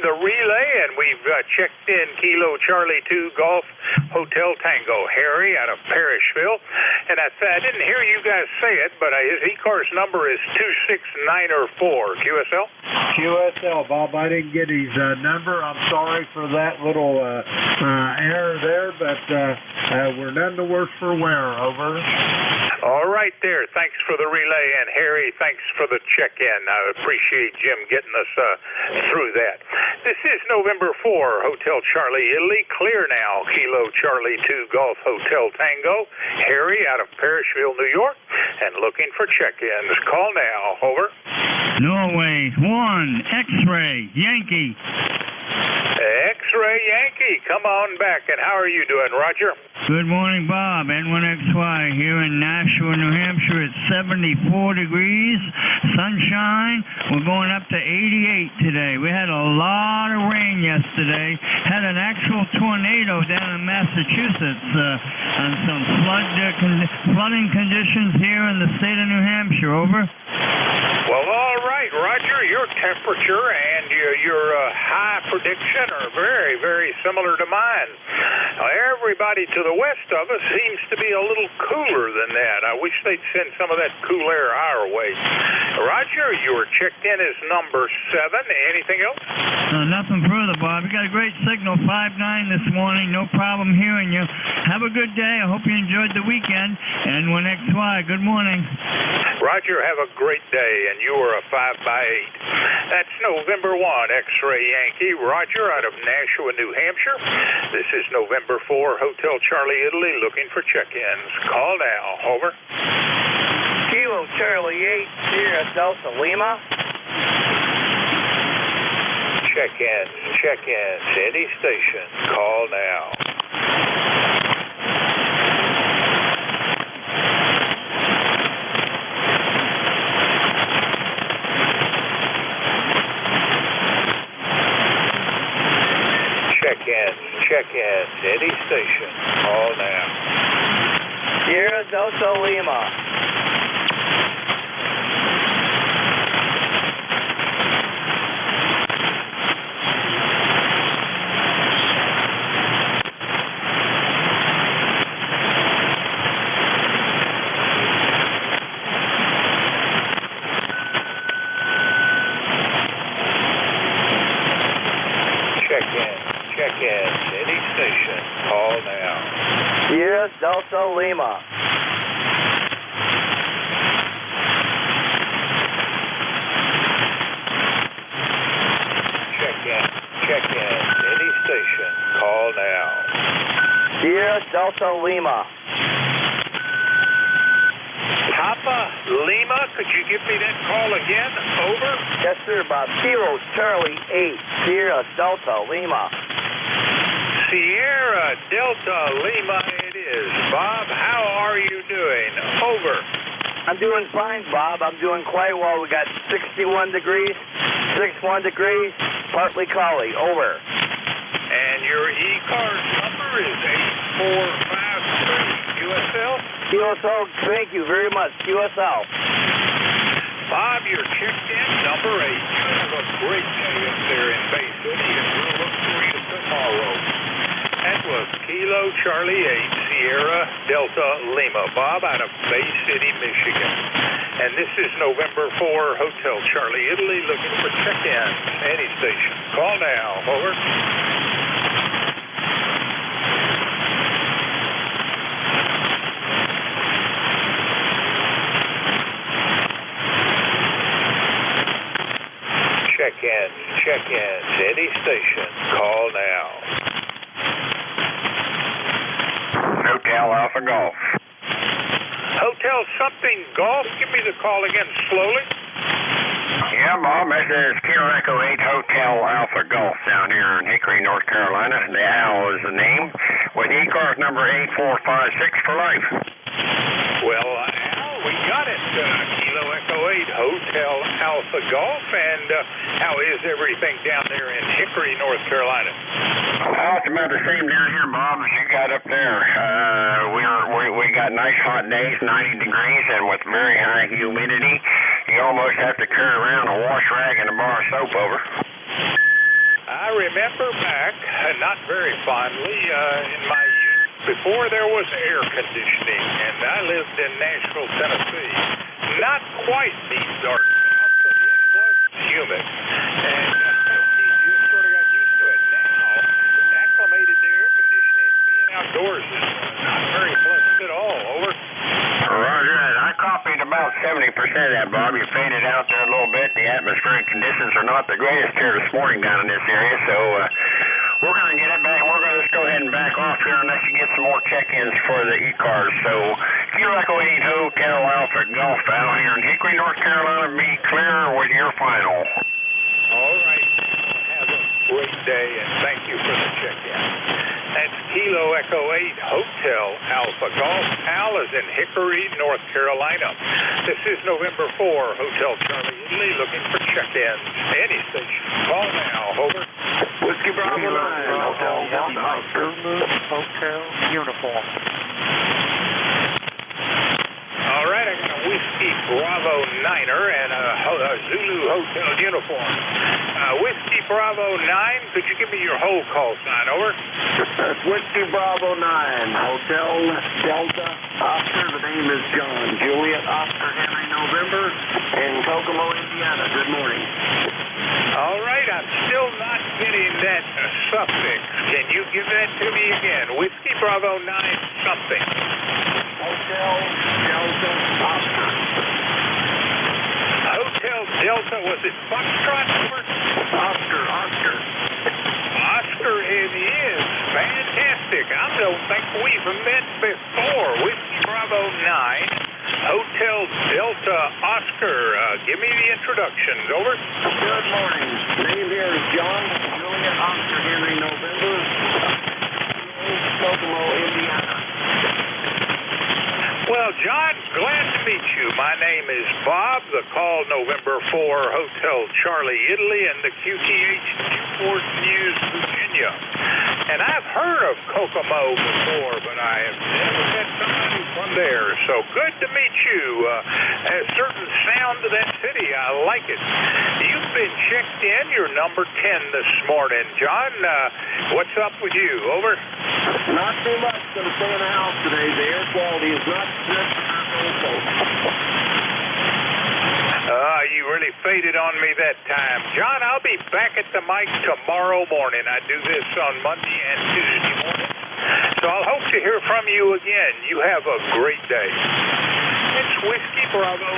the relay, and we've checked in Kilo Charlie 2 Golf Hotel Tango. Harry out of Parrishville. And I didn't hear you guys say it, but his ECARS number is 26904. QSL? QSL, Bob. I didn't get his number. I'm sorry for that little error there, but we're none the worse for wear. Over. All right there. Thanks for the relay. And Harry, thanks for the check-in. I appreciate Jim getting us through that. This is November 4, Hotel Charlie, Italy. Clear now, Kilo Charlie 2 Golf Hotel Tango. Harry out of Parrishville, New York, and looking for check-ins. Call now. Over. Norway 1, X-Ray, Yankee. X-Ray Yankee, come on back. And how are you doing, Roger? Good morning, Bob. N1XY here in Nashua, New Hampshire. It's 74 degrees, sunshine. We're going up to 88 today. We had a lot of rain yesterday. Had an actual tornado down in Massachusetts and some flooding conditions here in the state of New Hampshire. Over. Well, all right, Roger. Your temperature and your high prediction are very, very similar to mine. Everybody to the west of us seems to be a little cooler than that. I wish they'd send some of that cool air our way. Roger, you were checked in as number 7. Anything else? Nothing further, Bob. You got a great signal, 5-9 this morning. No problem hearing you. Have a good day. I hope you enjoyed the weekend. N1XY, good morning. Roger, have a great day, and you were a 5x8. That's November 1, X-Ray Yankee. Roger out of Nashua, New Hampshire. This is November 4, Hotel Charlie, Italy, looking for check-ins. Call now. Over. Kilo Charlie 8, Sierra Delta Lima. Check-ins, any station. Call now. Check-ins, any station. Call now. Sierra Delta Lima. Check-ins, any station. Call now. Sierra Delta Lima. Check-ins, any station. Call now. Sierra Delta Lima. Papa Lima, could you give me that call again? Over. Yes, sir, Bob. Kilo Charlie 8, Sierra Delta Lima. Sierra Delta Lima it is. Bob, how are you doing? Over. I'm doing fine, Bob. I'm doing quite well. We got 61 degrees, 61 degrees, partly cloudy. Over. And your ECARS number is 8453. QSL? QSL, thank you very much. QSL. Bob, you're checked in, number 8. You have a great day up there in Bay City, and we'll look for you tomorrow. That was Kilo Charlie 8, Sierra Delta Lima. Bob out of Bay City, Michigan. And this is November 4, Hotel Charlie, Italy, looking for check-in. Any station. Call now. Over. Check-ins, any station. Call now. Hotel Alpha Golf. Hotel something golf? Give me the call again slowly. Yeah, Bob, this is Kilo Echo 8 Hotel Alpha Golf down here in Hickory, North Carolina. The Owl is the name, with ECARS number 8456 for life. Well, Al, we got it. Kilo Echo 8 Hotel Alpha Golf. And how is everything down there in Hickory, North Carolina? Oh, it's about the same down here, Bob, as you got up there. We got nice hot days, 90 degrees, and with very high humidity. You almost have to carry around a wash rag and a bar of soap over. I remember back, not very fondly, in my youth, before there was air conditioning, and I lived in Nashville, Tennessee. Not quite these dark south, but it was humid. And we just sort of got used to it. Now, acclimated to air conditioning, being outdoors is not very pleasant at all. Over. Roger that. I copied about 70% of that, Bob. You faded out there a little bit. The atmospheric conditions are not the greatest here this morning down in this area, so we're going to get it back. We're going to just go ahead and back off here unless you get some more check-ins for the ECARS. So, Kilo Echo 8 Hotel Alpha Golf out here in Hickory, North Carolina. Be clear with your final. All right. Have a great day, and thank you for the check-in. That's Kilo Echo 8 Hotel Alpha Golf. Al is in Hickory, North Carolina. This is November 4, Hotel Charlie Italy, looking for check-ins. Any station. Call now. Over. Whiskey Bravo 9, Hotel Delta, Hotel Uniform. All right, I got a Whiskey Bravo 9er and a Zulu Hotel uniform. Whiskey Bravo 9, could you give me your whole call sign? Over. Whiskey Bravo 9, Hotel Delta, Oscar. The name is John. Juliet Oscar Henry November in Kokomo, Indiana. Good morning. All right, I'm still not getting that suffix. Can you give that to me again? Whiskey Bravo 9 something. Hotel Delta Oscar. Hotel Delta, was it Foxtrot? Over? Oscar. Oscar it is. Fantastic. I don't think we've met before. Whiskey Bravo 9. Hotel Delta Oscar. Give me the introductions. Over. Good morning. Name here is John. Juliet Oscar Henry November. Kokomo, Indiana. Well, John, glad to meet you. My name is Bob, the call November 4, Hotel Charlie Italy, and the QTH Newport News, Virginia. And I've heard of Kokomo before, but I have never met somebody from there. So good to meet you. A certain sound to that city. I like it. You've been checked in. You're number 10 this morning. John, what's up with you? Over. Not too much. Going to stay in the house today. The air quality is not good for my folks. You really faded on me that time. John, I'll be back at the mic tomorrow morning. I do this on Monday and Tuesday morning. So I'll hope to hear from you again. You have a great day. It's Whiskey Bravo 9,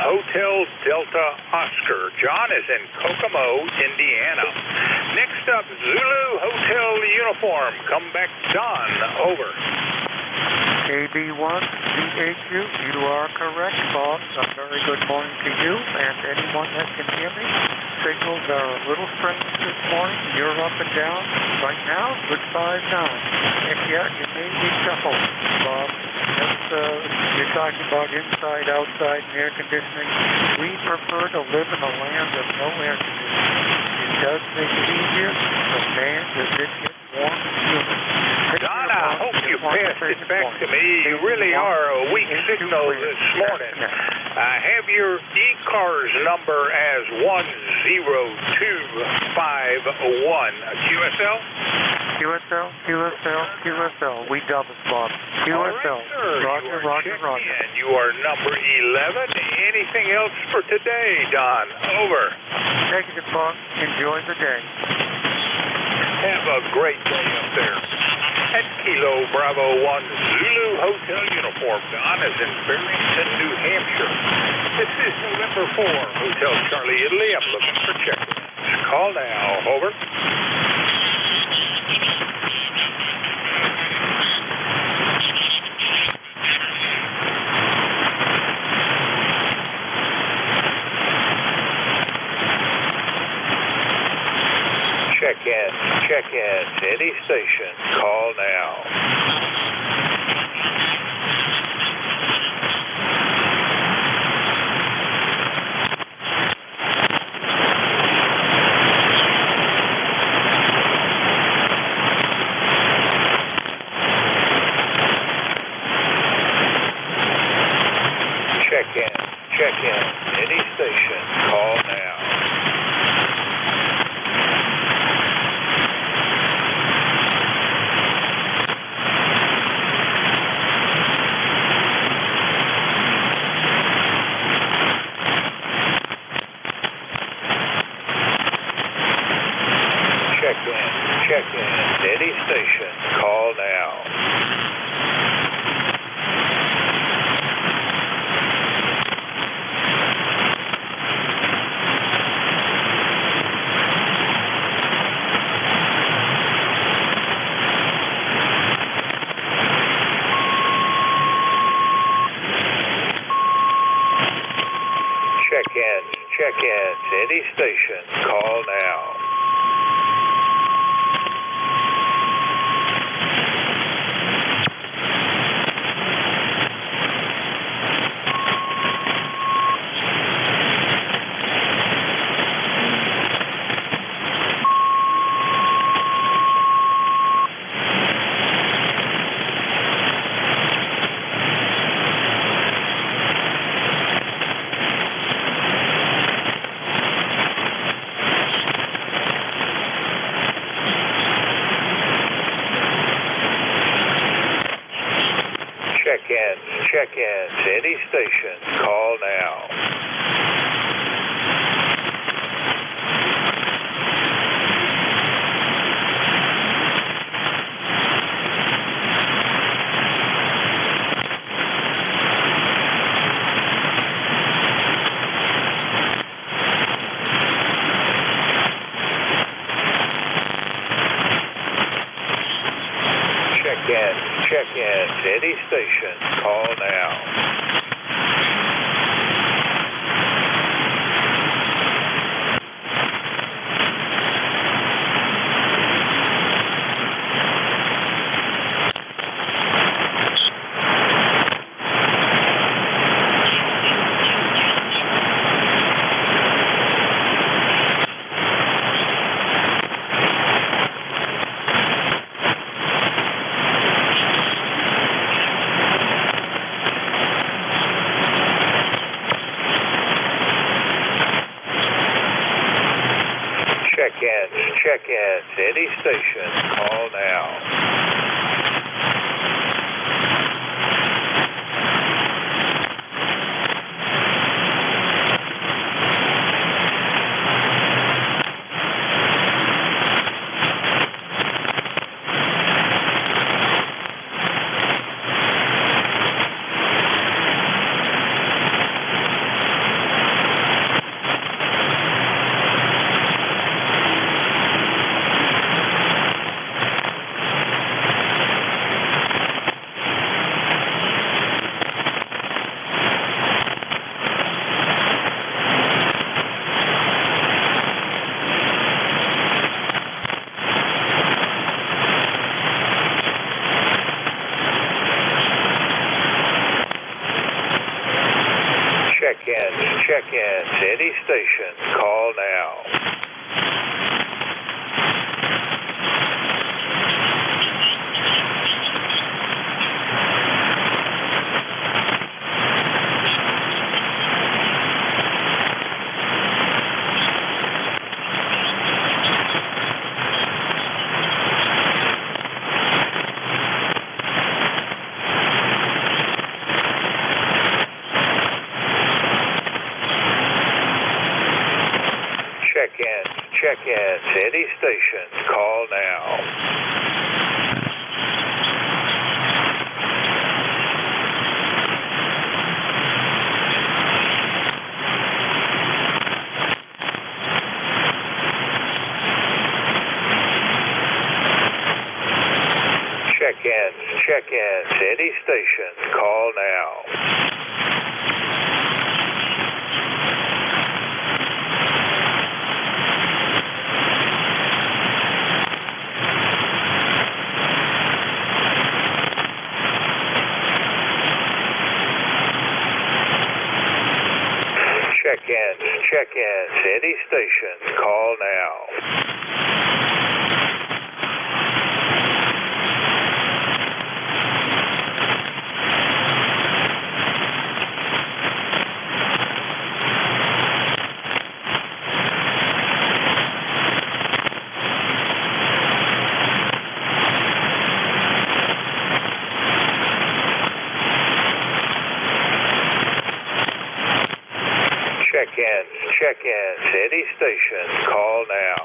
Hotel Delta Oscar. John is in Kokomo, Indiana. Next up, Zulu Hotel Uniform. Come back, Don. Over. KB1, CHU, you are correct, Bob. A very good morning to you and anyone that can hear me. Signals are a little strange this morning. You're up and down. Right now, good 5-9. And yeah, you may be shuffled, Bob. You're talking about inside, outside, and air conditioning. We prefer to live in a land of no air conditioning. It does make it easier, but man, does it get warm and humid. Don, I hope you passed it back to me. You really are a weak signal this morning. I have your ECARS number as 10251. QSL? QSL. We double, Bob. QSL. Roger. And you are number 11. Anything else for today, Don? Over. Negative, Bob. Enjoy the day. Have a great day up there. At Kilo Bravo 1 Zulu Hotel Uniform. Don is in Burlington, New Hampshire. This is November 4, Hotel Charlie Italy. I'm looking for check-ins. Call now. Over. Check-ins, any station, call now. Check-in, any station, call now. check-ins, any station, call now. Check-ins, any station, call now. Check-ins, any station, call now. Check-ins, any station, call now. Check-ins, any station, call now. Check-ins, any station, call now. Check-ins, any station, call now. Check-ins, any station, call now. Check-ins, any station, call now. Check-ins, any station, call now.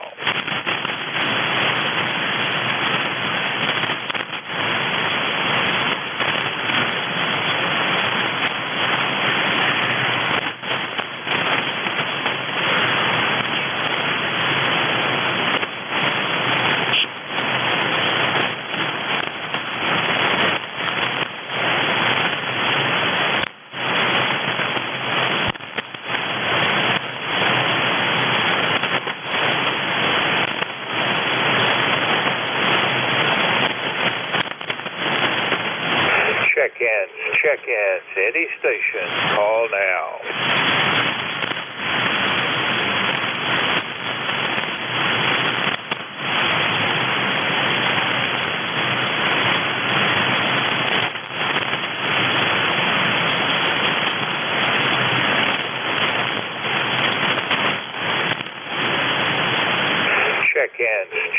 Check-ins, any station, call now.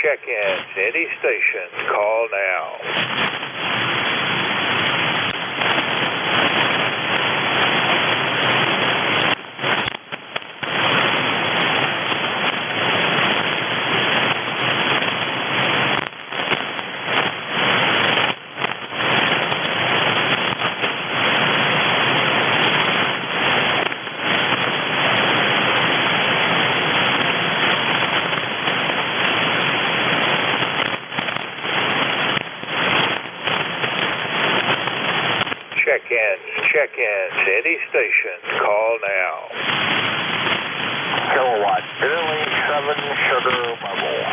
Check-ins, any station, call now. Check-ins, any station, call now. Kilowatt, Italy 7 Sugar Mobile.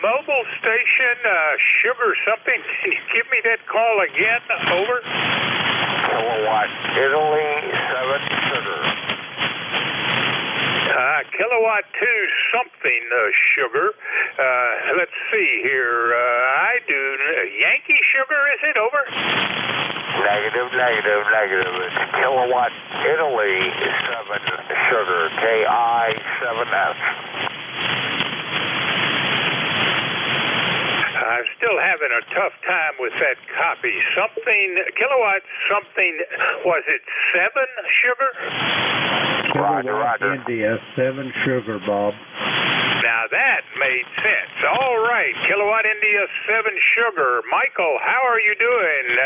Mobile station, sugar something. Can you give me that call again? Over. Kilowatt, Italy 7 Sugar. Kilowatt 2 something sugar. Let's see here. I do Yankee sugar, is it? Over. Negative. It's Kilowatt Italy 7 Sugar. KI7F. I'm still having a tough time with that copy. Something, kilowatt something, was it 7 sugar? Kilowatt India, 7 sugar, Bob. Now that made sense. All right, Kilowatt India 7 sugar. Michael, how are you doing?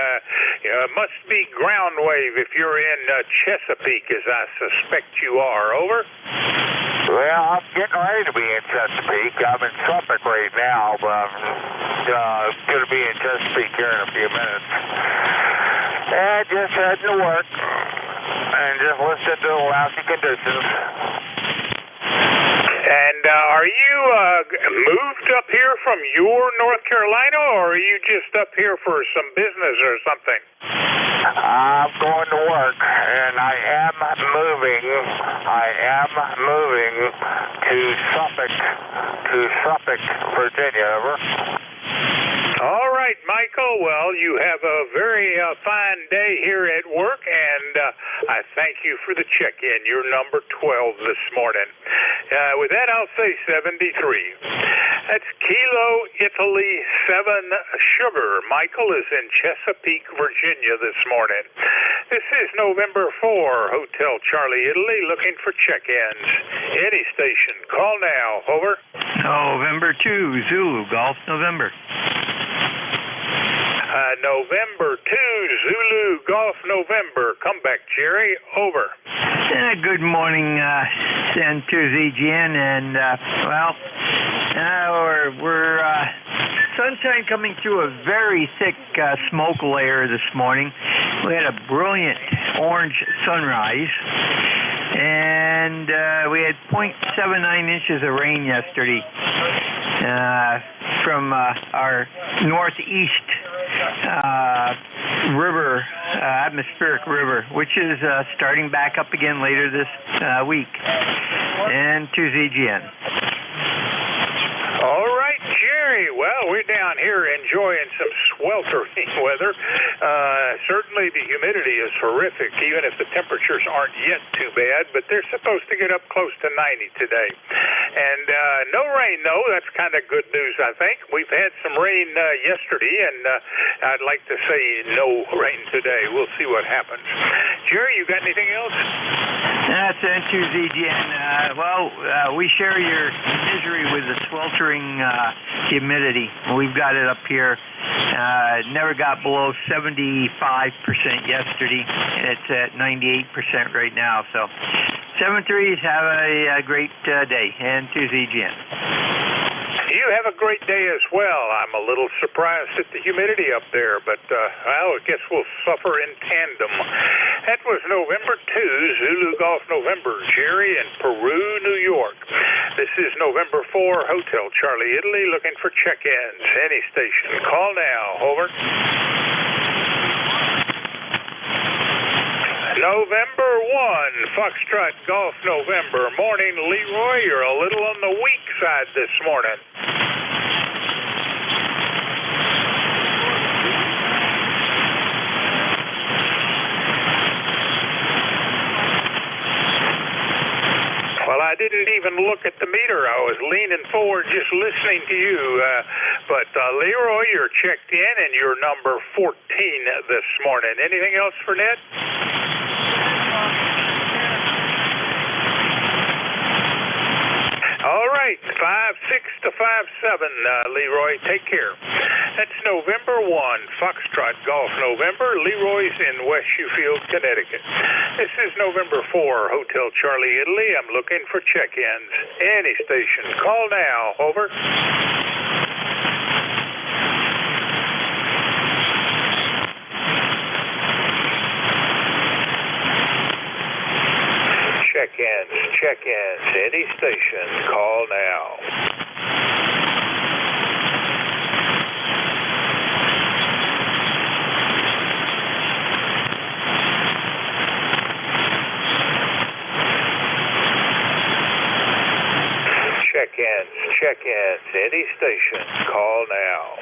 Must be ground wave if you're in Chesapeake, as I suspect you are. Over. Well, I'm getting ready to be in Chesapeake. I'm in Suffolk right now, but I'm going to be in Chesapeake here in a few minutes. And just heading to work and just listening to the lousy conditions. And are you moved up here from your North Carolina, or are you just up here for some business or something? I'm going to work, and I am moving to Suffolk, Virginia. Over. All right, Michael. Well, you have a very fine day here at work, and I thank you for the check-in. You're number 12 this morning. With that, I'll say 73. That's Kilo Italy 7 Sugar. Michael is in Chesapeake, Virginia this morning. This is November 4, Hotel Charlie Italy, looking for check-ins. Any station, call now. Over. November 2, Zulu, Golf, November. November 2, Zulu, Golf, November. Come back, Jerry. Over. Good morning, N2ZGN, and, we're sunshine coming through a very thick smoke layer this morning. We had a brilliant orange sunrise, and we had 0.79 inches of rain yesterday from our northeast river, atmospheric river, which is starting back up again later this week. And to ZGN. All right, Jerry. Well, we're down here enjoying some sweltering weather. Certainly the humidity is horrific, even if the temperatures aren't yet too bad, but they're supposed to get up close to 90 today. And no rain, though. That's kind of good news, I think. We've had some rain yesterday, and I'd like to say no rain today. We'll see what happens. Jerry, you got anything else? That's N2ZGN. We share your misery with the sweltering humidity. We've got it up here. Never got below 75% yesterday. It's at 98% right now. So 7-3s, have a great day. And to ZGN. You have a great day as well. I'm a little surprised at the humidity up there, but, I guess we'll suffer in tandem. That was November 2, Zulu Golf November, Jerry in Peru, New York. This is November 4, Hotel Charlie Italy, looking for check-ins. Any station. Call now. Over. November 1, Foxtrot Golf November. Morning, Leroy. You're a little on the weak side this morning. Well, I didn't even look at the meter. I was leaning forward just listening to you. But Leroy, you're checked in, and you're number 14 this morning. Anything else for Ned? All right, 5-6 to 5-7, Leroy. Take care. That's November 1, Foxtrot Golf November. Leroy's in West Sheffield, Connecticut. This is November 4, Hotel Charlie, Italy. I'm looking for check-ins. Any station. Call now. Over. Check-ins, any station, call now. Check-ins, any station, call now.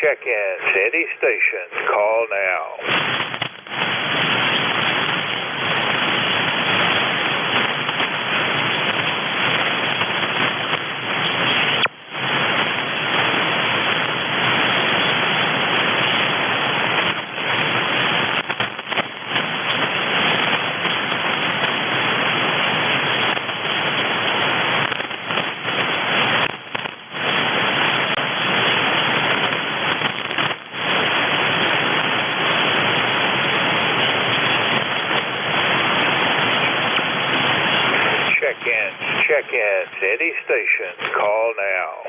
Check-ins, any station, call now. Check-ins, any station, call now.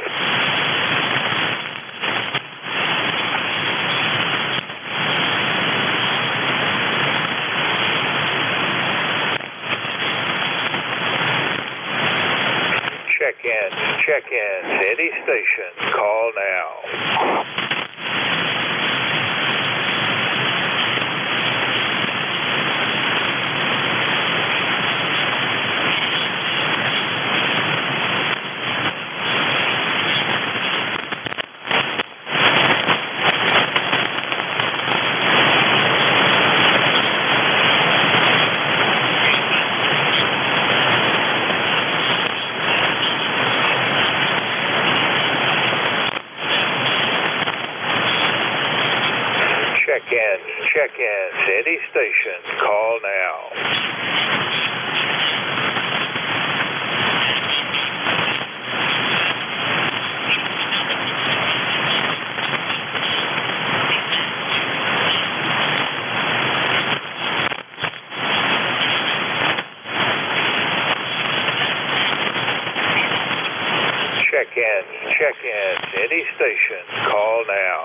Check-ins, any station, call now. Check-ins, any station, call now. Check-ins, any station, call now.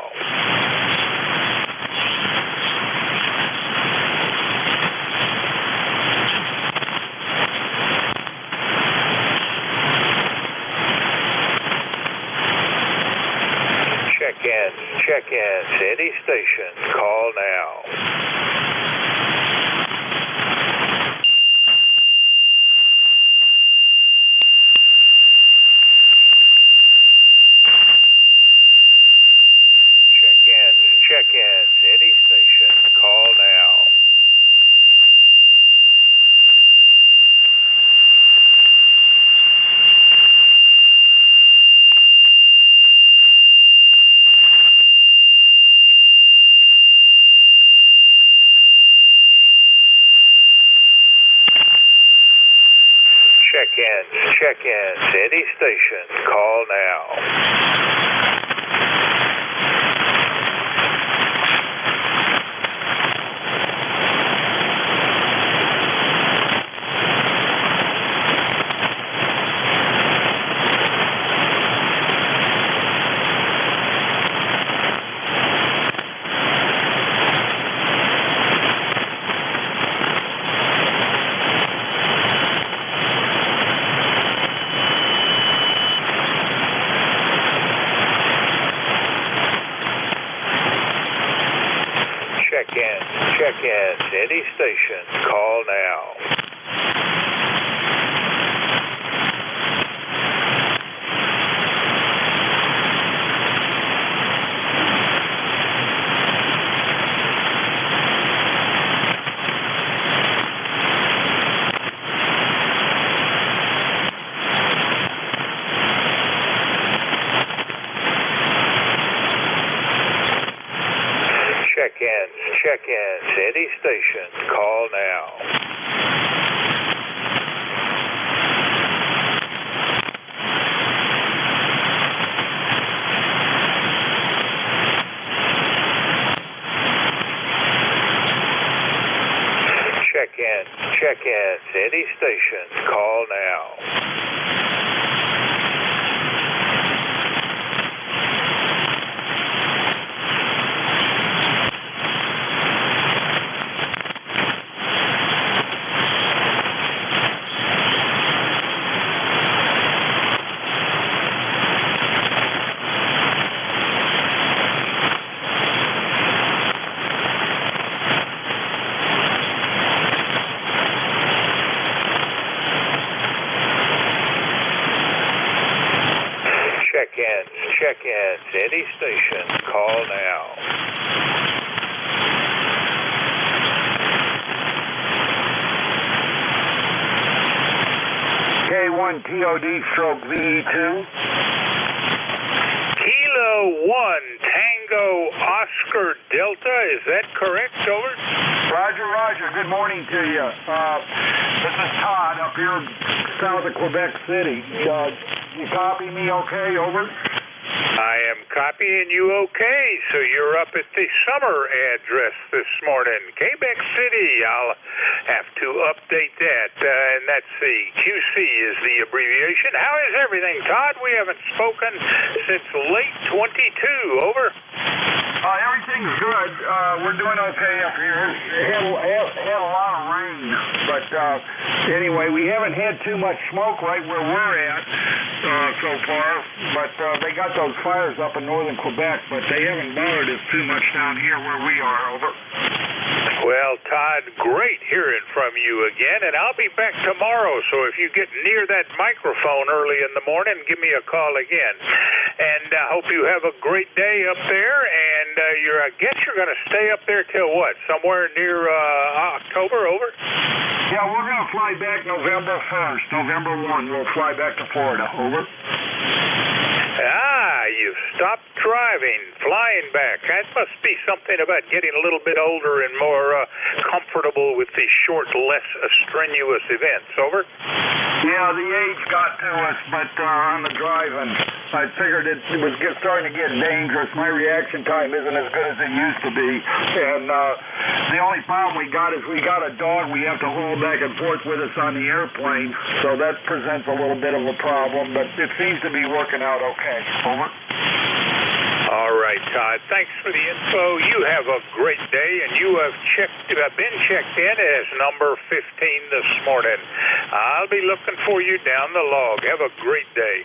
Check-ins, any station, call now. Check-ins, any station, call now. Check-ins, any station, call now. Any station, call now. Check-ins, any station, call now. Check-ins, any station, call now. Check-ins, any station, call now. K1 TOD/VE2. Kilo 1, Tango Oscar Delta, is that correct, over? Roger. Good morning to you. This is Todd up here south of Quebec City. You copy me okay, over? I am copying you okay, so you're up at the summer address this morning. Quebec City, I'll have to update that, and that's the QC is the abbreviation. How is everything, Todd? We haven't spoken since late 22, over. Everything's good. We're doing okay up here. Had a lot of rain, but anyway, we haven't had too much smoke right where we're at so far, but they got those fires up in northern Quebec, but they haven't bothered us too much down here where we are, over. Well, Todd, great hearing from you again, and I'll be back tomorrow, so if you get near that microphone early in the morning, give me a call again. And I hope you have a great day up there, and I guess you're going to stay up there till what, somewhere near October, over? Yeah, we're going to fly back November 1st, November 1, we'll fly back to Florida, over. You've stopped driving, flying back. That must be something about getting a little bit older and more comfortable with the short, less strenuous events, over? Yeah, the age got to us, but on the driving, I figured it was starting to get dangerous. My reaction time isn't as good as it used to be, and the only problem we got is we got a dog we have to haul back and forth with us on the airplane, so that presents a little bit of a problem, but it seems to be working out okay. Over. All right, Todd. Thanks for the info. You have a great day, and you have been checked in as number 15 this morning. I'll be looking for you down the log. Have a great day.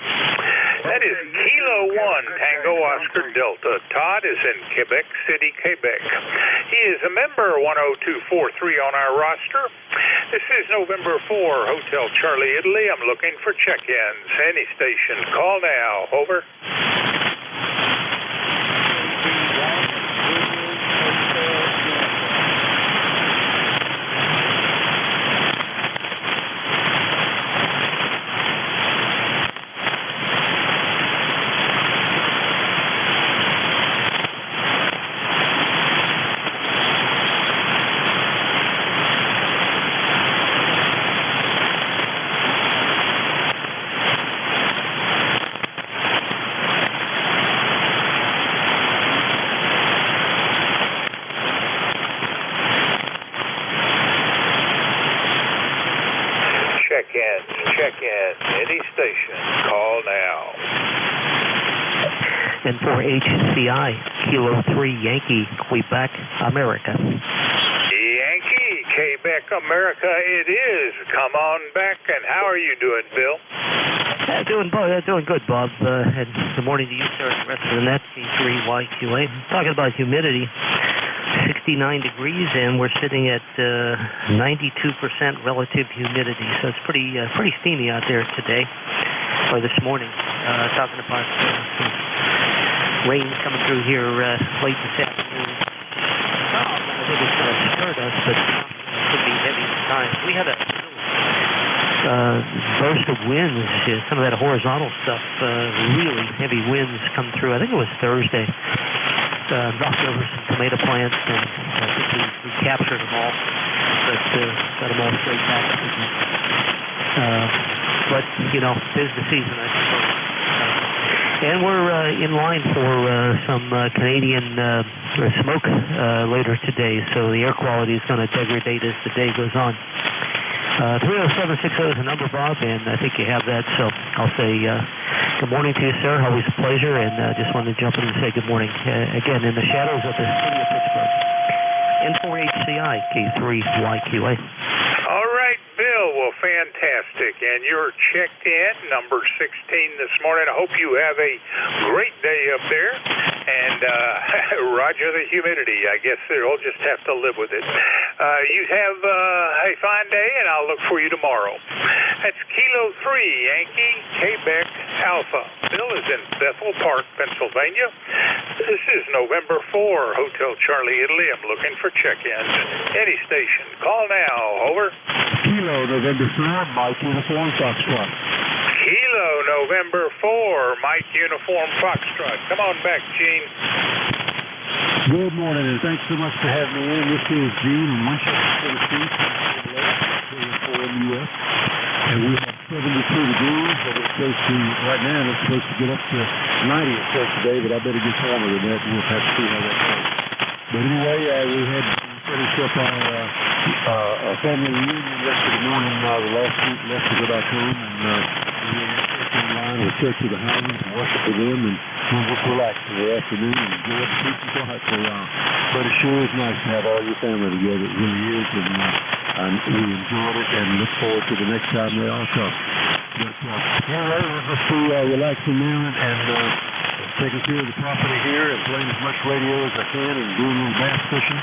That is Kilo 1, Tango Oscar Delta. Todd is in Quebec City, Quebec. He is a member 10243 on our roster. This is November 4, Hotel Charlie, Italy. I'm looking for check-ins. Any station, call now. Over. Check-ins, any station, call now. And for HCI, Kilo 3, Yankee, Quebec, America. Yankee, Quebec, America, it is. Come on back, and how are you doing, Bill? Doing good, Bob. And good morning to you, sir, and the rest of the net, C3YQA. Talking about humidity. 69 degrees, and we're sitting at 92% relative humidity. So it's pretty steamy out there today, or this morning. Talking about some rain coming through here late this afternoon. I think it's going to disturb us, but it could be heavy at times. We had a burst of winds, some of that horizontal stuff, really heavy winds come through. I think it was Thursday. Knocked over some tomato plants, and I think we captured them all, but got them all straight back. But, you know, tis the season, I suppose. And we're in line for some Canadian smoke later today, so the air quality is going to degrade as the day goes on. 30760 is the number, Bob, and I think you have that, so I'll say good morning to you, sir. Always a pleasure, and just wanted to jump in and say good morning. Again, in the shadows of the city of Pittsburgh. N4HCI, K3YQA. All right, Bill. Well, fantastic. And you're checked in, number 16 this morning. I hope you have a great day up there. And roger the humidity. I guess we'll just have to live with it. You have a fine day, and I'll look for you tomorrow. That's Kilo 3, Yankee, Quebec, Alpha. Bill is in Bethel Park, Pennsylvania. This is November 4, Hotel Charlie, Italy. I'm looking for check-ins. Any station. Call now. Over. Kilo, November 4, Mike Uniform Foxtrot. Kilo, November 4, Mike Uniform Foxtrot. Come on back, Gene. Good morning, and thanks so much for having me in. This is Gene in Winchester, Tennessee, for NJ2US. And we have 72 degrees, but it's supposed to, right now, it's supposed to get up to 90 or so today, but I bet it gets warmer than that, and we'll have to see how that goes. But anyway, we had finished up our family reunion yesterday morning. The last week left to go back home, and we were online with Church of the Highlands and worship with them, and we just relaxed for the afternoon and enjoyed the peace and quiet for a while. But it sure is nice to have all your family together. It really is, and we enjoyed it and look forward to the next time they all come. But anyway, we'll just be relaxing now and taking care of the property here and playing as much radio as I can and doing a little bass fishing.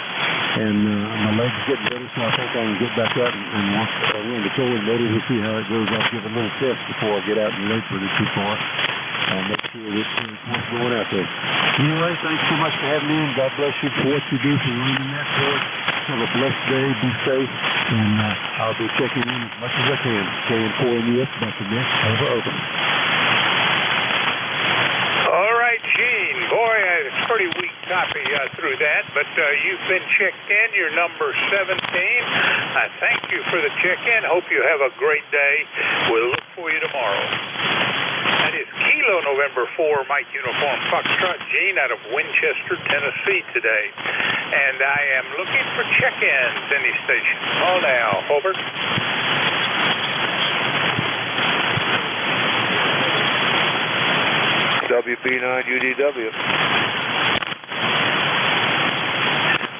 And my legs are getting better, so I think I can get back out and walk around the trolling motor. We'll see how it goes. I'll give a little test before I get out in the lake with it too far. I'll make sure it's what's going out there. Anyway, thanks so much for having me, and God bless you for what you do for running that for us. Have a blessed day, be safe, and I'll be checking in as much as I can. KN4NUS, back to next. Over. All right, Gene. Boy, it's a pretty weak copy through that, but you've been checked in. You're number 17. I thank you for the check-in. Hope you have a great day. We'll look for you tomorrow. That is Kilo November 4, Mike Uniform Foxtrot, Gene out of Winchester, Tennessee today. And I am looking for check-ins. Any station. Call now. Over. WB9UDW.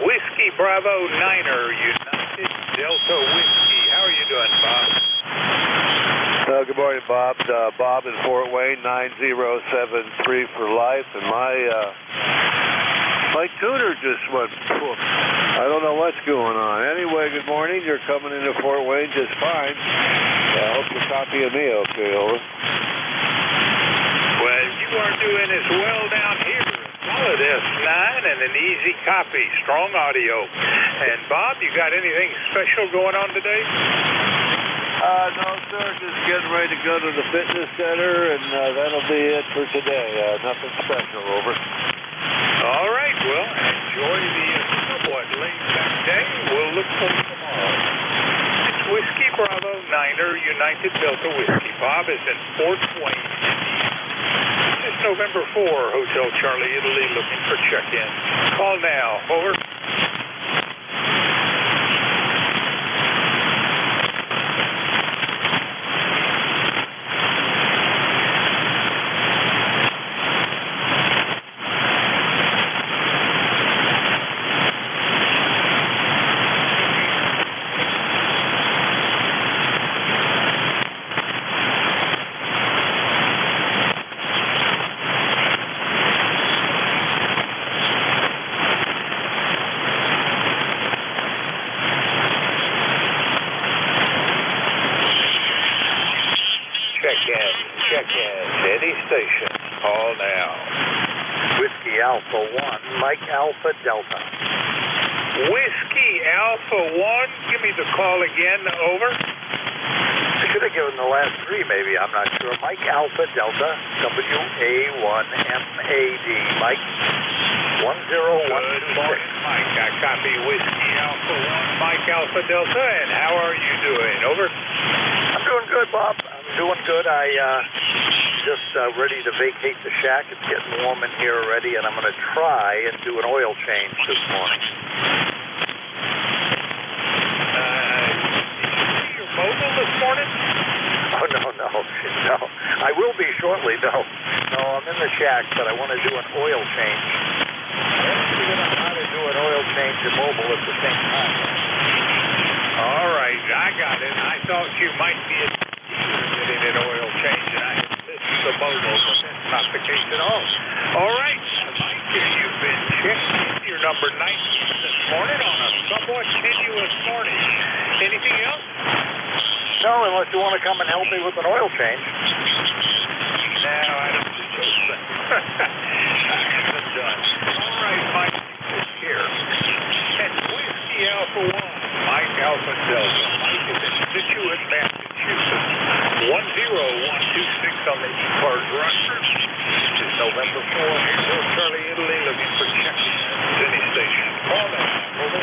Whiskey Bravo Niner, United Delta Whiskey. How are you doing, Bob? Good morning, Bob. Bob in Fort Wayne, 9073 for life, and my tuner just went poof. I don't know what's going on. Anyway, good morning. You're coming into Fort Wayne just fine. I hope you're copying me okay, over. Well, you are doing as well down here. Solid S9 and an easy copy, strong audio. And Bob, you got anything special going on today? No, sir. Just getting ready to go to the fitness center, and that'll be it for today. Nothing special, over. All right. Well, enjoy the somewhat laid-back day. We'll look for you tomorrow. It's Whiskey Bravo Niner, United Delta Whiskey. Bob is in Fort Wayne. This is November 4, Hotel Charlie, Italy, looking for check-in. Call now. Over. Check in. Any station. Call now. Whiskey Alpha 1, Mike Alpha Delta. Whiskey Alpha 1, give me the call again. Over. I should have given the last three, maybe. I'm not sure. Mike Alpha Delta, WA1MAD. Mike 10126. Good morning, Mike. I copy Whiskey Alpha 1, Mike Alpha Delta, and how are you doing? Over. I'm doing good, Bob. I'm doing good. I just ready to vacate the shack. It's getting warm in here already, and I'm going to try and do an oil change this morning. Mobile this morning? Oh, no. I will be shortly, though. No, I'm in the shack, but I want to do an oil change. I haven't figured out how to do an oil change and mobile at the same time. All right, I got it. I thought you might be getting an oil change, and I had missed the mobile, but that's not the case at all. All right, Mike, you've been checking your number 19 this morning on a somewhat tenuous morning. Anything else? No, unless you want to come and help me with an oil change. No, I don't think so. I haven't done. All right, Mike, here. At Whiskey Alpha 1, Mike Alpha Delta. Mike is in Situate, Massachusetts. 10126 on the ECARS roster. This is November 4. Here's Charlie, Italy, looking for check-in. Any station. Call that. Over.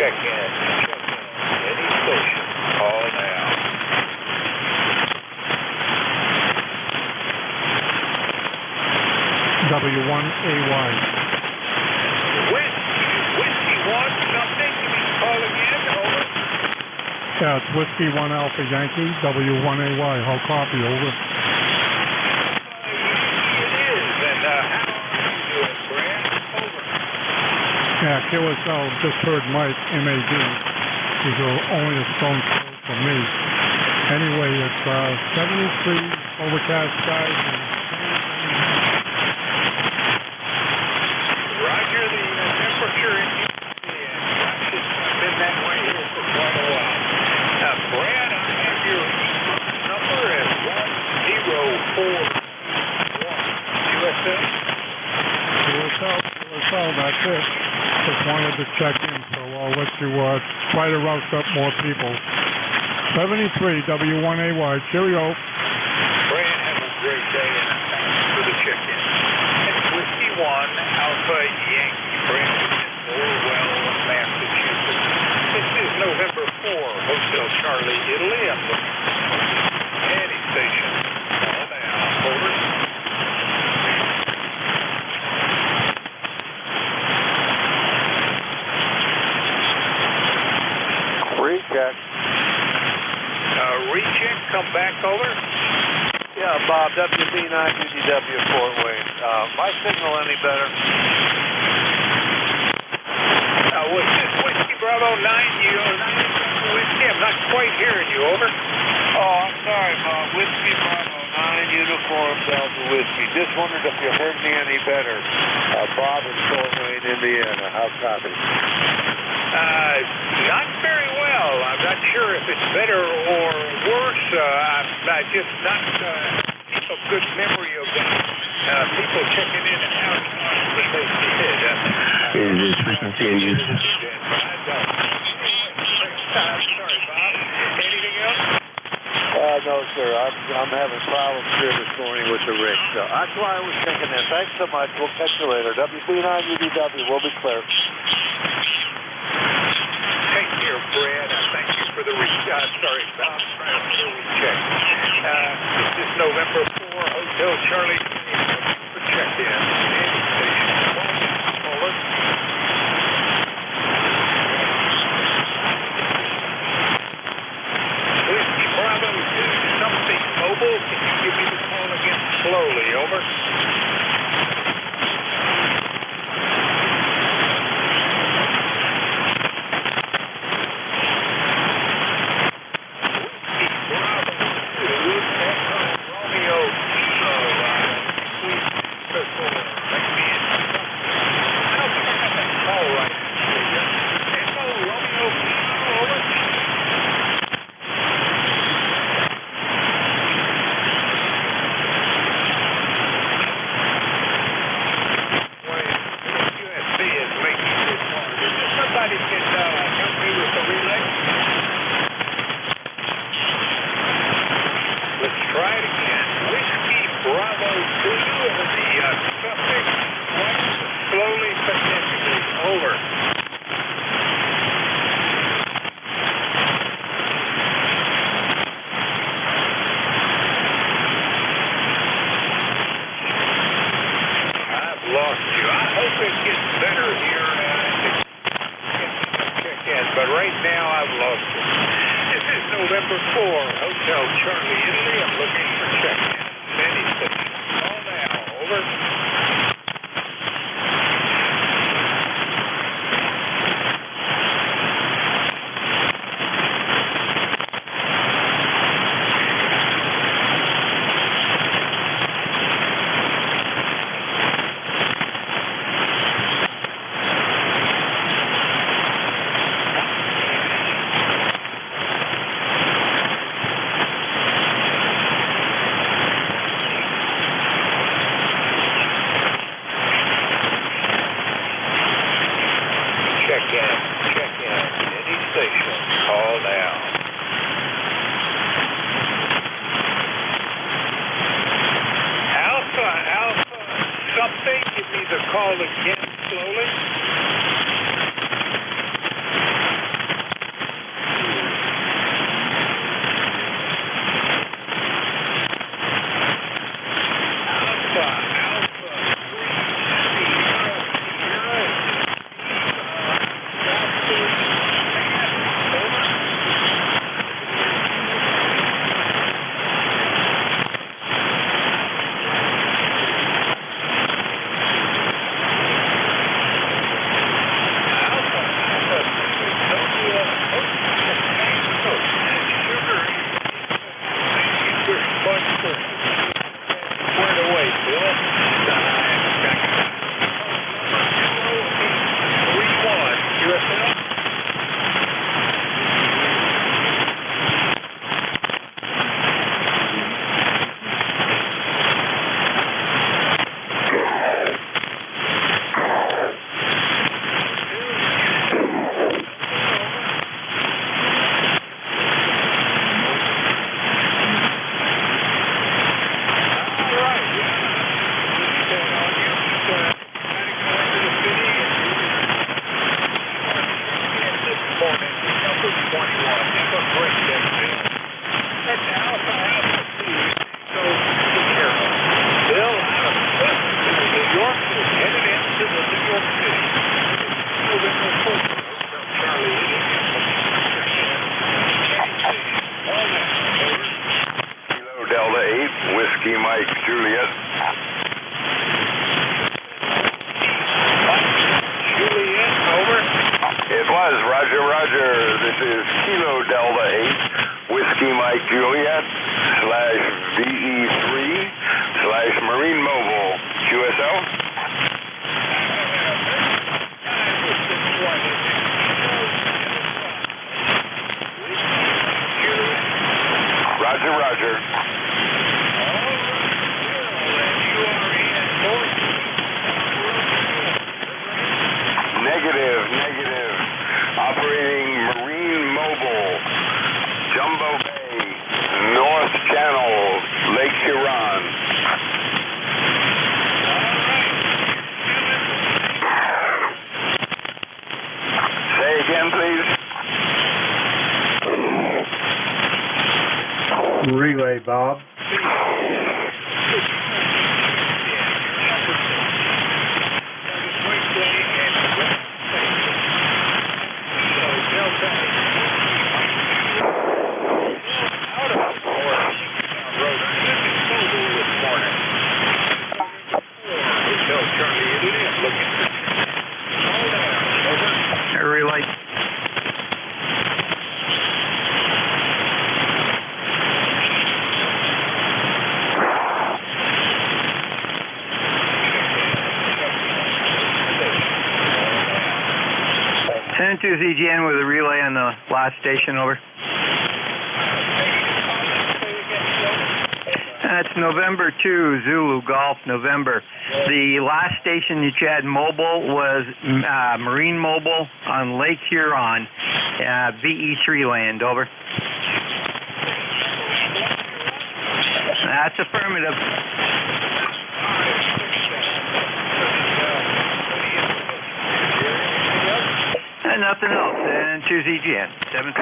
Check in. Any station. Call now. W1AY. Whiskey 1 something. Give me the call again. Over. Yeah, it's Whiskey 1 Alpha Yankee, W1AY. I'll copy. Over. It is. And how are you doing, Brad? Over. Yeah, QSL just heard Mike, MAD. He's only a stone's throw from me. Anyway, it's 73, overcast skies. Roger, the temperature in Houston and I've been that way here for quite a while. Brad, I have your number as 1041. USL? QSL, that's it. Just wanted to check in, so I'll let you try to rouse up more people. 73 W1AY. Cheerio. Brad, have a great day, and thanks for the check-in. And Whiskey 1 Alpha Yankee, Brad in Orwell, Massachusetts. This is November 4, Hotel Charlie, Italy. I'm looking for any station. Call now. Over. Recheck. Recheck, come back over. Yeah, Bob, WB9 UDW Fort Wayne. My signal any better? Was this Whiskey Bravo 9? Whiskey, I'm not quite hearing you. Over. Oh, I'm sorry, Bob. Whiskey Bravo 9 Uniform Delta Whiskey. Just wondered if you heard me any better. Bob in Fort Wayne, Indiana. How copy? Not very well. I'm not sure if it's better or worse. I'm just not keep a good memory of people checking in and out when they did. Is this frequency in use? I'm sorry, Bob. Anything else? No, sir. I'm having problems here this morning with the rig. So that's why I was thinking that. Thanks so much. We'll catch you later. WB9 UDW. We'll be clear. Take care, Brad. Thank you for the recheck. Sorry, Bob. Trying for the recheck. This is November 4, Hotel Charlie. For check-in. Any station. Over. right now I've lost it. This is November 4, Hotel Charlie, Italy. I'm looking for check-in. Any station. Call now. Over. Check in. Any station. Call now. Alpha something. Give me the call again slowly. Delta 8, Whiskey Mike Juliet. Juliet, over. It was, Roger. This is Kilo Delta 8, Whiskey Mike Juliet, /VE3/Marine Mobile, QSL. Roger. Negative. Operating Marine Mobile, Jumbo Bay, North Channel, Lake Huron. Say again, please. Relay, Bob. Relay. ZGN with a relay on the last station, over. That's November 2, Zulu Golf, November. The last station that you had mobile was Marine Mobile on Lake Huron, VE3 land, over. That's affirmative. And nothing else. And 2 ZGN, 7-6.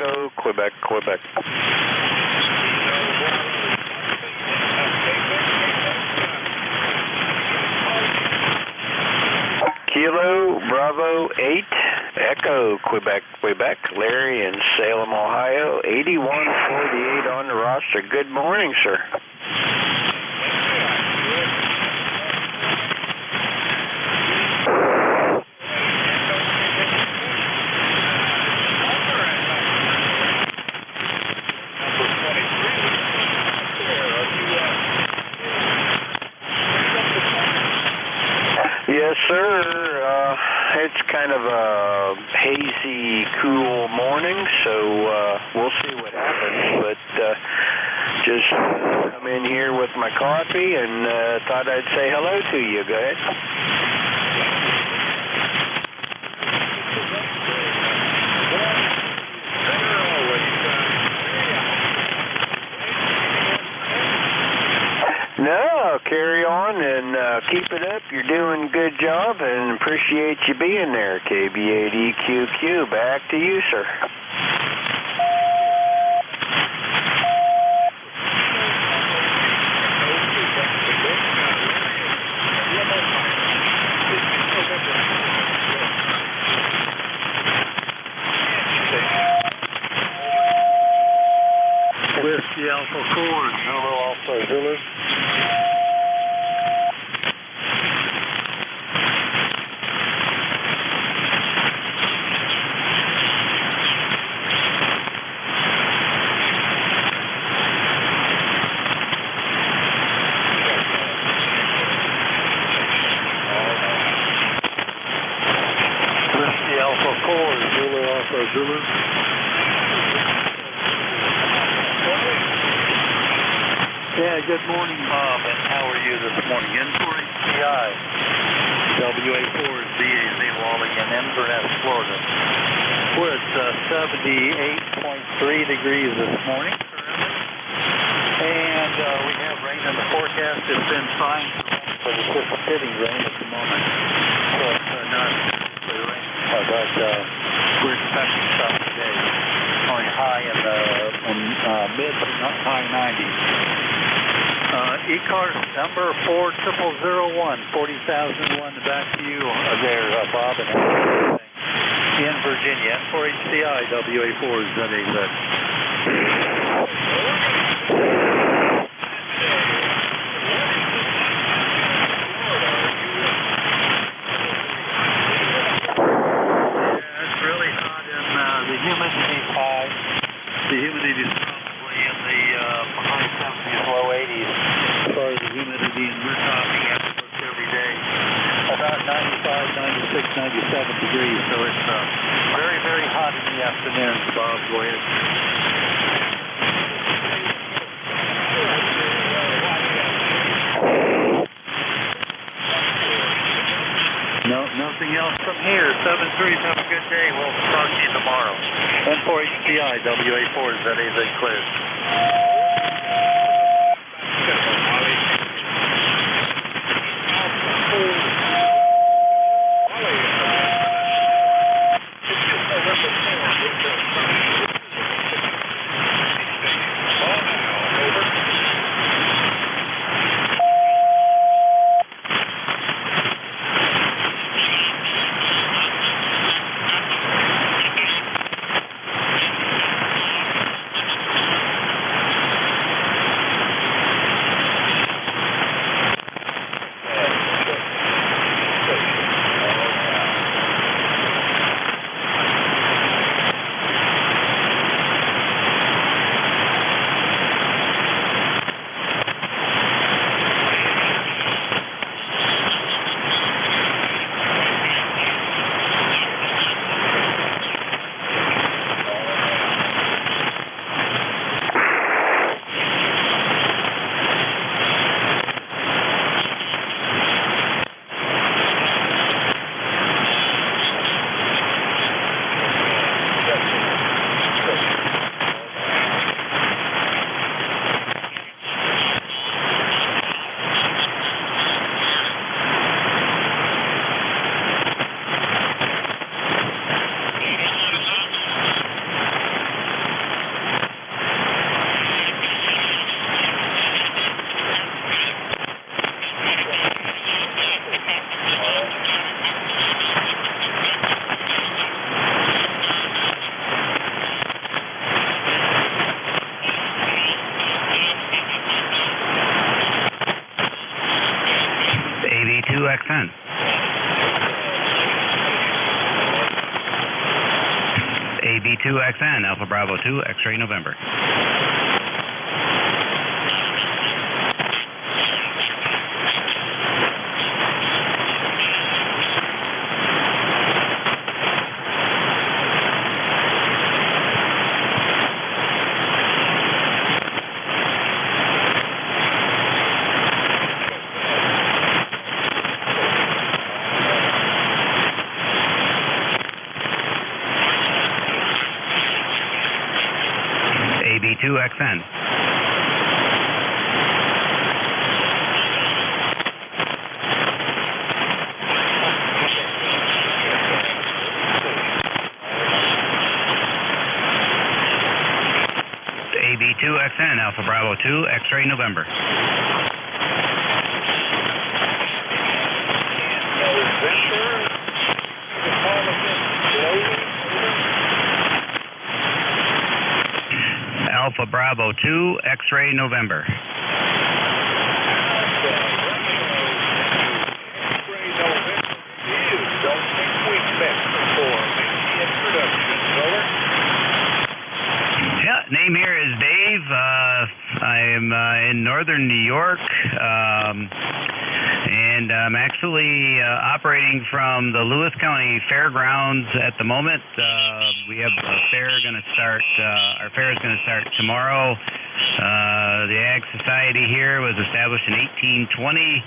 Echo, Quebec, Quebec. Kilo Bravo 8, Echo, Quebec, Quebec. Larry in Salem, Ohio, 8148 on the roster. Good morning, sir. Yes, sir. It's kind of a hazy, cool morning, so we'll see what happens. But just come in here with my coffee and thought I'd say hello to you. Go ahead. No, carry on and keep it up. You're doing a good job and appreciate you being there, KB8EQQ. Back to you, sir. Whiskey Alpha 4, Zulu Alpha Zulu. Whiskey Alpha 4, Zulu Alpha Zulu. Yeah, good morning, Bob, and how are you this morning? N4HCI, WA4ZAZ Wally in Inverness, Florida. We're at 78.3 degrees this morning currently, and we have rain in the forecast. It's been fine, but it's just sitting rain at the moment, so it's not really raining, but we're expecting some today, going high in the mid to high 90s. ECARS number 40001, 40,001, back to you there, Bob, and in Virginia, N4HCI, WA4ZAZ. Yeah, it's really hot, and the humidity's high. The humidity's probably in the high 70s, low 80s. As far as the humidity, and we're talking experts every day, about 95, 96, 97 degrees, so it's very, very hot in the afternoons. Bob, go ahead. No, nothing else from here. 7-3, have a good day. We'll talk to you tomorrow. N4HCI, WA4ZAZ clear. AB2XN, Alpha Bravo 2, X-ray November. AB2XN. AB2XN, Alpha Bravo 2, X-ray November. Alpha Bravo 2, X-ray November. Yeah, name here is Dave. I am in northern New York, and I'm actually operating from the Lewis County Fairgrounds at the moment. We have a fair going to start. Our fair is going to start tomorrow. The Ag Society here was established in 1820.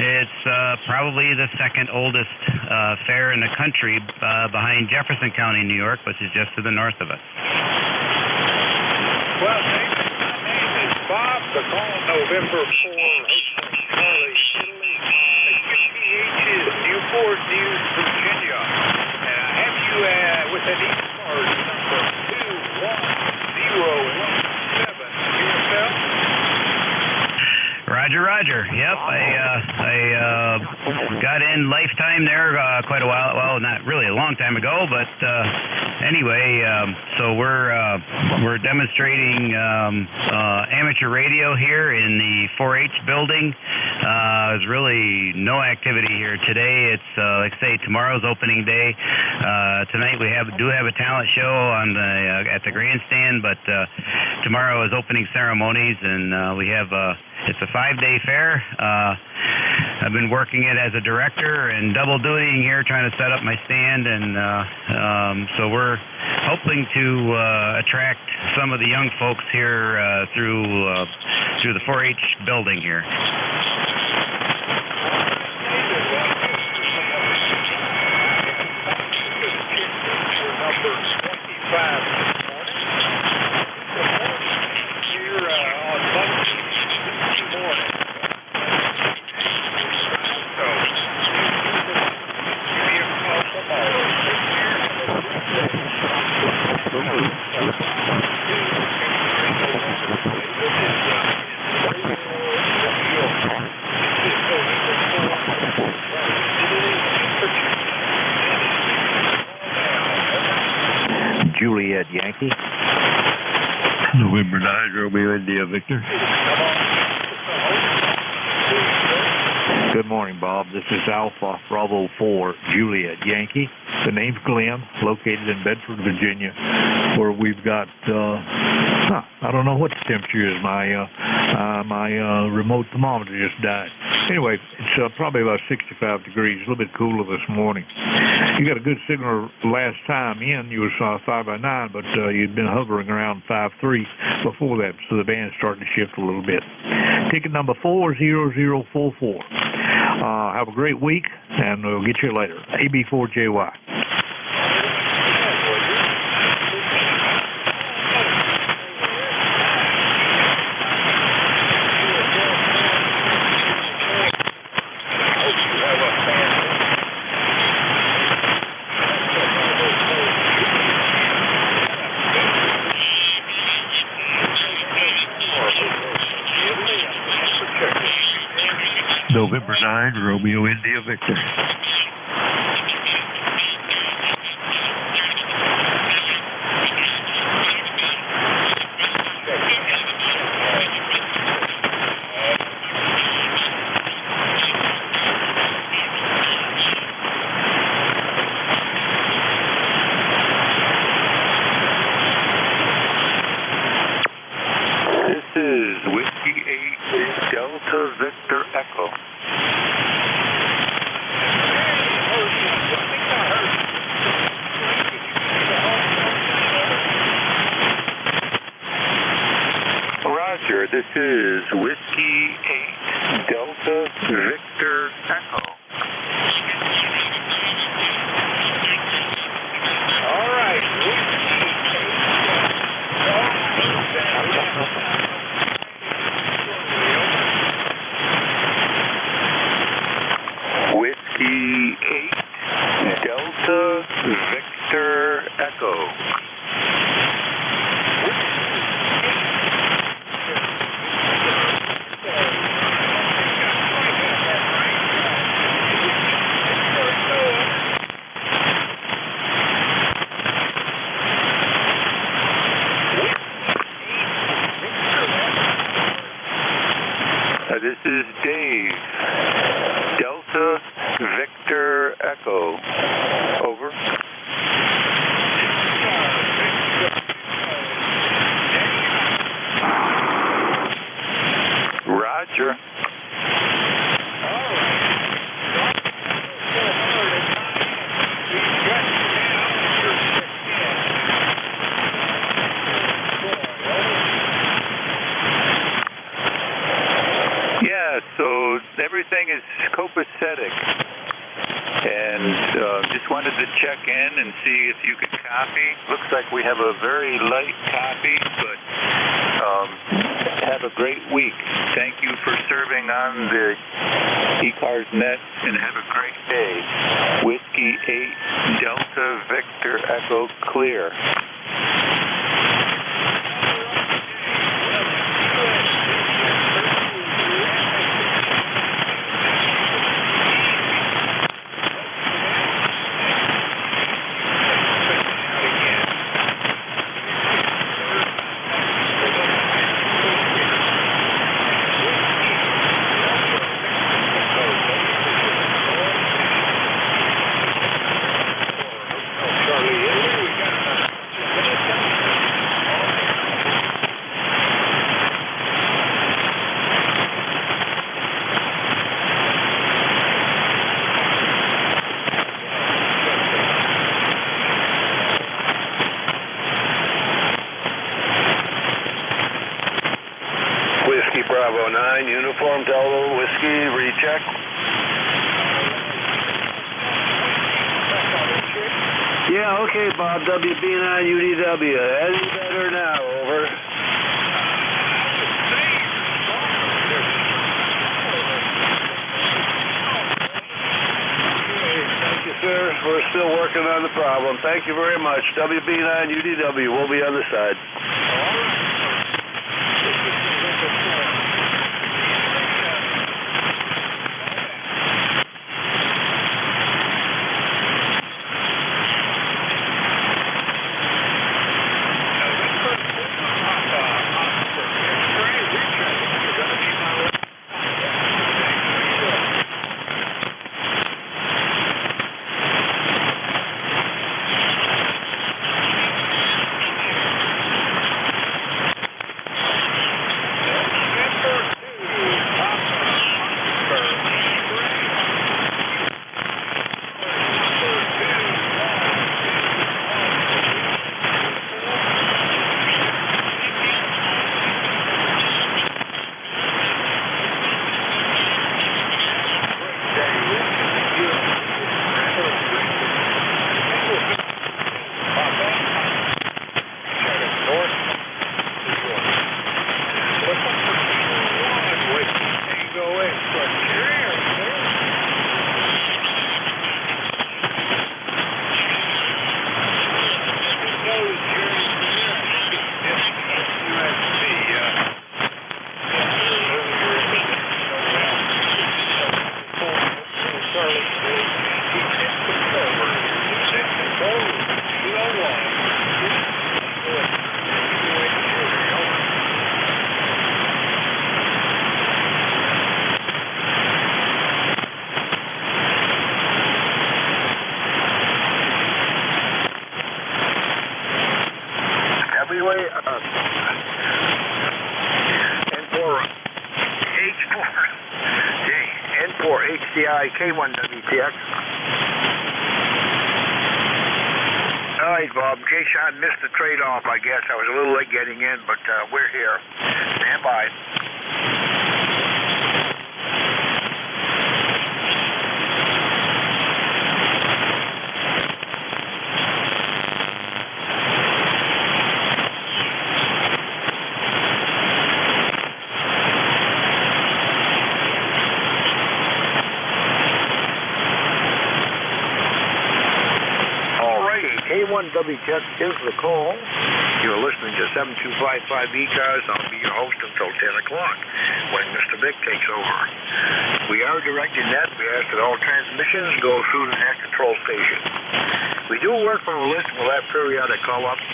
It's probably the second oldest fair in the country, behind Jefferson County, New York, which is just to the north of us. Well, my name is Bob. The call November 4, Charlie, Italy. QPH is Newport News, Virginia. And I have you with an ECARS number 21017. Yourself? Roger, Roger. Yep, I got in lifetime there quite a while. Well, not really a long time ago, but anyway, so we're demonstrating amateur radio here in the 4-H building. There's really no activity here today. It's like I say, tomorrow's opening day. Tonight we do have a talent show on the at the grandstand, but tomorrow is opening ceremonies, and we have it's a 5-day fair. I've been working it as a director and double dutying here, trying to set up my stand, and so we're hoping to attract some of the young folks here through the 4-H building here. Number 25 here on Monday morning. So, give me a call tomorrow. Juliet Yankee. November 9, Romeo India Victor. Good morning, Bob. This is Alpha Bravo 4 Juliet Yankee. The name's Glenn, located in Bedford, Virginia, where we've got, I don't know what the temperature is. My remote thermometer just died. Anyway, it's probably about 65 degrees, a little bit cooler this morning. You got a good signal last time in. You was 5x9, but you'd been hovering around 5.3 before that, so the band's starting to shift a little bit. Ticket number 40044. Have a great week, and we'll get you later. AB4JY. November 9, Romeo India Victor. is Whiskey 8 Delta Victor Echo. All right. Whiskey 8 Delta Victor Echo. This is Dave. Delta Victor Echo. Over. Roger. Yeah, so everything is copacetic, and just wanted to check in and see if you could copy. Looks like we have a very light copy, but have a great week. Thank you for serving on the ECARS net, and have a great day. Whiskey 8 Delta Victor Echo clear. Whiskey Bravo 9, Uniform Delta Whiskey, recheck. Yeah, okay, Bob. WB9 UDW. Any better now? Over. Thank you, sir. We're still working on the problem. Thank you very much. WB9 UDW. We'll be on the side. K1 WTX. right, Bob. In case I missed the trade-off, I guess. I was a little late getting in, but we're here. Stand by. K1WTech is the call. You're listening to 7255 ECARS. I'll be your host until 10 o'clock when Mr. Vic takes over. We are directed net. We ask that all transmissions go through the net control station. We do work from a list. We'll have periodic call-ups.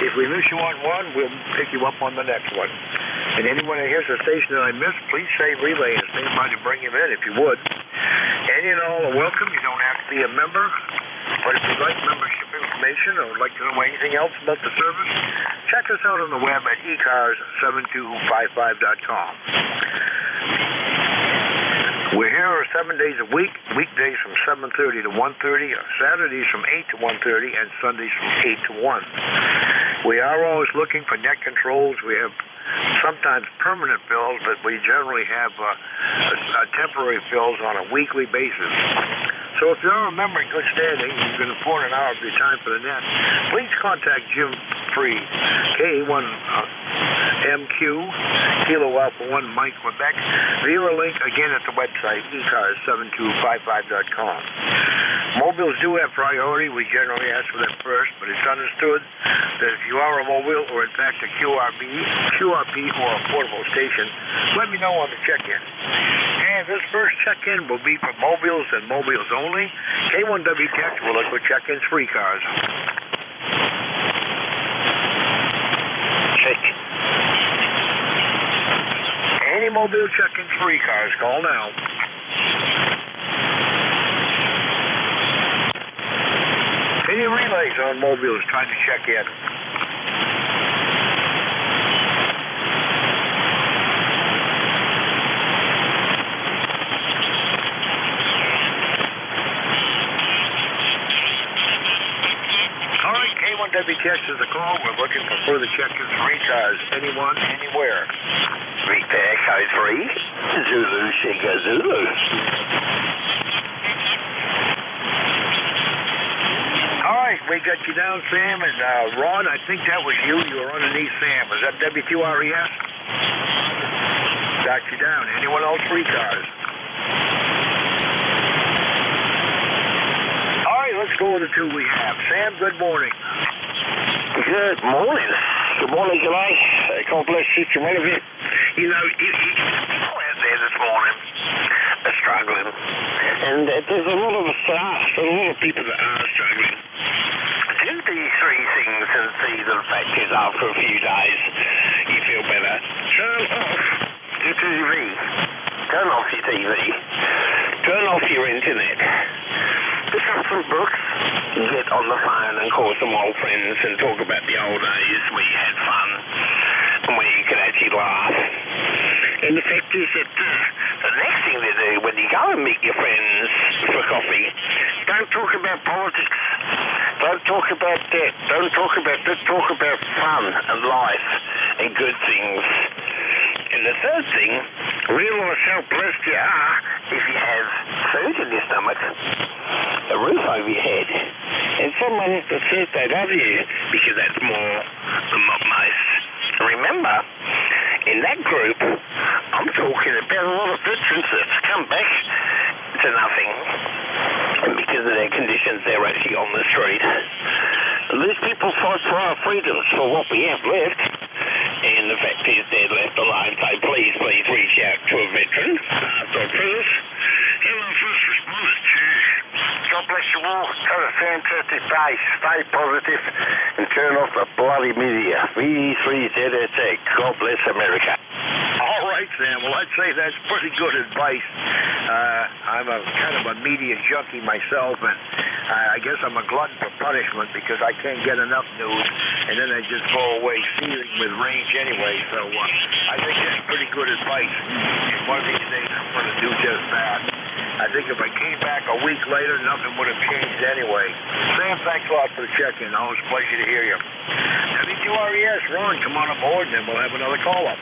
If we miss you on one, we'll pick you up on the next one. And anyone that hears a station that I missed, please say relay and stand by to bring him in if you would. Any and all are welcome. You don't have to be a member. But if you'd like membership information or would like to know anything else about the service, check us out on the web at ECARS7255.com. We're here 7 days a week, weekdays from 7:30 to 1:30, Saturdays from 8 to 1:30, and Sundays from 8 to 1. We are always looking for net controls. We have sometimes permanent bills, but we generally have temporary bills on a weekly basis. So if you're a member in good standing, you can afford an hour of your time for the net, please contact Jim Free, K1MQ, Kilo Alpha 1 Mike Quebec, via a link again at the website, ECARS7255.com. Mobiles do have priority. We generally ask for them first, but it's understood that if you are a mobile or in fact a QRP or a portable station, let me know on the check-in. And this first check-in will be for mobiles and mobiles only. K1WTech will look for check-ins for ECARS. Check. Any mobile check-ins for ECARS, call now. Any relays on mobiles trying to check in? K1WTech is the call. We're looking for further check-ins for ECARS. Anyone, anywhere. Victor Echo 3, Zulu Sugar Zulu. All right, we got you down, Sam, and Ron, I think that was you. You were underneath Sam. Was that WQRES? Got you down. Anyone else for ECARS? All right, let's go with the two we have. Sam, good morning. Good morning. Good morning, July. God bless each and one of you. You know, you out there this morning are struggling. And there's a lot of us that are, a lot of people that are struggling. Do these three things and see the effect is after a few days you feel better. Turn off your TV. Turn off your TV. Turn off your internet. Pick up some books, get on the phone and call some old friends and talk about the old days where you had fun and where you could actually laugh. And the fact is that the next thing to do when you go and meet your friends for coffee, don't talk about politics, don't talk about debt, don't talk about fun and life and good things. And the third thing, realize how blessed you are if you have food in your stomach, a roof over your head, and someone that says they love you, because that's more than most. Remember, in that group, I'm talking about a lot of veterans that's come back to nothing, and because of their conditions, they're actually on the street. These people fight for our freedoms, for what we have left. And the fact is they're left alone, so please reach out to a veteran. Please. Hello, first responders too. God bless you all. Have a fantastic day. Stay positive and turn off the bloody media. VE3ZSX. God bless America. All right, Sam. Well, I'd say that's pretty good advice. I'm a kind of a media junkie myself, and I guess I'm a glutton for punishment because I can't get enough news, and then I just go away seething with rage anyway. So I think that's pretty good advice. And one of these days I'm going to do just that. I think if I came back a week later, nothing would have changed anyway. Sam, thanks a lot for the check-in. Always a pleasure to hear you. NJ2US, Ron, come on aboard, and then we'll have another call-up.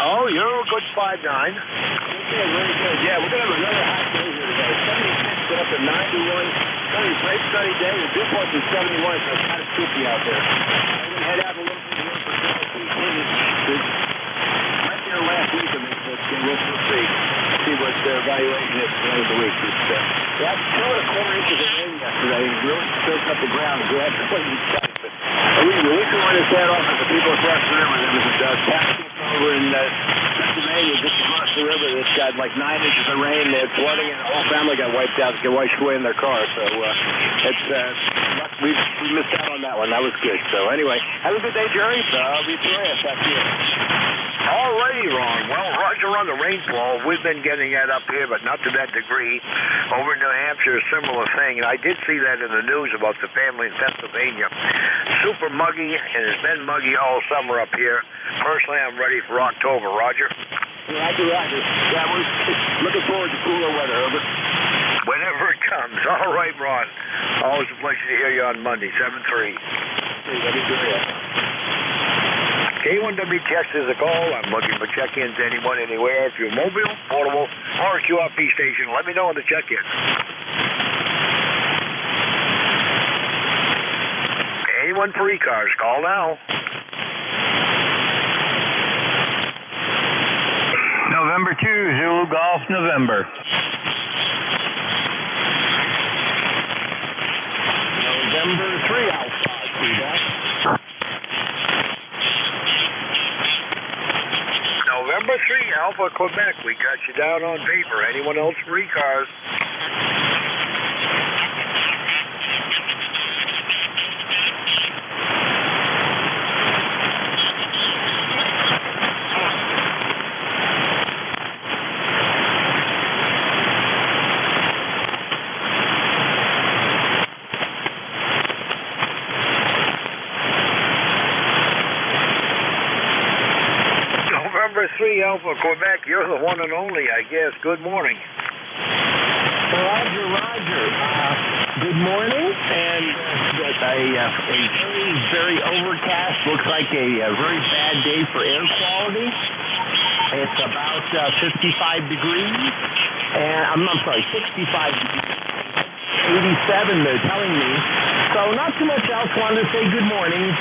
Oh, you're a good 5'9". Okay, very good. Yeah, we're going to have another hot day here today. 76, got up to 91. Sunny, great sunny day. The dew point is 71, so it's kind of sticky out there. I'm going to head out a little bit more for right there last week, and we'll see what their evaluation is for the end of the week. We had 2.25 inches of rain yesterday, and really soaked up the ground. We had to put these guys. We can run his head off at the people across the river. There was a taxi over in Pennsylvania, just across the river. It's got like 9 inches of rain. They had flooding, and the whole family got wiped out. Got washed away in their car. So we missed out on that one. That was good. So anyway, have a good day, Jerry. I'll be curious after you. All righty, Ron. Well, Roger, on the rainfall, we've been getting that up here, but not to that degree. Over in New Hampshire, a similar thing, and I did see that in the news about the family in Pennsylvania. Super muggy, and it's been muggy all summer up here. Personally, I'm ready for October. Roger? Roger. Yeah, we're looking forward to cooler weather. Over. Whenever it comes. All right, Ron. Always a pleasure to hear you on Monday, 7-3. K1WTX is a call. I'm looking for check-ins anyone, anywhere. If you're mobile, portable, or a QRP station, let me know on the check-in. Anyone for ECARS, call now. November 2, Zulu Golf, November. November 3, Alpha, feedback. November 3, Alpha, Quebec. We got you down on paper. Anyone else for ECARS? November 3, Alpha, Quebec. You're the one and only, I guess. Good morning. Roger. Good morning, and a very, very overcast. Looks like a very bad day for air quality. It's about 55 degrees, and I'm sorry, 65 degrees. 87, they're telling me. So not too much else. Wanted to say good morning.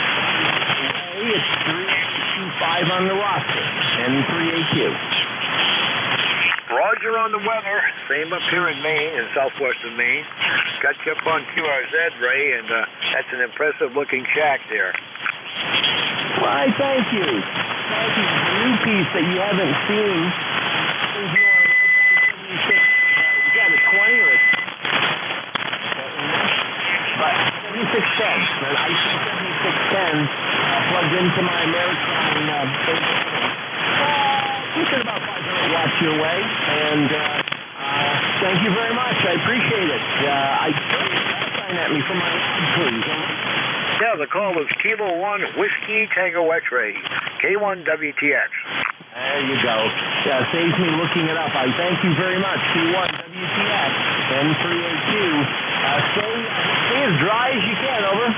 It's 325 on the roster, and 3AQ. Roger on the weather. Same up here in Maine, in southwestern Maine. Got you up on QRZ, Ray, and that's an impressive-looking shack there. Why, thank you. Thank you. A new piece that you haven't seen. You got a 20 or a 7610. An IC 7610 plugged into my American pushing about 500 watts your way, and thank you very much. I appreciate it. Sign at me for my please. Yeah, the call is Kilo 1 Whiskey Tango X-Ray, K1WTX. There you go. Saves me looking it up. I thank you very much. K1WTX, N3AQ. Stay as dry as you can, over.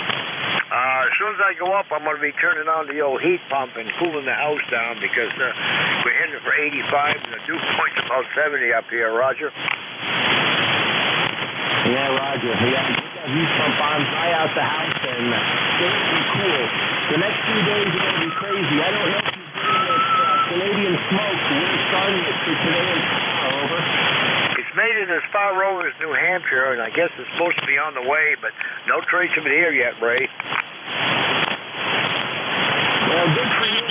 As soon as I go up, I'm going to be turning on the old heat pump and cooling the house down because we're heading for 85 and the dew point's about 70 up here, Roger. Yeah, Roger. Yeah, get that heat pump on, dry out the house, and stay cool. The next few days are going to be crazy. I don't know if you're doing this Canadian smoke. We're starting it for today and tomorrow, over. It's made it as far over as New Hampshire, and I guess it's supposed to be on the way, but no trace of it here yet, Ray. Well, good for you.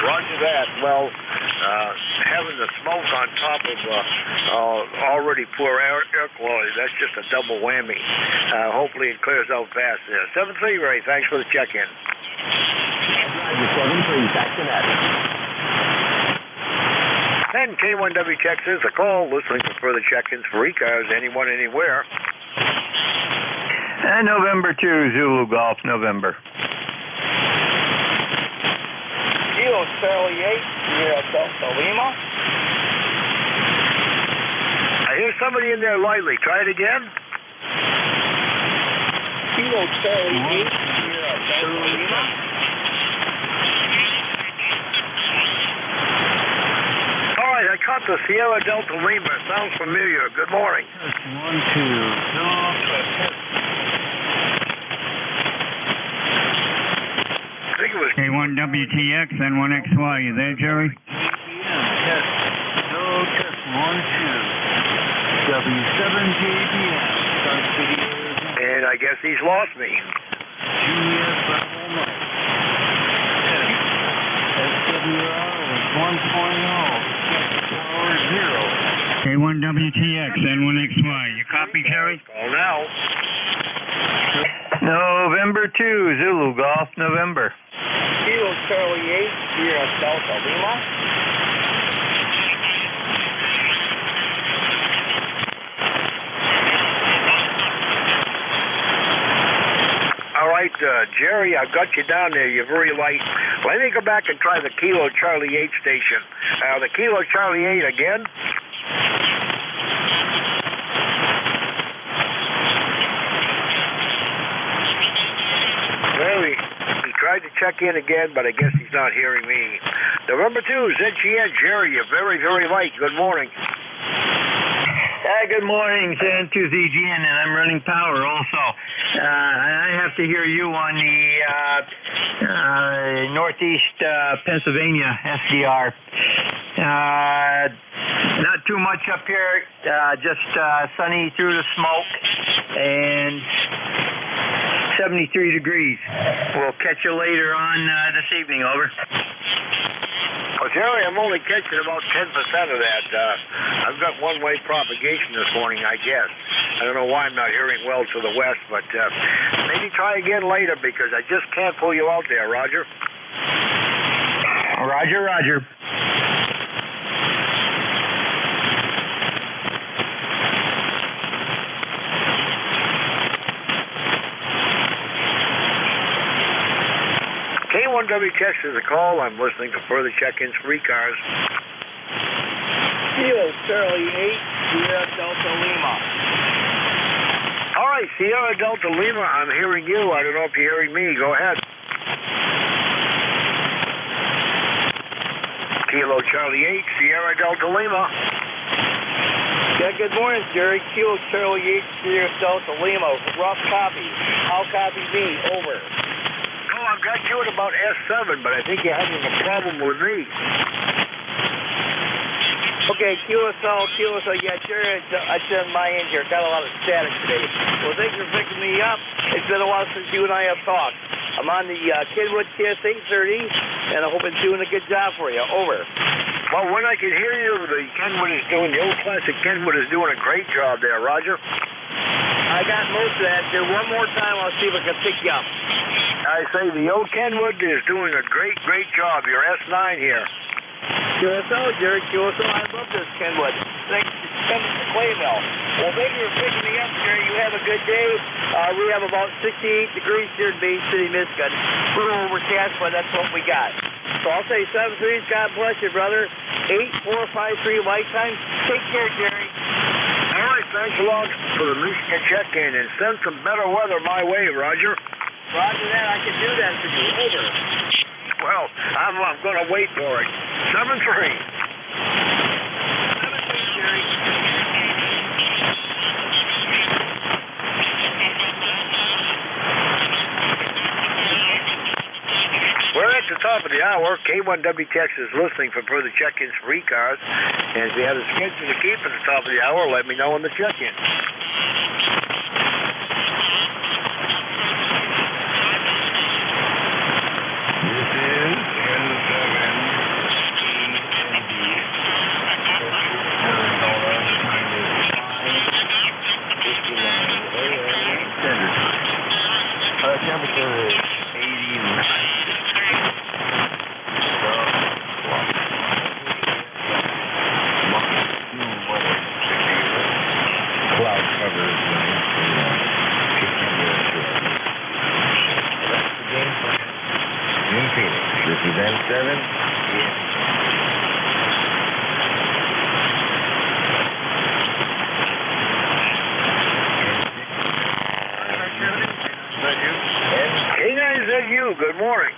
Roger that. Well, having the smoke on top of already poor air quality, that's just a double whammy. Hopefully it clears out fast there. 7-3, Ray. Thanks for the check-in. 7-3, back to that. And K1WTX is a call, listening for further check-ins for ECARS, anyone, anywhere. And November 2, Zulu Golf, November. Kilo Charlie 8, Sierra Delta Lima. I hear somebody in there lightly. Try it again. Kilo Charlie 8, Sierra Delta Lima. All right, I caught the Sierra Delta Lima. It sounds familiar. Good morning. 1, 2. I think it was K1WTX, N1XY. You there, Jerry? Test. No, test 1, 2. W7JBM. Start video. And I guess he's lost me. GS Bravo Mike. SWR was 1.0. 0. K1WTX, N1XY. You copy, Jerry? Call now. November 2, Zulu Golf, November. Kilo Charlie 8, Sierra Delta Lima. All right, Jerry, I've got you down there. You're very light. Let me go back and try the Kilo Charlie 8 station. The Kilo Charlie 8 again. Well, he tried to check in again, but I guess he's not hearing me. November 2, ZGN, Jerry, you're very, very light. Good morning. Good morning, San 2 ZGN, and I'm running power also. I have to hear you on the Northeast Pennsylvania SDR. Not too much up here, just sunny through the smoke, and 73 degrees. We'll catch you later on this evening, over. Well, Jerry, I'm only catching about 10% of that. I've got one-way propagation this morning, I guess. I don't know why I'm not hearing well to the west, but maybe try again later because I just can't pull you out there, Roger. Roger, roger. K1WTX is a call. I'm listening to further check-ins for ECARS. Kilo Charlie 8, Sierra Delta Lima. All right, Sierra Delta Lima, I'm hearing you. I don't know if you're hearing me. Go ahead. Kilo Charlie 8, Sierra Delta Lima. Yeah, good morning, Jerry. Kilo Charlie 8, Sierra Delta Lima. Rough copy. How copy me? Over. No, I've got you at about S7, but I think you're having a problem with me. Okay, QSO, yeah, Jerry, I said my end here. Got a lot of static today. Well, thanks for picking me up. It's been a while since you and I have talked. I'm on the Kenwood TS 830, and I hope it's doing a good job for you. Over. Well, when I can hear you, the Kenwood is doing, the old classic Kenwood is doing a great job there, Roger. I got most of that. Do one more time, I'll see if I can pick you up. I say the old Kenwood is doing a great, great job. You're S9 here. QSO, Jerry, QSO, I love this Kenwood. Thanks for Claymore. Well, thank you for picking me up, Jerry. You have a good day. We have about 68 degrees here in Bay City, Michigan. A little overcast, but that's what we got. So I'll say 7-3. God bless you, brother. 8453 lifetime. Take care, Jerry. All right, thanks a lot for the Michigan check-in, and send some better weather my way, Roger. Roger that. I can do that for you. Over. Well, I'm going to wait for it. 7-3. 7-3, Jerry. We're at the top of the hour. K1WTX is listening for further check-ins for ECARS. And if you have a schedule to keep at the top of the hour, let me know on the check-in. This is N7 Arizona. Time is 5:59 a.m. Standard Time. Temperature is 89. 7, yeah. K9ZU, good morning.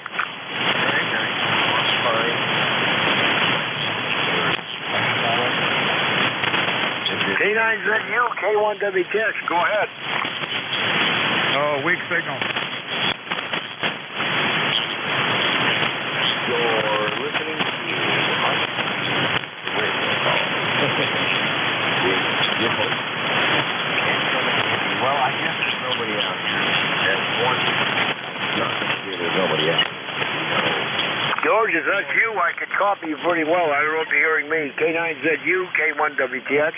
K9ZU, K1WTX, go ahead. Oh, weak signal. You're listening to your host. Well, I guess there's nobody out here. There's one. Nothing here. There's nobody out. George, is that you? I could copy you pretty well. I don't know if you're hearing me. K9ZU, K1WTX.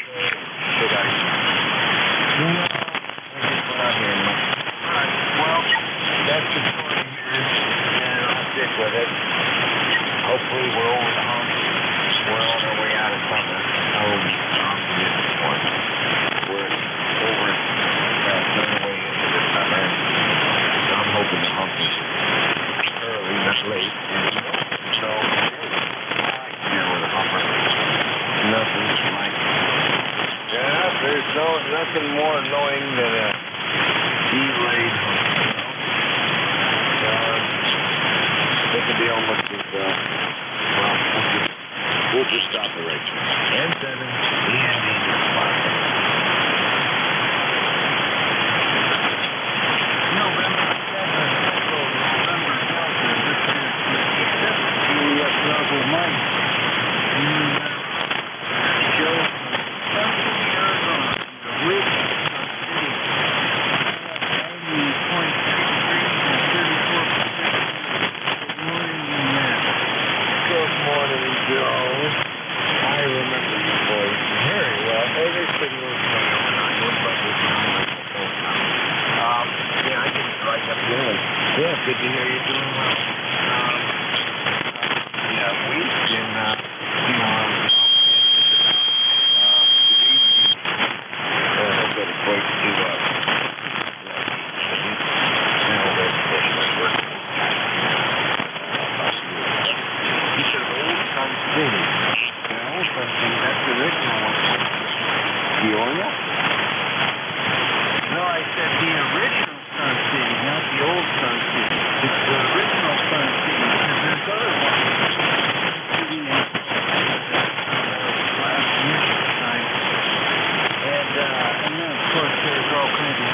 Well, that's the story here, and I'll stick with it. Hopefully we're over the hump. We're on our way out of summer. I will be confident this one. We're over, turn away into the summer. So I'm hoping the hump is early, not late. So, here with the humper. Nothing like it. Yeah, there's nothing more annoying than a delayed humper. It can be almost as, well, we'll just stop the race. N7, END, November 7th, November 9th. Joe, Arizona, with Good morning, Joe. I remember your voice very well. Everything was fine, and I know about this yeah, I can right up here. Yeah, good to hear you're doing well. Yeah, we've been, No, I said the original Sun City, not the old Sun City. It's the original Sun City, because there's other ones. Last year sometime. And then, of course, there's all kinds of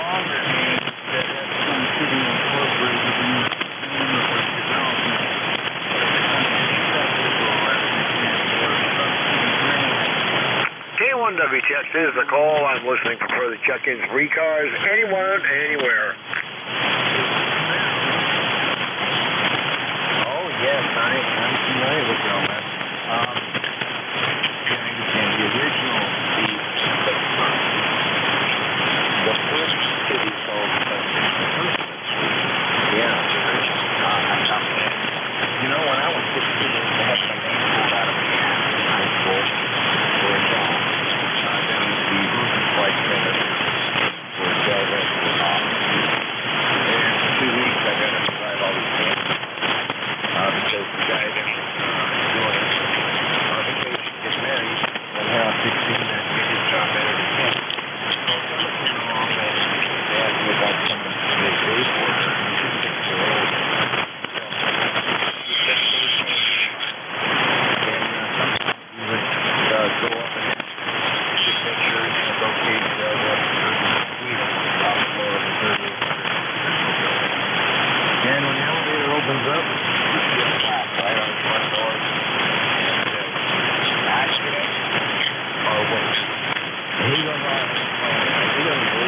longer names that have Sun City incorporated in the name of the development. K1WTX, this is the call. I'm listening for further check-ins, ECARS, anyone, anywhere. Oh, yes, I'm familiar with all that. I understand the original, the first city called yeah, the original. You know, when I was 16, I had my name pulled out of me in high school for a job. Down at the Roofing Flight Center for a job at the office. And for 2 weeks, I got to drive all these things. Because the guy that was doing our vacation gets married, and when I was 16, I get his job better than him. So someone came along and they asked me about something to do with race worker, and he's a 6-year-old. Go up and just make sure it's okay to go up to the suite on the top floor of the 38th floor. And when the elevator opens up, you see a plaque right on the front door. Accident or worse. He goes on. He doesn't believe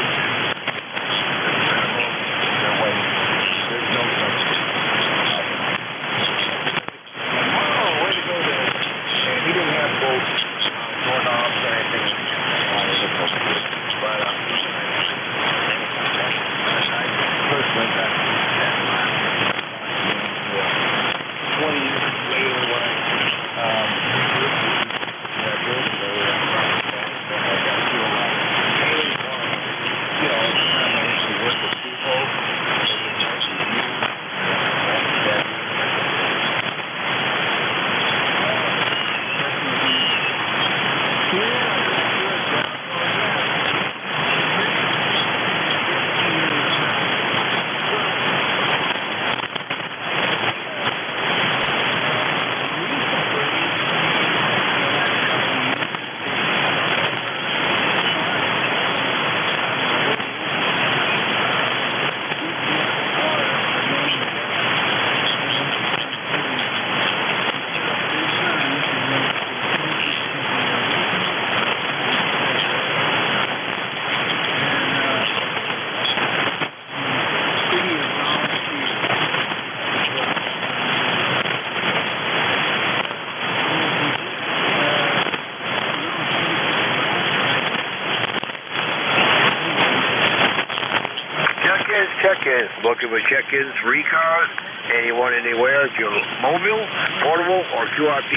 check-ins. Looking for check-ins for ECARS. Anyone, anywhere, if you're mobile, portable, or QRP,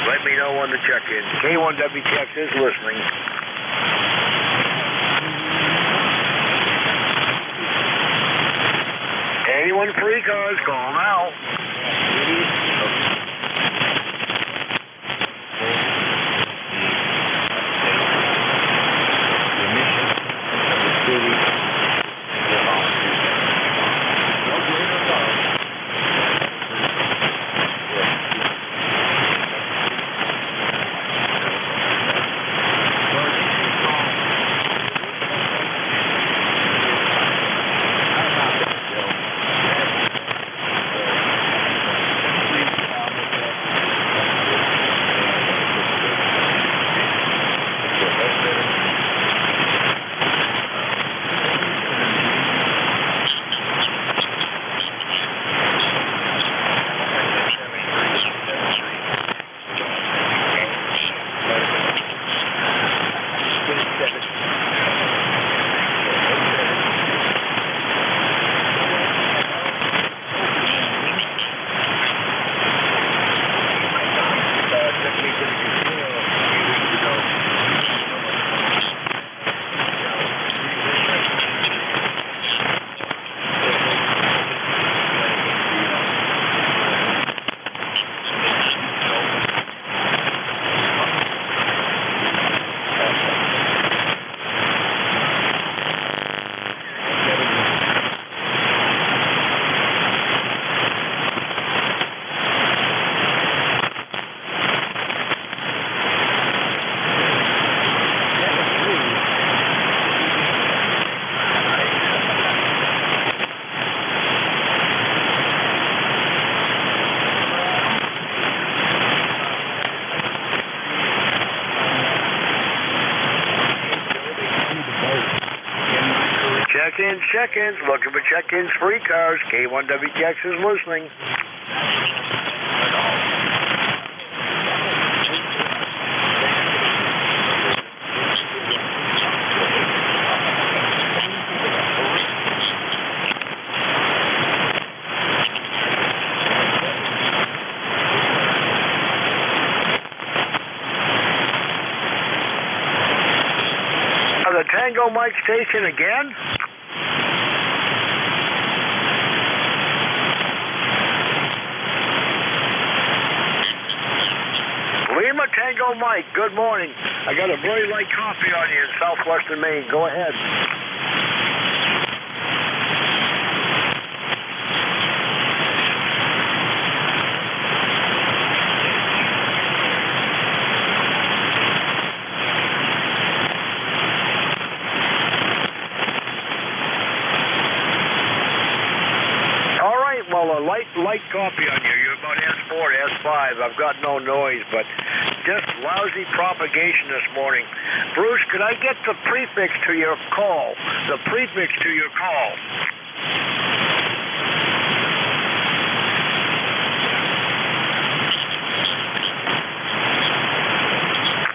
let me know on the check-in. K1WTX is listening. Anyone for ECARS, call now. Check-ins, looking for check-ins for ECARS. K1WTX is listening. The Tango Mike station again? Lima Tango Mike, good morning. I got a very light coffee on you in southwestern Maine. Go ahead. All right, well, a light coffee on you. You're about S4 to S5. I've got no noise, but just lousy propagation this morning. Bruce, could I get the prefix to your call? The prefix to your call.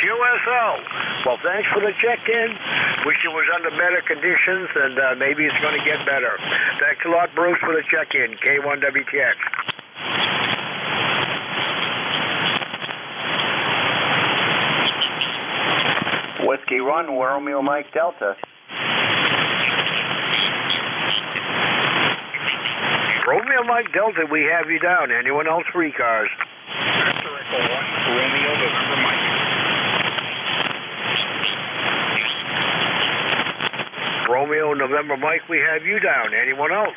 QSL. Well, thanks for the check-in. Wish it was under better conditions, and maybe it's going to get better. Thanks a lot, Bruce, for the check-in. K1WTX. Whiskey 1, Romeo Mike Delta. Romeo Mike Delta, we have you down. Anyone else for ECARS? Romeo November Mike. Romeo November Mike, we have you down. Anyone else?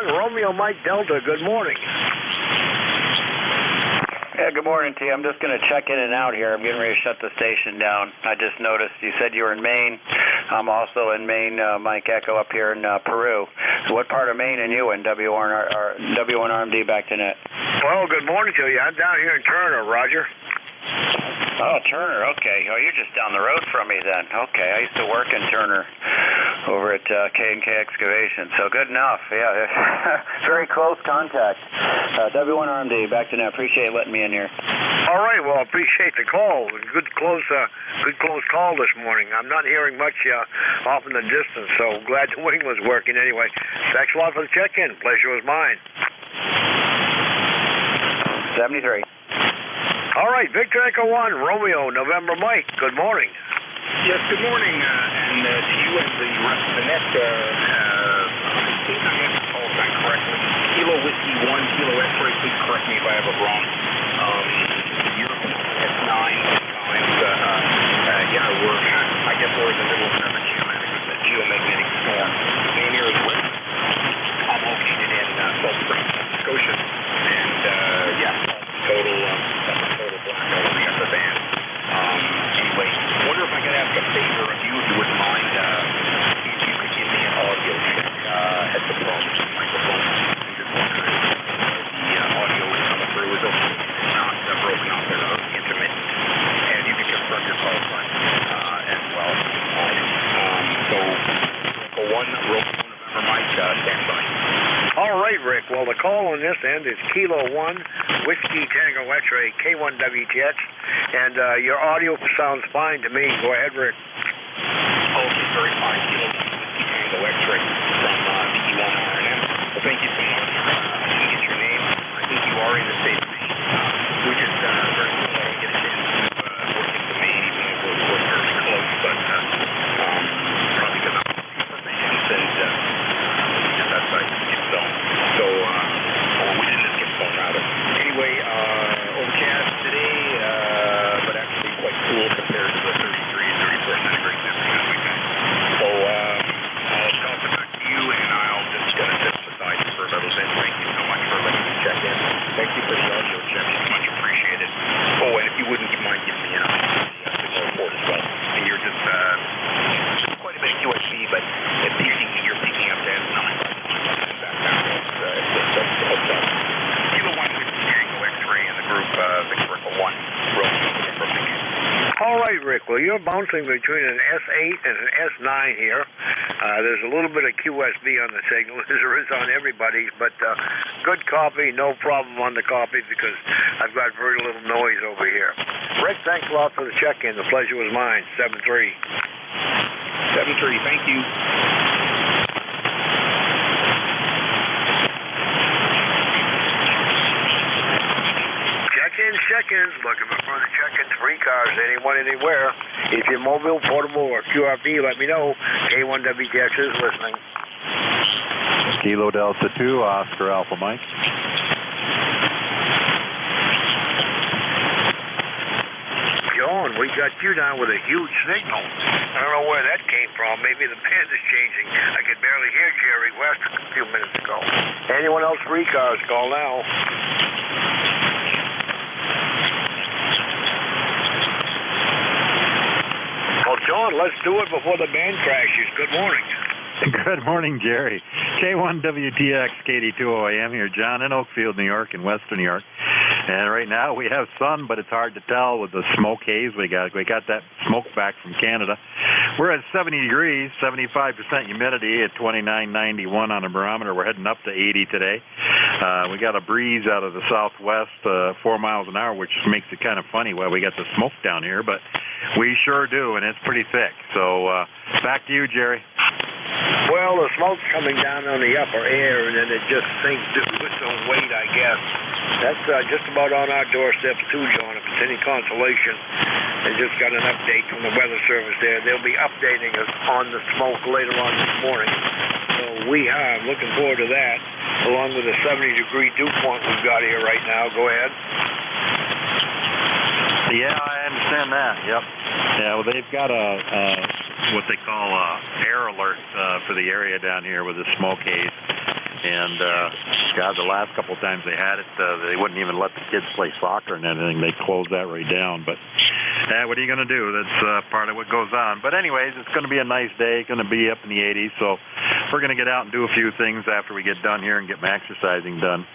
Romeo Mike Delta, good morning. Yeah, good morning to you. I'm just going to check in and out here. I'm getting ready to shut the station down. I just noticed you said you were in Maine. I'm also in Maine, Mike Echo up here in Peru. What part of Maine and you in W1RMD back to net? Well, good morning to you. I'm down here in Turner, Roger. Oh, Turner, okay. Oh, you're just down the road from me then. Okay, I used to work in Turner over at K&K Excavation, so good enough. Yeah, very close contact. W1RMD, back to net. Appreciate letting me in here. All right, well, appreciate the call. Good close call this morning. I'm not hearing much off in the distance, so glad the wing was working anyway. Thanks a lot for the check-in. Pleasure was mine. 73. All right, Victor Echo 1, Romeo, November Mike, good morning. Yes, good morning, and to you and the rest of the net, I think I have the call sign correctly. Kilo Whiskey 1, Kilo X-ray, please correct me if I have it wrong. Europe at 9 times, I guess we're in the middle of another geomagnetic storm. Name here is Rick. I'm located in Salt Springs, Nova Scotia, and total blackout on the upper band. Anyway, wonder if I could ask a favor of you, if you wouldn't mind, if you could give me an audio check at the microphone. I'm just wondering if the audio is coming through. Is okay. It's not broken up or intermittent. And you can confirm your call sign as well. So, for one, November Mike, stand by. All right, Rick. Well, the call on this end is Kilo 1, Whiskey Tango X-ray, K1WTX, and your audio sounds fine to me. Go ahead, Rick. Okay, very fine. Kilo 1, Whiskey Tango X-ray from VE1RNM. Well, thank you so much. I didn't get your name. I think you are in the state of Maine. We just very soon want to get a chance to work into Maine, even though we're fairly close, but probably because I'm permissions and that's like skip zone. So, we didn't skip zone rather. Anyway, overcast today, but actually quite cool compared to the 33 and 34 centigrade temperature we've had. So, I'll toss it back to you, and I'll just sit beside you for a little bit. Thank you so much for letting me check in. Thank you for the audio check. It's much appreciated. Oh, and if you wouldn't mind giving me an signal report as well. And you're just quite a bit of QSB, but it's usually you're picking up that 9. Kilo 1 with Tango X-ray in the group Victor Echo 1, Romeo, November Mike. All right, Rick. Well, you're bouncing between an S8 and an S9 here. There's a little bit of QSB on the signal, as there is on everybody's, but good copy, no problem on the copy because I've got very little noise over here. Rick, thanks a lot for the check-in. The pleasure was mine. 7-3. 7-3, thank you. Check-ins, looking for further check-ins for ECARS, anyone, anywhere. If you're mobile, portable, or QRP, let me know. K1WTX is listening. Kilo Delta 2, Oscar Alpha Mike. John, we got you down with a huge signal. I don't know where that came from. Maybe the band is changing. I could barely hear Jerry West a few minutes ago. Anyone else for ECARS, call now. Well, John, let's do it before the band crashes. Good morning. Good morning, Jerry. K1WTX, KD2OAM here, John, in Oakfield, New York, in Western New York. And right now we have sun, but it's hard to tell with the smoke haze we got. We got that smoke back from Canada. We're at 70 degrees, 75% humidity at 2991 on the barometer. We're heading up to 80 today. We got a breeze out of the southwest, 4 miles an hour, which makes it kind of funny why we got the smoke down here, but we sure do, and it's pretty thick. So back to you, Jerry. Well, the smoke's coming down on the upper air, and then it just sinks due to its own weight, I guess. That's just about on our doorsteps, too, John, if it's any consolation. They just got an update from the Weather Service there. They'll be updating us on the smoke later on this morning. So we are looking forward to that, along with the 70-degree dew point we've got here right now. Go ahead. Yeah, I understand that. Yep. Yeah, well, they've got what they call air alert for the area down here with the smoke haze. And, God, the last couple of times they had it, they wouldn't even let the kids play soccer and anything. They closed that right down. But, what are you going to do? That's part of what goes on. But anyways, it's going to be a nice day. Going to be up in the 80s. So we're going to get out and do a few things after we get done here and get my exercising done.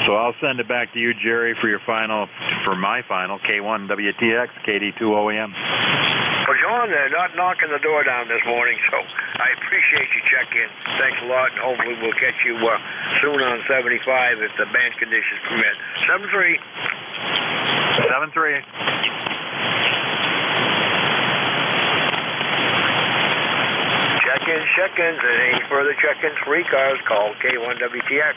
So I'll send it back to you, Jerry, for my final, K1WTX, KD2OAM. Well, John, they're not knocking the door down this morning, so I appreciate you check-in. Thanks a lot, and hopefully we'll catch you soon on 75 if the band conditions permit. 7-3. 7-3. Check-ins, and any further check-ins for ECARS, call K1WTX.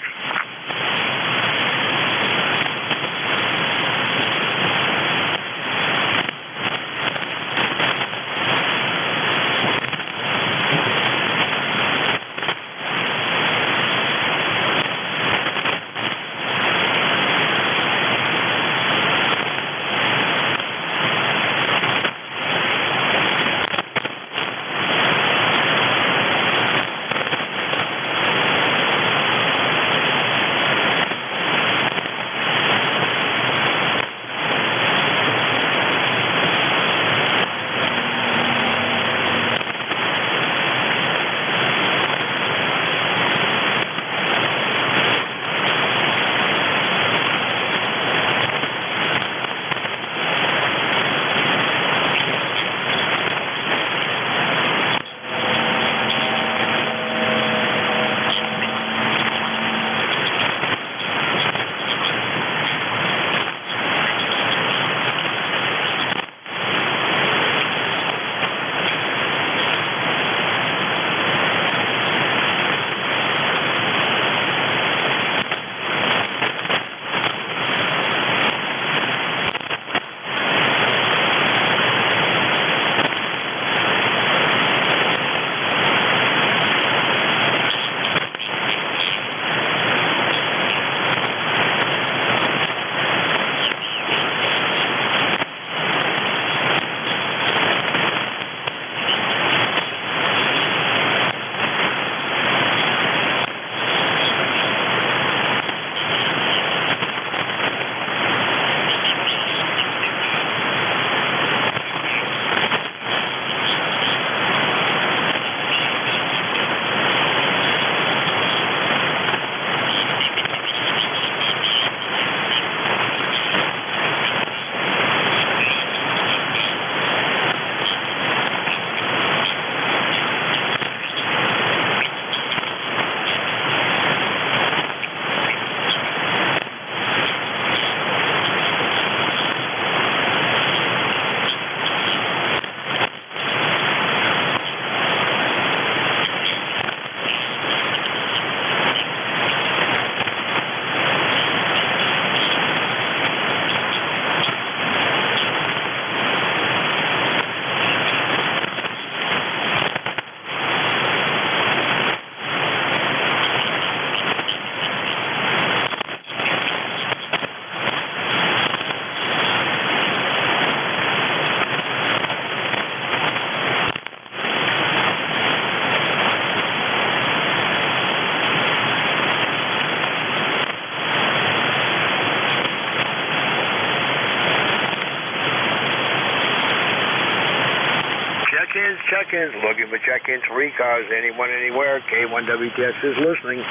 Check-ins, looking for check-ins for ECARS, anyone, anywhere. K1WTX is listening.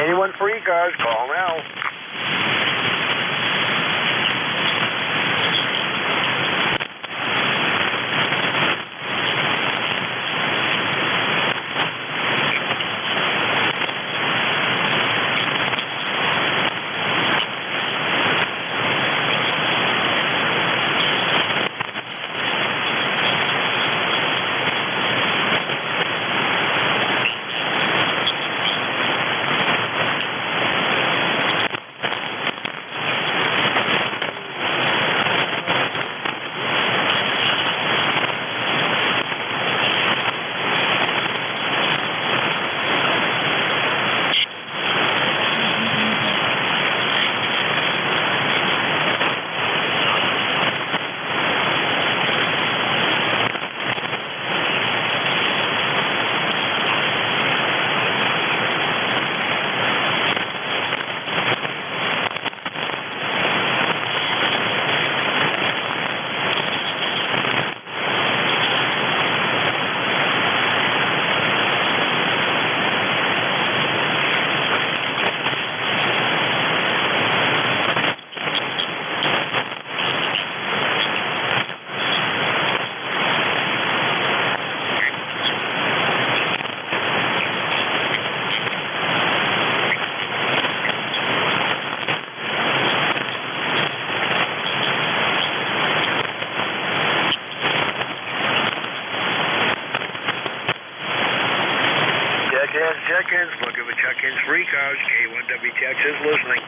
Anyone for ECARS, call now. check-ins. Looking for check-ins for ECARS. K1WTX is listening.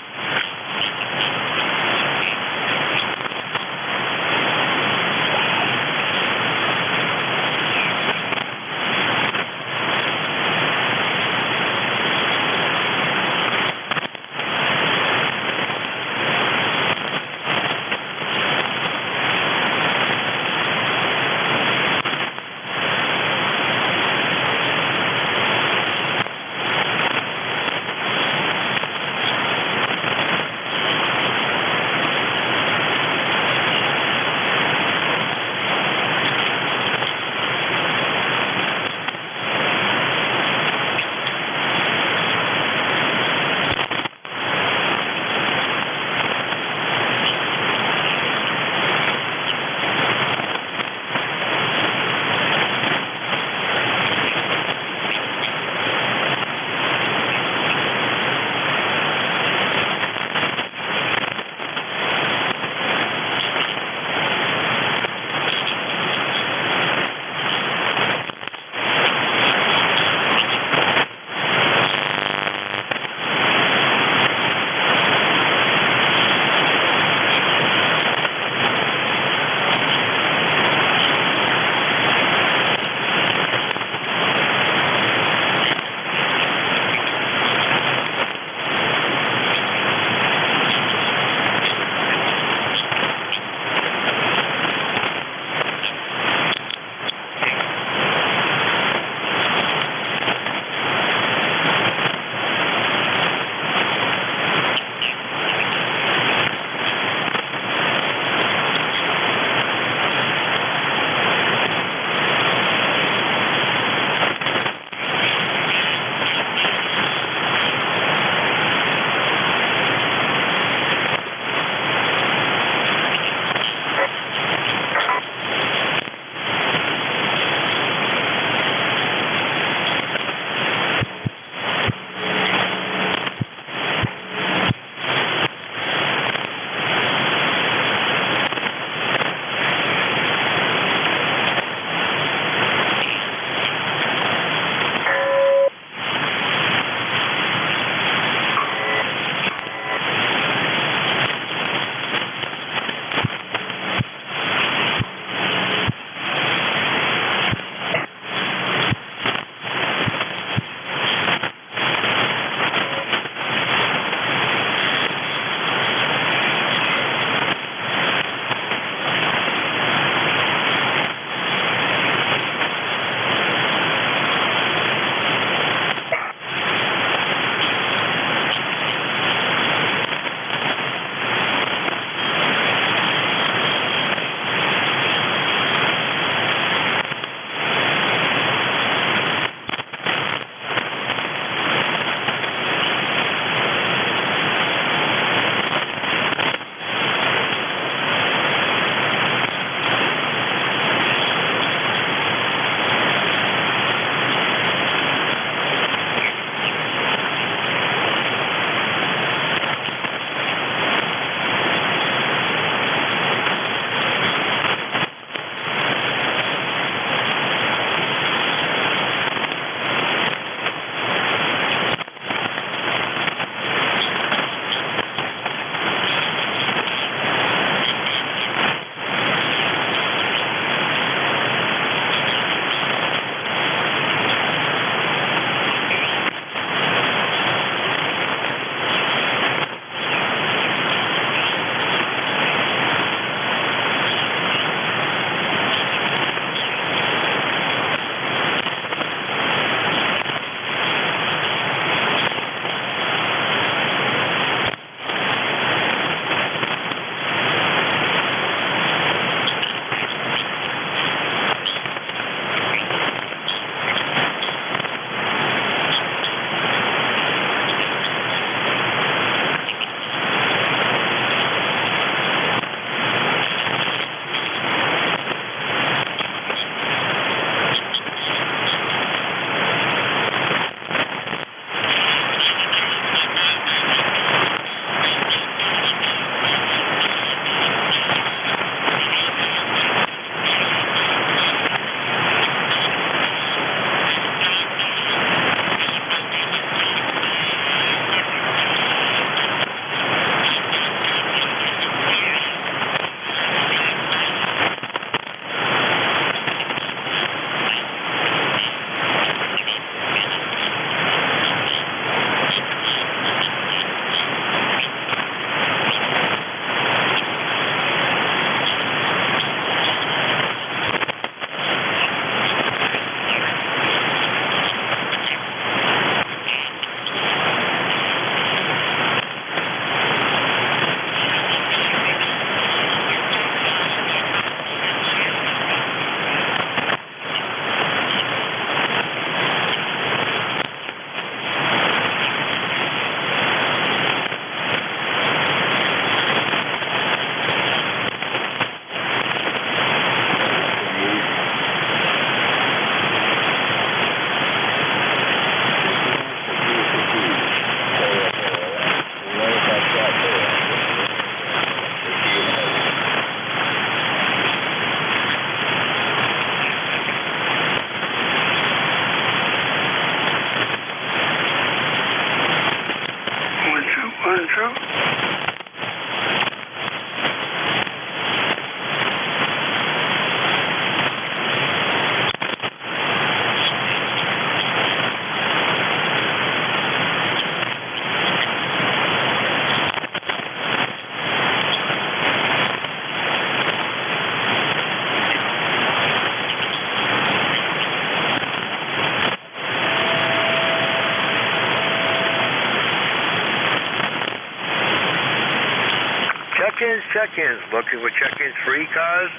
Check-ins. Looking with check-ins for ECARS.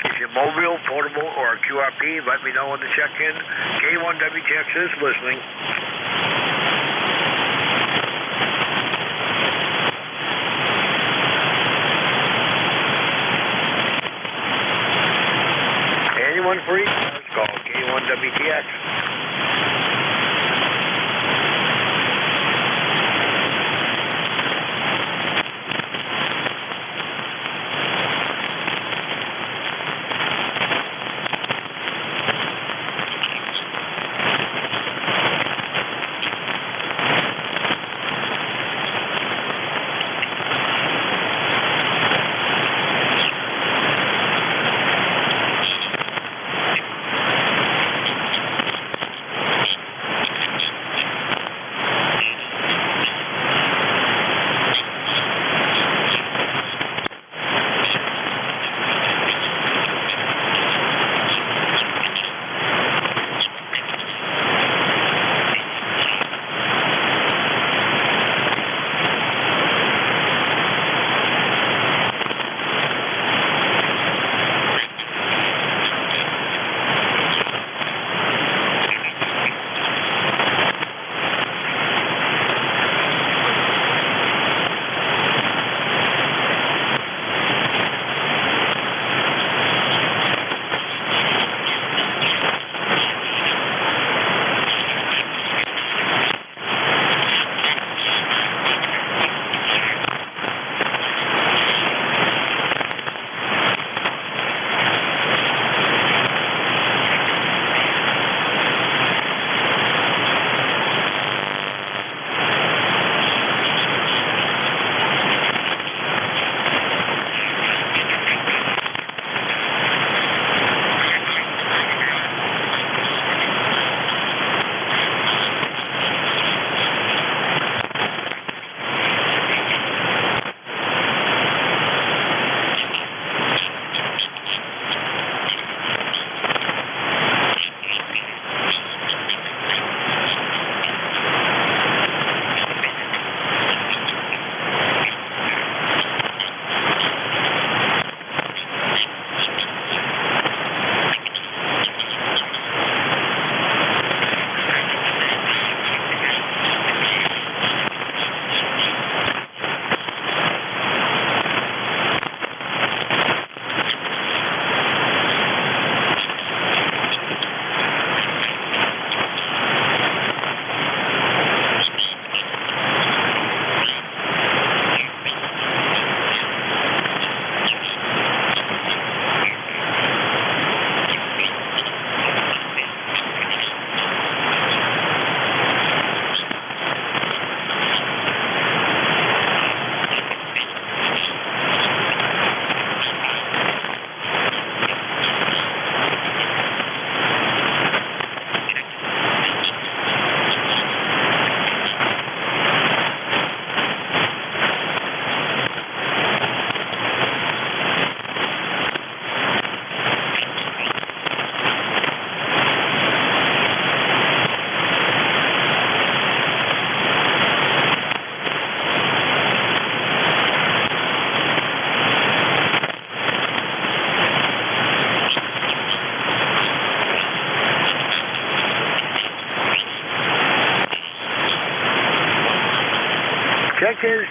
If you're mobile, portable, or QRP, let me know on the check-in. K1WTX is listening. Anyone for ECARS, call K1WTX.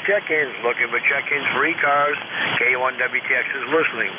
Check-ins. Looking for check-ins for ECARS. K1WTX is listening.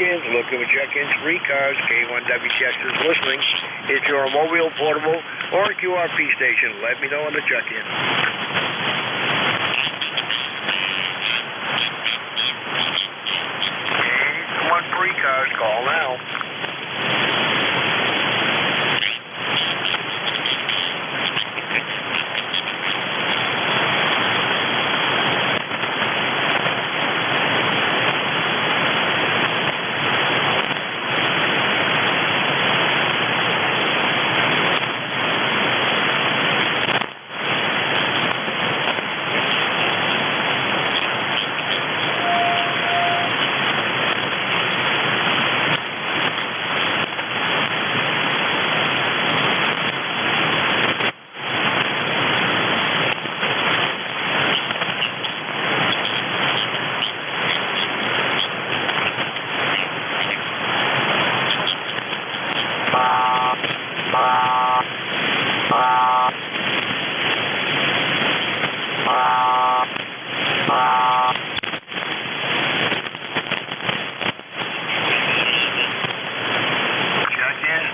check-ins, looking for check-ins, free cars. K1WTX is listening. It's your mobile, portable, or QRP station. Let me know on the check-in. K1 free cars, call now.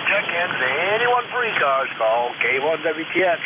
Check-ins, anyone free cars, call K1WTX.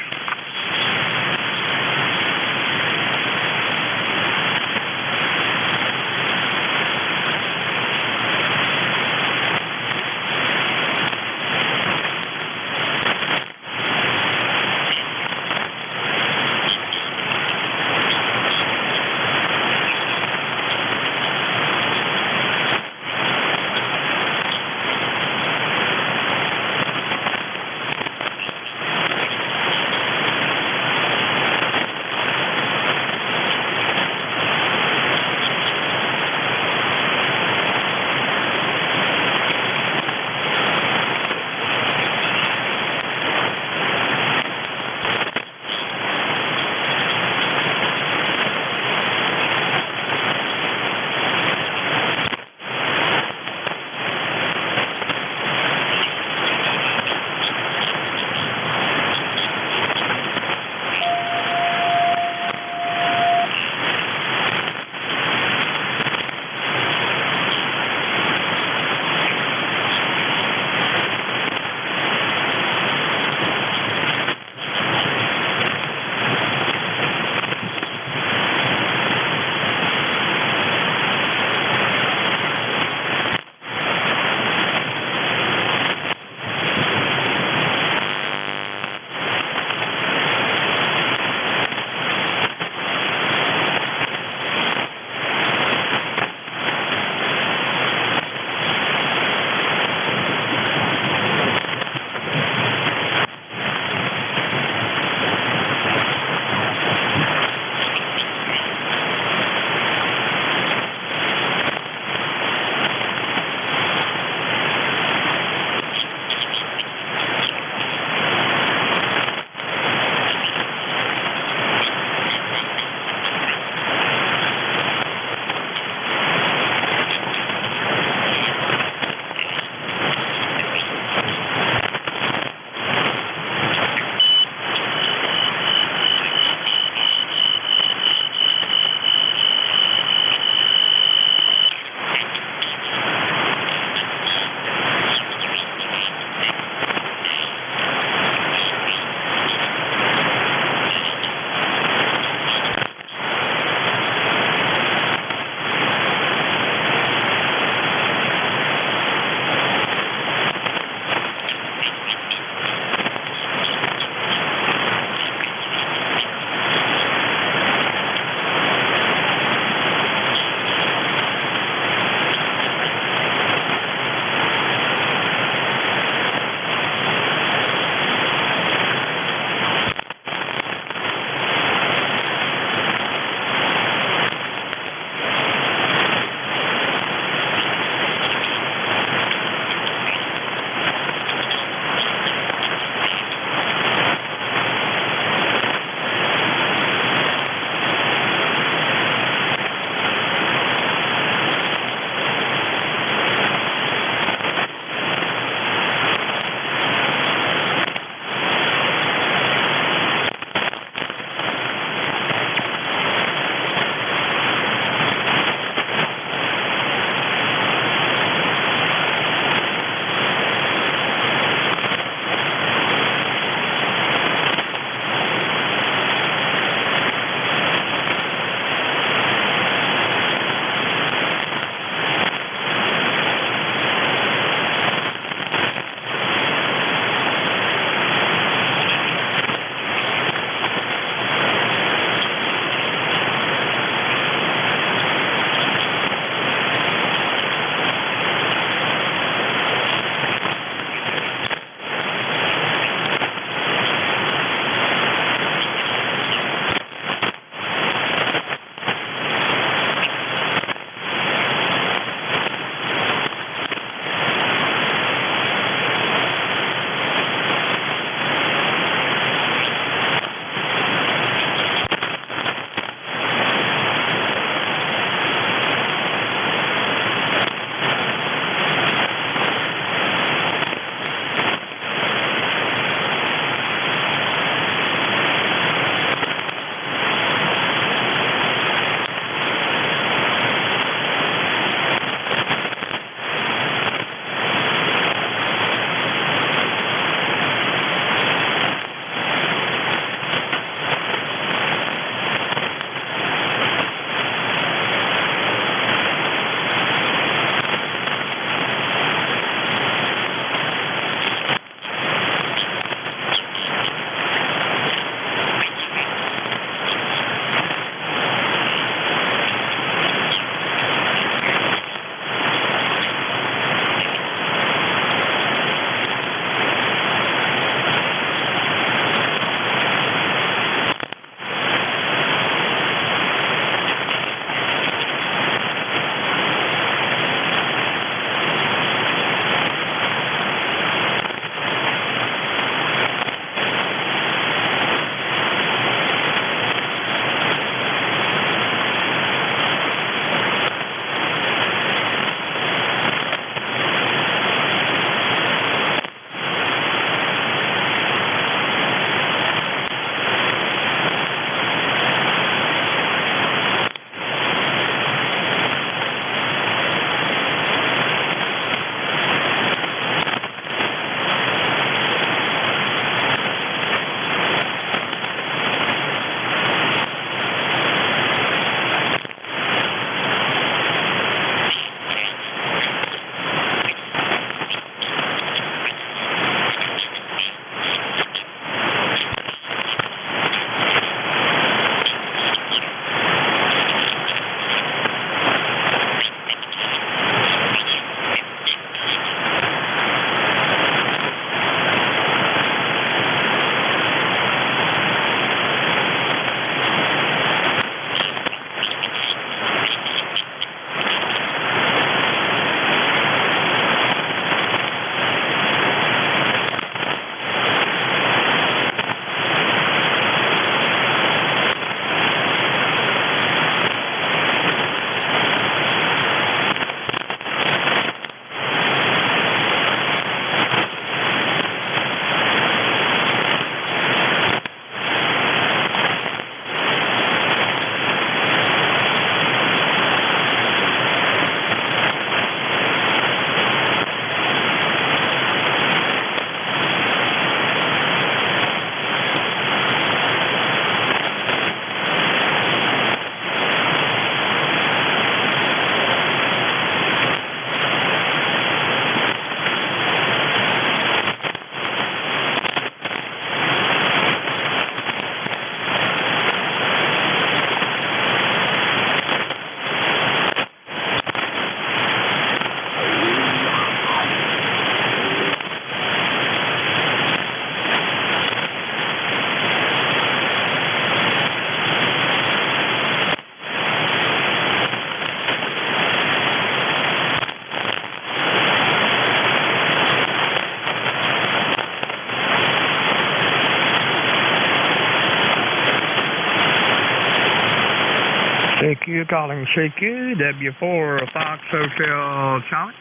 CQ calling CQ, W4 Fox Hotel Charlie.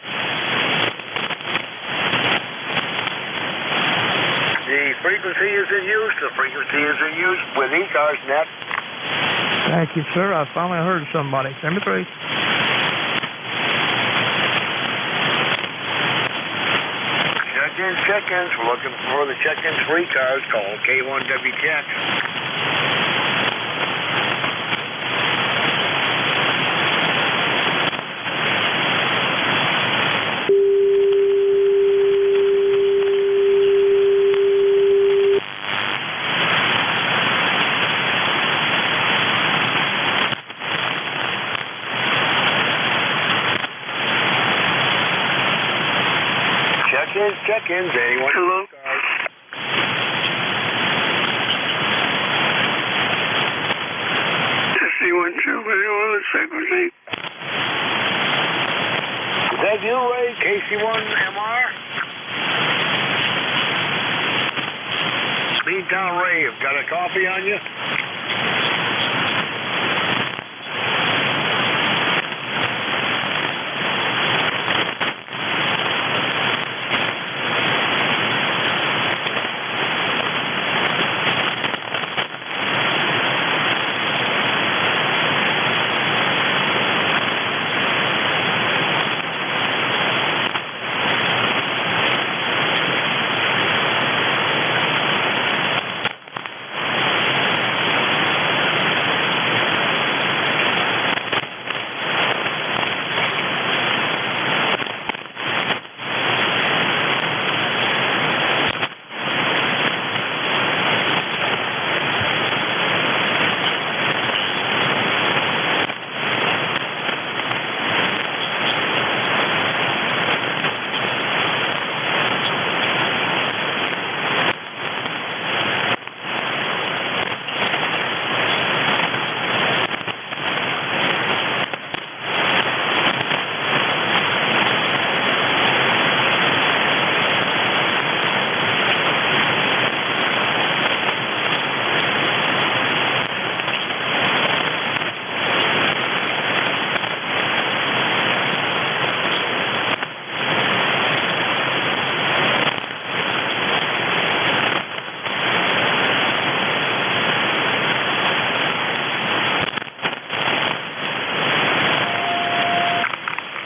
The frequency is in use. The frequency is in use with ECARS net. Thank you, sir. I finally heard somebody. 73. Check-ins. We're looking for the check-ins for ECARS. Call K1WTX. Check-ins, anyone? Hello? C1 anyone with frequency? Is that you, Ray? KC1MR? Meantime, Ray, you've got a coffee on you?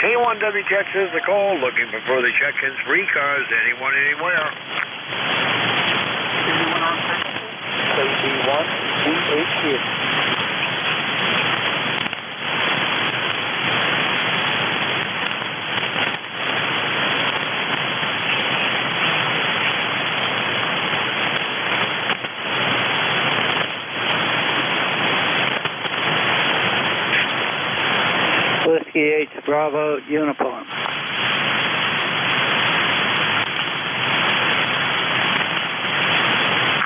K1WTX is the call, looking for further check-ins for ECARS, anyone, anywhere. KC1 CHQ. Whiskey 8 Bravo uniform.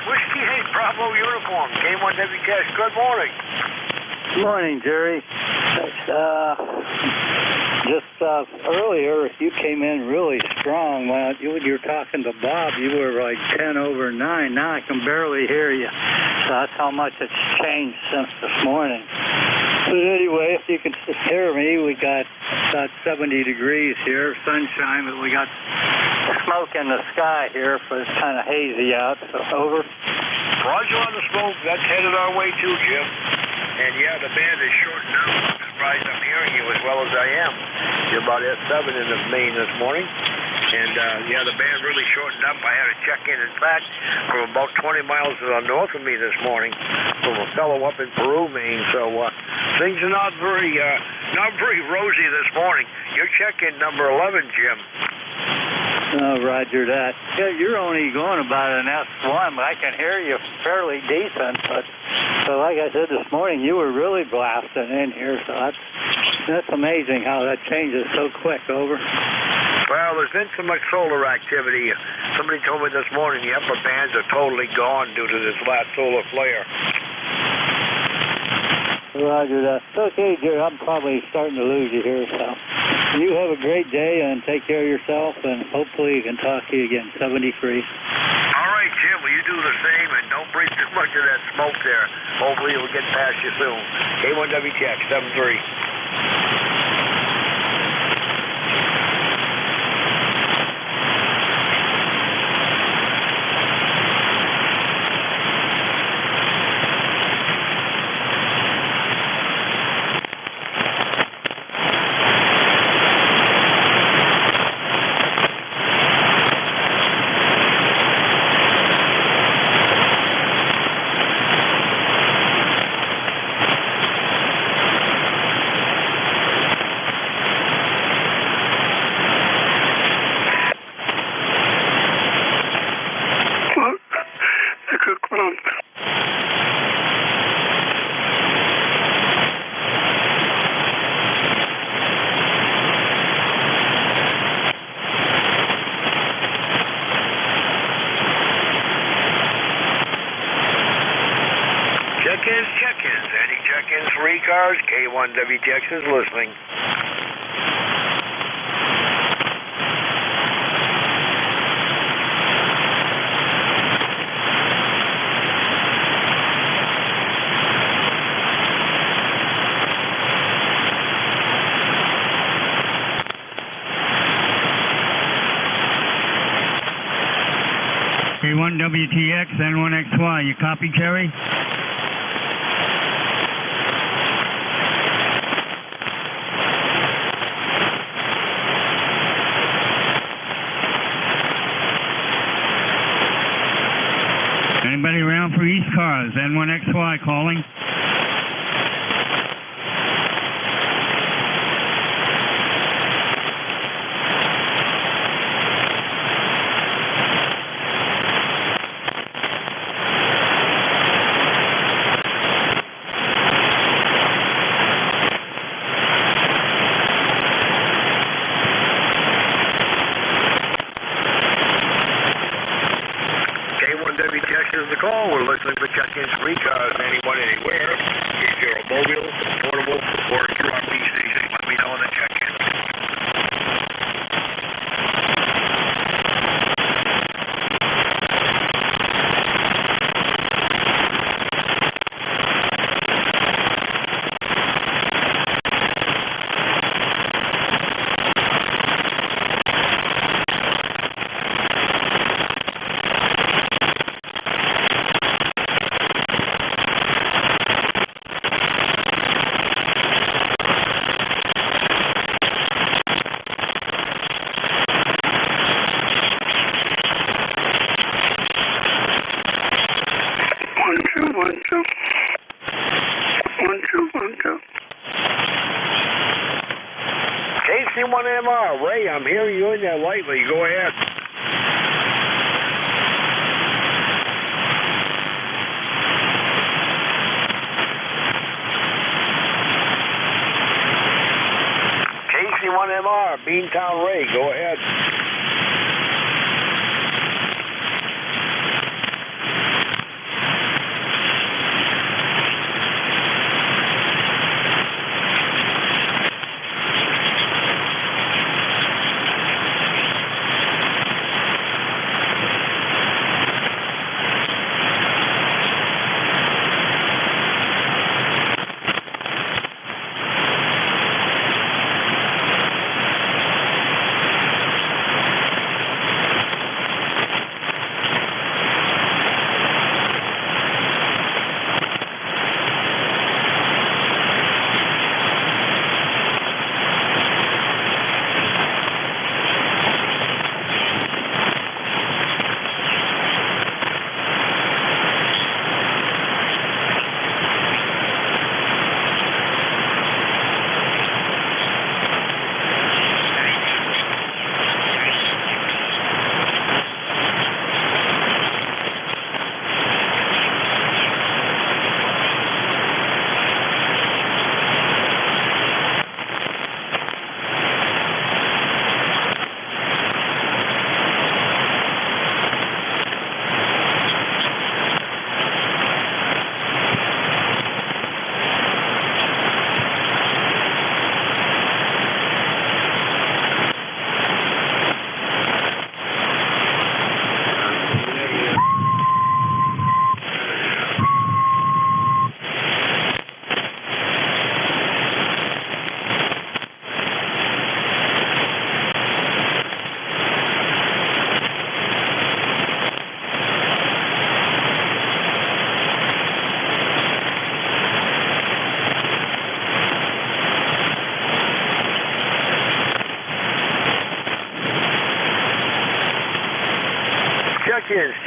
Whiskey 8 Bravo uniform, K1WTX, good morning. Good morning, Jerry. Earlier, you came in really strong. When you were talking to Bob, you were like 10 over 9. Now I can barely hear you. So that's how much it's changed since this morning. But anyway, if you can hear me, we got about 70 degrees here, sunshine, but we got smoke in the sky here, so it's kind of hazy out. So over. Roger on the smoke. That's headed our way too, Jim. And yeah, the band is shorting up. I'm surprised I'm hearing you as well as I am. You're about S7 in the main this morning. And yeah, the band really shortened up. I had a check-in, in fact, from about 20 miles north of me this morning from a fellow up in Peru, Maine. So things are not very rosy this morning. Your check-in number 11, Jim. Oh, roger that. Yeah, you're only going about an S1, but I can hear you fairly decent. But so, like I said this morning, you were really blasting in here. So that's amazing how that changes so quick. Over. Well, there's been so much solar activity. Somebody told me this morning the upper bands are totally gone due to this last solar flare. Roger that. Okay, Jerry, I'm probably starting to lose you here, so you have a great day and take care of yourself, and hopefully we can talk to you again. 73. All right, Jim, will you do the same, and don't breathe too much of that smoke there. Hopefully it'll get past you soon. K1WTX 73. Check-ins. Any check-ins for ECARS? K1WTX is listening. K1WTX, N1XY. You copy, Jerry? Anybody around for ECARS? N1XY calling. K1WTX is the call. We're listening for check-ins for ECARS. Anyone, anywhere. If you're a mobile, portable, or QRP station, let me know in the check-in. KC1MR, Ray, I'm hearing you in there lightly. Go ahead. KC1MR, Beantown Ray, go ahead.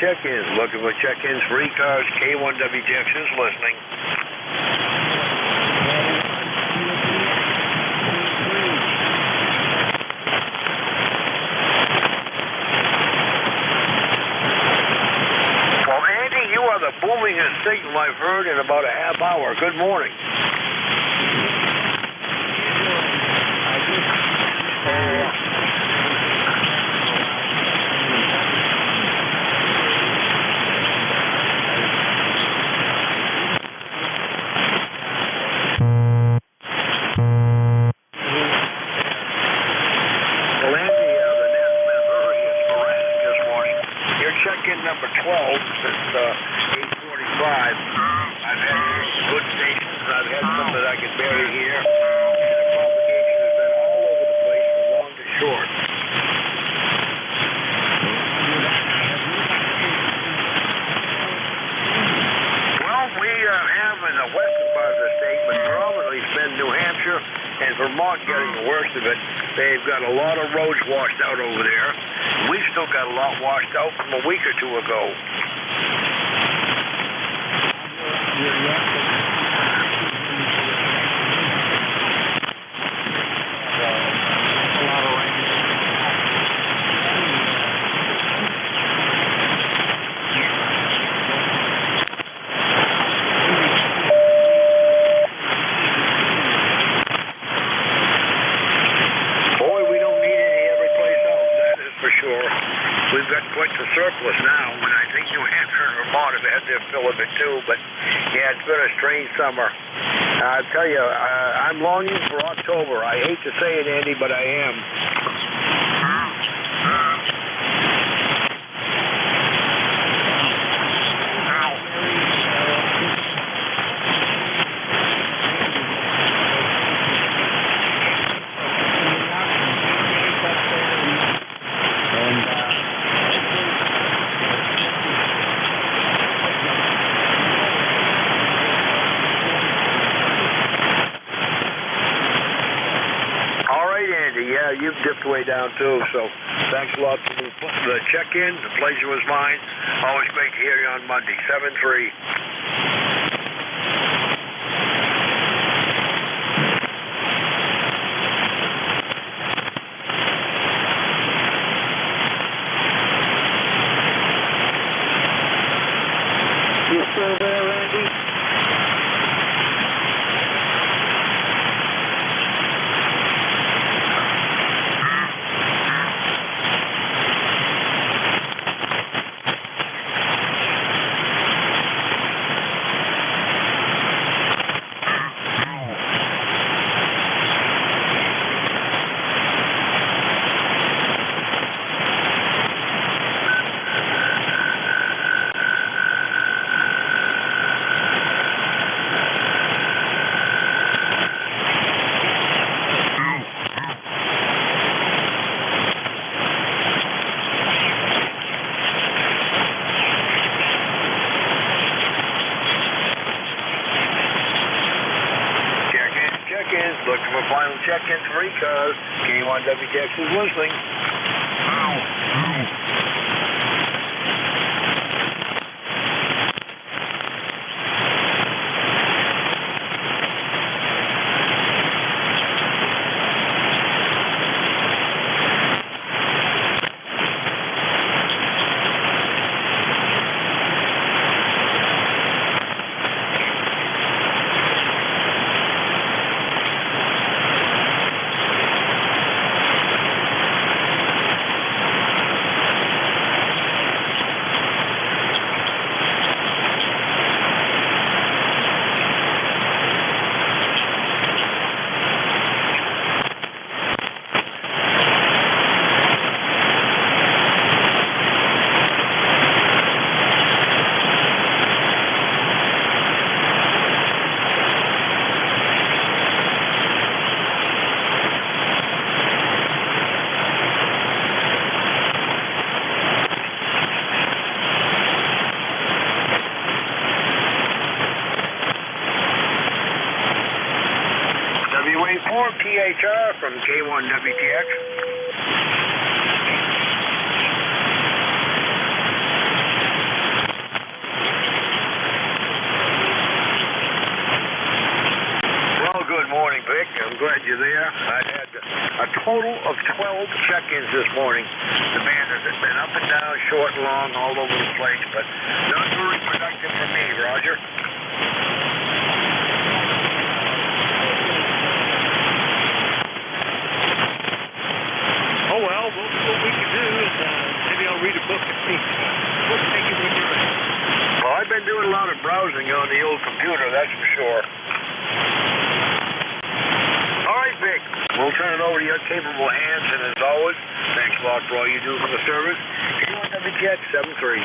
check-ins. Looking for check-ins for ECARS. K1WTX is listening. Well, Andy, you are the boomingest signal I've heard in about a half hour. Good morning. Check-in number 12 since 8:45. I've had good stations. I've had some that I can barely hear. And the propagation has been all over the place from long to short. Well, we have in the western part of the state, but predominantly it's been New Hampshire and Vermont getting the worst of it. They've got a lot of roads washed out over there. We've still got a lot washed out from a week or two ago. We've got quite the surplus now, and I think New Hampshire and Vermont have had their fill of it too, but yeah, it's been a strange summer. I tell you, I'm longing for October. I hate to say it, Andy, but I am. Yeah, you've dipped way down too, so thanks a lot for the check-in. The pleasure was mine. Always great to hear you on Monday, 7-3. You still there, Randy? Looking for final check-ins for ECARS. K1WTX is listening. WA4 PHR from K1WTX. I'm glad you're there. I had a total of 12 check-ins this morning. The band has been up and down, short and long, all over the place, but not very productive for me, Roger. Oh, well, what we can do is maybe I'll read a book and see what's taking when you're ready. Well, I've been doing a lot of browsing on the old computer, that's for sure. All right, Vic, we'll turn it over to your capable hands, and as always, thanks a lot for all you do for the service. K1WTX 73.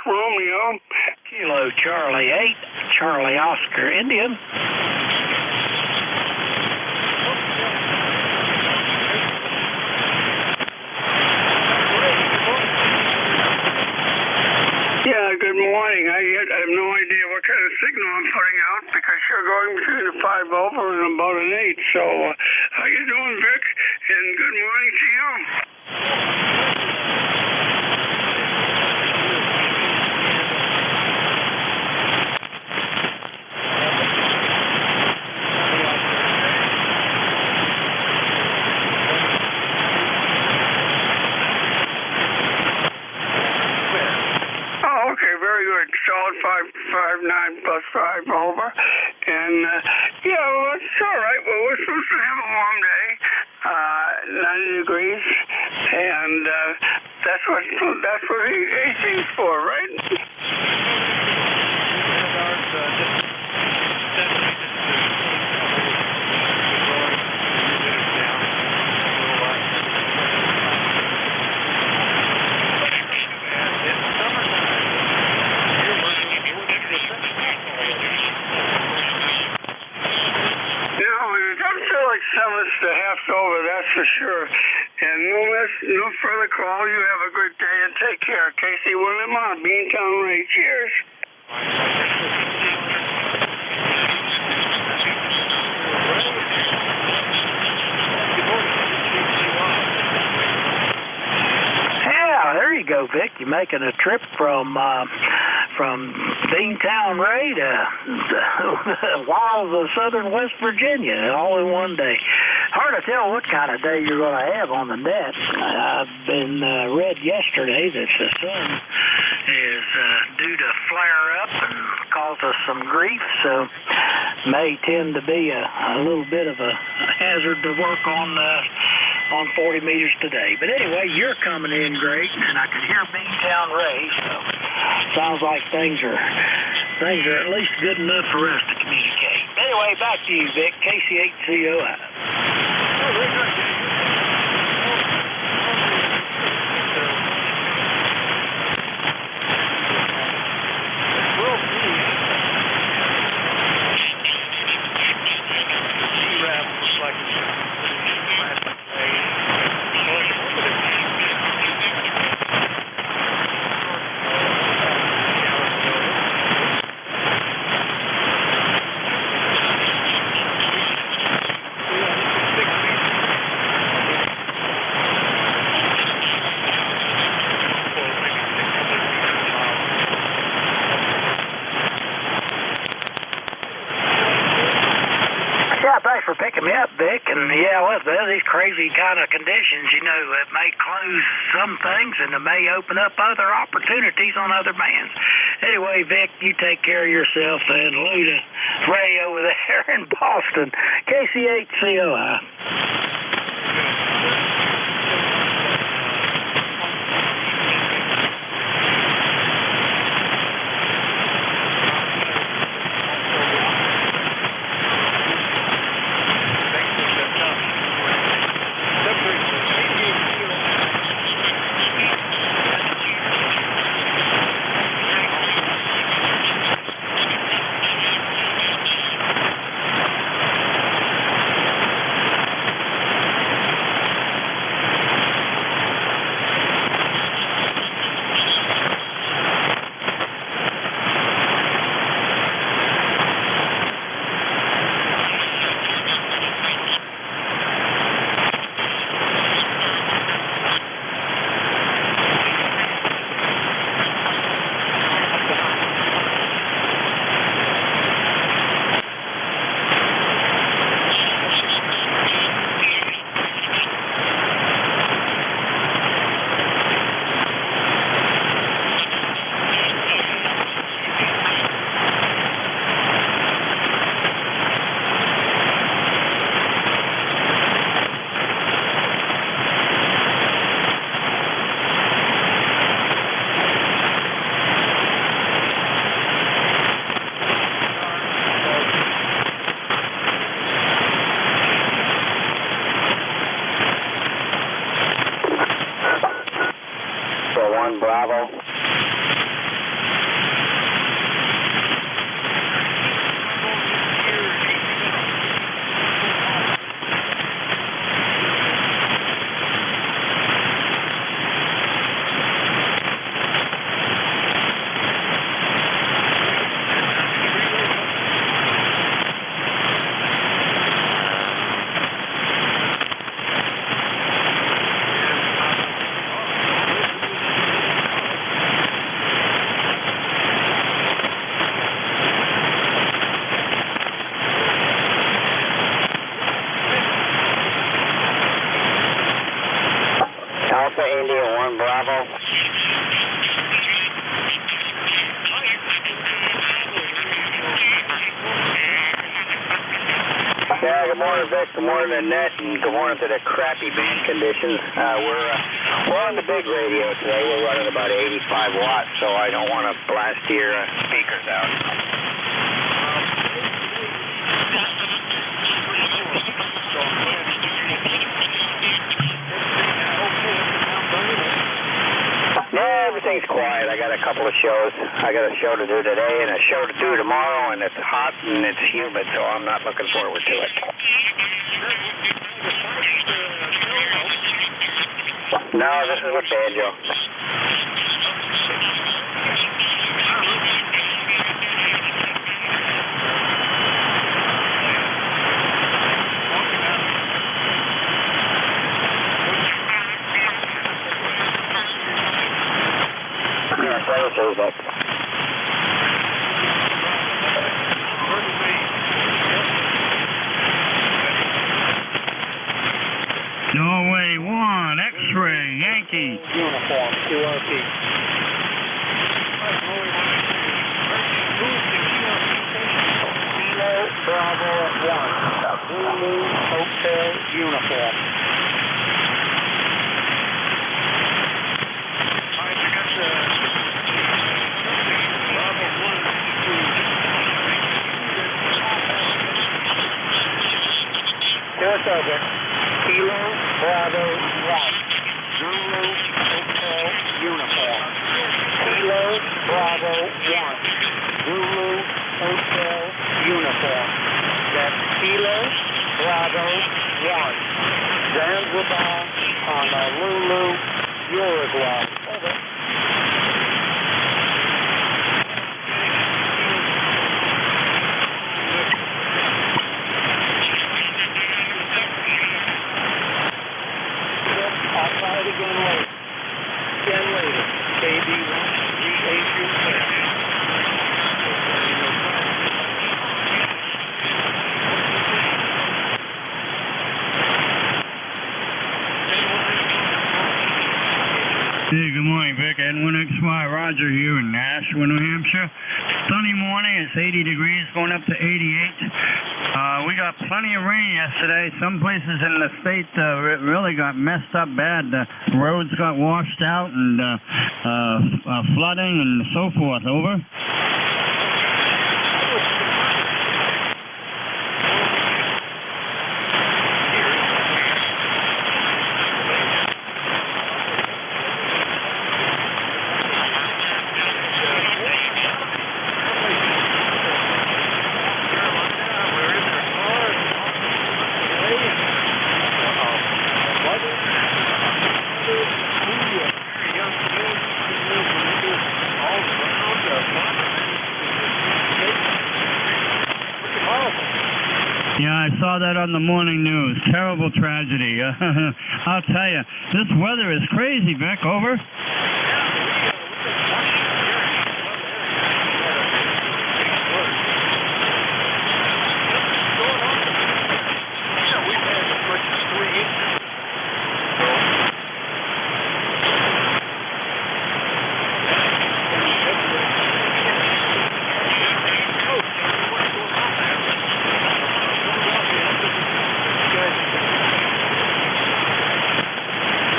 Romeo. Kilo Charlie 8, Charlie Oscar Indian. Yeah, good morning. I have no idea what kind of signal I'm putting out because you're going between a 5 over and about an 8. So, how you doing, Vic? And good morning to you. Okay, very good. Solid 559 plus 5 over. And, yeah, well, it's all right. Well, we're supposed to have a warm day, 90 degrees, and that's what the AC is for, right? Summer's the half over, that's for sure. And no further call. You have a good day and take care. Casey William on Beantown Ray. Cheers. Yeah, there you go, Vic. You're making a trip from Beantown Ray to the wilds of southern West Virginia all in one day. Hard to tell what kind of day you're going to have on the net. I've been read yesterday that the sun is due to flare up and cause us some grief, so may tend to be a little bit of a hazard to work on 40 meters today. But anyway, you're coming in great, and I can hear Beantown Ray, so sounds like things are at least good enough for us to communicate. Anyway, back to you, Vic. KC8COI. Yeah, thanks for picking me up, Vic. And yeah, well, there's these crazy kind of conditions, you know, that may close some things and it may open up other opportunities on other bands. Anyway, Vic, you take care of yourself and Luda Ray over there in Boston. KC8COI. Bravo. Alpha India 1 Bravo. Yeah, good morning, Vic. Good morning, Annette, and good morning to the crappy band conditions. We're on the big radio today. We're running about 85 watts, so I don't want to blast your speakers out. No, everything's quiet. I got a couple of shows. I got a show to do today and a show to do tomorrow, and it's hot and it's humid, so I'm not looking forward to it. No, this is with banjo. Norway 1, X-ray, Yankee. Uniform, QRP. Kilo Bravo 1, Zulu Hotel Uniform. Just over. Kilo Bravo 1, Zulu Hotel Uniform. Kilo Bravo 1, Zulu Hotel Uniform. That's Kilo Bravo 1, Zanzibar, Honolulu, Uruguay. Over. Again later. KB1, GH. Hey, good morning, Vic. N1XY, Roger here in Nashua, New Hampshire. Sunny morning. It's 80 degrees, going up to 88. We got plenty of rain yesterday. Some places in the state really got messed up bad. The roads got washed out and flooding and so forth. Over. Yeah, I saw that on the morning news. Terrible tragedy. I'll tell you, this weather is crazy, Vic. Over.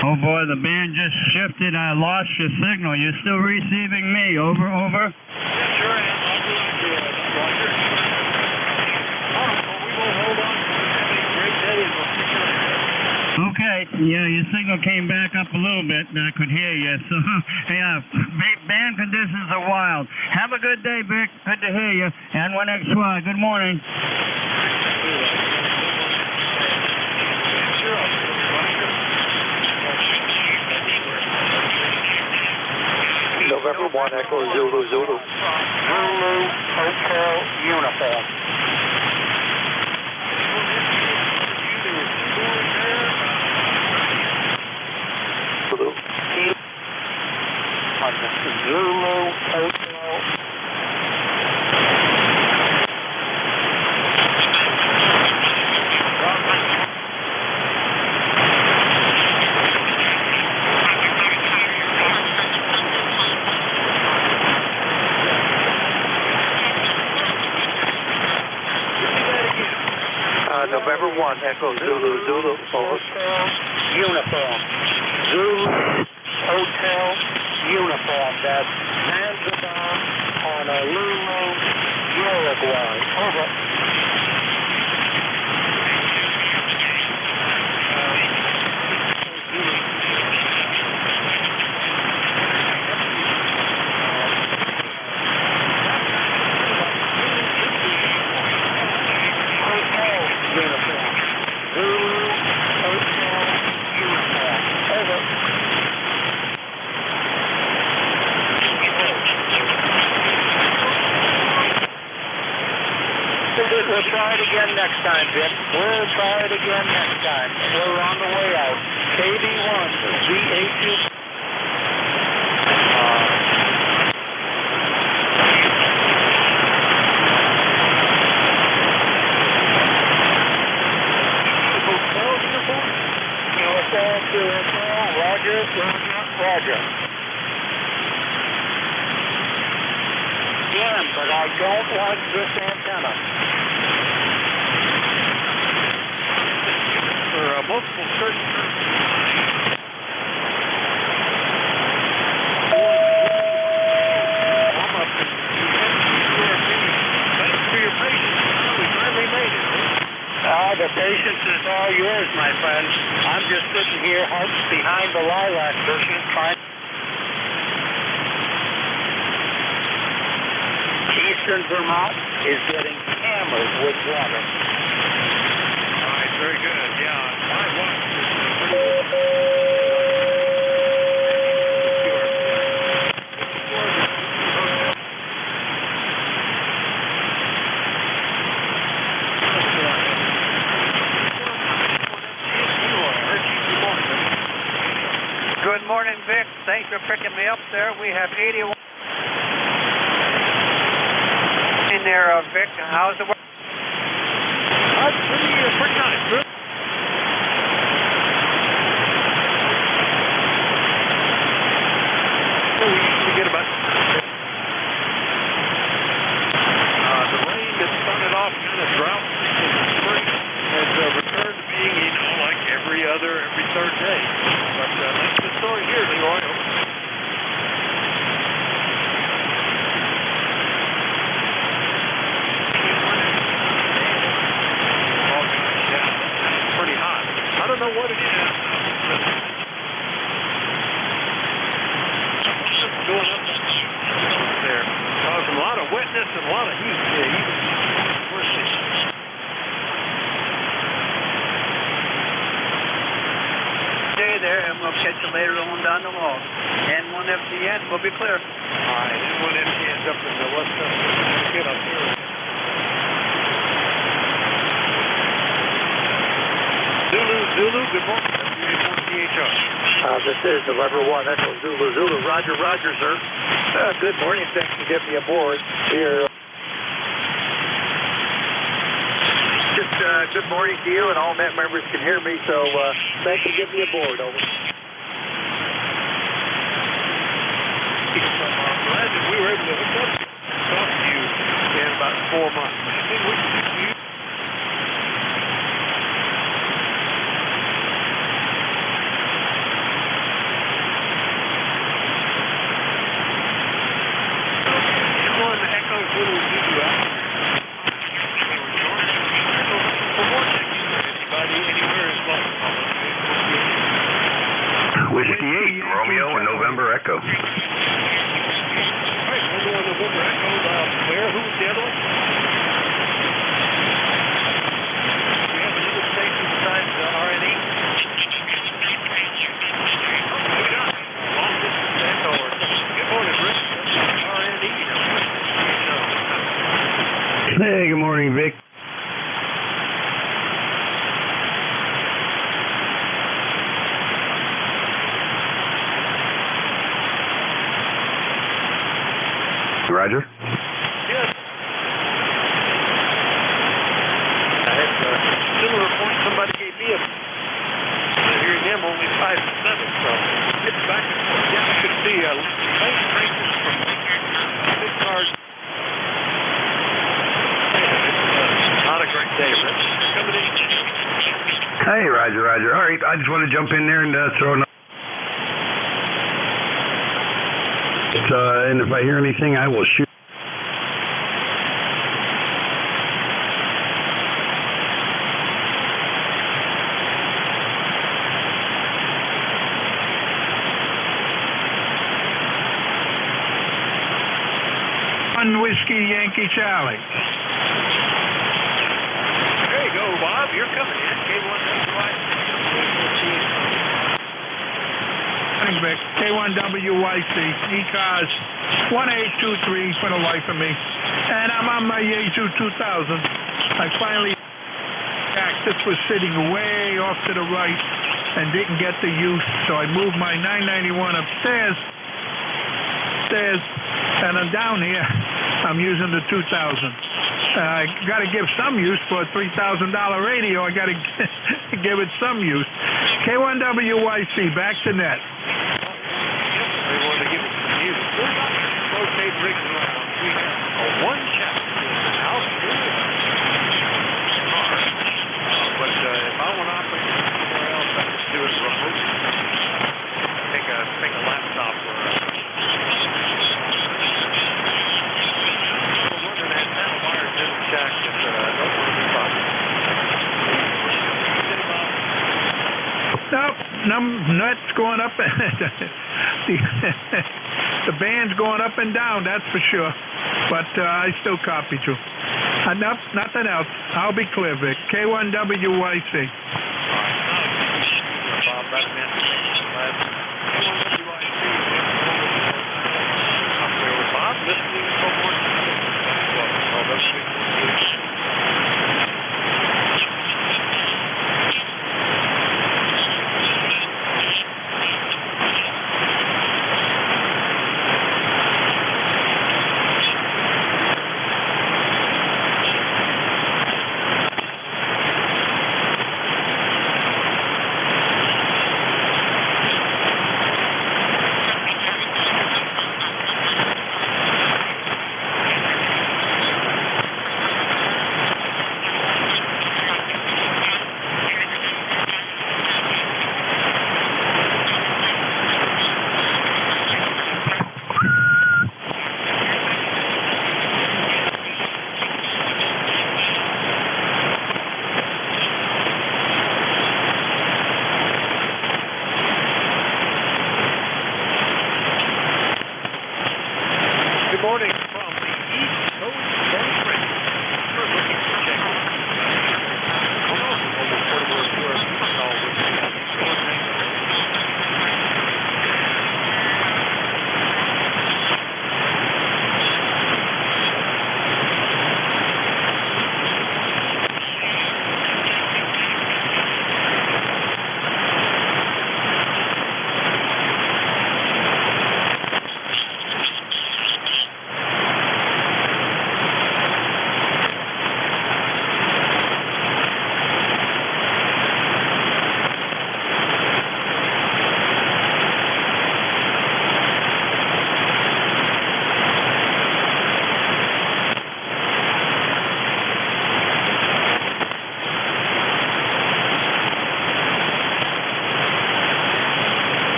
Oh boy, the band just shifted. I lost your signal. You're still receiving me. Over, over. Yeah, sure am. I'll do it, Roger. All right, well, we will hold on. Have a great day, and we'll see you later. Okay, yeah, your signal came back up a little bit, and I could hear you. So, yeah, band conditions are wild. Have a good day, Vic. Good to hear you. N1XY, good morning. November 1, Echo Zulu, Zulu. Zulu, Hotel, Uniform. Zulu. On the Zulu, Hotel. November 1, Echo Zulu, Zulu, over. Uniform. Zulu, Hotel, Uniform. That's Zanzibar, Honolulu, Uruguay. Over. We'll try it again next time, Vic. We'll try it again next time. We're on the way out. KB1, VA2. Roger, Roger. Again, but I don't want this antenna. For multiple certain thanks for your patience. We finally made it. The patience is all yours, my friend. I'm just sitting here behind the lilac bushes trying. Eastern Vermont is getting hammered with water. All right, very good. Yeah, my watch is Good morning, Vic. Thanks for picking me up there. We have 81 in there, Vic. How's the weather? Pretty nice. Good. We'll catch you later on down the log. N1FTN, we'll be clear. All right, N1FTN's up in the west coast. Get up here. Zulu, good morning. WA4CHR. This is November 1, Echo Zulu. Roger, sir. Good morning. Thanks for getting me aboard here. Just good morning to you, and all net members can hear me, so thanks for getting me aboard. Over. Glad that we were able to hook up and talk to you in about 4 months. I think we can use Whiskey 8, Romeo and November Echo. All right, Romeo and November Echo. Where? Who was the other one? Do you have another station besides RNE? Oh, maybe not. Long distance Echo or something. Good morning, Rick. RNE. Hey, good morning, Vic. Roger. Yes. I had similar report somebody gave me a hearing them only 5 to 7, so it's back and forth. Yeah, I could see faint traces from ECARS. It's not a great day, Rich. Coming in. Hey, Roger. All right, I just want to jump in there and throw an and if I hear anything, I will shoot. One Whiskey Yankee Charlie. There you go, Bob. You're coming in. K1WYC, ECARS 1823 for the life of me. And I'm on my Yaesu 2000. I finally this was sitting way off to the right and didn't get the use, so I moved my 991 upstairs. And I'm down here. I'm using the 2000. I got to give some use for a $3,000 radio. I got to give it some use. K1WYC, back to net. They want to give it some use. Rotate rigs around. We have one chapter in the house here. But if I want to operate somewhere else, I just do it remotely. Take a laptop or Nope, nuts going up. The band's going up and down, that's for sure. But I still copied you. Enough, nothing else. I'll be clear, Vic. K1WYC.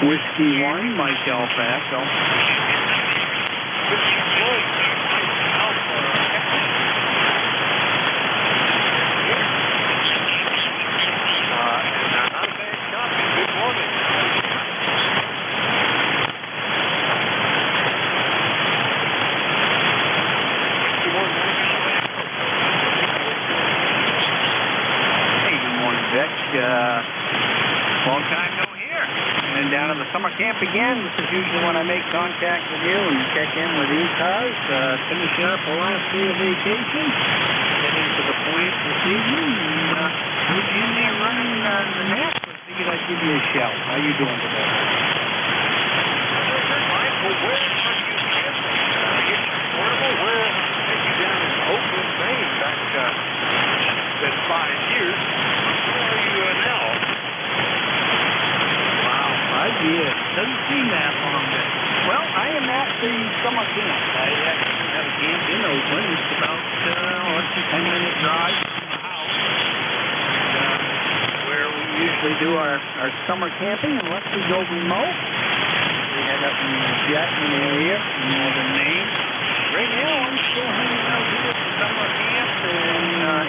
Whiskey 1, Mike Alpha Echo. Long time no hear. And down at the summer camp again. This is usually when I make contact with you and check in with ECARS. Finish up the last day of vacation. Heading to the plant this evening. And we'll be in there running the net. I figured I'd give you a shout. How you doing today? Michael, where are you camping? It's affordable. Where are you down in Oakland, Maine? Back, it's been 5 years. Where are you now? Wow, 5 years. Doesn't seem that long. Well, I am at the summer camp. I actually have a camp in Oakland. It's about less than 10-minute drive from the house. Where we usually do our summer camping, unless we go remote. We head up in the Jackson area in northern Maine. Right now, I'm still hanging out here at the summer camp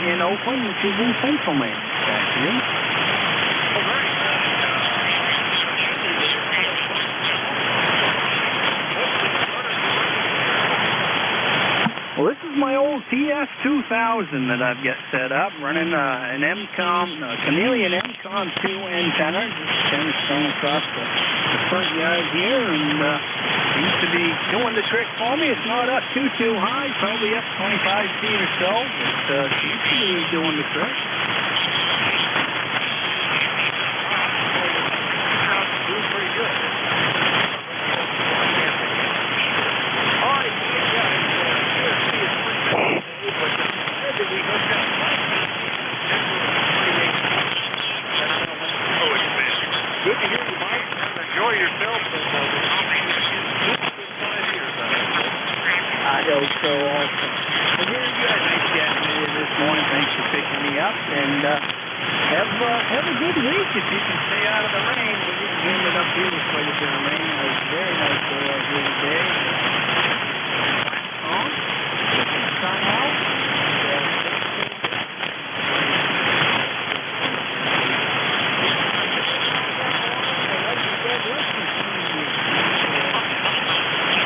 in Oakland, which is in central Maine, actually. Well, this is my old TS2000 that I've got set up, running an Chameleon MCOM 2 antenna, just kind of strung across the front yard here, and seems to be doing the trick for me. It's not up too high, probably up 25 feet or so, but seems to be doing the trick. Doing pretty good. Good to hear you, Mike. Enjoy yourself. And good 5 years. I hope so also. Well, very good. Nice chatting with you this morning. Thanks for picking me up. And have a good week if you can stay out of the rain. We didn't end it up here with quite a bit of rain. It was a very nice day out here today. Getting the sun out.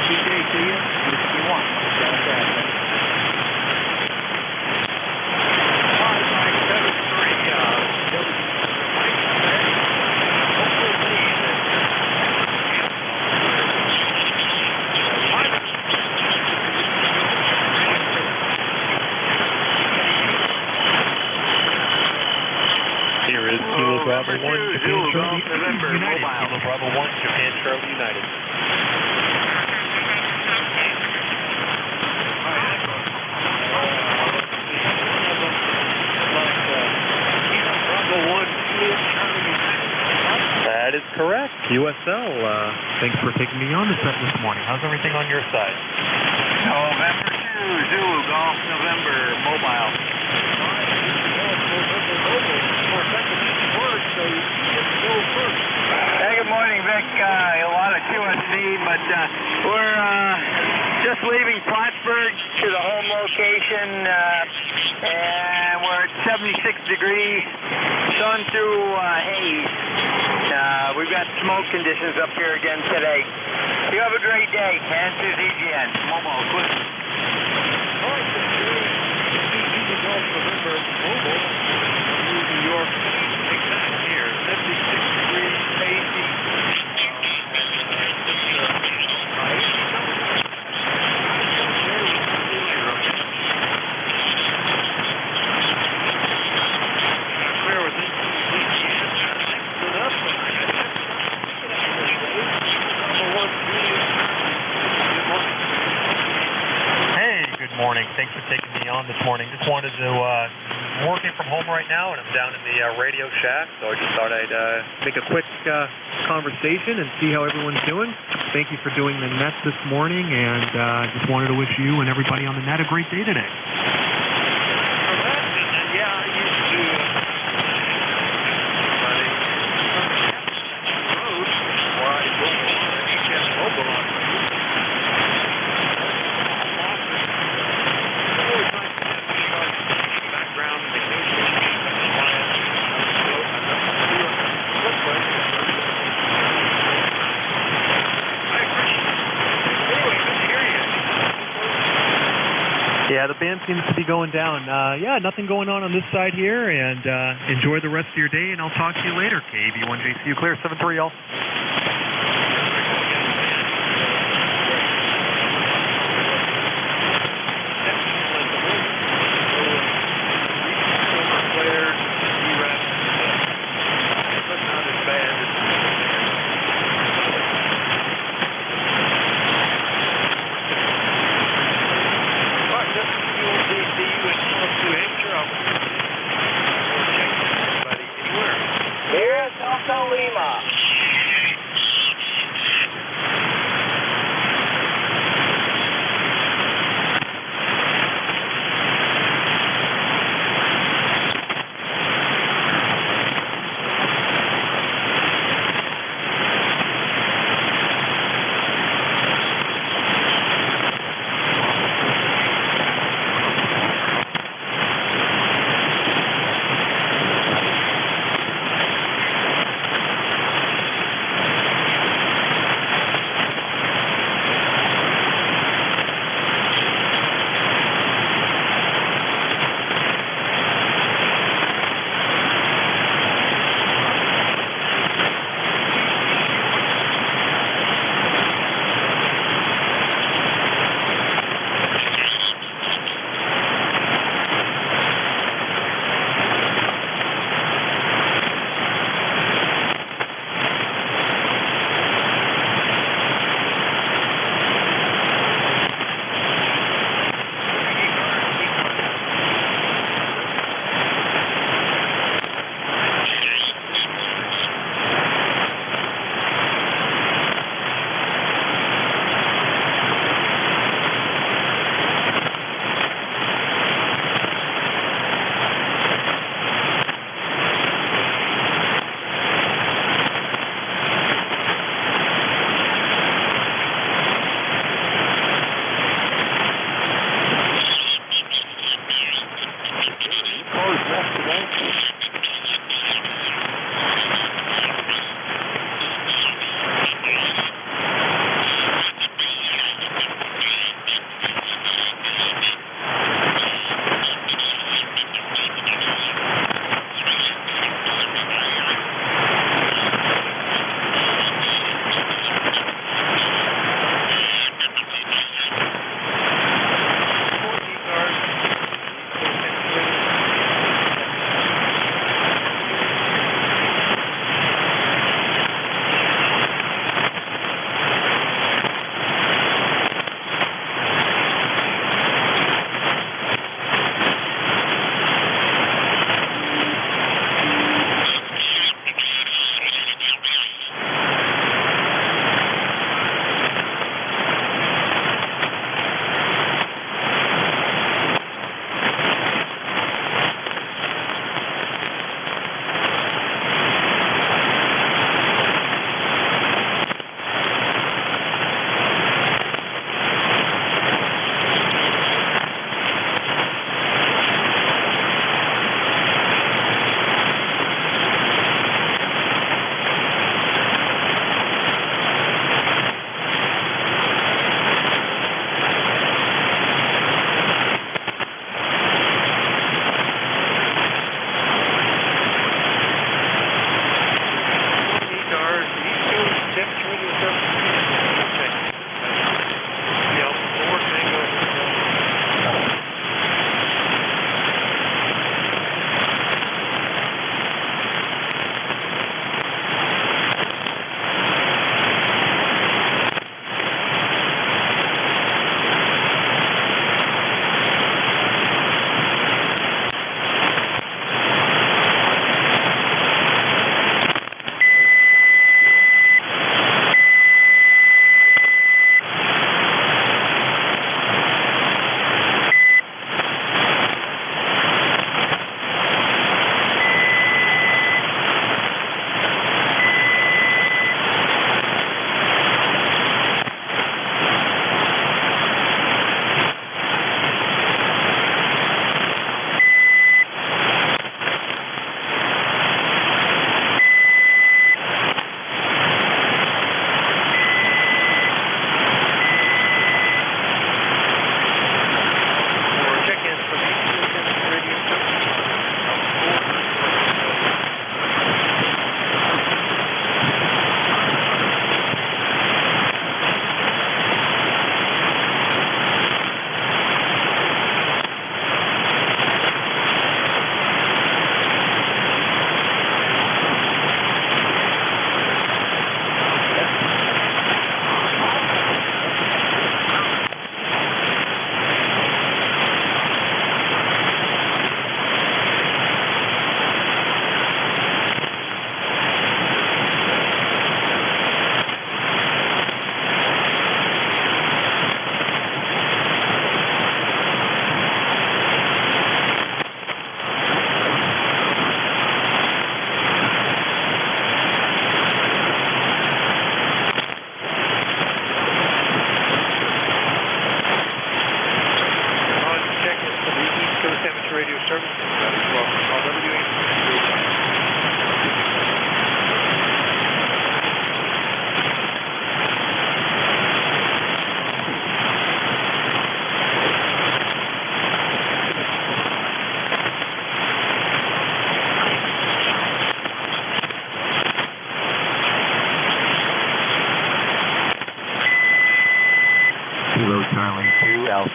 Good day to you. If you want. Here is Kilo Bravo 1, Japan Charlie United. Kilo Bravo 1, Japan Charlie United. That is correct. USL, thanks for taking me on the set this morning. How's everything on your side? November 2, Zulu Golf, November, mobile. Hey, good morning, Vic. A lot of QSC, but we're just leaving Plattsburgh to the home location, and we're at 76 degrees, sun through haze. We've got smoke conditions up here again today. You have a great day. Answer ZGN. Mobile, quick. New York, exact here, 76 degrees, hazy. Morning. Thanks for taking me on this morning. Just wanted to, I'm working from home right now, and I'm down in the Radio Shack, so I just thought I'd make a quick conversation and see how everyone's doing. Thank you for doing the net this morning, and just wanted to wish you and everybody on the net a great day today. Yeah, I used to road where I Yeah, the band seems to be going down. Yeah, nothing going on this side here, and enjoy the rest of your day, and I'll talk to you later. KV1JCU clear, 7-3, y'all. Here's Delta Lima.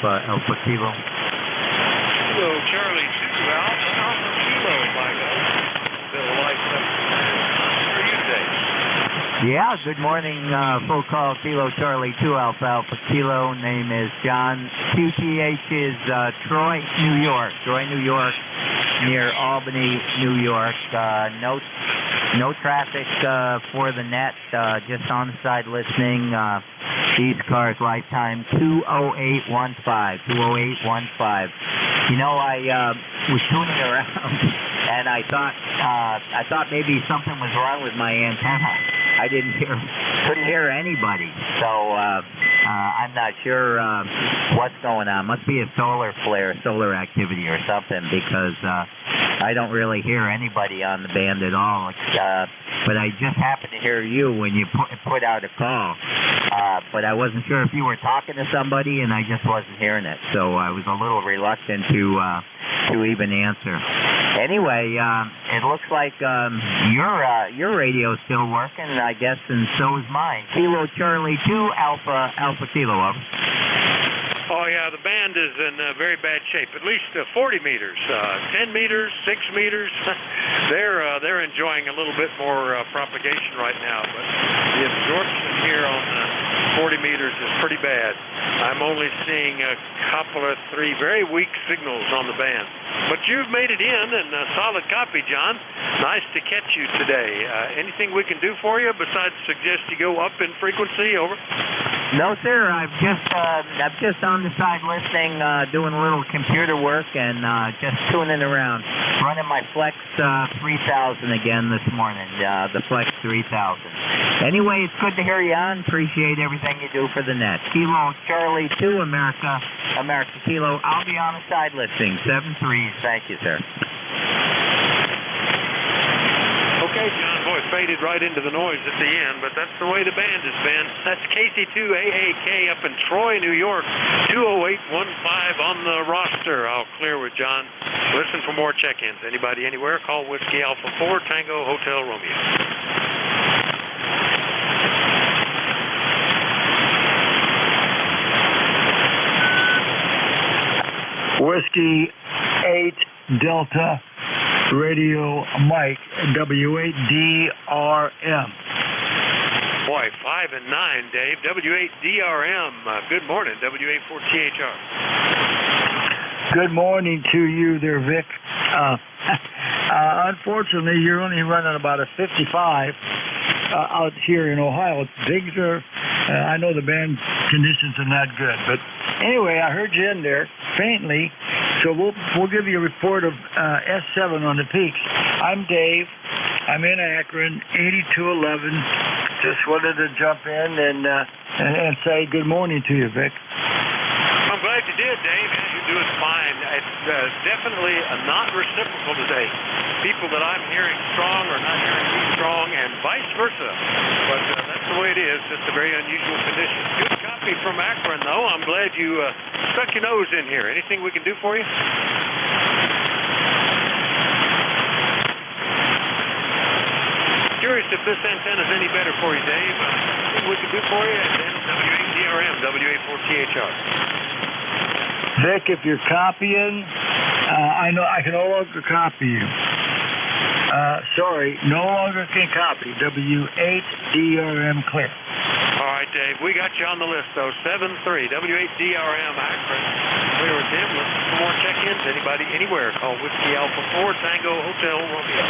Alpha Kilo. Kilo Charlie 2 Alpha Kilo, my God. Little life up. How are you today? Yeah, good morning, full call Kilo Charlie 2 Alpha Kilo. Name is John. QTH is Troy, New York. Troy, New York, near Albany, New York. No traffic for the net, just on the side listening. ECARS lifetime 20815. 20815. You know, I was tuning around and I thought maybe something was wrong with my antenna. I couldn't hear anybody. So I'm not sure what's going on. Must be a solar flare, solar activity or something, because I don't really hear anybody on the band at all. But I just happened to hear you when you put out a call. But I wasn't sure if you were talking to somebody, and I just wasn't hearing it. So I was a little reluctant to even answer. Anyway, it looks like your radio's still working, I guess, and so is mine. Kilo Charlie 2 Alpha Kilo. Over. Oh, yeah, the band is in very bad shape, at least 40 meters. 10 meters, 6 meters, they're enjoying a little bit more propagation right now, but the absorption here on 40 meters is pretty bad. I'm only seeing a couple of 3 very weak signals on the band. But you've made it in, and solid copy, John. Nice to catch you today. Anything we can do for you besides suggest you go up in frequency? Over. No, sir. I'm just on the side listening, doing a little computer work, and just tuning around. Running my Flex 3000 again this morning. The Flex 3000. Anyway, it's good to hear you on. Appreciate everything you do for the net. Kilo Charlie 2 America Kilo. I'll be on the side listening. 7-3. Thank you, sir. Okay, John, boy, faded right into the noise at the end, but that's the way the band has been. That's KC2AAK up in Troy, New York, 20815 on the roster. I'll clear with John. Listen for more check-ins. Anybody, anywhere, call Whiskey Alpha 4 Tango Hotel Romeo. Whiskey 8 Delta Radio Mike, W8DRM. Boy, 5 and 9, Dave. W8DRM. Good morning, W84THR. Good morning to you there, Vic. Unfortunately, you're only running about a 55 out here in Ohio. Things are, I know the band conditions are not good, but anyway, I heard you in there faintly. So we'll give you a report of S7 on the peaks. I'm Dave. I'm in Akron, 8211. Just wanted to jump in and say good morning to you, Vic. I'm glad you did, Dave. Yeah, you're doing fine. It's definitely not reciprocal today. People that I'm hearing strong are not hearing me strong, and vice versa. But that's the way it is. Just a very unusual condition. Good copy from Akron, though. I'm glad you stuck your nose in here. Anything we can do for you? Curious if this antenna is any better for you, Dave. Anything we can do for you? W8DRM, W84THR. Vic, if you're copying, I know I can no longer copy you. Sorry, no longer can copy. W8DRM clear. All right, Dave. We got you on the list, though. 7-3, W8DRM Akron. Clear with him. Listen for more check-ins. Anybody, anywhere, call Whiskey Alpha 4 Tango Hotel Romeo.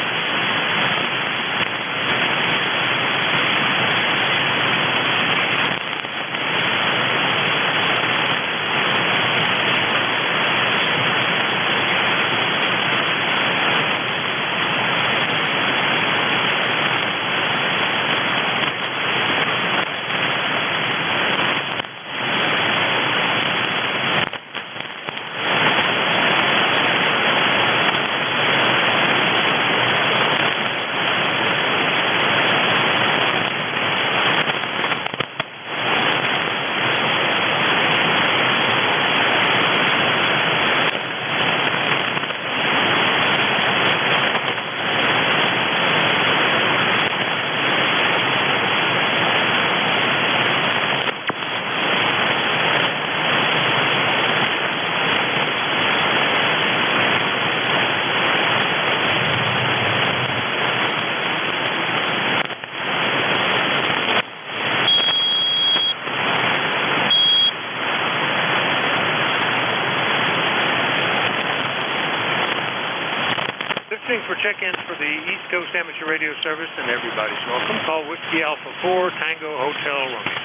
check-ins for the East Coast Amateur Radio Service, and everybody's welcome. Call Whiskey Alpha 4 Tango Hotel Romeo.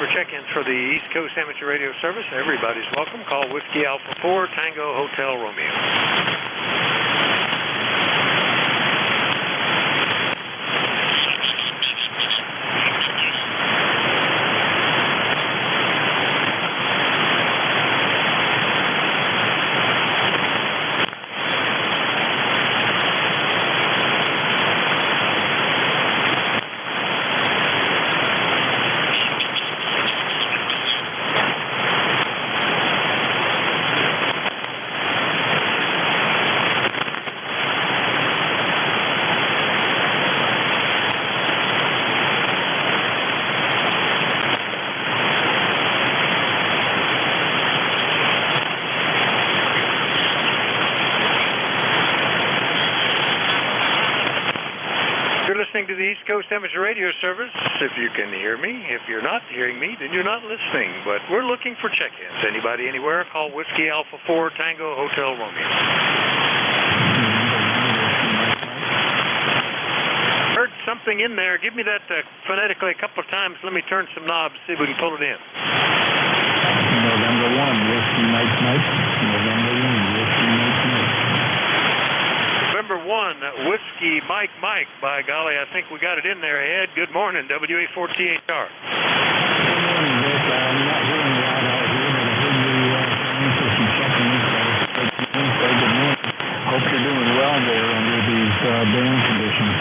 Check-ins for the East Coast Amateur Radio Service. Everybody's welcome. Call Whiskey Alpha 4 Tango Hotel Romeo. Listening to the East Coast Amateur Radio Service. If you can hear me, if you're not hearing me, then you're not listening. But we're looking for check-ins. Anybody, anywhere, call Whiskey Alpha 4 Tango Hotel Romeo. Heard something in there. Give me that phonetically a couple of times. Let me turn some knobs, see if we can pull it in. November 1, Whiskey Mike Mike. November 1, Whiskey Mike Mike. November 1, Whiskey Mike Mike. By golly, I think we got it in there, Ed. Good morning, WA4THR. Good morning, Rick. I'm not hearing you out here, but I heard you answer some check-ins. Good morning. Hope you're doing well there under these band conditions.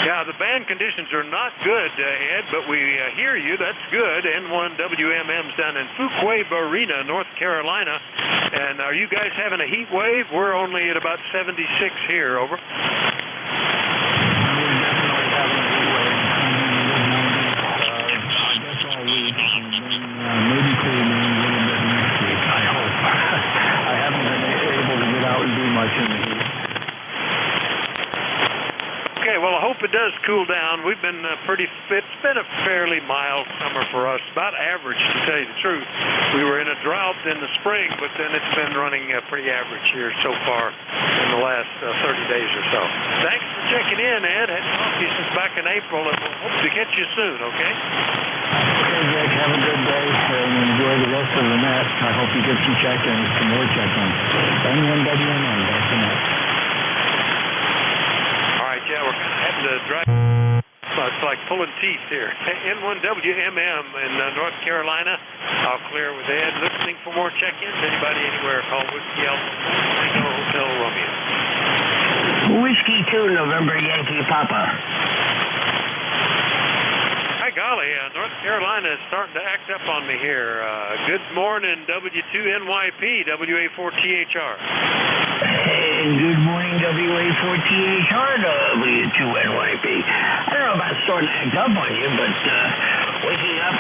Yeah, the band conditions are not good, Ed, but we hear you. That's good. N1WMM's down in Fuquay-Varina, North Carolina. And are you guys having a heat wave? We're only at about 76 here, over. We're definitely having a heat wave. I guess all week, and then maybe cooling down a little bit next week, I hope. I haven't been able to get out and do much in the heat. Okay, well, I hope it does cool down. We've been it's been a fairly mild summer for us, about average, to tell you the truth. We were in a drought in the spring, but then it's been running pretty average here so far in the last 30 days or so. Thanks for checking in, Ed. Hadn't talked to you since back in April, and we'll hope to catch you soon, okay? Okay, Jack, have a good day, and enjoy the rest of the net. I hope you get some check-ins, some more check-ins. N1WMM, that's the net. Yeah, we're having to drive. It's like pulling teeth here. N1WMM in North Carolina. I'll clear with Ed. Listening for more check-ins. Anybody, anywhere, call Whiskey Alpha Tango Hotel Romeo. Whiskey 2, November Yankee Papa. Hi, golly, North Carolina is starting to act up on me here. Good morning, W2NYP, WA4THR. Good morning, WA4THR, W2NYP. I don't know about starting to act up on you, but waking up,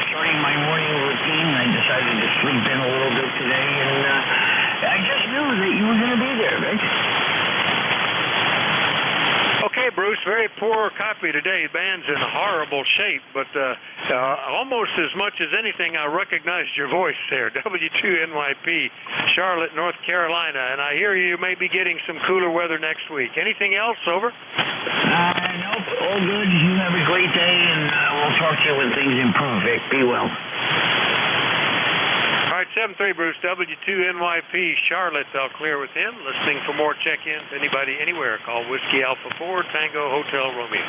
starting my morning routine, I decided to sleep in a little bit today, and I just knew that you were going to be there, Vic. Okay, Bruce, very poor copy today. The band's in horrible shape, but almost as much as anything, I recognized your voice there. W2NYP, Charlotte, North Carolina, and I hear you may be getting some cooler weather next week. Anything else, over? Nope, all good. You have a great day, and we'll talk to you when things improve, Vic. Be well. All right, 7-3, Bruce, W2NYP, Charlotte. I'll clear with him. Listening for more check-ins. Anybody anywhere, call Whiskey Alpha 4, Tango Hotel Romeo.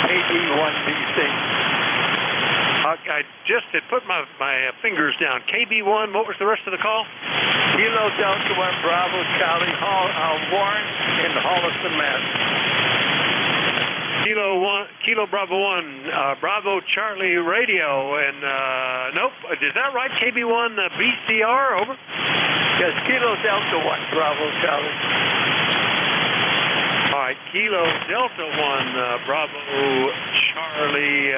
KB1BC. I just had put my fingers down. KB1, what was the rest of the call? Kilo Delta 1 Bravo Charlie Warren in Holliston, Mass. Kilo Bravo 1 Bravo Charlie Radio, and nope, is that right? KB1 BCR, over? Yes, Kilo Delta 1 Bravo Charlie. All right, Kilo Delta 1 Bravo Charlie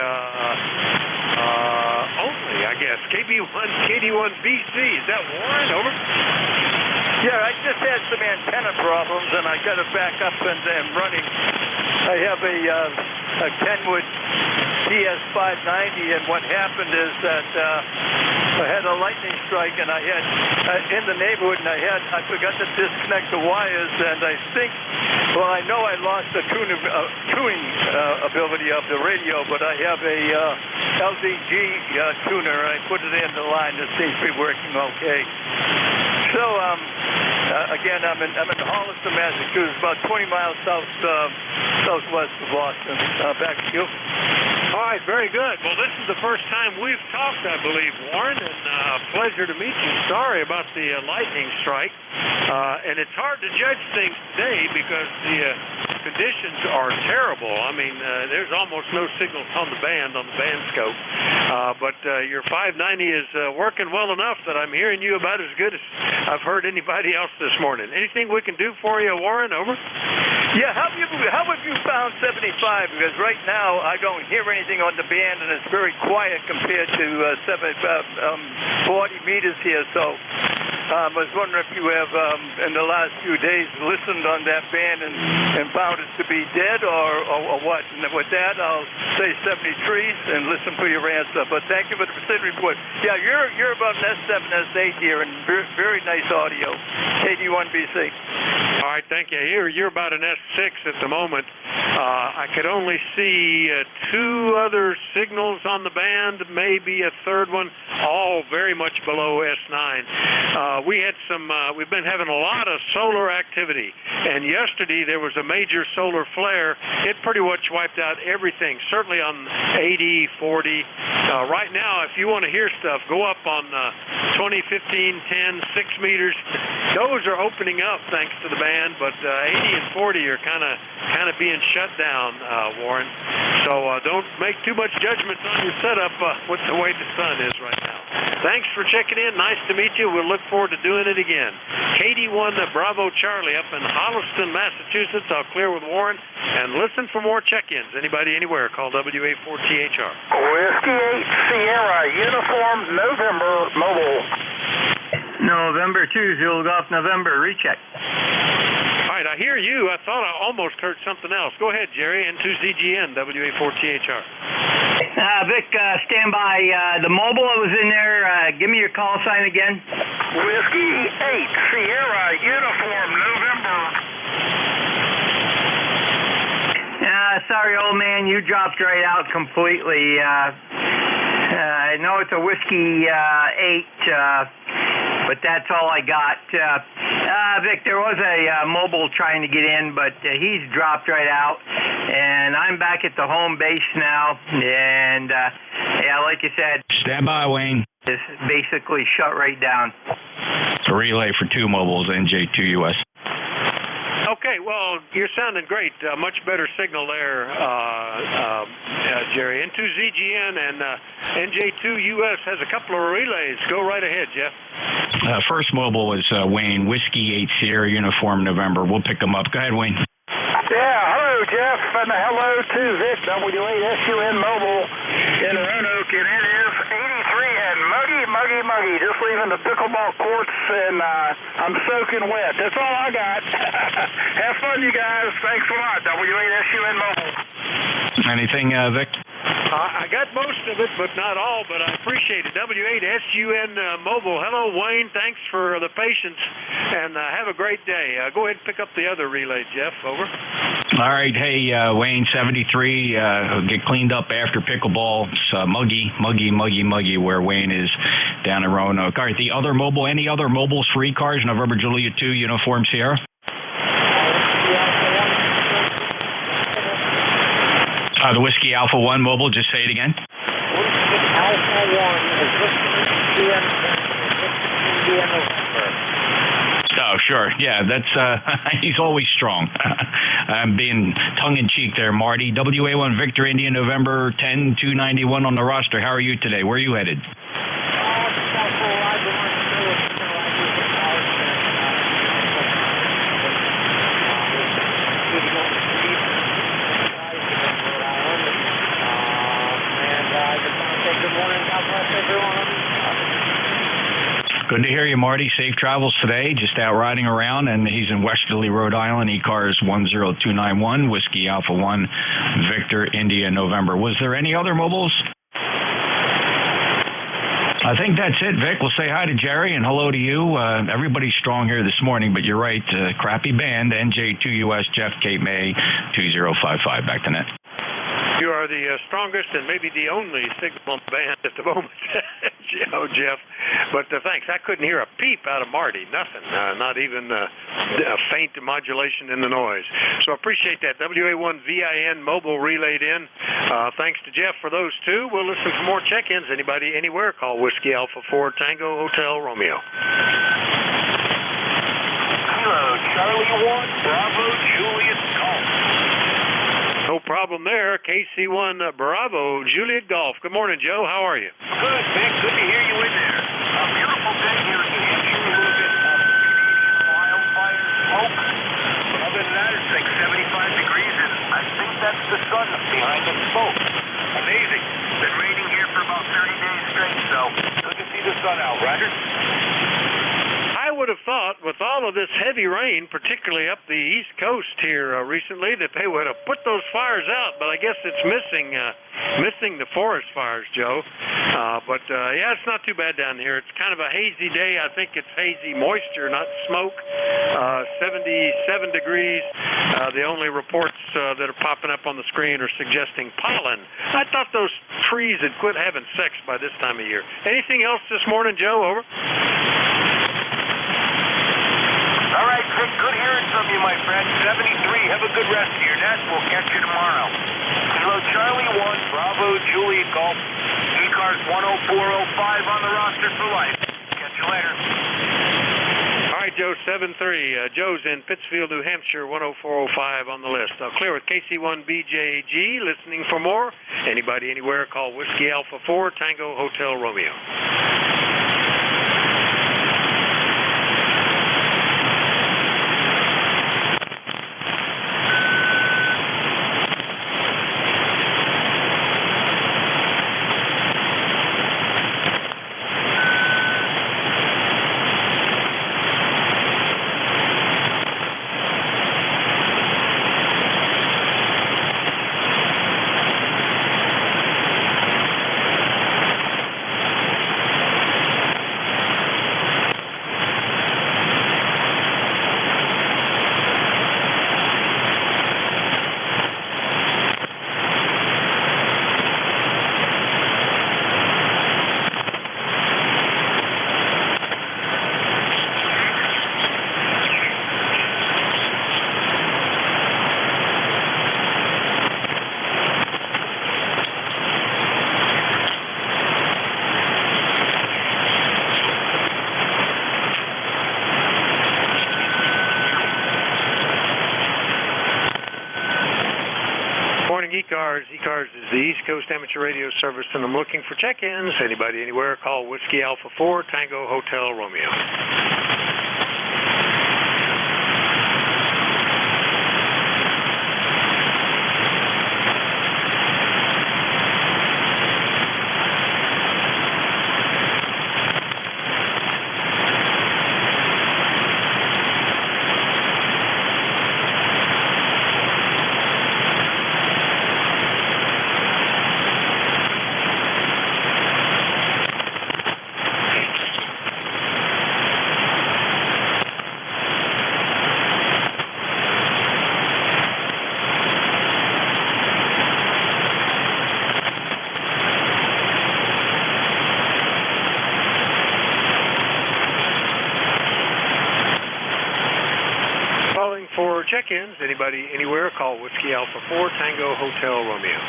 only, I guess. KD1 BC, is that Warren, over? Yeah, I just had some antenna problems, and I got it back up and running. I have a Kenwood TS590, and what happened is that I had a lightning strike, and I had in the neighborhood, and I forgot to disconnect the wires, and I think, well, I know I lost the tuning ability of the radio, but I have a LDG tuner, and I put it in the line. It seems to be working okay. So, again, I'm in Holliston, Massachusetts, about 20 miles southwest of Boston. Back to you. All right, very good. Well, this is the first time we've talked, I believe, Warren, and pleasure to meet you. Sorry about the lightning strike. And it's hard to judge things today because the conditions are terrible. I mean, there's almost no signals on the band scope. But your 590 is working well enough that I'm hearing you about as good as I've heard anybody else this morning. Anything we can do for you, Warren, over? Yeah, how have you found 75? Because right now I don't hear anything on the band, and it's very quiet compared to 40 meters here. So I was wondering if you have, in the last few days, listened on that band and found it to be dead, or what? And with that, I'll say 73 and listen for your answer. But thank you for the precision report. Yeah, you're about an S7, S8 here, and very nice audio. KD1BC. All right, thank you. You're about an S6 at the moment. I could only see two other signals on the band, maybe a third one, all very much below S9. We've been having a lot of solar activity, and yesterday there was a major solar flare. It pretty much wiped out everything, certainly on 80, 40. Right now, if you want to hear stuff, go up on 20, 15, 10, 6 meters. Those are opening up thanks to the band, but 80 and 40 are kind of being shut down, Warren. So don't make too much judgments on your setup with the way the sun is right now. Thanks for checking in. Nice to meet you. We'll look forward to doing it again. KD1 Bravo Charlie up in Holliston, Massachusetts. I'll clear with Warren and listen for more check-ins. Anybody anywhere, call WA4THR. Whiskey 8 Sierra Uniform November Mobile. November 2, Zulu Golf November, recheck. All right, I hear you. I thought I almost heard something else. Go ahead, Jerry, N2ZGN, WA4THR. Vic, stand by. The mobile was in there. Give me your call sign again. Whiskey 8 Sierra Uniform November. Sorry, old man, you dropped right out completely. I know it's a Whiskey 8, but that's all I got. Vic, there was a mobile trying to get in, but he's dropped right out, and I'm back at the home base now, and yeah, like you said, stand by, Wayne. It's basically shut right down. It's a relay for 2 mobiles, NJ2US. Okay, well, you're sounding great. Much better signal there, Jerry. N2ZGN and NJ2US has a couple of relays. Go right ahead, Jeff. First mobile was Wayne, Whiskey 8 Sierra Uniform November. We'll pick them up. Go ahead, Wayne. Yeah, hello, Jeff, and hello to Vic, W8SUN Mobile in Roanoke, and it is 83 and muggy, just leaving the pickleball courts, and I'm soaking wet. That's all I got. Have fun, you guys. Thanks a lot, W8SUN Mobile. Anything, Vic? I got most of it, but not all, but I appreciate it. W8SUN Mobile. Hello, Wayne. Thanks for the patience, and have a great day. Go ahead and pick up the other relay, Jeff. Over. All right, hey Wayne, 73. Get cleaned up after pickleball. It's muggy where Wayne is down in Roanoke. All right, the other mobile, any other mobiles for ECARS? November Juliet 2 Uniform Sierra. The Whiskey Alpha 1 mobile. Just say it again. Alpha 1 is India November. Oh, sure. Yeah, that's he's always strong. I'm being tongue-in-cheek there, Marty. WA1 Victor India November 10-291 on the roster. How are you today? Where are you headed? Good to hear you, Marty. Safe travels today. Just out riding around, and he's in Westerly, Rhode Island. ECARS 10291, Whiskey Alpha 1, Victor India November. Was there any other mobiles? I think that's it, Vic. We'll say hi to Jerry and hello to you. Everybody's strong here this morning, but you're right. Crappy band, NJ2US, Jeff, Cape May, 2055. Back to net. You are the strongest and maybe the only signal band at the moment, Jeff. But thanks. I couldn't hear a peep out of Marty. Nothing. Not even a faint modulation in the noise. So I appreciate that. WA1 VIN mobile relayed in. Thanks to Jeff for those two. We'll listen for more check-ins. Anybody anywhere, call Whiskey Alpha 4 Tango Hotel Romeo. Kilo Charlie 1 Bravo Juliet Golf. No problem there. KC1 Bravo, Juliet Golf. Good morning, Joe. How are you? Good, Vic. Good to hear you in there. A beautiful day here in New Hampshire. A little bit of Canadian wildfire smoke. But other than that, it's like 75 degrees, and I think that's the sun behind the smoke. Amazing. Been raining here for about 30 days straight, so good to see the sun out, right? I would have thought with all of this heavy rain, particularly up the East Coast here recently, that they would have put those fires out, but I guess it's missing the forest fires, Joe. Yeah, it's not too bad down here. It's kind of a hazy day. I think it's hazy moisture, not smoke. 77 degrees. The only reports that are popping up on the screen are suggesting pollen. I thought those trees had quit having sex by this time of year. Anything else this morning, Joe? Over. All right, Vic, good hearing from you, my friend. 73, have a good rest of your nest. We'll catch you tomorrow. Kilo Charlie 1, Bravo, Juliet Golf, ECARS 10405 on the roster for life. Catch you later. All right, Joe, 73. Joe's in Pittsfield, New Hampshire, 10405 on the list. I'll clear with KC1BJG, listening for more. Anybody, anywhere, call Whiskey Alpha 4, Tango Hotel Romeo. ECARS is the East Coast Amateur Radio Service, and I'm looking for check-ins. Anybody, anywhere, call Whiskey Alpha 4, Tango Hotel Romeo. check-ins. Anybody, anywhere, call Whiskey Alpha 4 Tango Hotel Romeo.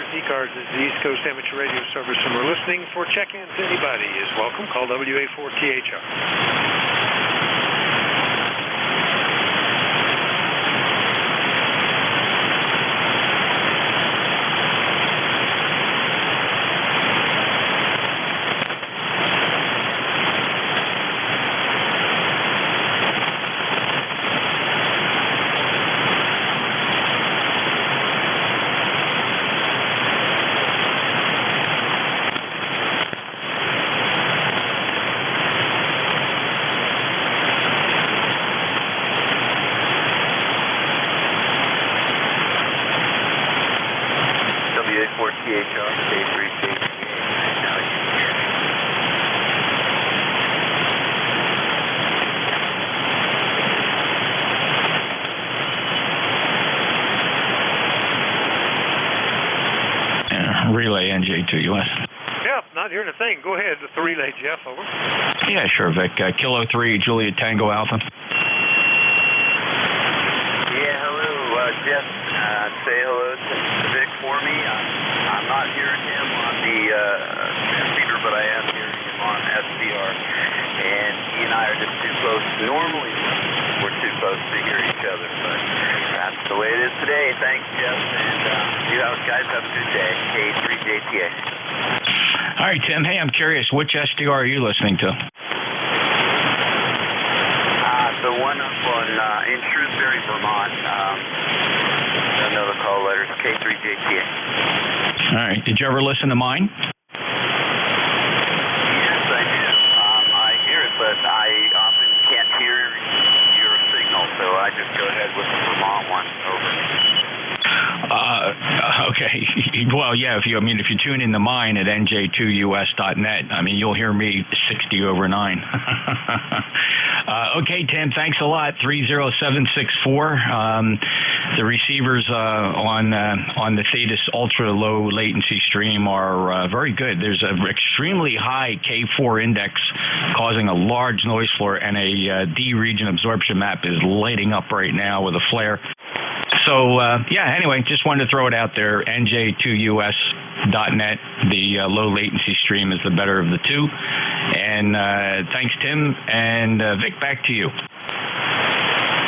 ECARS is the East Coast Amateur Radio Service, and we're listening for check-ins. Anybody is welcome. Call WA4THR. Relay NJ2US. Jeff, not hearing a thing. Go ahead with the relay, Jeff. Over. Yeah, sure, Vic. Kilo 3, Julia Tango Alpha. Yeah, hello, Jeff. Say hello to Vic for me. I'm not hearing him on the transmitter, but I am hearing him on SDR. And he and I are just too close. Normally, we're too close to hear each other, but that's the way it is today. Thanks, Jeff. And you guys have a good day. K3JTA. All right, Tim. Hey, I'm curious, which SDR are you listening to? The one up on in Shrewsbury, Vermont. I know the call letters, K3JTA. All right. Did you ever listen to mine? Yes, I do. I hear it, but I often can't hear your signal, so I just go ahead with the Vermont one. Over. Okay. Well, yeah. If you tune into mine at NJ2US.net, you'll hear me 60 over 9. Okay, Tim. Thanks a lot. 30764. The receivers on the Thetis ultra low latency stream are very good. There's an extremely high K4 index causing a large noise floor, and a D region absorption map is lighting up right now with a flare. So, anyway, just wanted to throw it out there. NJ2US.net, the low latency stream is the better of the two. And thanks, Tim. And Vic, back to you.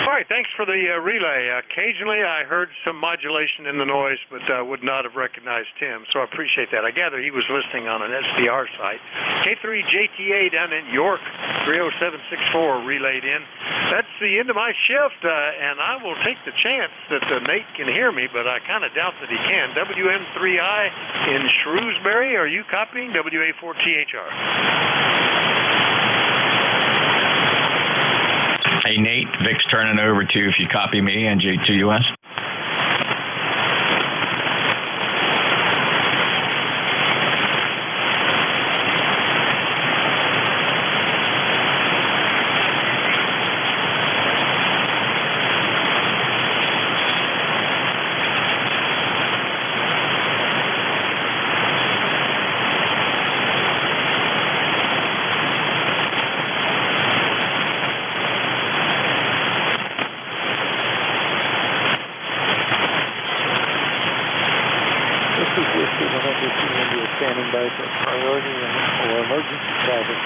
All right, thanks for the relay. Occasionally I heard some modulation in the noise, but would not have recognized Tim, so I appreciate that. I gather he was listening on an SDR site. K3JTA down in York, 30764 relayed in. That's the end of my shift, and I will take the chance that Nate can hear me, but I kind of doubt that he can. WM3I in Shrewsbury, are you copying? WA4THR. Hey, Nate, Vic's turning over to you if you copy me, NJ2US. Standing by for priority and emergency traffic.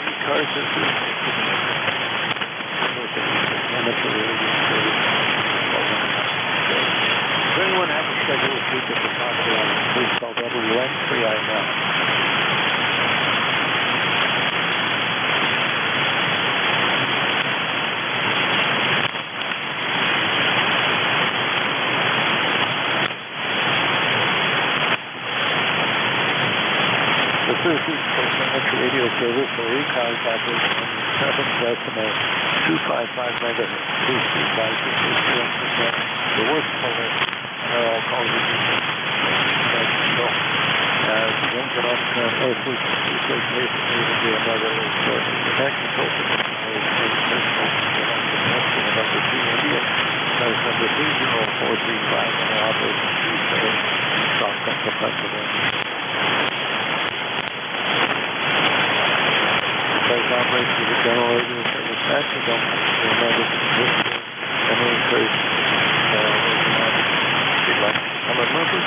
ECARS, this is amateur radio service. Does anyone have a schedule this week at the top of the line? Please call WN3I now. This is the amateur radio service for ECARS operating on 7.255 megahertz. Please be advised that this is the worst color all calls it. So, the internet earthquake is going to be another the technical number 2 India. That's number 30435 on the operation 27 South Central Pennsylvania. Operates with a general radio service national government to remember and we encourage become a member.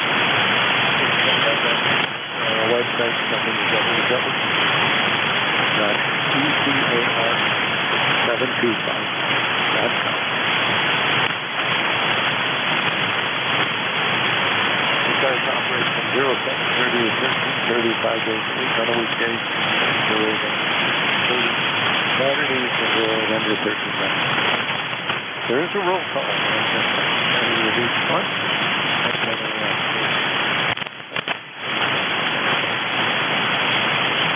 Our website www.ECARS725.com. ECARS operates from 0730 to 13:30 5 days a week on a weekday. Saturdays and under 13 minutes. There is a roll call with each one.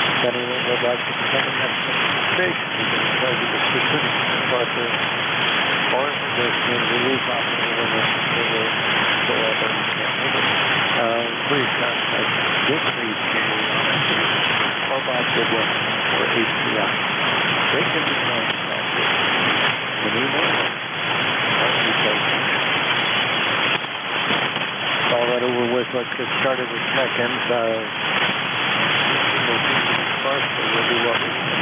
If anyone would like to become a national station, you can tell you the specific departure or the relief operator when they go up and please contact this week or by Goodwin or HCI. They can be contacted an email or all that over with. Let's get started with check-ins. First, we'll do what we can.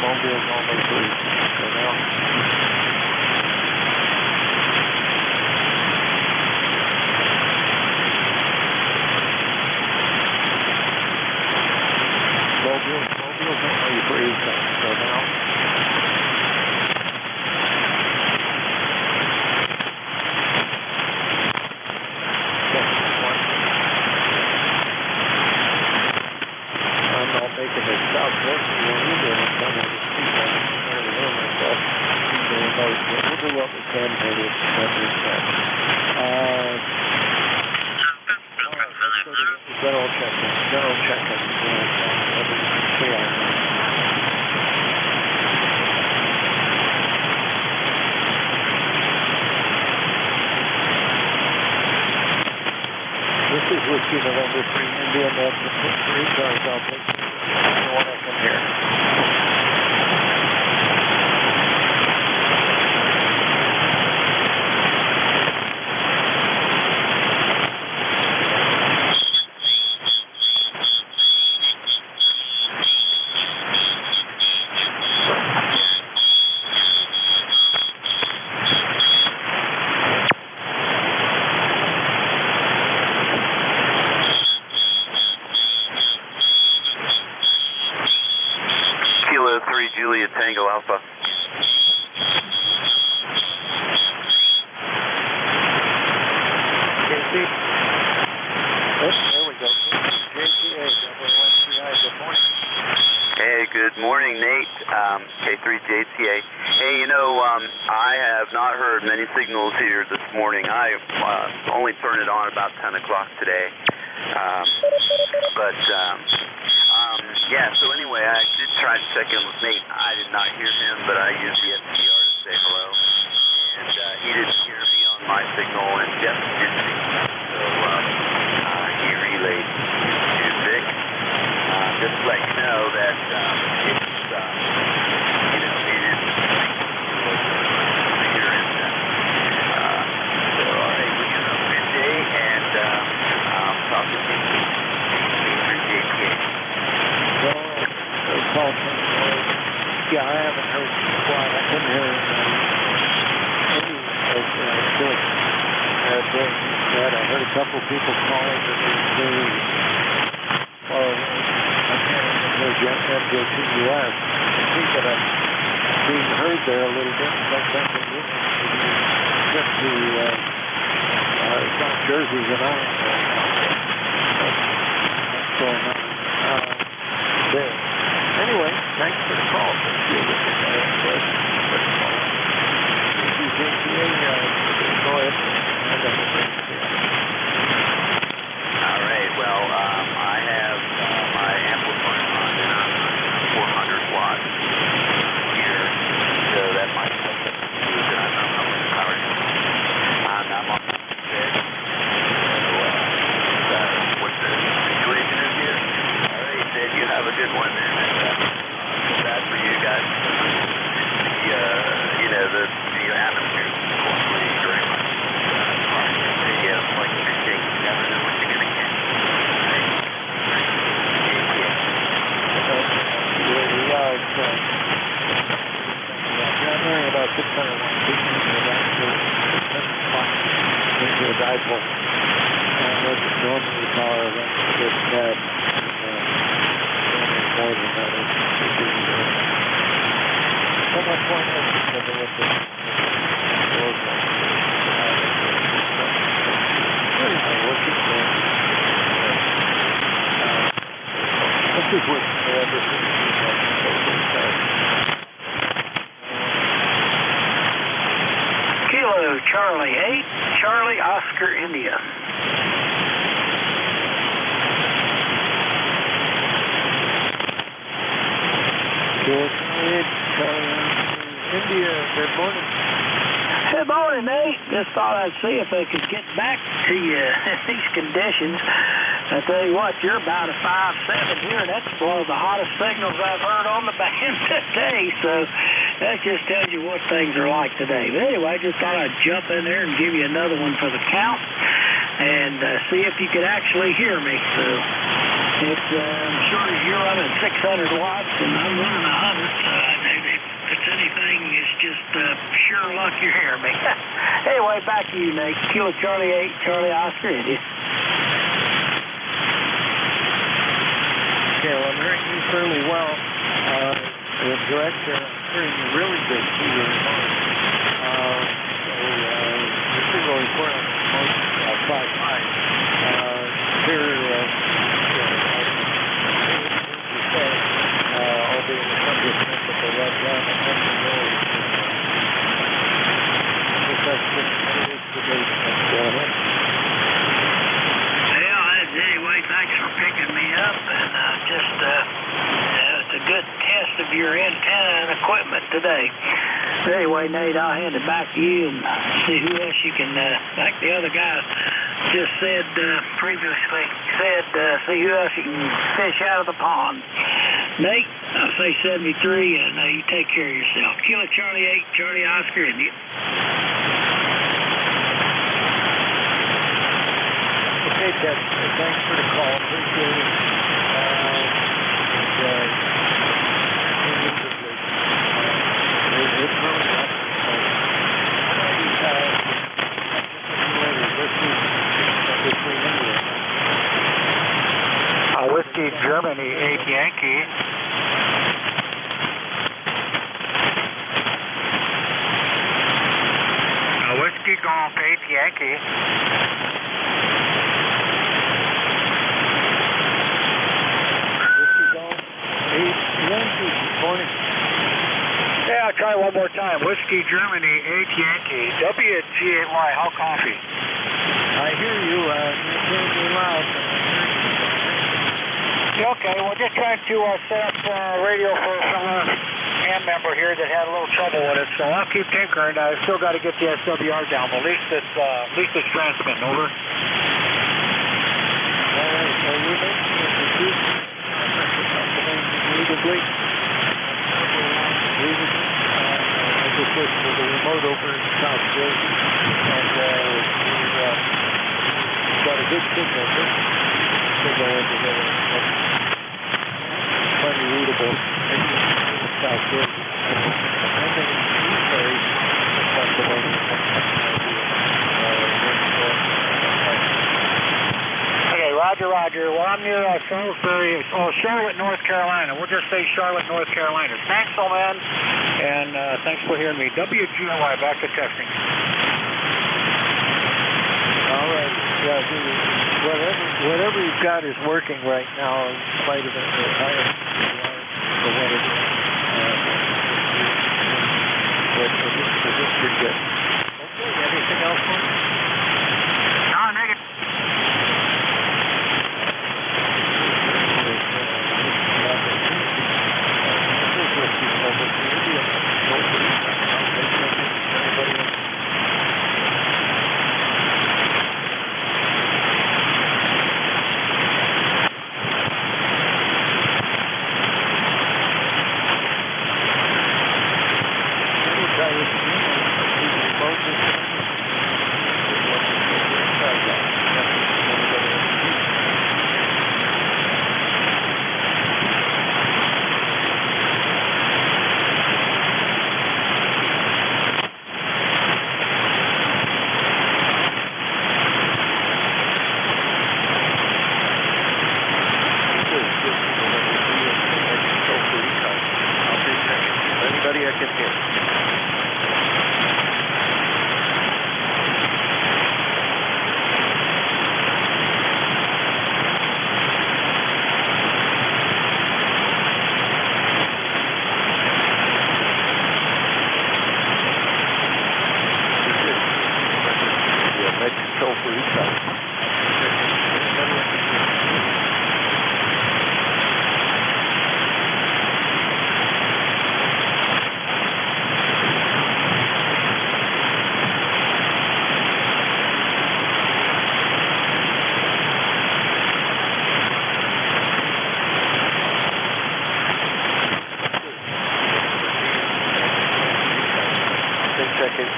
Mobile's only free for now. Mobile's only free for now. I'm not making it southwest of you either. I'm coming to see that. I'm going to myself. We'll do what we can for this. General check-in. General check-in. This is Whiskey November 3 India, that's the 3 cars. I'll take one of them here. Kilo 3 Juliet Tango Alpha. JT. Oh, there we go. JTA, WN3I, good morning. Hey, good morning, Nate. K3JTA. Hey, you know, I have not heard many signals here this morning. I only turned it on about 10 o'clock today. Yeah, so anyway, I did try to check in with Nate. I did not hear him, but I used the SDR to say hello. And he didn't hear me on my signal, and Jeff didn't see me. So he relayed to Vic. Just to let you know that it's, you know, it is here in so, all right, we have a good day, and I'll talk to you. Paul, yeah, couple people calling that I can't remember NJ2US. I think that I'm being heard there a little bit. Sometimes they wouldn't. Get to South Jersey than I am right now. What's going on there? Anyway, thanks for the call. Go ahead. All right. Well, I have my amplifier on, and I'm 400 watts here, so that might help it. I'm on the power. I'm on the bed. So, what the situation is here? All right, Sid, you have a good one, man. Feel bad for you guys. The atmosphere is fluctuating very much. Yeah, like fishing. You never know what you're going to catch. January, about 600 watts. Into a dipole. And that's normally the power runs a bit bad. More than that. So my point is that they have to this is what Kilo Charlie 8, Charlie Oscar India. India, good morning. Good morning, Nate. Just thought I'd see if I could get back to you in these conditions. I tell you what, you're about a 5.7 here. That's one of the hottest signals I've heard on the band today. So that just tells you what things are like today. But anyway, I just thought I'd jump in there and give you another one for the count and see if you could actually hear me. So it's sure as you're running 600 watts and I'm running 100. If it's anything, it's just sure luck you hear me. Anyway, back to you, Nate. Kilo Charlie 8, Charlie Oscar India. Okay, well, I'm hearing you fairly well. The director, I'm hearing you really good too, very much. This is really important. 5.5. Here, I'll be in the 100th minute of the red gun, and then really, that's just the date. Go ahead. Anyway, thanks for picking me up, and it's a good test of your antenna and equipment today. Anyway, Nate, I'll hand it back to you and see who else you can, like the other guy just said previously, see who else you can fish out of the pond. Nate, I'll say 73, and you take care of yourself. Kilo Charlie 8, Charlie Oscar India. Okay, Ted. Thanks for the call. Appreciate it. Whiskey Germany 8 Yankee. Whiskey Golf 8 Yankee. Morning. Yeah, I'll try one more time. Whiskey Germany 8 Yankee. WG8Y, how coffee? I hear you. You're pretty loud. Okay, we're just trying to set up radio for some hand member here that had a little trouble with it, so I'll keep tinkering. I've still got to get the SWR down, but at least it's transmitting. Over. All right, so we're making I just listened to the remote over in South Jersey, and we've got a good signal here. Signal over there. Plenty readable. In South Jersey. And then Pennsylvania. I'm near Salisbury, Charlotte, North Carolina. We'll just say Charlotte, North Carolina. Thanks, old man, and thanks for hearing me. WGLY, back to testing. All right. Yeah, whatever you've got is working right now, in spite of the higher for what it is. But it looks pretty good. Okay, anything else for you? No, negative.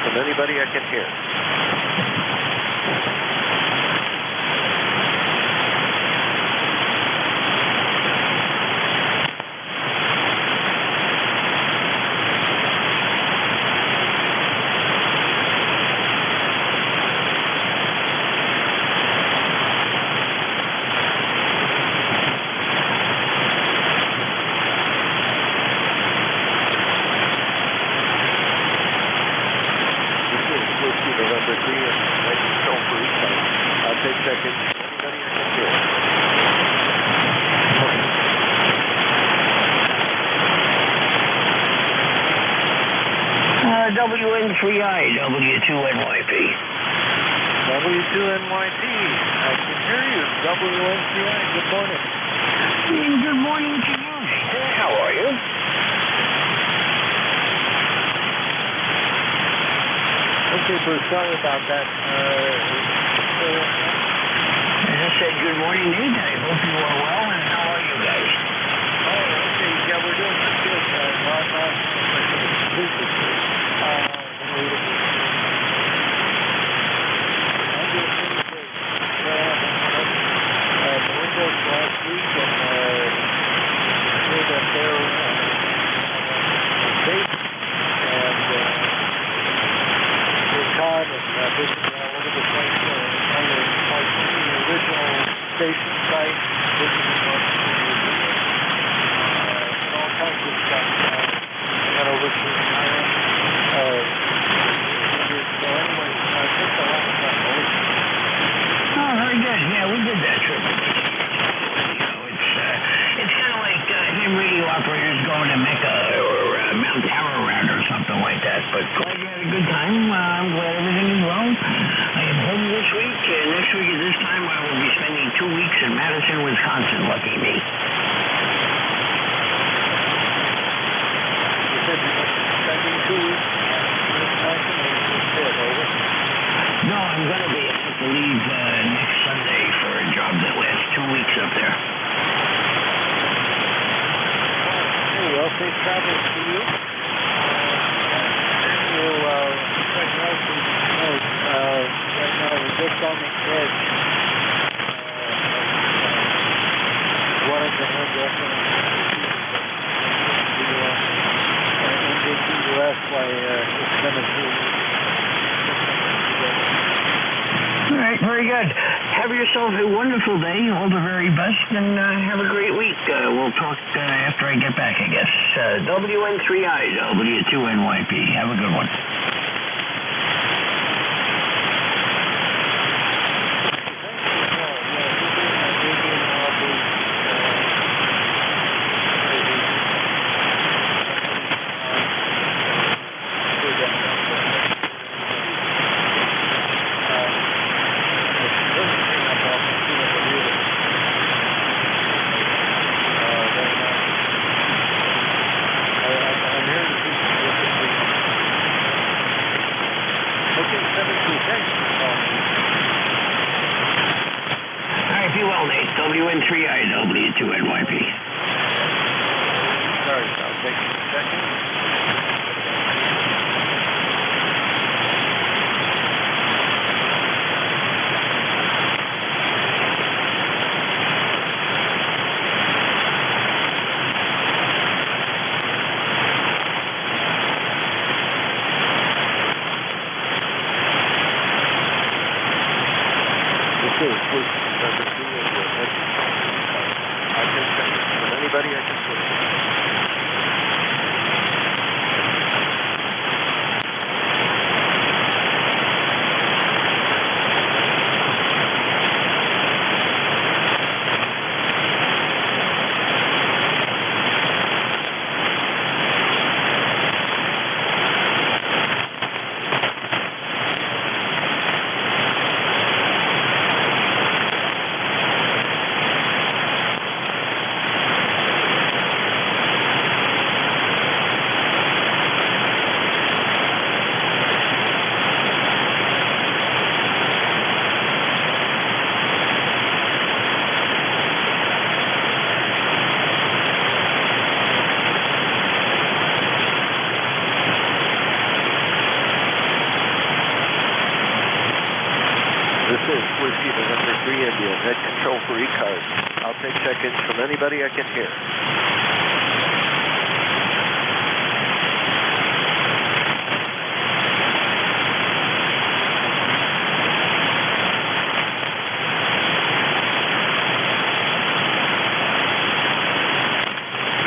From anybody I can hear. WN3I, W2NYP. W2NYP, I can hear you. WN3I, good morning. And good morning to you. How are you? Okay, Bruce, sorry about that. As I said, good morning to you. I hope you are well, and how are you guys? Oh, okay, yeah, we're doing pretty good. Last week and hear that they're safe and we're caught and visiting all over the place. Like the original station site, visiting Washington Museum, and all kinds of stuff. Went over to Ireland. So anyway, I took a lot of time over. Oh, very good. Yeah, we did that trip. It's kind of like him radio operators going to Mecca or Mount Ararat or something like that. But glad you had a good time. I'm glad everything is well. I am home this week. Next week at this time, I will be spending 2 weeks in Madison, Wisconsin. Lucky me. You said you were spending 2 weeks in Wisconsin, or you just did, over? No, I'm going to be able to leave next Sunday for a job that lasts 2 weeks up there. Well, safe travels to you. We'll, right now, we're just on the edge one of the NJ2US by it's coming through. All right, very good. Have have yourself a wonderful day. All the very best, and have a great week. We'll talk after I get back, I guess. WN3I, W2NYP. Have a good one. WN3I, W2NYP. Sorry, I'll take a second. This is number 2 I can send it from anybody I can put it. This is Whiskey November 3 India, head control for ECARS. I'll take check-ins from anybody I can hear.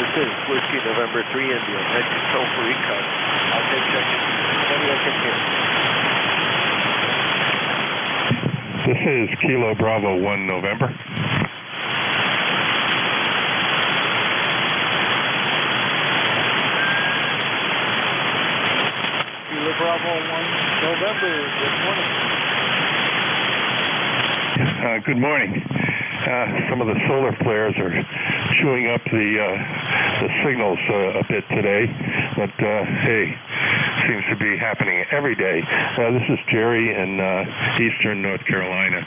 This is Whiskey November 3 India, head control for ECARS. I'll take check-ins from anybody I can hear. This is Kilo Bravo 1 November. Kilo Bravo 1 November, good morning. Good morning. Some of the solar flares are chewing up the signals a bit today, but hey, seems to be happening every day. This is Jerry in eastern North Carolina.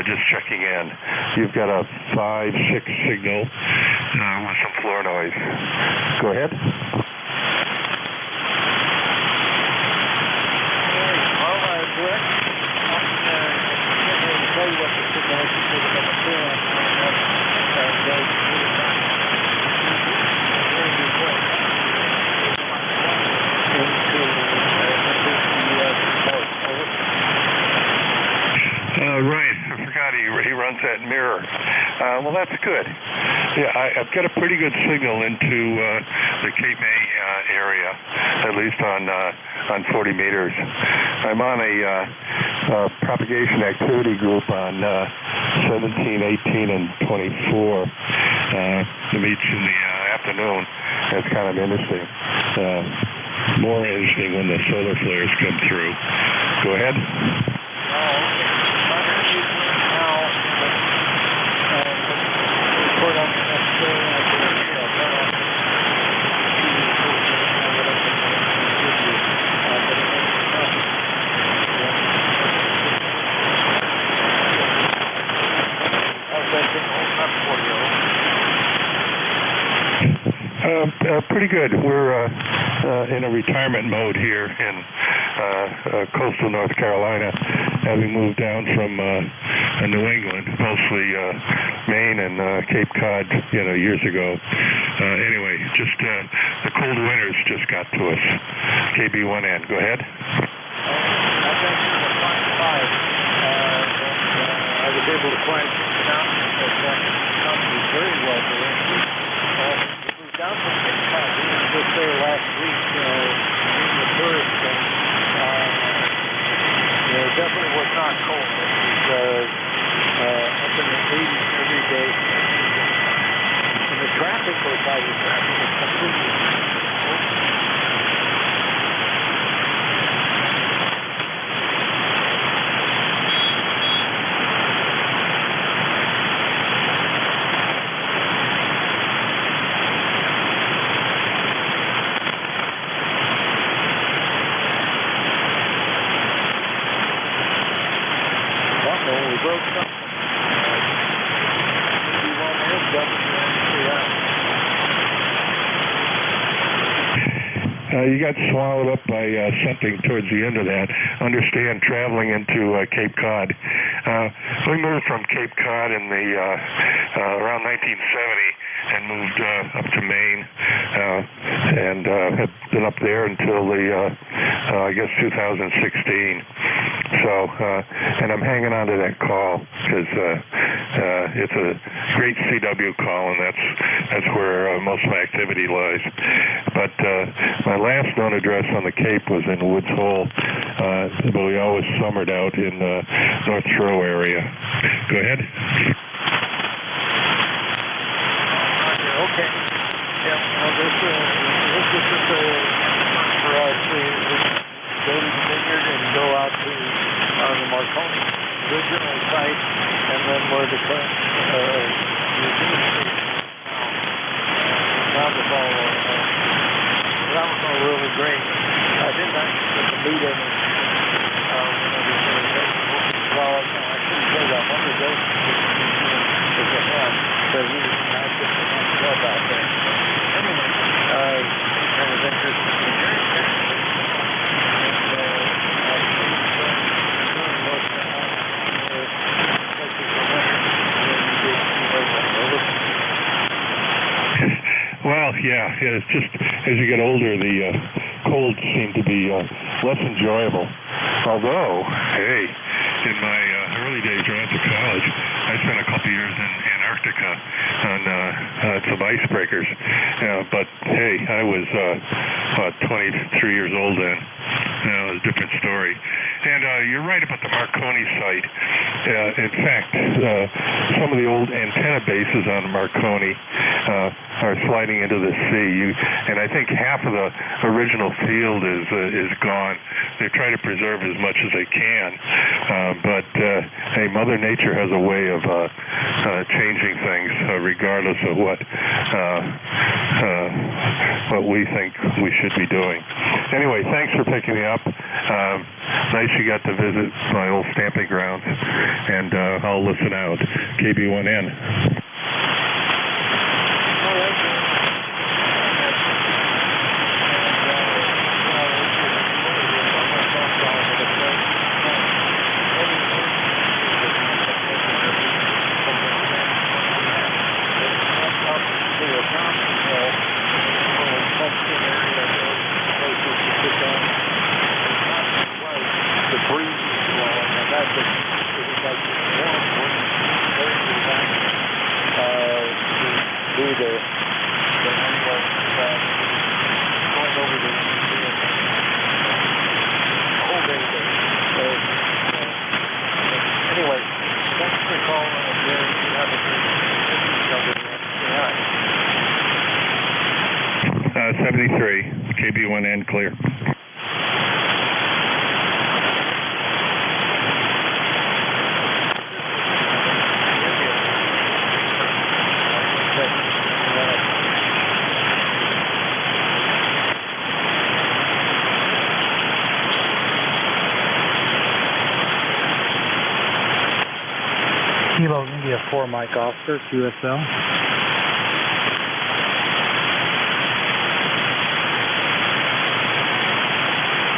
Just checking in. You've got a 5-6 signal with some floor noise. Go ahead. Right, I forgot he runs that mirror. Well, that's good. Yeah, I've got a pretty good signal into the Cape May area, at least on 40 meters. I'm on a propagation activity group on 17, 18, and 24. The meets in the afternoon. That's kind of interesting. More interesting when the solar flares come through. Go ahead. Pretty good. We're in a retirement mode here in coastal North Carolina, having moved down from New England, mostly Maine and Cape Cod, years ago. Anyway, just the cold winters just got to us. KB1N, go ahead. I was able able to quiet things down because economy is very well directed. We moved down from Cape Cod. We were just there last week in the tourist thing. It definitely was not cold. It was up in the 80s every day. And the traffic was by the traffic was completely open. We broke something. You got swallowed up by something towards the end of that. Understand traveling into Cape Cod. We moved from Cape Cod in the around 1970 and moved up to Maine and have been up there until the I guess 2016. So and I'm hanging on to that call because it's a great CW call, and that's where most of my activity lies. But my last known address on the Cape was in Woods Hole, but we always summered out in North Shore area. Go ahead. Okay. Yeah, well, this is just for us. We go to the vineyard and go out to the Marconi original site, and then where the current museum is. That was all really great. I didn't actually get to meet him. Well, I shouldn't say that. One of the days was a him, but he was massive out there. Anyway, kind of interesting. Well, yeah, it's just as you get older, the colds seem to be less enjoyable. Although, hey, in my early days right after college, I spent a couple years in Antarctica on some icebreakers. But hey, I was 23 years old then. It was a different story. And you're right about the Marconi site. In fact, some of the old antenna bases on Marconi are sliding into the sea. And I think half of the original field is gone. They try to preserve as much as they can. But hey, Mother Nature has a way of changing things regardless of what we think we should be doing. Anyway, thanks for picking me up. Nice you got to visit my old stamping grounds, and I'll listen out. KB1N. Anyway, thanks for calling, Gary. You have a good 73, KB1N, clear. Kilo India 4 Mike Oscar, QSL.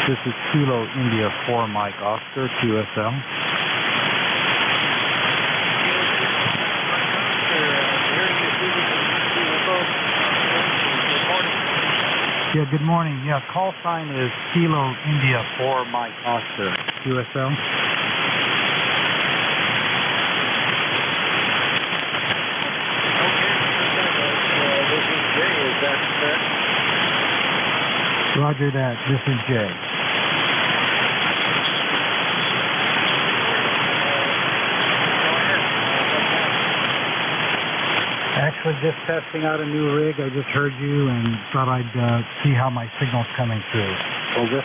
This is Kilo India 4 Mike Oscar, QSL. Yeah, good morning. Yeah, call sign is Kilo India 4 Mike Oscar, QSL. Roger that. This is Jay. Actually, just testing out a new rig. I just heard you and thought I'd see how my signal's coming through. Over. A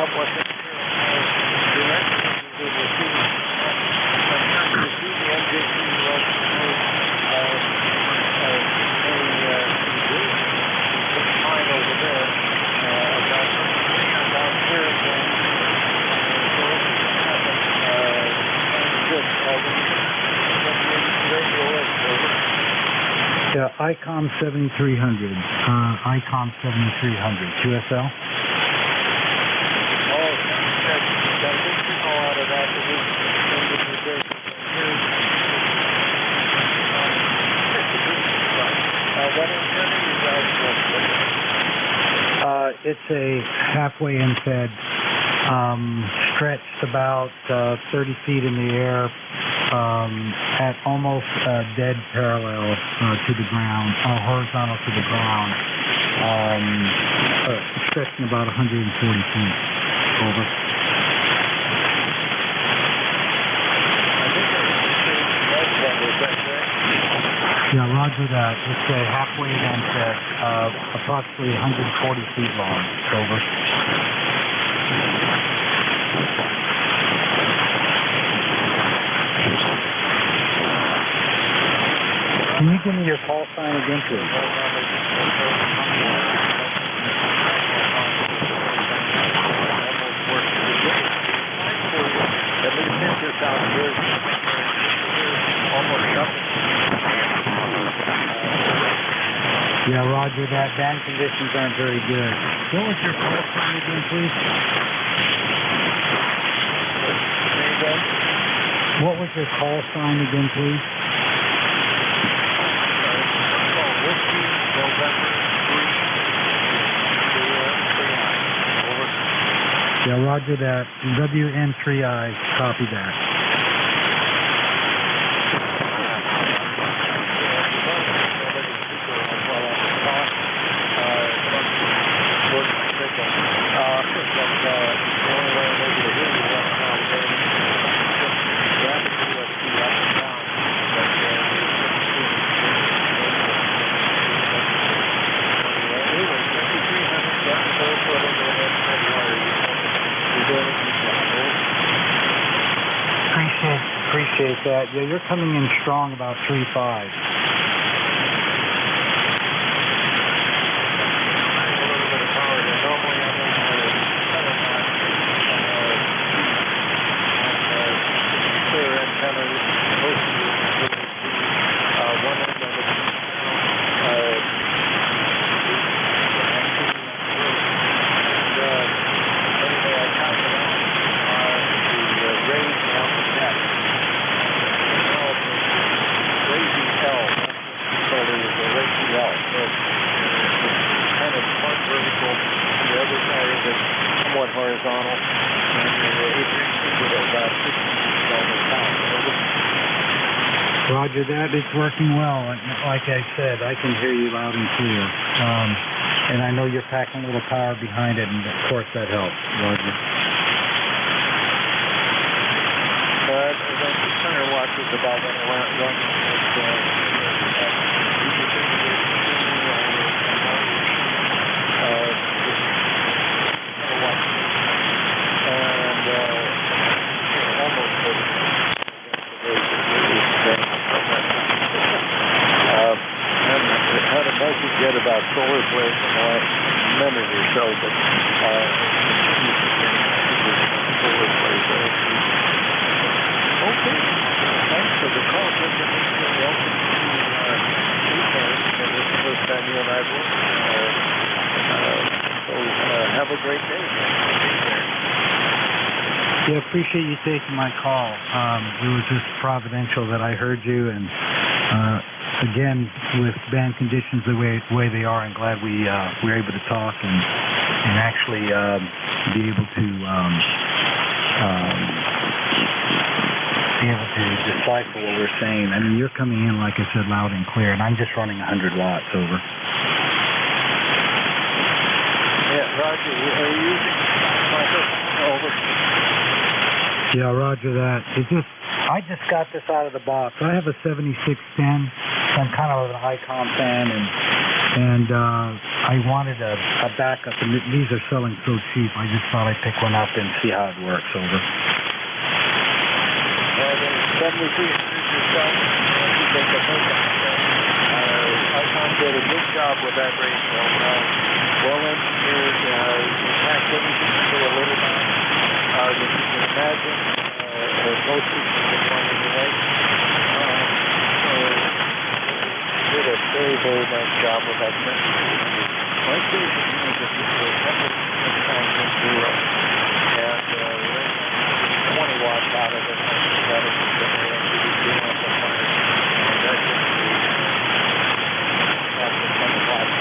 couple of things here on the NJ2US mine over there about here again. Yeah, ICOM 7300. ICOM 7300. QSL? Oh, got a good signal out of that. It's a halfway infed, stretched about 30 feet in the air, at almost dead parallel to the ground, horizontal to the ground, stretching about 140 feet. Over. Yeah, roger that. It's a halfway infed, approximately 140 feet long. Over. Can you give me your call sign again, please? At least in this out here, almost nothing. Yeah, roger that. Band conditions aren't very good. What was your call sign again, please? What was your call sign again, please? Yeah, roger that. WN3I, copy that. Appreciate that. Yeah, you're coming in strong about 3.5. Roger that. It's working well. Like I said, I can hear you loud and clear. And I know you're packing a little power behind it, and of course that helps. Roger. I'm just trying to watch this about when I went running. Had a message yet about solar flares in the last minute or so, but solar flares. Okay. Thanks for the call. Welcome to ECARS. This is the first time you and I've worked. So have a great day. Yeah, appreciate you taking my call. It was just providential that I heard you, and again, with band conditions the way they are, I'm glad we were able to talk and actually be able to be able to decipher what we're saying. I mean, you're coming in, like I said, loud and clear, and I'm just running 100 watts over. Yeah, Roger. Are you using microphone? Over. Yeah, Roger that. I just got this out of the box. I have a 7610. I'm kind of an Icon fan, and I wanted a backup. And these are selling so cheap. I just thought I'd pick one up and see how it works. Over. The 7300 yourself. Icon did a good job with that radio. Well engineered. You packed everything into a little box. You can imagine. Most people get one anyway. So did a very, very nice job with that thing. My station is a couple of times in zero. And 20 watts out of it. That is the MPDC amplifier. And that's just the 20 watts.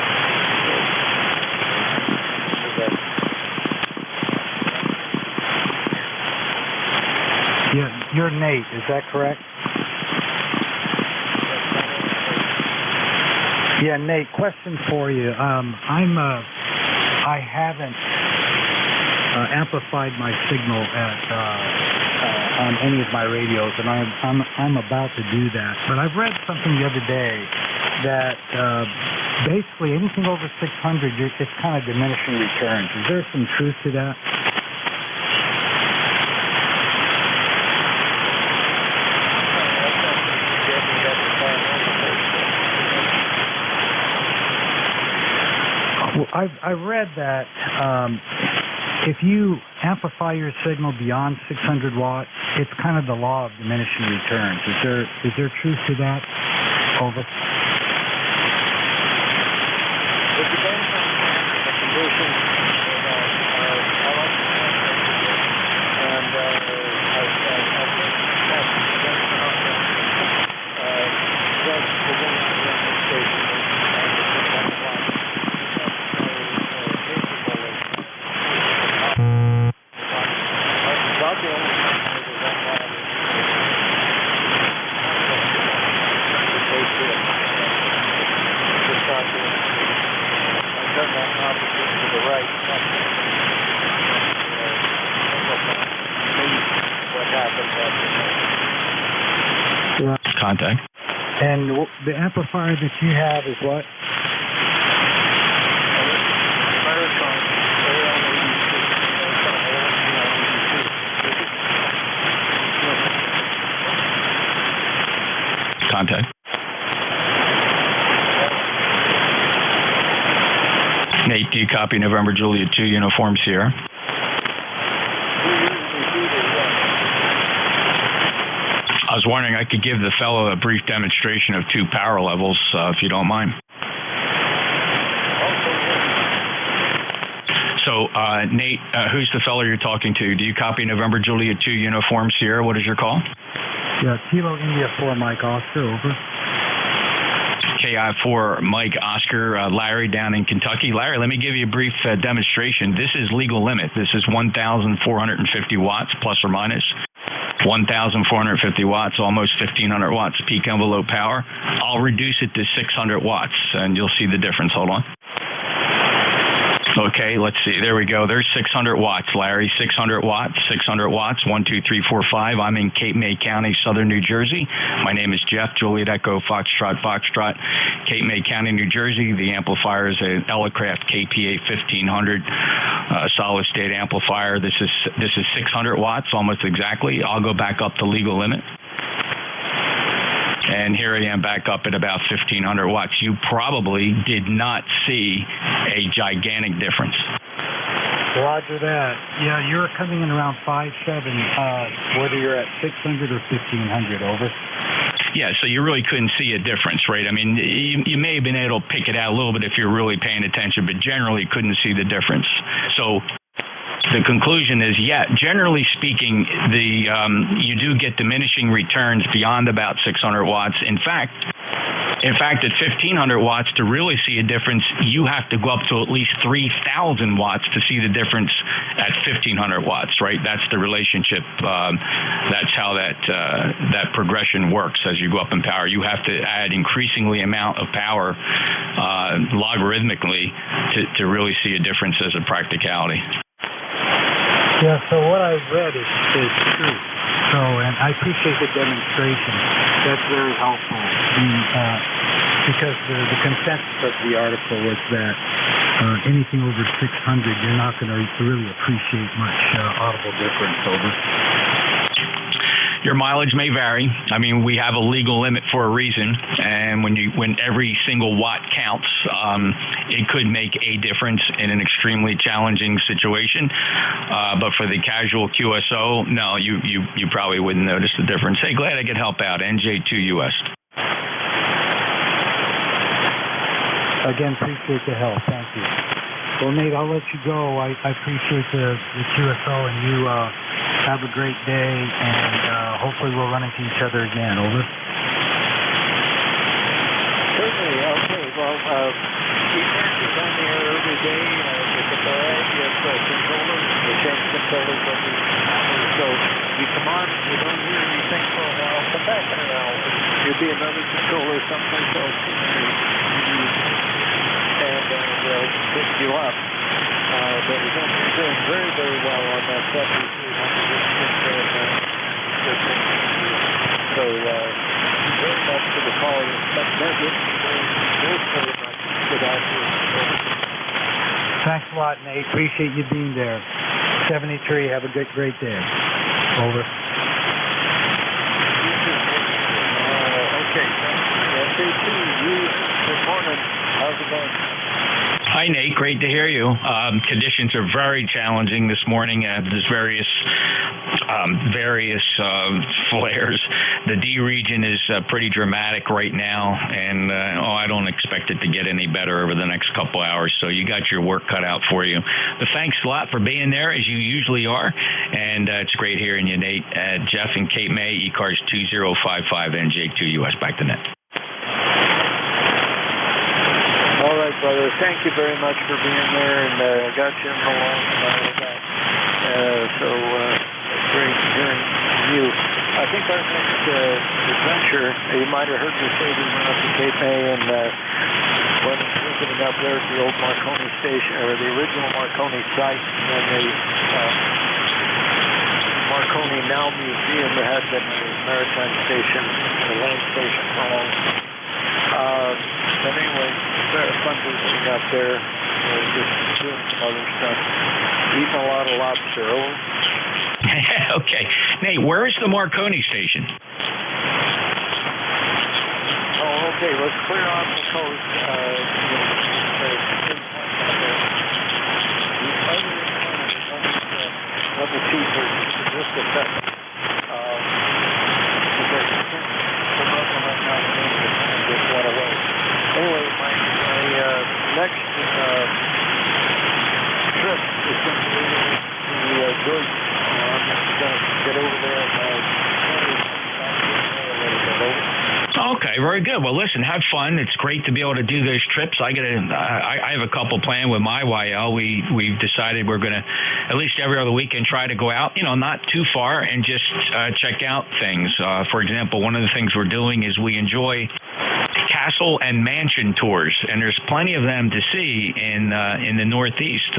Yeah, you're Nate, is that correct? Yeah, Nate, question for you. I haven't amplified my signal on any of my radios, and I'm about to do that. But I've read something the other day that basically anything over 600, it's kind of diminishing returns. Is there some truth to that? Well, I've read that if you amplify your signal beyond 600 watts, it's kind of the law of diminishing returns. Is there truth to that? Over. It depends on the conditions. I like to and I think that's within the station. Contact. And the amplifier that you have is what? Contact. Nate, do you copy November Juliet 2 Uniform Sierra? I was wondering I could give the fellow a brief demonstration of two power levels, if you don't mind. So, Nate, who's the fellow you're talking to? Do you copy November Juliet 2 Uniform Sierra? What is your call? Yeah, Kilo India 4 Mike Oscar, over. KI4 Mike Oscar, Larry down in Kentucky. Larry, let me give you a brief demonstration. This is legal limit. This is 1,450 watts, plus or minus. 1,450 watts, almost 1,500 watts peak envelope power. I'll reduce it to 600 watts, and you'll see the difference. Hold on. Okay, let's see. There we go. There's 600 watts, Larry. 600 watts, 600 watts, 1, 2, 3, 4, 5. I'm in Cape May County, southern New Jersey. My name is Jeff, Juliet Echo, Foxtrot, Foxtrot, Cape May County, New Jersey. The amplifier is an Elecraft KPA 1500 solid state amplifier. This is 600 watts, almost exactly. I'll go back up to legal limit. And here I am back up at about 1,500 watts. You probably did not see a gigantic difference. Roger that. Yeah, you're coming in around 5.7, whether you're at 600 or 1,500, over. Yeah, so you really couldn't see a difference, right? I mean, you may have been able to pick it out a little bit if you're really paying attention, but generally couldn't see the difference. So the conclusion is, yeah, generally speaking, you do get diminishing returns beyond about 600 watts. In fact, In fact, at 1,500 watts, to really see a difference, you have to go up to at least 3,000 watts to see the difference at 1,500 watts, right? That's the relationship. That's how that progression works as you go up in power. You have to add increasingly amount of power logarithmically to really see a difference as a practicality. Yeah, so what I've read is true. So, and I appreciate the demonstration. That's very helpful. Because the consensus of the article was that anything over 600, you're not going to really appreciate much audible difference. Over. Your mileage may vary. I mean, we have a legal limit for a reason, and when every single watt counts, it could make a difference in an extremely challenging situation. But for the casual QSO, no, you probably wouldn't notice the difference. Hey, glad I could help out. NJ2US. Again, appreciate the help. Thank you. Well, Nate, I'll let you go. I appreciate the QSO, and you have a great day, and hopefully we'll run into each other again. Over. Certainly. Okay. Well, ECARS is on the air every day with the variety of controllers, the change controllers of the hour. So you come on, you don't hear anything for a while, come back in an hour. You'll be another controller someplace else. And they'll pick you up. But we're doing very, very well on that 7300. So, very much for the call. Very much for that. Thanks a lot, Nate. Appreciate you being there. 73, have a great day. Over. Okay. NJ2, good morning. How's it going? Hi, Nate. Great to hear you. Conditions are very challenging this morning. There's various flares. The D region is pretty dramatic right now, and I don't expect it to get any better over the next couple hours. So you got your work cut out for you. But thanks a lot for being there, as you usually are, and it's great hearing you, Nate. Jeff and Cape May, ECARS 2055 NJ2US. Back to net. All right, brother. Thank you very much for being there, and I got you in the line and all of that. So great hearing you. I think our next adventure, you might have heard me say we went up to Cape May and went visiting up there at the old Marconi station, or the original Marconi site, and the Marconi Now Museum that had been a maritime station, a land station for a long time. But anyway, very fun visiting up there, just doing some other stuff. Eating a lot of lobster. Over. Okay. Nate, where is the Marconi station? Oh, okay. Let's clear off the coast. Let me see for just a second. Anyway, my next trip is going to be to Georgia. I'm going to get over there Okay, very good. Well, listen, have fun. It's great to be able to do those trips. I have a couple planned with my YL. We've decided we're going to, at least every other weekend, try to go out, not too far, and just check out things. For example, one of the things we're doing is we enjoy castle and mansion tours, and there's plenty of them to see in the Northeast.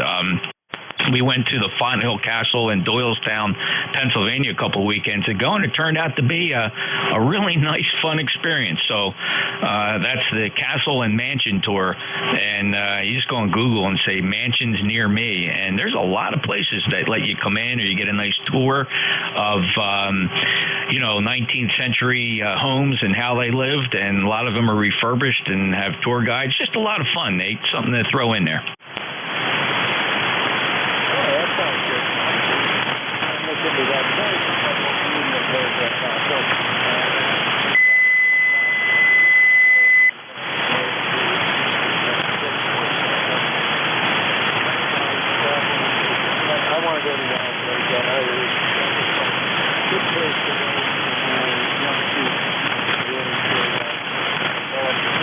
We went to the Fonthill Castle in Doylestown, Pennsylvania, a couple of weekends ago, and it turned out to be a really nice, fun experience. So that's the Castle and Mansion Tour, and you just go on Google and say mansions near me, and there's a lot of places that let you come in, or you get a nice tour of 19th century homes and how they lived, and a lot of them are refurbished and have tour guides. Just a lot of fun, Nate. Something to throw in there. Into that place, and I won't be in the paragraph now. So, I want to go to that place. Good place to go. Young people really enjoy that.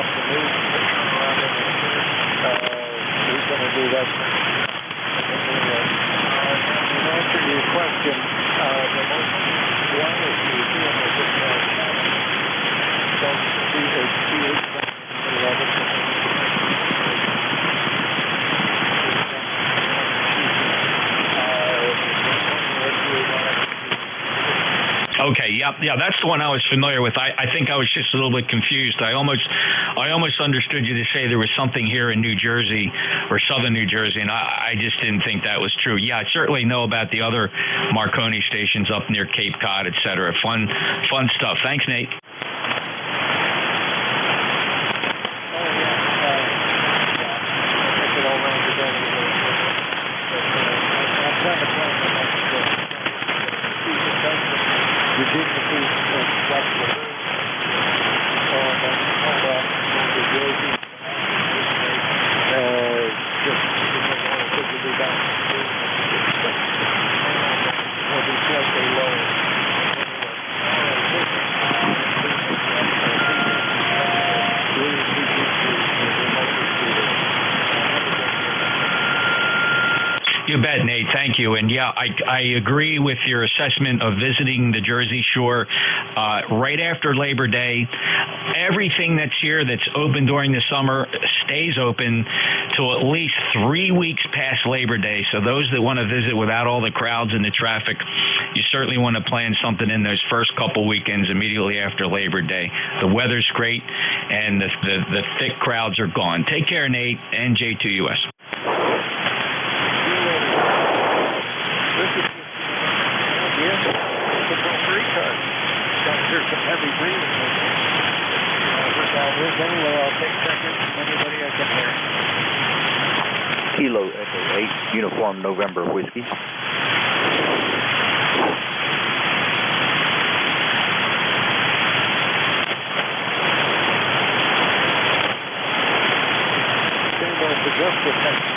off the news and put turn around in the shirt. He's going to do that. Anyway, in answer to your question, the most wireless you see in this is Okay, yeah, that's the one I was familiar with. I think I was just a little bit confused. I almost understood you to say there was something here in New Jersey or southern New Jersey, and I just didn't think that was true. Yeah, I certainly know about the other Marconi stations up near Cape Cod, et cetera. Fun stuff. Thanks, Nate. You bet, Nate. Thank you. And yeah, I agree with your assessment of visiting the Jersey Shore right after Labor Day. Everything that's here that's open during the summer stays open till at least 3 weeks past Labor Day. So those that want to visit without all the crowds and the traffic, you certainly want to plan something in those first couple weekends immediately after Labor Day. The weather's great, and the thick crowds are gone. Take care, Nate. NJ2US. There's some heavy breathing. Anyway, I'll take seconds from anybody I can hear. Kilo Echo 8, Uniform November Whiskey. Stand by for just a second.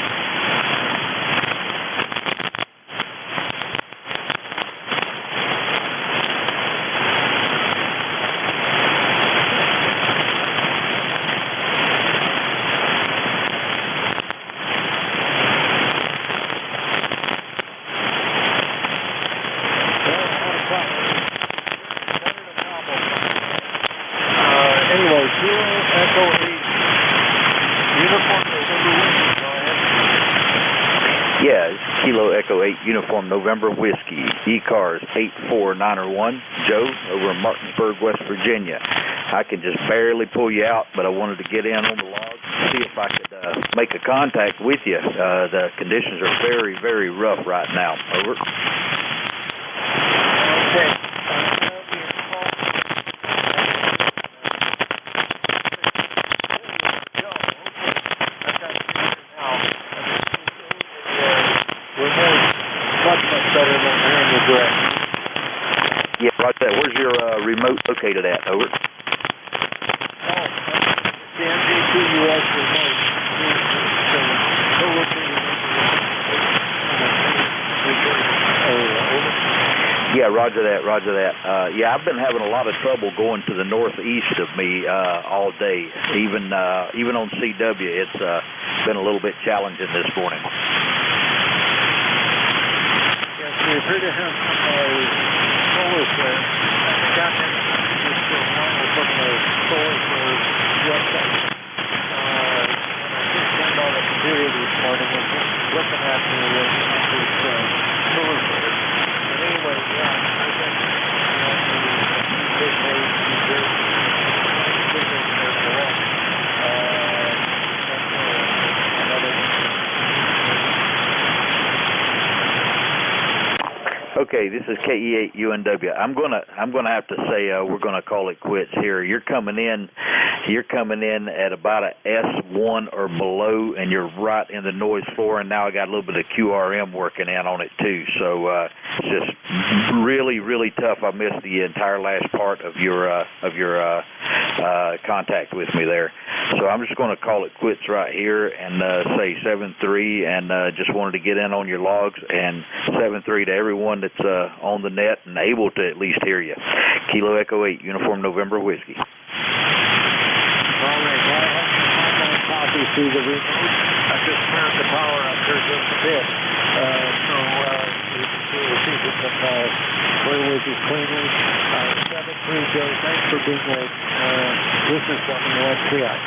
Uniform November Whiskey, ECARS 84901, Joe, over in Martinsburg, West Virginia. I can just barely pull you out, but I wanted to get in on the log, see if I could make a contact with you. The conditions are very, very rough right now. Over. Okay. Yeah, right there. Where's your remote located at? Over. The NJ2US remote. Yeah, roger that, roger that. Yeah, I've been having a lot of trouble going to the northeast of me all day. Even on CW, it's been a little bit challenging this morning. Yes, we appear to have some solar flare. I think I'm just normal from the solar flare website. I just turned on the computer this morning and looking at the solar flare. But anyway, yeah, I think big days, New Jersey, big days there for us. Okay, this is KE8UNW. I'm gonna have to say we're gonna call it quits here. You're coming in at about a S1 or below, and you're right in the noise floor. And now I got a little bit of QRM working in on it too. So it's just really, really tough. I missed the entire last part of your contact with me there. So I'm just going to call it quits right here and say 7-3, and just wanted to get in on your logs, and 7-3 to everyone that's on the net and able to at least hear you. Kilo Echo 8, Uniform November Whiskey. All right, you see the remote? I just turned the power up here just a bit. So you can see if you can play with your cleaners. 7-3 Joe, thanks for being late. This is WNCI.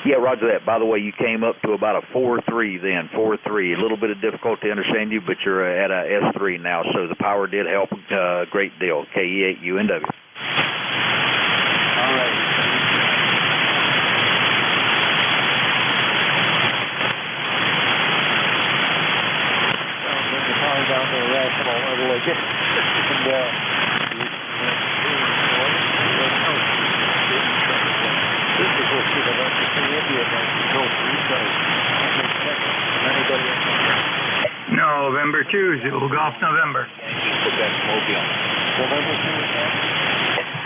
Yeah, roger that. By the way, you came up to about a 4-3 then, 4-3. A little bit of difficult to understand you, but you're at a S3 now, so the power did help a great deal. KE8UNW. All right. Bring the power down to a rational level again. This is what should have been the India control recharge. Anybody else? November 2, Zulu Golf November. Quebec Mobile. November 2 again?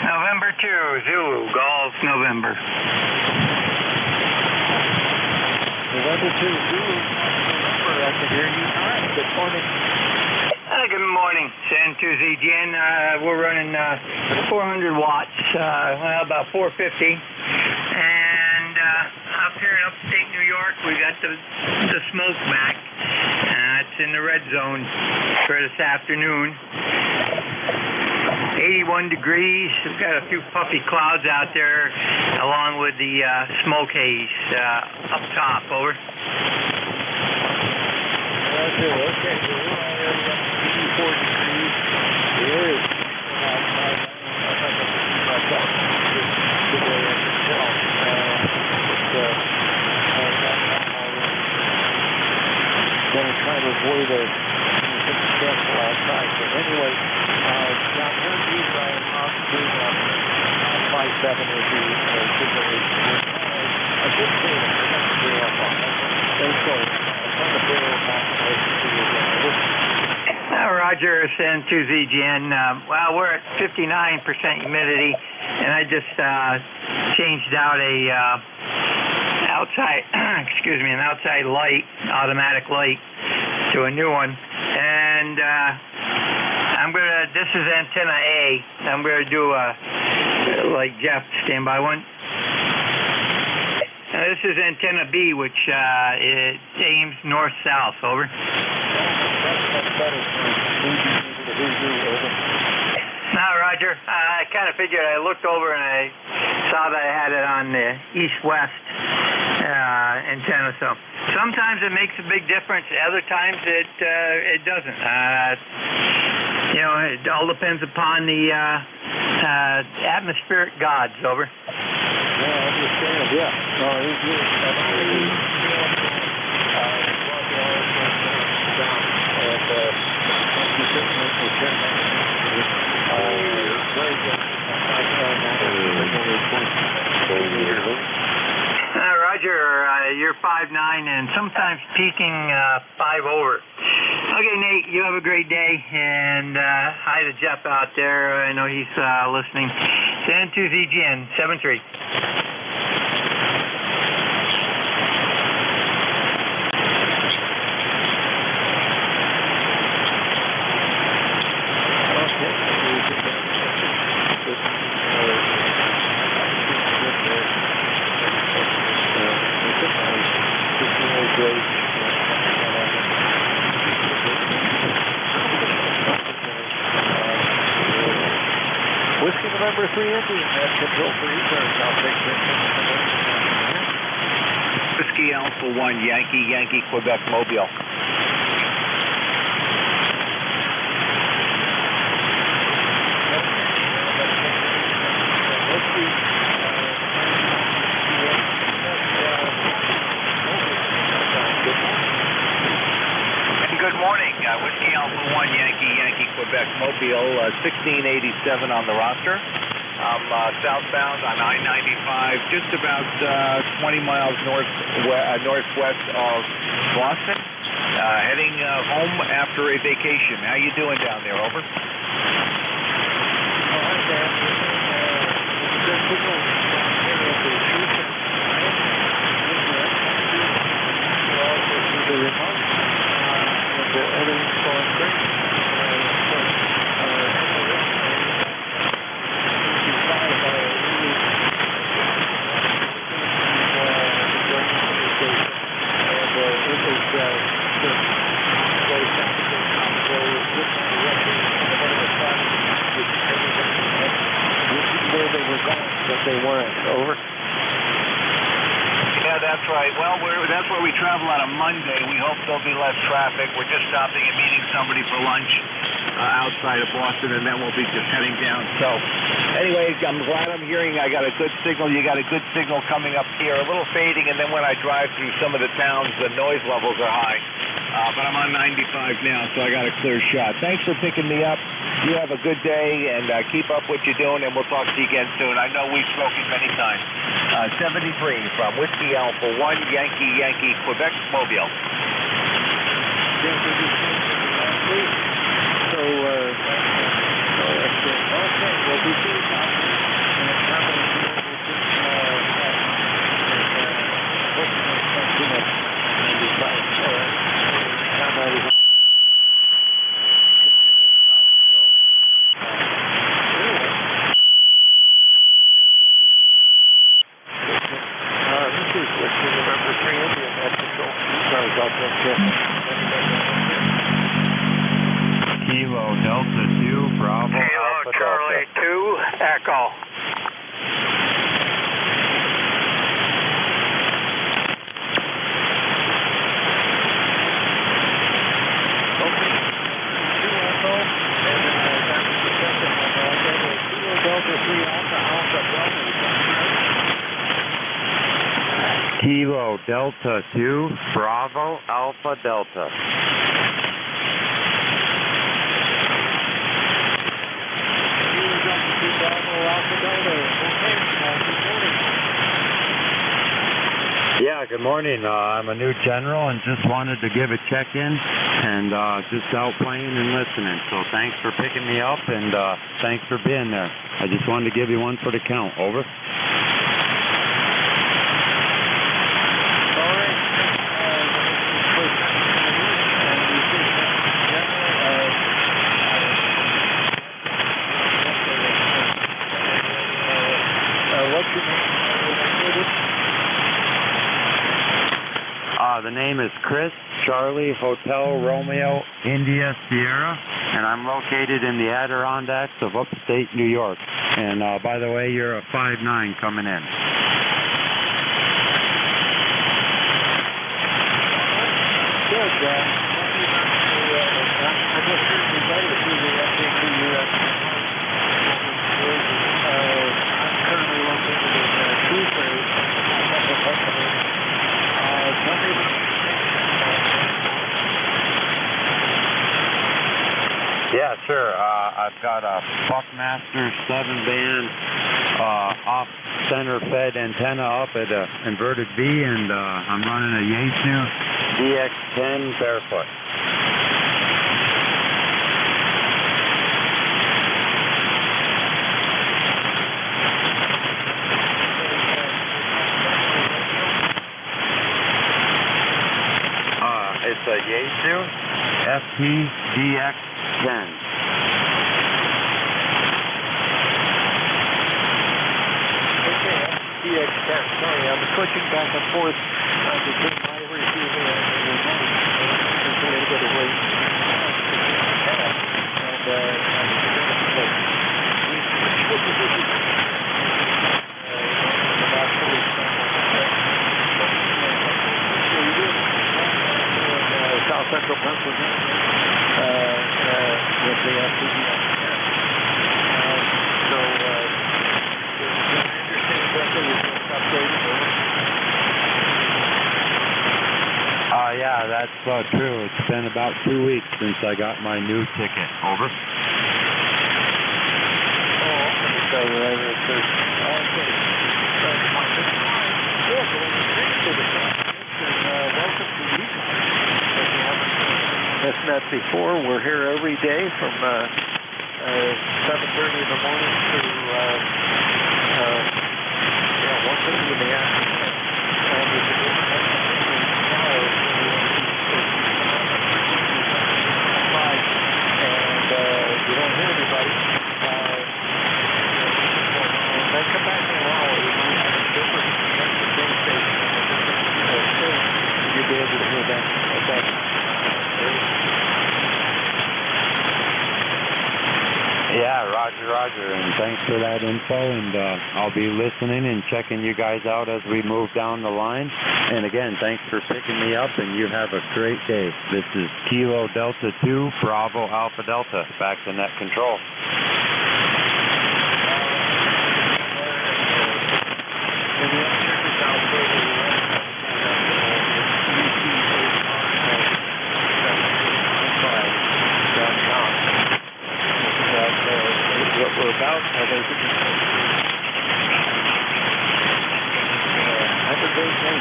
November 2, Zulu Golf November. November 2, Zulu November. I can hear you. All right. Good morning. Good morning, San Tuzijian. We're running 400 watts, about 450. And up here in upstate New York, we got the smoke back. It's in the red zone for this afternoon. 81 degrees. We've got a few puffy clouds out there, along with the smoke haze up top. Over. Okay. 84 degrees. The air is outside. Going to try to avoid anything stressful outside. But anyway, down here in Israel, obviously, 57 is the signal. I did say that we're going to be up on that. So, on the barrel Roger, San Tuzijian. Well, we're at 59% humidity, and I just changed out a an outside light, automatic light, to a new one. And this is antenna A. I'm gonna do like Jeff, stand by one. This is antenna B, which it aims north-south. Over. No, Roger. I kind of figured. I looked over and I saw that I had it on the east-west antenna. So sometimes it makes a big difference. Other times it doesn't. It all depends upon the atmospheric gods. Over. Yeah, I understand. Yeah. No, Roger, you're 5'9" and sometimes peaking 5 over. Okay, Nate, you have a great day, and hi to Jeff out there. I know he's listening. San Tuzijian, 7-3. Whiskey November 3 Indian, that's control for ECARS. I'll take this. Whiskey Alpha 1, Yankee, Quebec, Mobile. Good morning. Whiskey Alpha 1, Yankee, Quebec, Mobile, 1687 on the roster. I'm southbound on I-95, just about 20 miles northwest of Boston, heading home after a vacation. How you doing down there? Over. Everything's going great. they weren't. Over. Yeah, that's right. Well, that's where we travel on a Monday. We hope there'll be less traffic. We're just stopping and meeting somebody for lunch outside of Boston, and then we'll be just heading down. So, anyways, I'm glad I'm hearing I got a good signal. You got a good signal coming up here. A little fading, and then when I drive through some of the towns, the noise levels are high. But I'm on 95 now, so I got a clear shot. Thanks for picking me up. You have a good day, and keep up what you're doing, and we'll talk to you again soon. I know we've spoken many times. 73 from Whiskey Alpha 1, Yankee, Quebec, Mobile. So, that's good. Okay, well, we see you now. Kilo Delta 2, Bravo, Kilo Alpha Charlie Delta. 2, Echo. Kilo Delta 2, Bravo, Alpha Delta. Yeah, good morning. I'm a new general and just wanted to give a check-in and just out playing and listening. So thanks for picking me up and thanks for being there. I just wanted to give you one for the count. Over. The name is Chris, Charlie, Hotel, Romeo, India, Sierra, and I'm located in the Adirondacks of upstate New York. And by the way, you're a 5'9" coming in. Good, I just heard you better through the NJ2US. I'm currently located in Shrewsbury. Yeah, sure. I've got a Buckmaster 7-band off-center fed antenna up at an inverted V, and I'm running a Yaesu DX10 barefoot. It's a Yaesu FT-DX10. DX10. Sorry, I'm switching back and forth between my receiver and the remote. There's a little bit of weight. South Central Pennsylvania with the FTDX. So, I understand correctly, you're just updating over? Yeah, that's true. It's been about 2 weeks since I got my new ticket. Over. Oh, okay. So, okay. Welcome to ECARS. Missed that before. We're here every day from 7:30 in the morning to 1:30 in the afternoon. And we can do tomorrow. And you don't hear anybody. Then come back in an hour. We might have a different base station and a different station. You'll be able to hear that. Okay. Yeah, right. Roger, Roger, and thanks for that info, and I'll be listening and checking you guys out as we move down the line. And again, thanks for picking me up, and you have a great day. This is Kilo Delta 2, Bravo Alpha Delta, back to net control. What we're about, have a great day.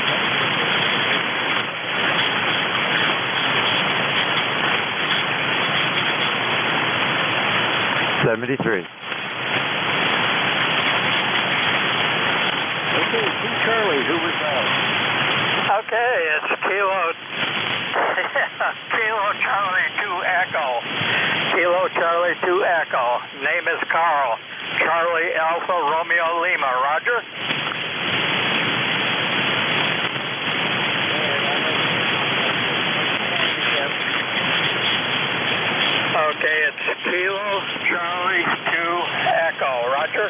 73. Okay, Charlie, who was that? Okay, it's Kilo Charlie 2 Echo. Kilo Charlie 2 Echo. Name is Carl. Charlie Alpha Romeo Lima. Roger? Okay, it's Kilo Charlie 2 Echo. Roger?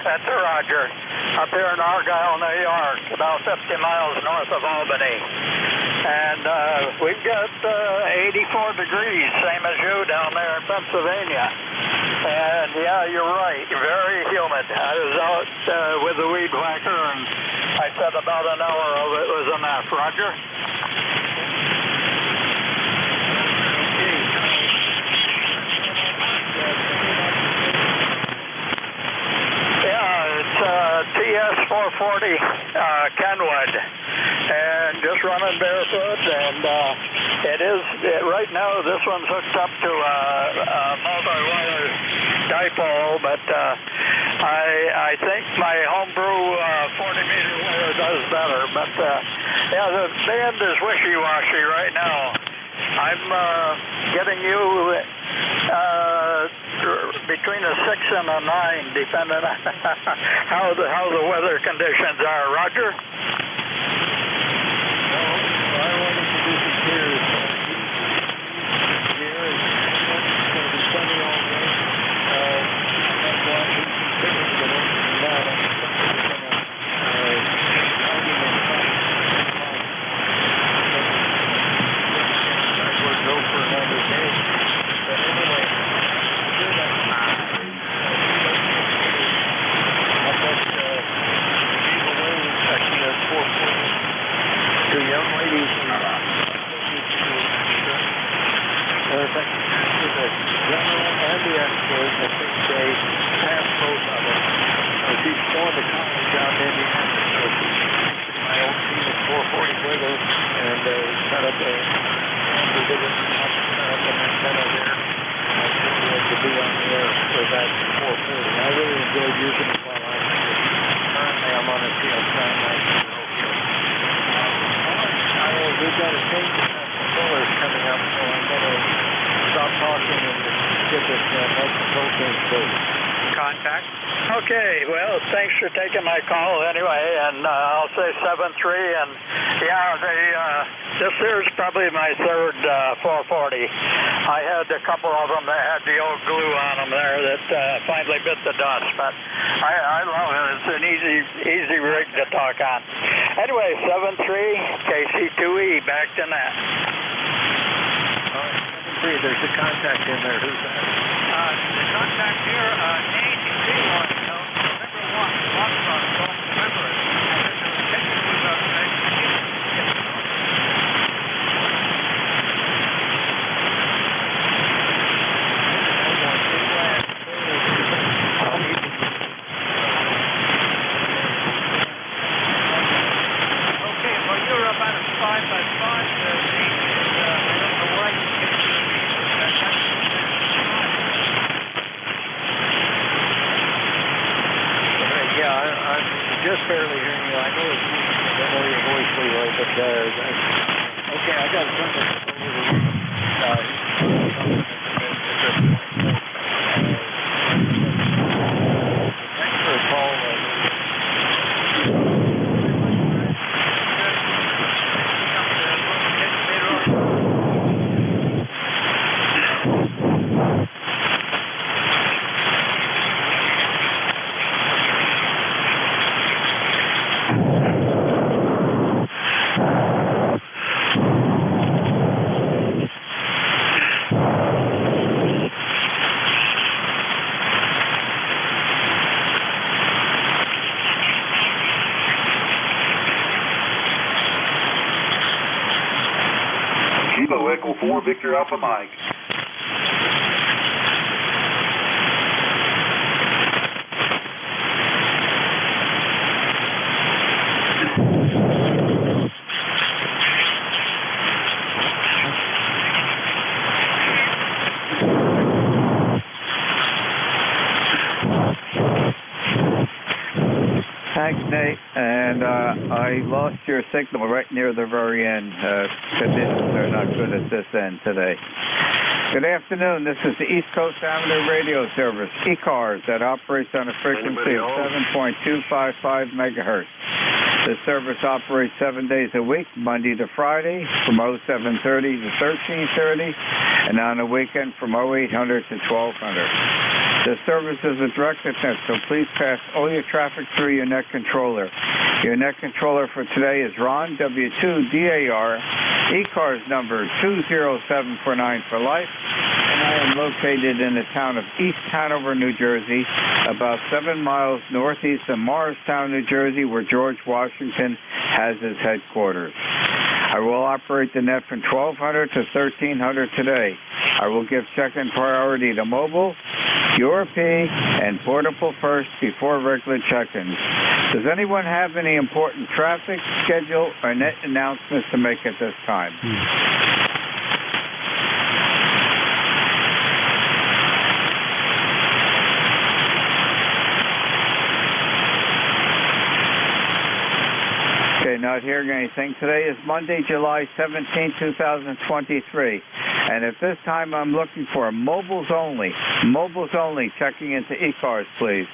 That's a Roger. Up here in Argyle, New York, about 50 miles north of Albany. And we've got 84 degrees, same as you down there in Pennsylvania. And yeah, you're right, very humid. I was out with the weed whacker, and I said about an hour of it was enough. Roger? TS440 Kenwood, and just running barefoot, and right now this one's hooked up to a multi-wire dipole, but I think my homebrew 40-meter wire does better, but yeah, the band is wishy-washy right now. I'm getting you between a 6 and a 9, depending on how the weather conditions are. Roger? I wanted to do some clears. Here is going to be sunny all day. I'm going to do some clears, but other than that, I'm go for another day. But anyway, two young ladies the general and the expert, I think they passed both of them. She's going to college out in Indiana, so my own team is 440 with her, and set up a antenna there. I think we have to be on the air for that 440. I really enjoyed using it while I was here. Currently, I'm on a CL9. We've got a change in controllers coming up, so I'm going to stop talking and get this nice control change going. Contact. Okay, well, thanks for taking my call anyway, and I'll say 7-3, and yeah, this here is probably my third 440. I had a couple of them that had the old glue on them there that finally bit the dust, but I love it. It's an easy rig to talk on. Anyway, 7-3, KC2E, back to net. 7-3, there's a contact in there. Who's that? The contact here, Nate Greenwood, November 1, Foxtrot, Golf November. Okay, well, you're about a 5x5. your voice way right up there. Okay, I got something thanks for the call. Kilo Echo 4, Victor Alpha Mike. Thanks, Nate. And I lost your signal right near the very end. Conditions are not good at this end today. Good afternoon. This is the East Coast Amateur Radio Service, ECARS, that operates on a frequency of 7.255 megahertz. This service operates 7 days a week, Monday to Friday, from 0730 to 1330, and on the weekend from 0800 to 1200. The service is a direct net, so please pass all your traffic through your net controller. Your net controller for today is Ron, W2DAR, ECARS number 20749 for life, and I am located in the town of East Hanover, New Jersey, about 7 miles northeast of Morristown, New Jersey, where George Washington has his headquarters. I will operate the net from 1200 to 1300 today. I will give check-in priority to mobile, URP, and portable first before regular check-ins. Does anyone have any important traffic, schedule, or net announcements to make at this time? Okay, not hearing anything. Today is Monday, July 17, 2023. And at this time, I'm looking for mobiles only, checking into ECARS, please.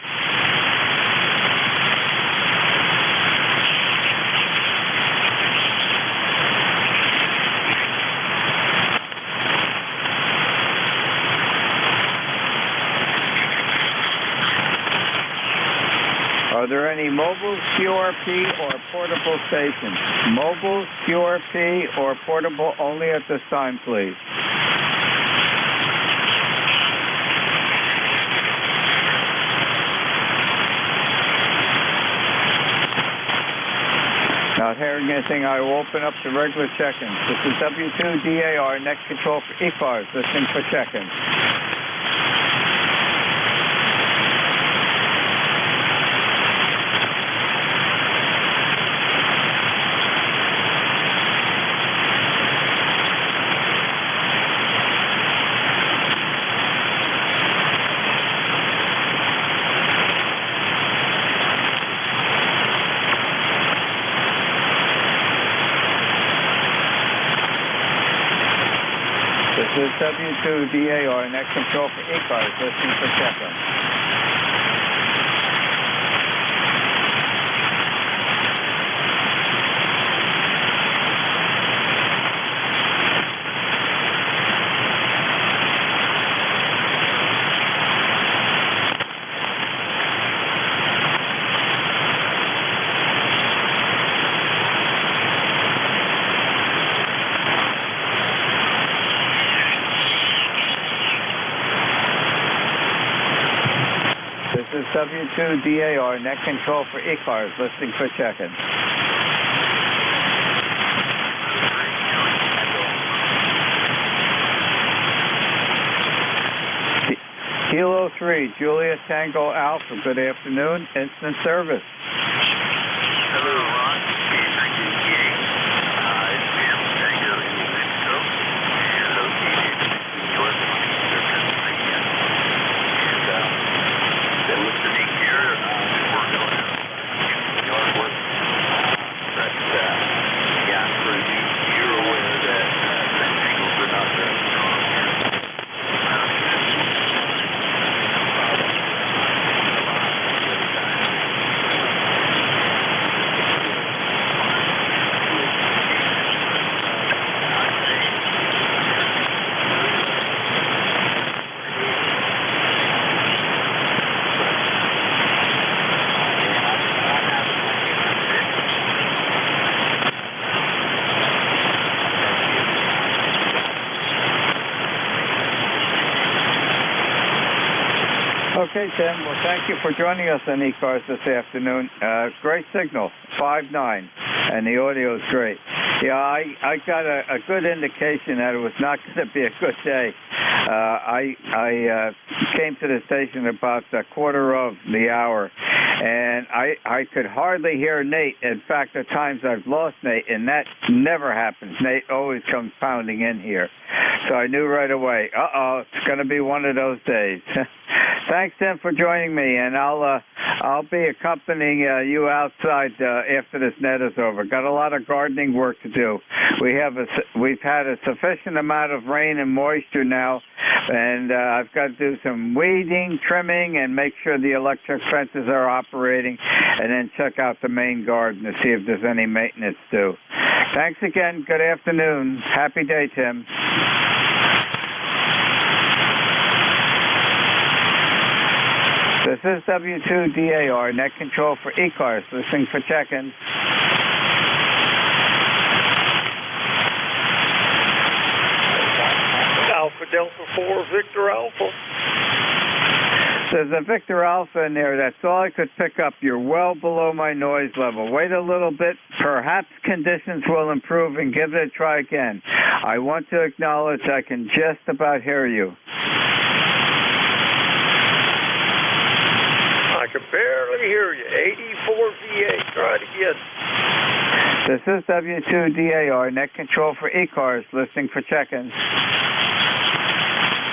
Are there any mobile, QRP, or portable stations? Mobile, QRP, or portable only at this time, please. Not hearing anything, I will open up the regular check-ins. This is W2DAR, net control for ECARS, listening for check-ins. This is W2DAR, net control for ECARS, listening for check-in. This is W2DAR, net control for ECARS, listening for check-in. Kilo 3, Julia Tango Alpha, good afternoon, instant service. Hello, Ron. It's Sam Tango in New Mexico, and located in North Pennsylvania. And listening here, we're going out to Northwood. Okay, Tim. Well, thank you for joining us on ECARS this afternoon. Great signal, 5.9, and the audio is great. Yeah, I got a good indication that it was not going to be a good day. I came to the station about a quarter of the hour, and I could hardly hear Nate. In fact, at times I've lost Nate, and that never happens. Nate always comes pounding in here. So I knew right away, it's going to be one of those days. Thanks, Tim, for joining me, and I'll be accompanying you outside after this net is over. Got a lot of gardening work to do. We've had a sufficient amount of rain and moisture now, and I've got to do some weeding, trimming, and make sure the electric fences are operating, and then check out the main garden to see if there's any maintenance due. Thanks again. Good afternoon. Happy day, Tim. This is W2DAR, net control for ECARS, listening for check-ins. Alpha Delta 4, Victor Alpha. There's a Victor Alpha in there. That's all I could pick up. You're well below my noise level. Wait a little bit. Perhaps conditions will improve and give it a try again. I want to acknowledge I can just about hear you. I can barely hear you. 84 VA. Try it again. This is W2DAR, net control for ECARS, listening for check-ins.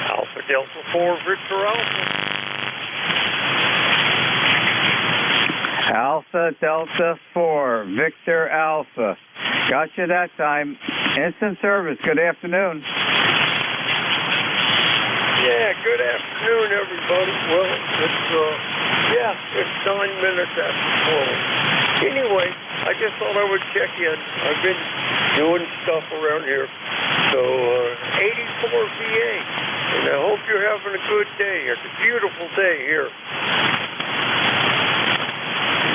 Alpha Delta 4, Victor Alpha. Alpha Delta 4, Victor Alpha. Got you that time. Instant service. Good afternoon. Yeah, good afternoon, everybody. Well, it's 9 minutes after 12. Anyway, I just thought I would check in. I've been doing stuff around here. So, 84 VA. And I hope you're having a good day. It's a beautiful day here.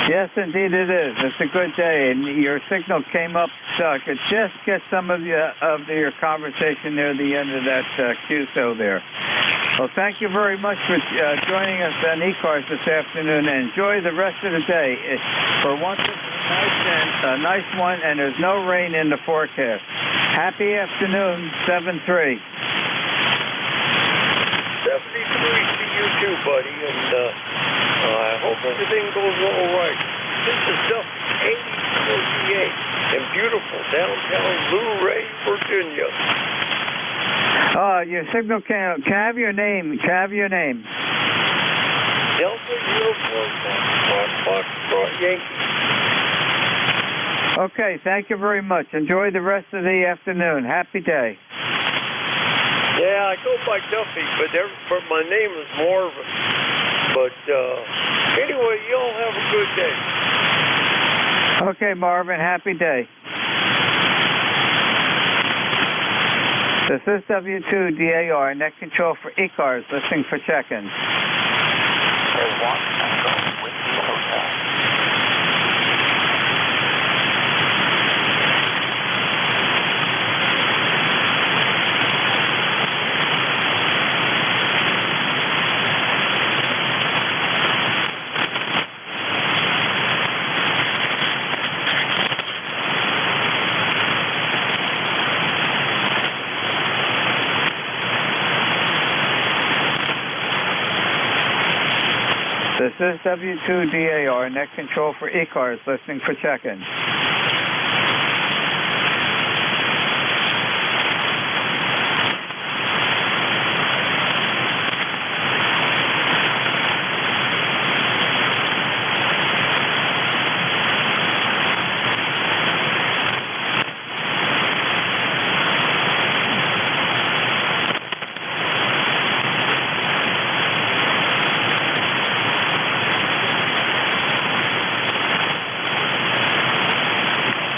Yes, indeed it is. It's a good day, and your signal came up, so I could just get some of your conversation near the end of that QSO there. Well, thank you very much for joining us on ECARS this afternoon, and enjoy the rest of the day. For once, it's a nice one, and there's no rain in the forecast. Happy afternoon, 7-3. 73 to you too, buddy, and I hope everything goes all right. This is just 84 in beautiful downtown Luray, Virginia. Your signal can I have your name? Can I have your name? Delta Uniform Foxtrot Yankee. Okay, thank you very much. Enjoy the rest of the afternoon. Happy day. Yeah, I go by Duffy, but my name is Marvin. But anyway, y'all have a good day. Okay, Marvin, happy day. This is W2DAR, net control for ECARS, listening for check-ins. This is W2DAR, net control for ECARS, listening for check-ins.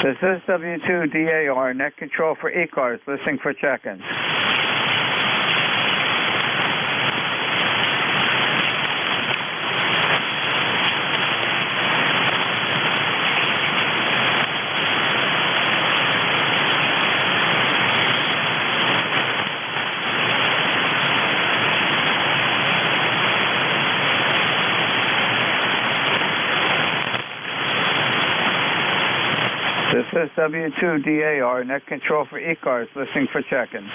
This is W2DAR, net control for ECARS, listening for check-ins. is W2DAR, net control for ECARS, listening for check-in.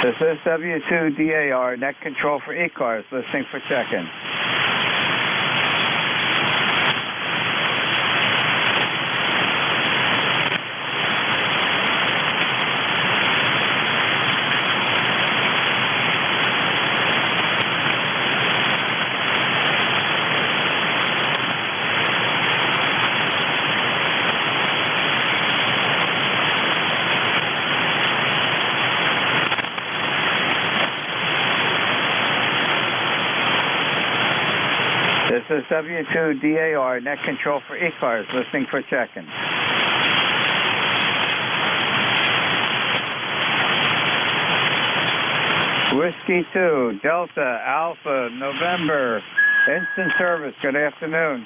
This is W2DAR, net control for ECARS, listening for check-in. This is W2DAR, net control for ECARS, listening for check-in. Whiskey 2, Delta, Alpha, November, instant service, good afternoon.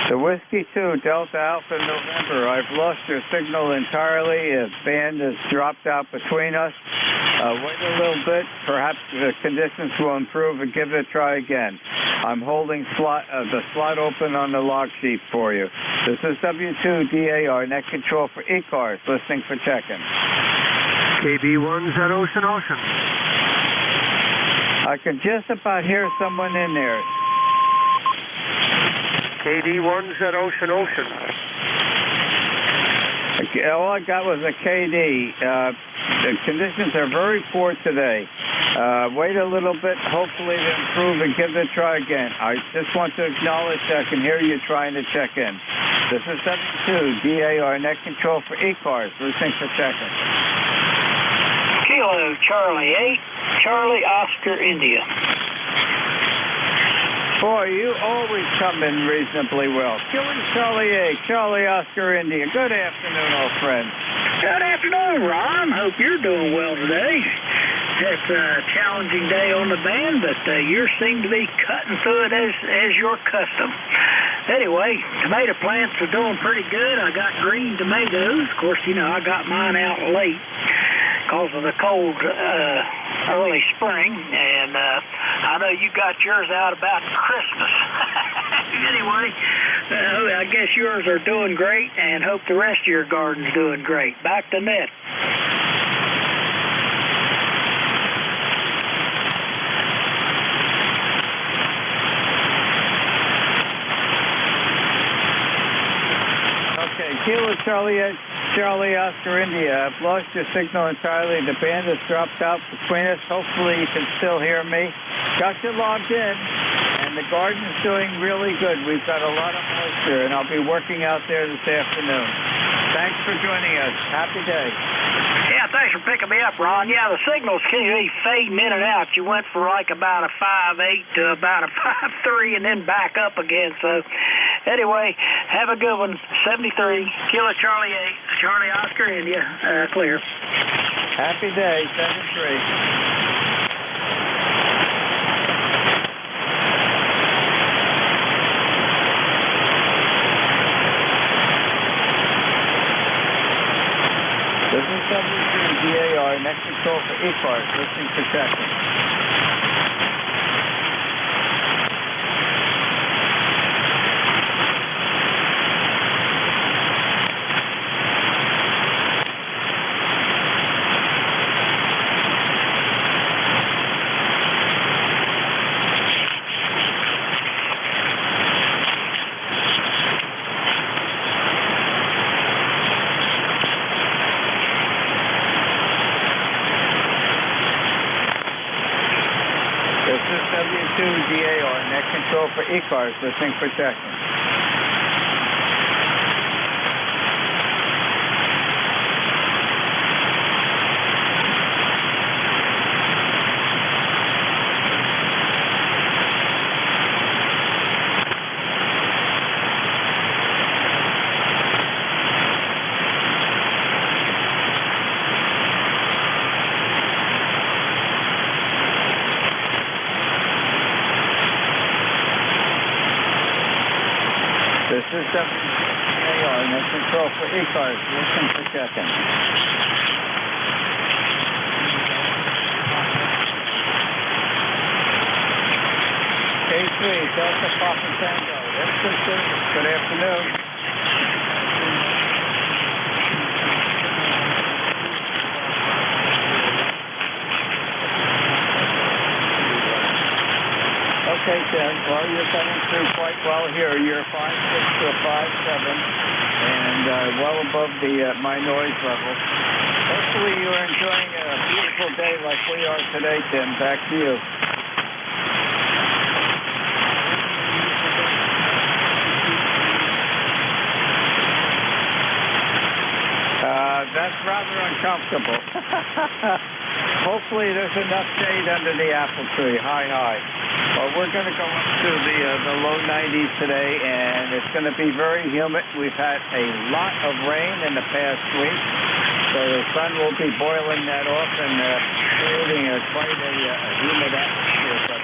The Whiskey 2, Delta Alpha November. I've lost your signal entirely. A band has dropped out between us. Wait a little bit. Perhaps the conditions will improve and give it a try again. I'm holding the slot open on the log sheet for you. This is W2DAR, net control for ECARS, listening for check-in. KB1's at Ocean. I can just about hear someone in there. KD1's at Ocean. Okay, all I got was a KD. The conditions are very poor today. Wait a little bit. Hopefully they improve and give it a try again. I just want to acknowledge that I can hear you trying to check in. This is W2DAR, net control for ECARS, listening for check-in. Kilo Charlie 8, Charlie Oscar India. Boy, you always come in reasonably well. Kilo Charlie 8, Charlie Oscar India. Good afternoon, old friend. Good afternoon, Ron. Hope you're doing well today. It's a challenging day on the band, but you seem to be cutting through it as your custom. Anyway, tomato plants are doing pretty good. I got green tomatoes. Of course, you know, I got mine out late because of the cold early spring, and I know you got yours out about Christmas. Anyway, I guess yours are doing great, and hope the rest of your garden's doing great. Back to net. Okay, Kilo Charlie Oscar India. I've lost your signal entirely. The band has dropped out between us. Hopefully you can still hear me. Got you logged in, and the garden's doing really good. We've got a lot of moisture, and I'll be working out there this afternoon. Thanks for joining us. Happy day. Yeah, thanks for picking me up, Ron. Yeah, the signals keep fading in and out. You went from like about a 5.8 to about a 5.3 and then back up again. So anyway, have a good one. 73, Kilo Charlie 8, Charlie Oscar India, clear. Happy day, 73. This is W2DAR, net control for ECARS, listening for check-in. control for ECARS, listening for checking. This is WCAR, net control for ECARS, listen for checking. K3, Delta Papa Tango, extra service, good afternoon. Okay, Ted. Well, you're coming through quite well here. You're 5.6 to a 5.7, and well above the my noise level. Hopefully, you're enjoying a beautiful day like we are today, Tim. Back to you. That's rather uncomfortable. Hopefully, there's enough shade under the apple tree. Hi. Well, we're going to go up to the low 90s today, and it's going to be very humid. We've had a lot of rain in the past week, so the sun will be boiling that off and creating quite a humid atmosphere. But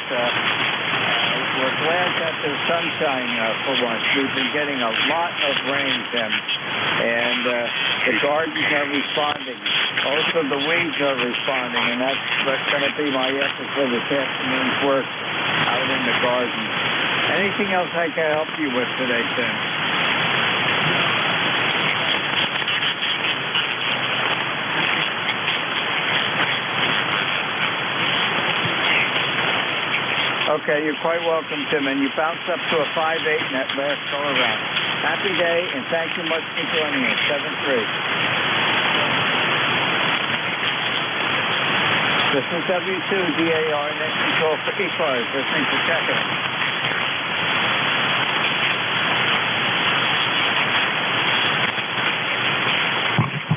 we're glad that there's sunshine for once. We've been getting a lot of rain, Tim, and the gardens are responding. Also, the weeds are responding, and that's going to be my effort for this afternoon's work out in the garden. Anything else I can help you with today, Tim? Okay, you're quite welcome, Tim, and you bounced up to a 5.8 in that last go around. Happy day, and thank you much for joining us. 7-3. This is W2DAR, net control for ECARS, listening for checking.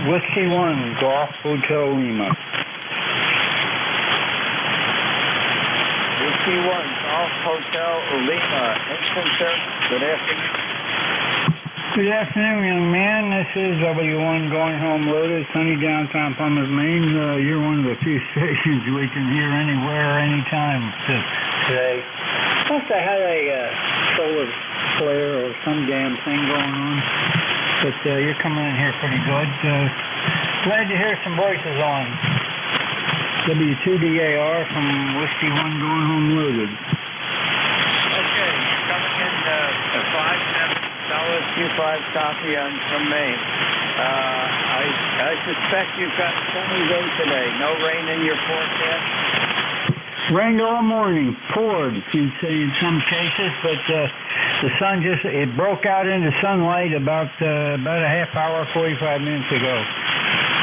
Whiskey 1, Golf Hotel Lima. Whiskey 1, Golf Hotel Lima. Instant service. Good afternoon. Good afternoon, young man. This is W1 going home loaded, sunny downtown Plymouth, Maine. You're one of the few stations we can hear anywhere, anytime today. Must have had a solar flare or some damn thing going on. But you're coming in here pretty good. Glad to hear some voices on. W2DAR from Whiskey 1 going home loaded. Okay, coming in at 5-7. Solid Q5 copy on from Maine. I suspect you've got a sunny day today. No rain in your forecast? Rained all morning. Poured, you'd say, in some cases, but the sun it broke out into sunlight about a half hour, 45 minutes ago.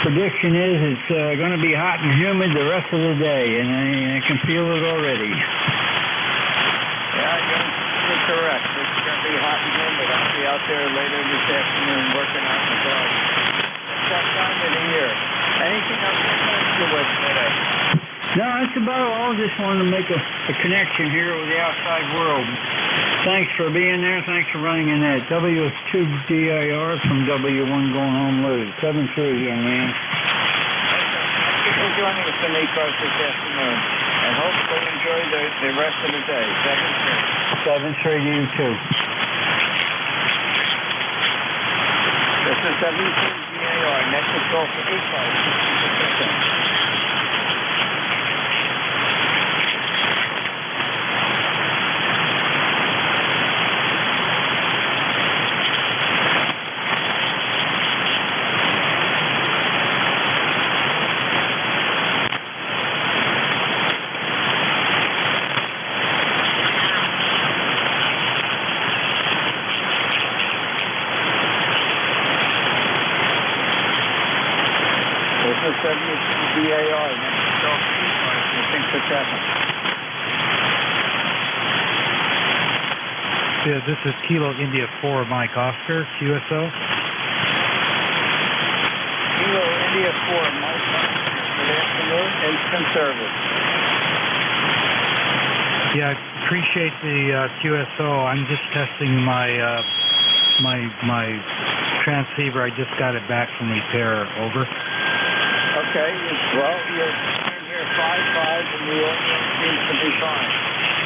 Prediction is it's going to be hot and humid the rest of the day, and I can feel it already. Yeah, you're correct. It's going to be hot and humid. I'll be out there later this afternoon working out in the garden. It's that time of the year. Anything else I can help you with today? No, that's about all. Just wanted to make a connection here with the outside world. Thanks for being there. Thanks for running in that. W2DIR from W1 going home loaded. 7-3, young man. Thank you for joining us in ECARS this afternoon. And hopefully enjoy the rest of the day. 7-3. 7-3 to you too. This is W2DAR, net control for ECARS. This is WDAR, thanks for checking. This is Kilo India 4 Mike Oscar, QSO. Kilo India 4 Mike Oscar. Good afternoon. Instant service. Yeah, I appreciate the QSO. I'm just testing my transceiver. I just got it back from repair. Over. Okay. Well, you're here 5.5 and the audience seems to be fine.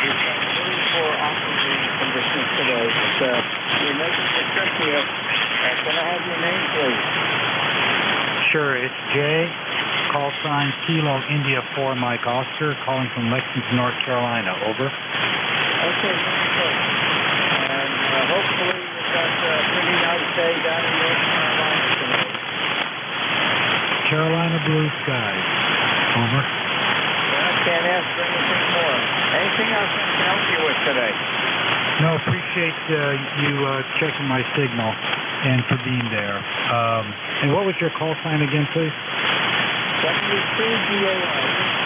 We've got really poor operating conditions today, but we're making it trip here. Can I have your name, please? Sure, it's Jay. Call sign Kilo India 4 Mike Oscar, calling from Lexington, North Carolina. Over. Okay, good. And hopefully you've got a pretty nice day down in North Carolina today. Carolina blue skies. Over. I can't ask for anything more. Anything else I can help you with today? No, appreciate you checking my signal and for being there. And what was your call sign again, please? W2GAR,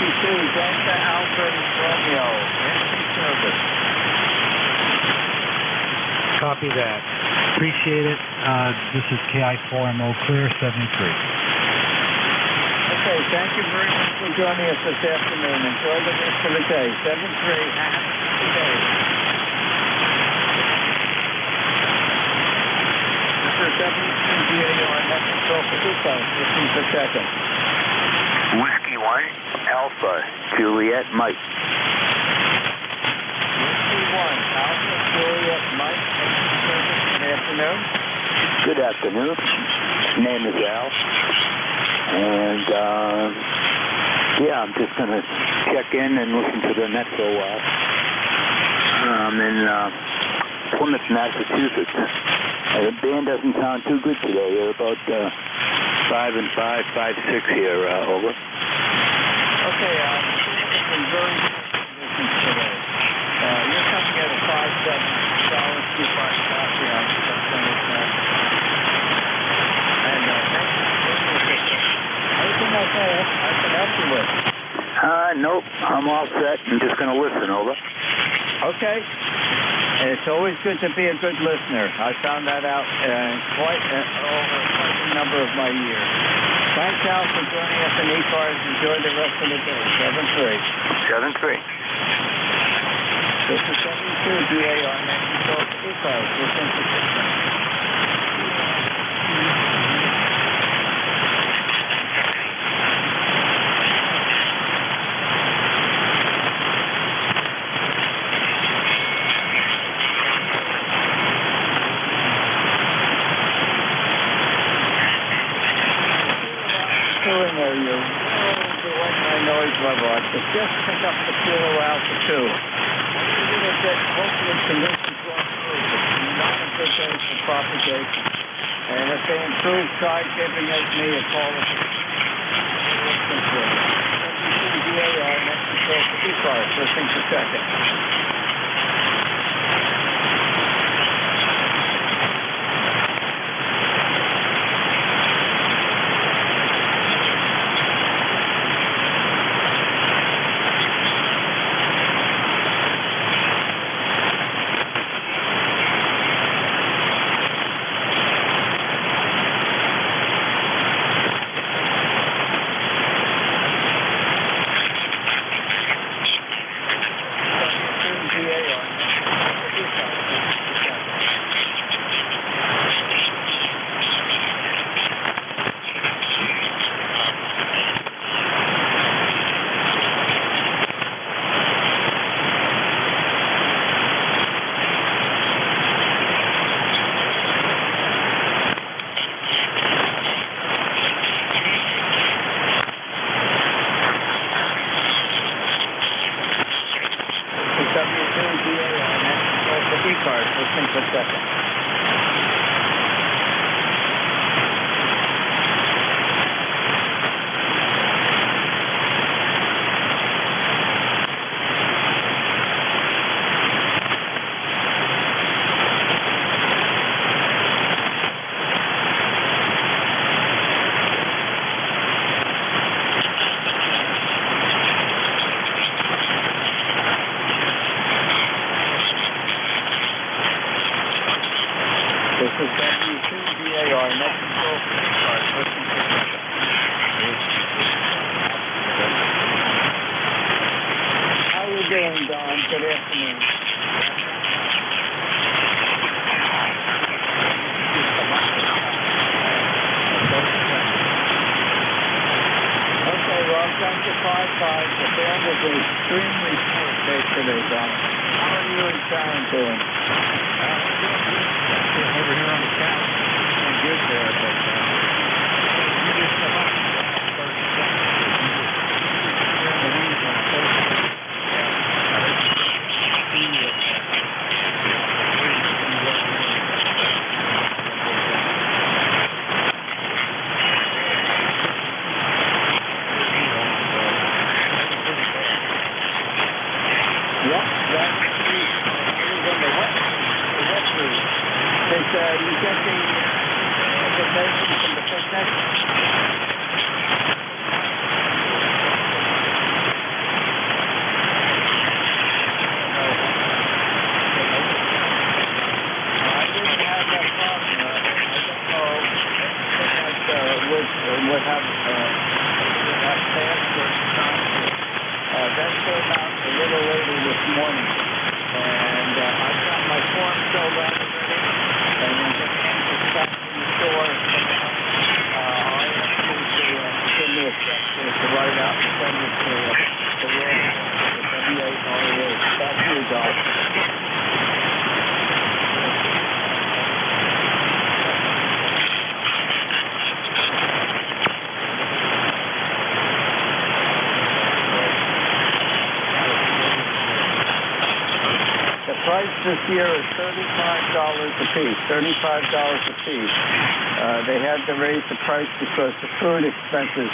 62, Delta Alpha Romeo, NJ service. Copy that. Appreciate it. This is KI4MO Clear 73. Okay, thank you very much for joining us this afternoon. Enjoy the rest of the day. 73, have a good day. This is W2GAR, next control for Duco, 15 per second. Whiskey 1, Alpha, Juliet, Mike. Whiskey 1, Alpha, Juliet, Mike. Good afternoon. Good afternoon. Name is Al. And, yeah, I'm just going to check in and listen to the net for a while. I'm in Plymouth, Massachusetts. The band doesn't sound too good today. They're about 5 and 5, 5-6 here. Over. Okay, it's been very good conditions today. You're coming at a 5.7 solid 2.5 copy on and anything else I can help you with? Nope. I'm all set. I'm just going to listen. Over. Okay. It's always good to be a good listener. I found that out quite a number of my years. Thanks, Al, for joining us in ECARS. Enjoy the rest of the day. 7-3. 7-3. This is W2GAR, next control for ECARS. Listen to system. My noise level. I should just pick up the Kilo Alpha 2. We're going to get hopefully conditions going through, but not a good day for propagation. And if they improve, try giving me a call. WCGAR, next control for ECARS, listening for seconds. ECARS, listening for seconds. is W2VAR, next control for ECARS. Listen to How are you doing, Don? Good afternoon. Okay, well, thank you, 5-5. The band is an extremely poor day today, Don. How are you and Sharon doing? Over here on the couch, doing good there, but you just come up and start the wings on the first one. I heard you see it. Yep, that's the wet route. Did you get the invitation from the picnic? I didn't have that problem. I don't know would have passed or not. That came out a little later this morning, and I've got my form filled out already, and when the man gets back from the store, I'll ask him to give me a check to write out and send it to the W8RA. Back to you, Doc. The price this year is $35 a piece, $35 a piece. They had to raise the price because the food expenses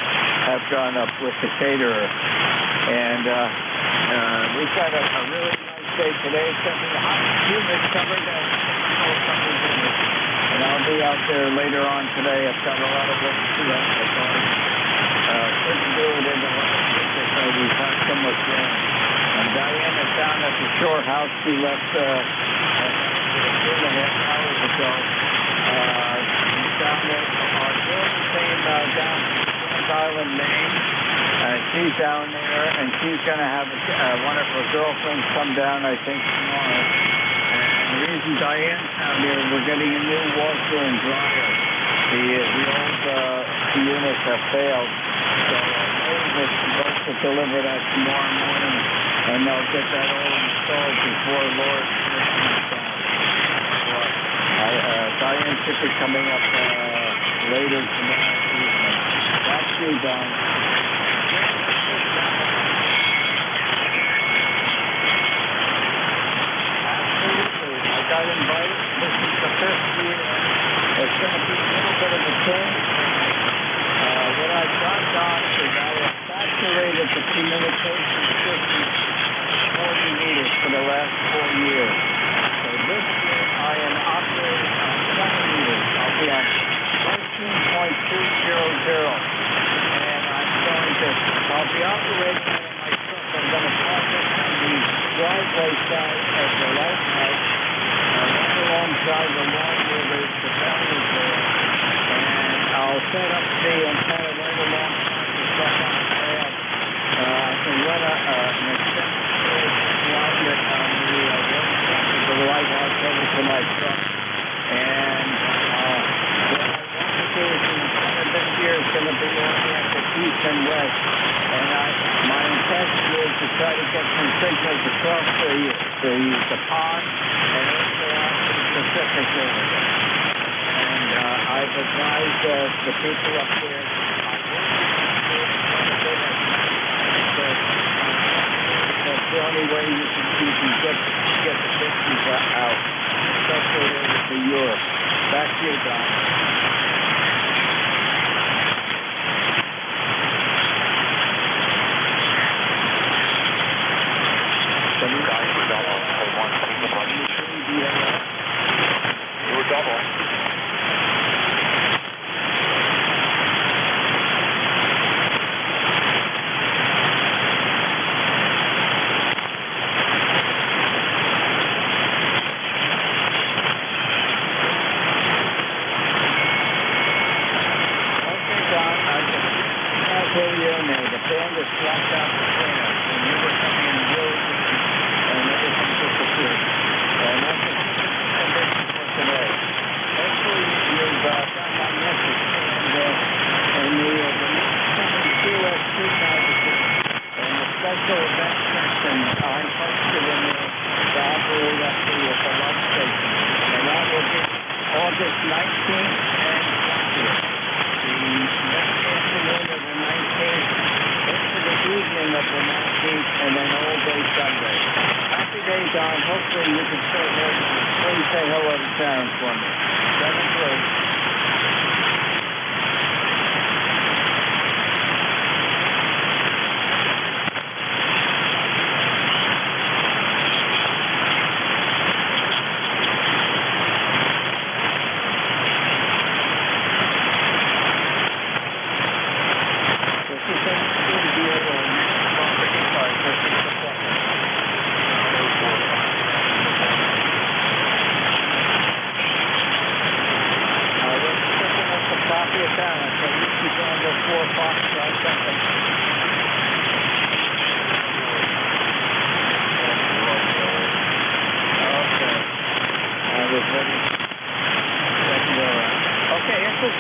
have gone up with the caterer. And we've got a really nice day today. It's going to be hot, humid, covered, and summer's in it. And I'll be out there later on today. I've got a lot of work to do. Couldn't do it in the last week or so. We've had so much rain. And Diane is down at the shore house. She left 2.5 hours ago. She's down there. Our daughter came down to Grand Island, Maine. She's down there, and she's going to have one of her girlfriends come down, I think, tomorrow. And the reason Diane's down there, we're getting a new washer and dryer. The old units have failed. So Dave is supposed to deliver that tomorrow morning, and they'll get that all installed before Lord Christmas. Diane should be coming up later tomorrow evening. That's you, Don. Absolutely. I got invited. This is the 5th year. It's going to be a little bit of a change. What I've done, Don, is I have saturated the communication system 40 meters for the last 4 years. So this year I am operating on 20 meters. I'll be on 13.200. And I'll be operating on my truck. I'm going to park it on the driveway side of the lighthouse, right alongside the lawn where the town is there. I'll set up the antenna right alongside the truck on the pad. I can run an extended outlet on the one side of the lighthouse over to my truck. And what I want to do is the antenna this year is going to be oriented east and west. And my intention is to try to get some signals across the pond and also out to the Pacific area. I've advised the people up there. That's the only way you can get the pictures out, especially over to Europe. Back to you, Don. You were double. August 19th and 20th. The next afternoon of the 19th, into the evening of the 19th, and then all day Sunday. Happy day, Don. Hopefully you can still hear me. Please say hello to Sharon for me. 7-3.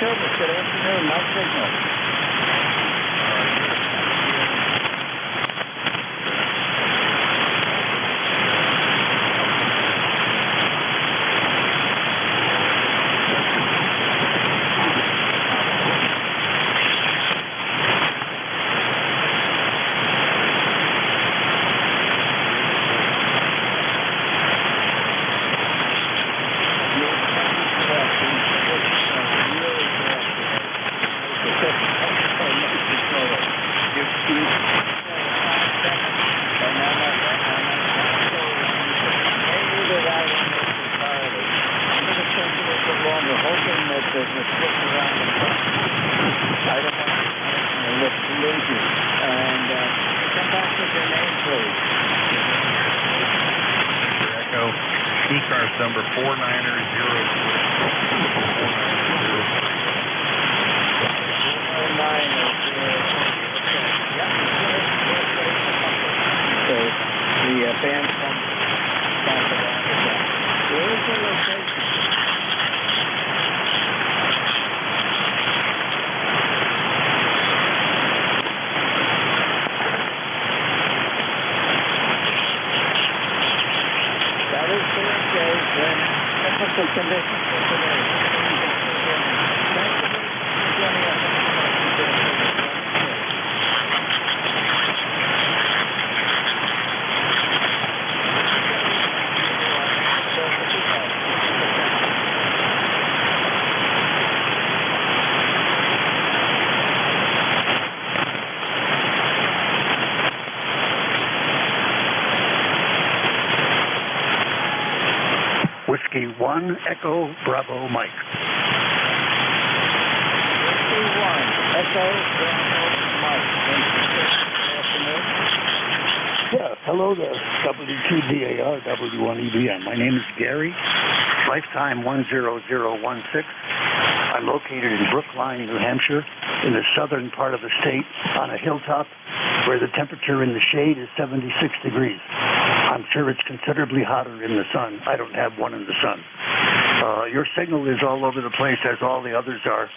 Good afternoon, my signal. ECARS number The band comes back around again. Where is the location? That is correct, Dave. Technical conditions for today. Thank you for joining us. Whiskey 1, Echo, Bravo, Mike. Whiskey 1, Echo, Bravo, Mike. Yeah, hello there. W2DAR, W1EBM. My name is Gary, lifetime 10016. I'm located in Brookline, New Hampshire, in the southern part of the state, on a hilltop where the temperature in the shade is 76 degrees. I'm sure it's considerably hotter in the sun. I don't have one in the sun. Your signal is all over the place, as all the others are.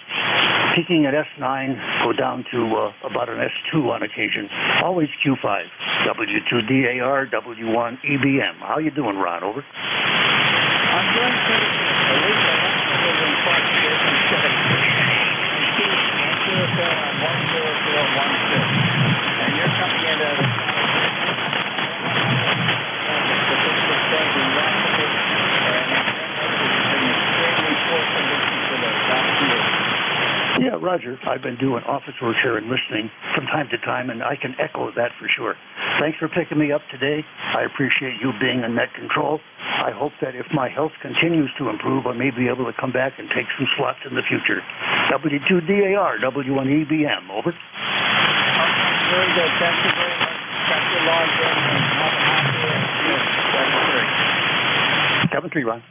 Peaking at S9, go down to about an S2 on occasion. Always Q5. W2DAR, W1EBM. How you doing, Ron? Over. I'm doing pretty good. At least I want to live in Park Street and City. And QSL on 10016. And you're coming in at a Yeah, Roger. I've been doing office work here and listening from time to time, and I can echo that for sure. Thanks for picking me up today. I appreciate you being in net control. I hope that if my health continues to improve, I may be able to come back and take some slots in the future. W2DAR, W1EBM, over. Very good. Thank you very much. Thank you, Lord. Have a happy 7-3, Ron.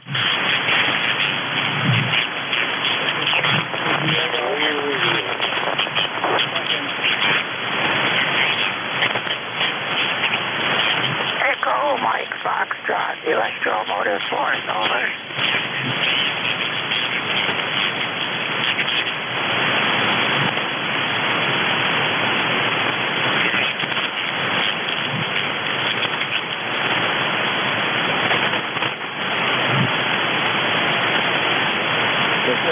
Echo, Mike Foxtrot, Electromotive Force, over.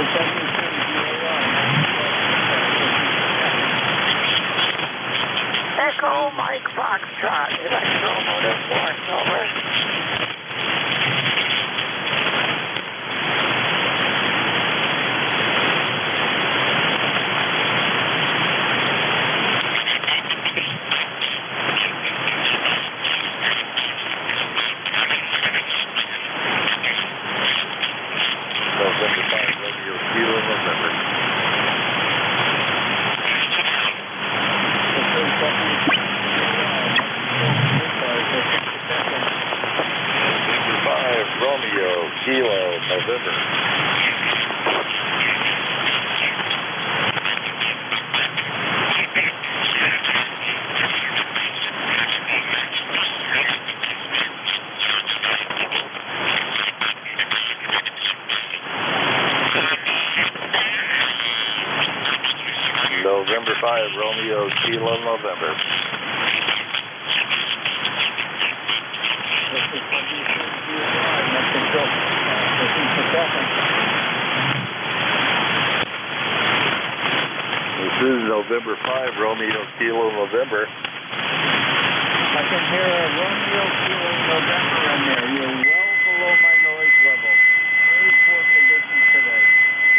is W2DAR. Echo Mike Foxtrot, Electromotive Force, over. November 5, Romeo Kilo, November. November 5, Romeo Kilo, November. November 5, Romeo Kilo, November. This is November 5, Romeo Kilo, November. I can hear a Romeo Kilo November in there. You're well below my noise level. Very poor conditions today.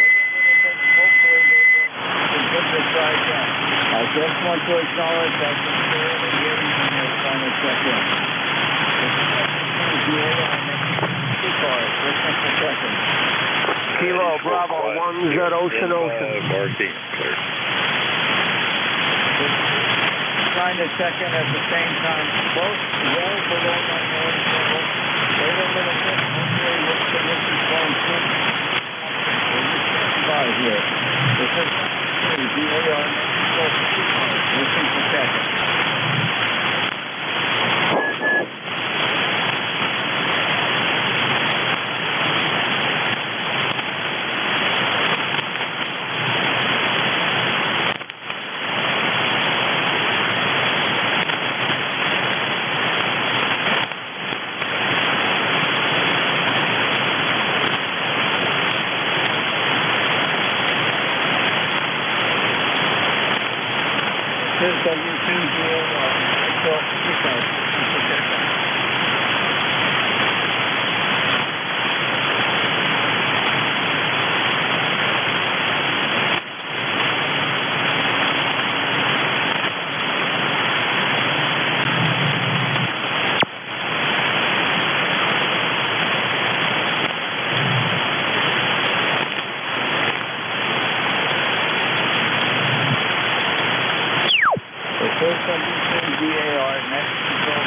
Wait a little bit. Hopefully they will get this right up. I just want to acknowledge I can barely hear you when they're trying to check in. ECARS, listen for seconds. Kilo Bravo 10 Ocean. Marking, clear. Trying to check in at the same time. Both well below my noise level. Wait a little bit. Hopefully this condition's going through. We're just getting by here. This is DAR Mexico ECARS. Listen for seconds. This is W2DAR. DAR, next control.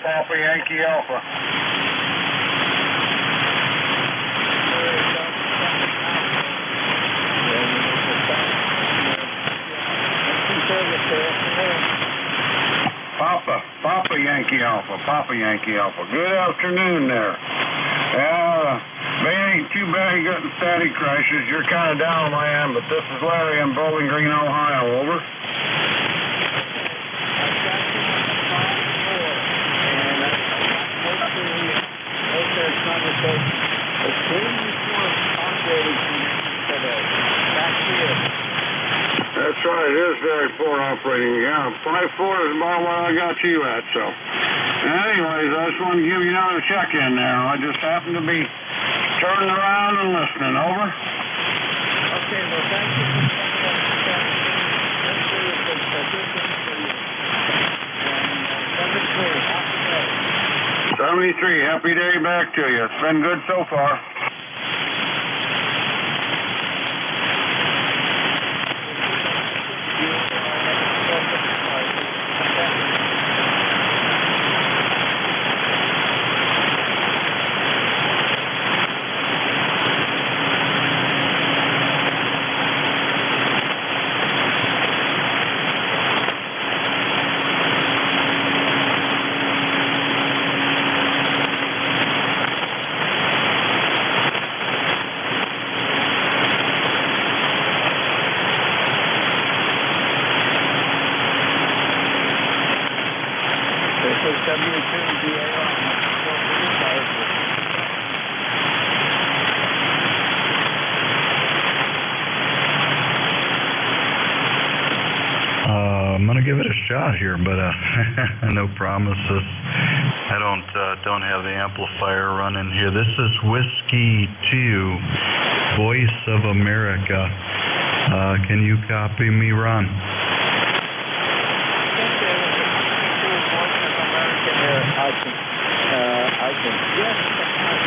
Papa Yankee Alpha. Papa Yankee Alpha. Good afternoon there. They ain't too bad getting static crashes. You're kind of down on my end, but this is Larry in Bowling Green, Ohio. Over. That's right, it is very poor operating. Yeah, 5-4 is about where I got you at, so. Anyways, I just wanted to give you another check-in there. I just happened to be turning around and listening. Over. Okay, well, thank you for that. 73, happy day back to you. It's been good so far. I'm gonna give it a shot here, but no promises. I don't have the amplifier running here. This is Whiskey 2, Voice of America. Can you copy me, Ron? I can just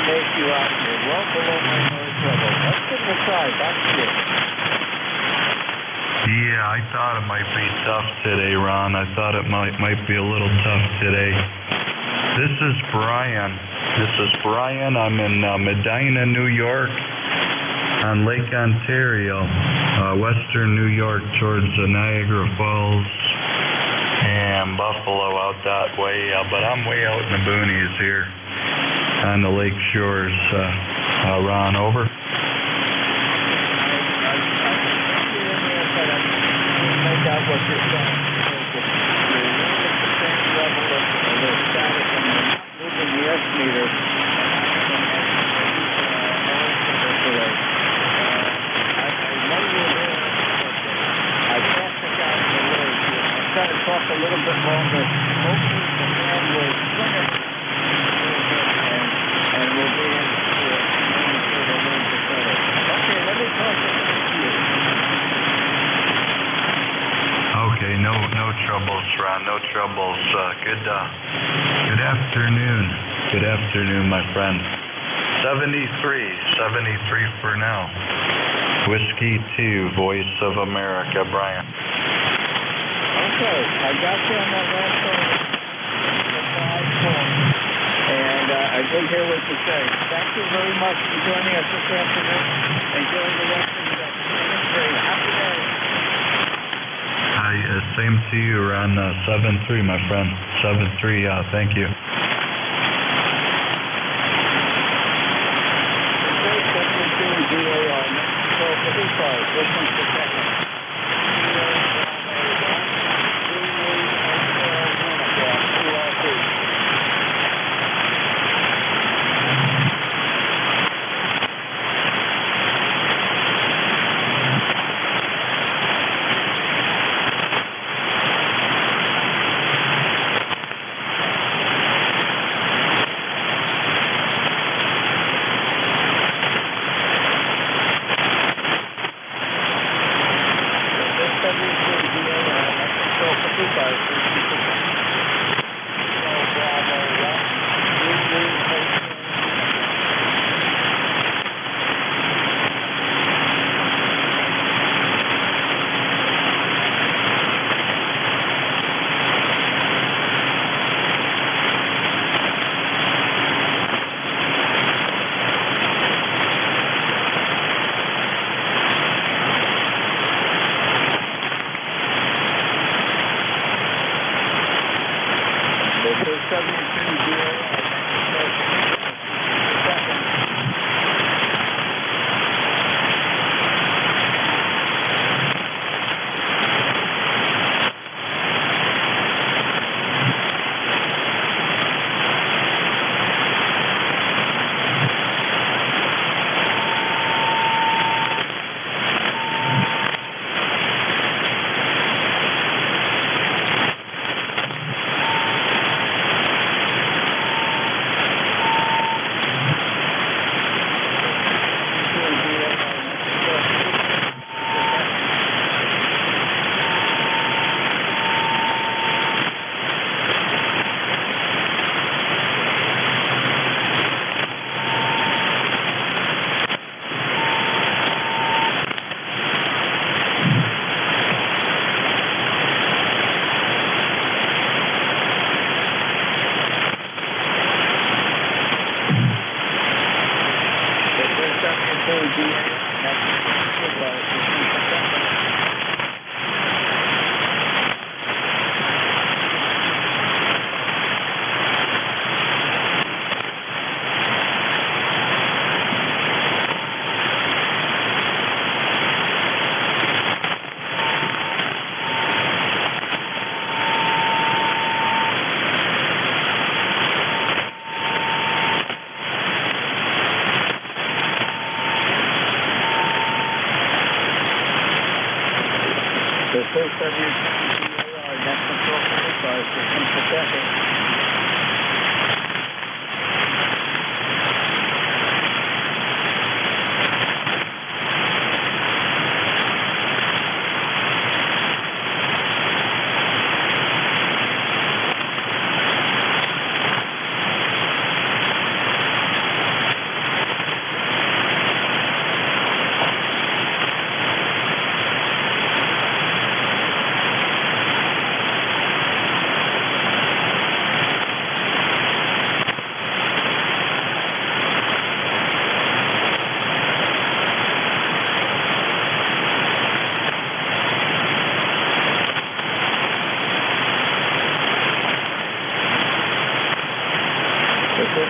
make you out here well below my noise level. Let's give it a try. Back to you. Yeah, I thought it might be tough today, Ron. I thought it might be a little tough today. This is Brian. I'm in Medina, New York, on Lake Ontario, western New York towards Niagara Falls and Buffalo out that way. But I'm way out in the boonies here on the lake shores. Ron, over. Out what you're saying. You're running the same level of the static and you're not moving the S meter. I know you're there, but I can't pick out the words. I'm trying to talk a little bit longer. Hopefully the man will swing it and we'll be able to communicate a little bit better. Okay, let me talk to you. Okay, no troubles, Ron, no troubles. Good afternoon. Good afternoon, my friend. 73 for now. Whiskey 2, Voice of America, Brian. Okay, I got you on that last one. And I did hear what you said. Thank you very much for joining us this afternoon. Enjoy the rest of the day. Happy day. Hi, same to you, Ron. 7-3, my friend. 7-3, thank you.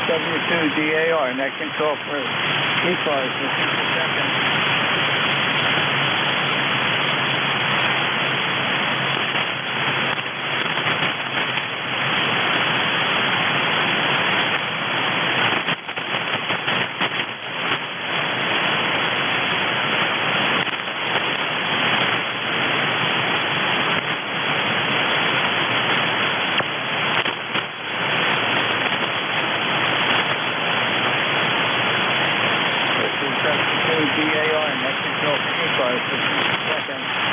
W2 DAR, net control for ECARS, listen for seconds. DAR, net control for ECARS, listen for seconds.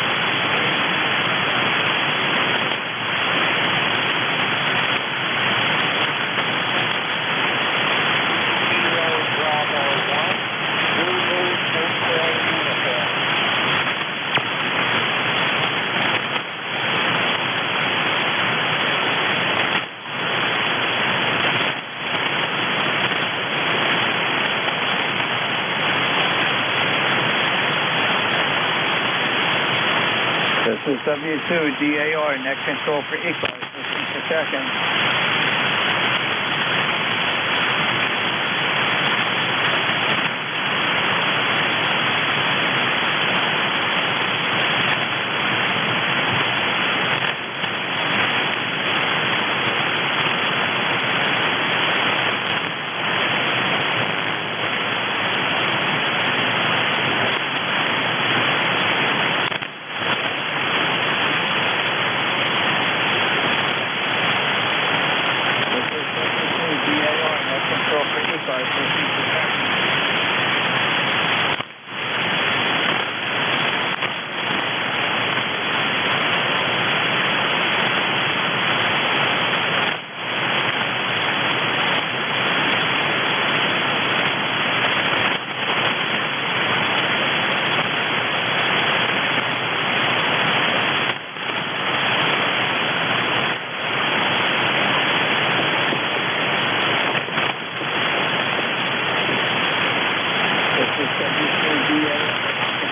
This is W2 DAR, net control for ECARS, listen for seconds.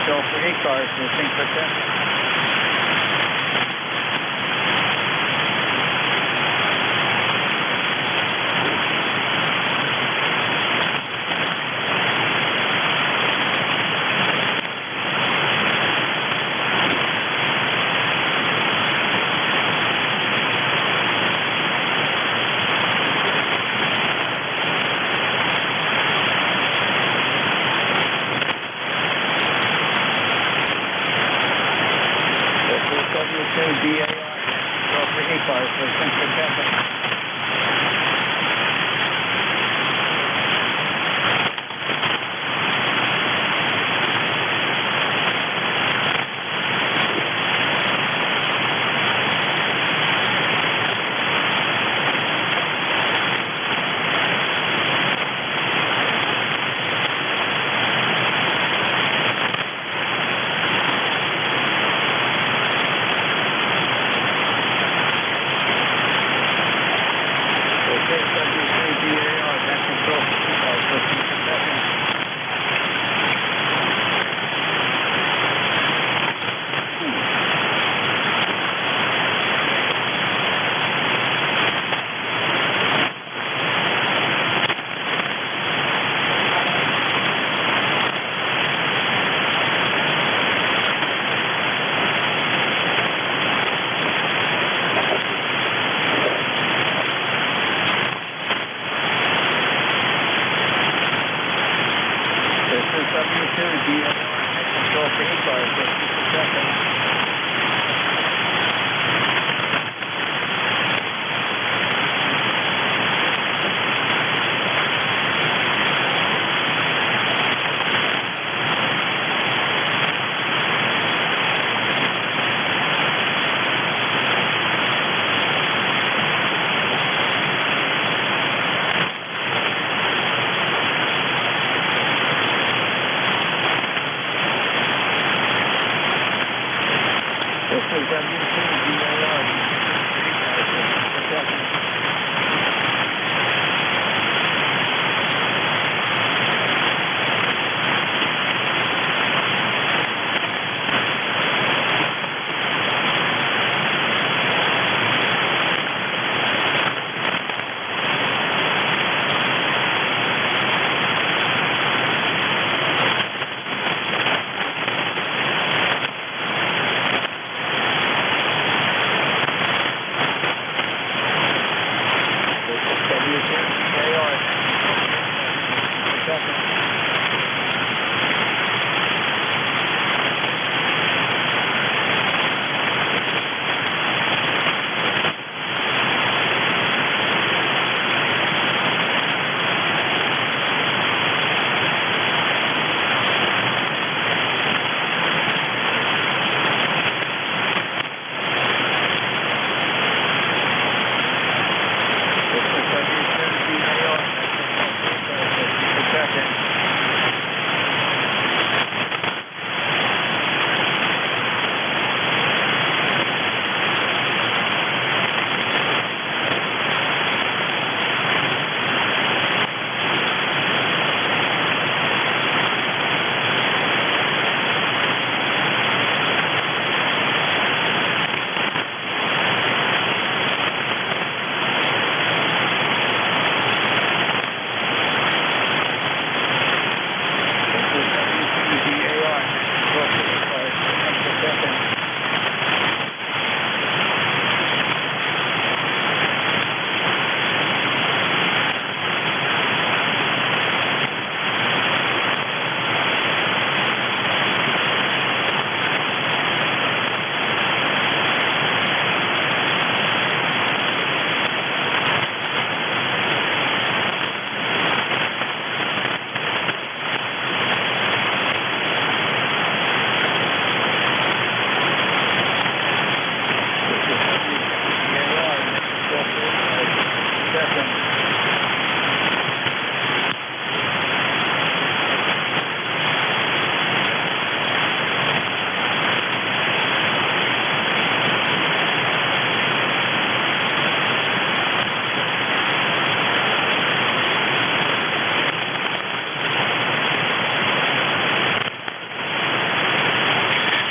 Control for ECARS, listening for seconds. Control for ECARS. Just a second.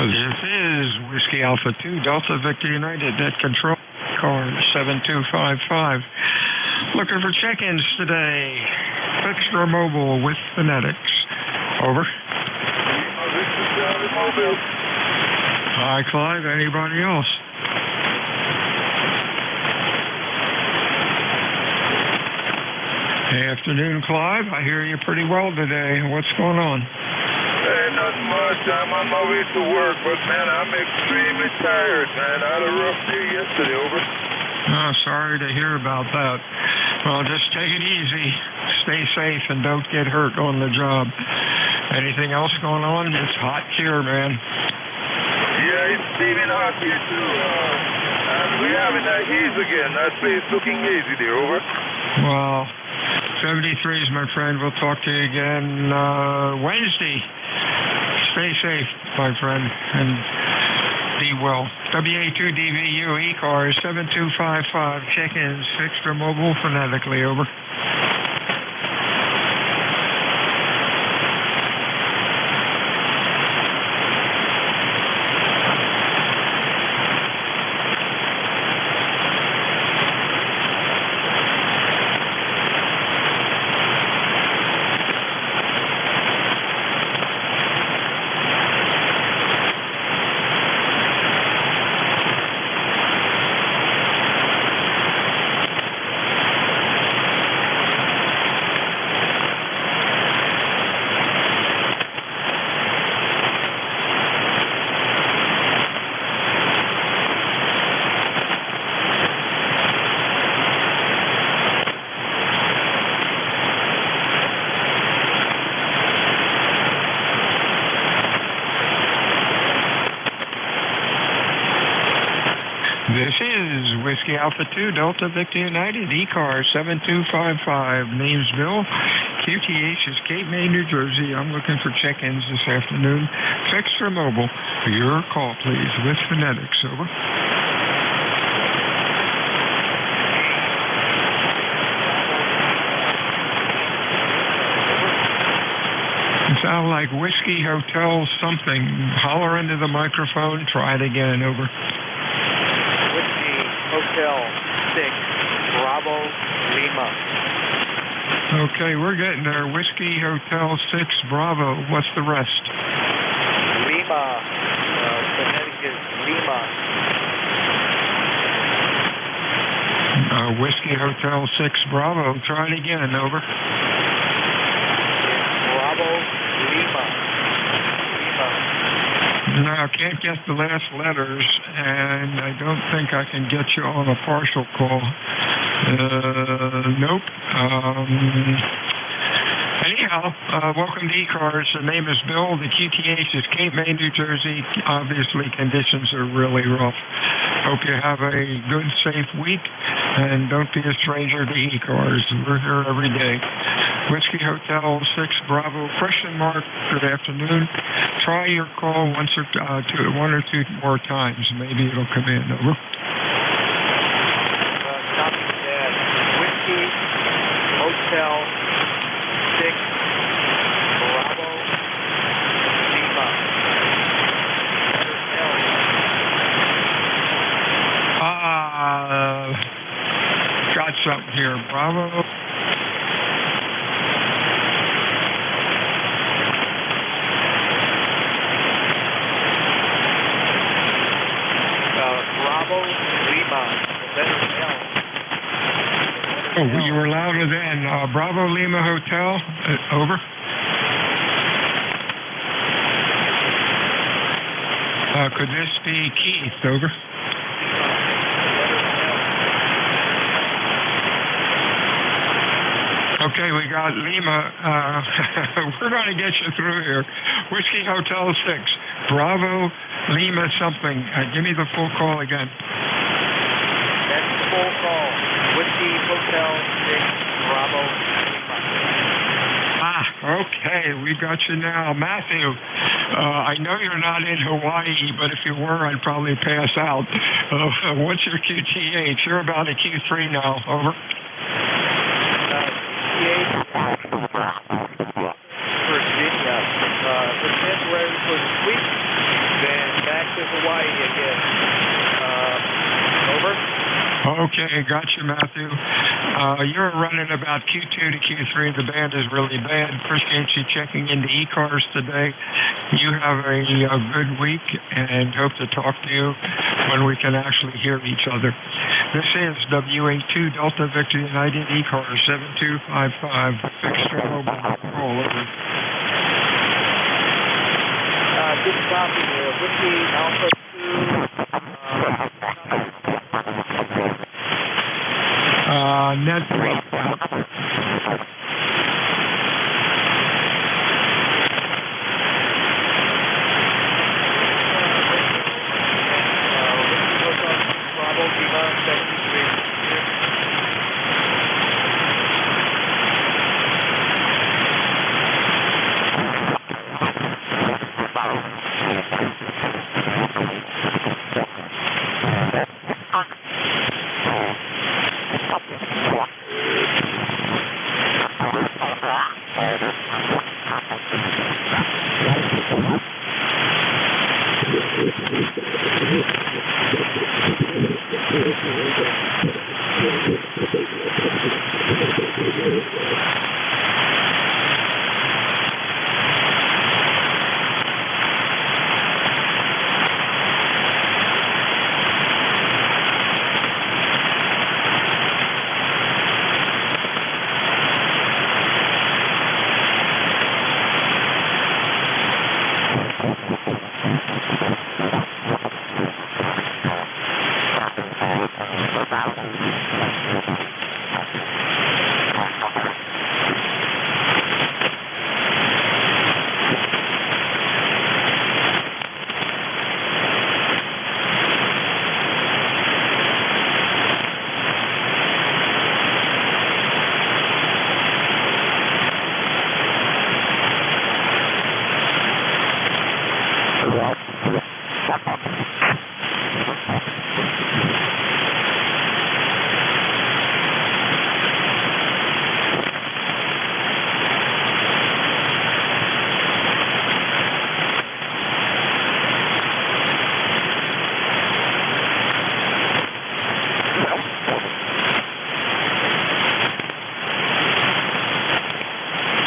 This is Whiskey Alpha 2, Delta Victor United at control car 7255. Looking for check-ins today. Fixed or mobile with phonetics. Over. Hi, Clive. Anybody else? Hey, afternoon, Clive. I hear you pretty well today. What's going on? Hey, nothing much. I'm on my way to work, but man, I'm extremely tired, man. I had a rough day yesterday, over. Oh, sorry to hear about that. Well, just take it easy. Stay safe and don't get hurt on the job. Anything else going on? It's hot here, man. Yeah, it's steaming hot here, too. And we're having that haze again. That place looking hazy there, over. Well, 73s, my friend. We'll talk to you again Wednesday. Stay safe, my friend, and be well. WA2DVU, ECARS 7255, check-ins, fixed or mobile phonetically, over. Whiskey Alpha 2, Delta Victor United, ECARS 7255. Name's Bill. QTH is Cape May, New Jersey. I'm looking for check-ins this afternoon. Fixed or mobile? Your call, please, with Phonetics. Over. You sound like Whiskey Hotel something. Holler into the microphone. Try it again. Over. Whiskey Hotel 6, Bravo, Lima. Okay, we're getting there. Whiskey Hotel 6, Bravo. What's the rest? Lima, Connecticut, Lima. Whiskey Hotel 6, Bravo. Try it again. Over. Bravo, Lima. No, I can't get the last letters, and I don't think I can get you on a partial call. Nope. Anyhow, welcome to ECARS. The name is Bill. The QTH is Cape May, New Jersey. Obviously, conditions are really rough. Hope you have a good, safe week, and don't be a stranger to ECARS. We're here every day. Whiskey Hotel 6 Bravo, question mark, good afternoon. Try your call one or two more times. Maybe it'll come in. Over. Copy that. Whiskey Hotel 6 Bravo, Lima. Got something here. Bravo. Bravo, Lima. Letter L. Oh, you were louder then. Bravo Lima Hotel. Over. Could this be Keith? Over. Okay, we got Lima. We're going to get you through here. Whiskey Hotel 6, Bravo, Lima something. Give me the full call again. That's the full call. Whiskey Hotel 6, Bravo, Lima. Okay, we got you now. Matthew, I know you're not in Hawaii, but if you were, I'd probably pass out. What's your QTH? You're about a Q3 now. Over. Virginia, for February for this week, then back to Hawaii again. Over. Okay, got you, Matthew. You're running about Q2 to Q3. The band is really bad. Appreciate you checking into ECARS today. You have a good week, and hope to talk to you when we can actually hear each other. This is WA2 Delta Victor United ECARS 7255. Fixed or mobile. Roll over. Good copy there. Whiskey Alpha 2. Net 3. Bravo, Lima, 5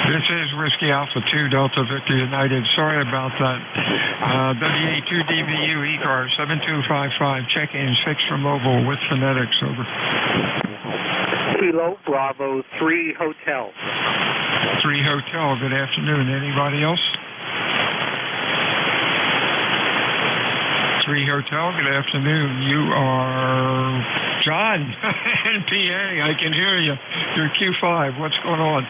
This is Whiskey Alpha 2 Delta Victor United. Sorry about that. WA2DVU ECARS 7255. Check-ins fixed for mobile with phonetics. Over. Kilo Bravo 3 Hotel. 3 Hotel. Good afternoon. Anybody else? 3 Hotel. Good afternoon. You are John in PA. I can hear you. You're Q5. What's going on?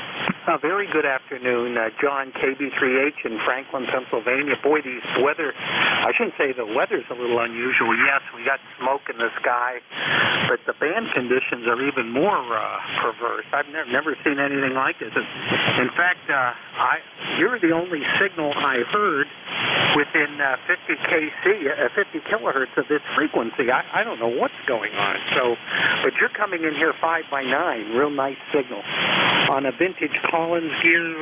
Very good afternoon, John, KB3H in Franklin, Pennsylvania. Boy, these weather, I shouldn't say the weather's a little unusual. Yes, we got smoke in the sky, but the band conditions are even more perverse. I've never seen anything like this. In fact, you're the only signal I heard within 50 kilohertz of this frequency. I don't know what's going on. So, but you're coming in here 5x9, real nice signal on a vintage Collins gear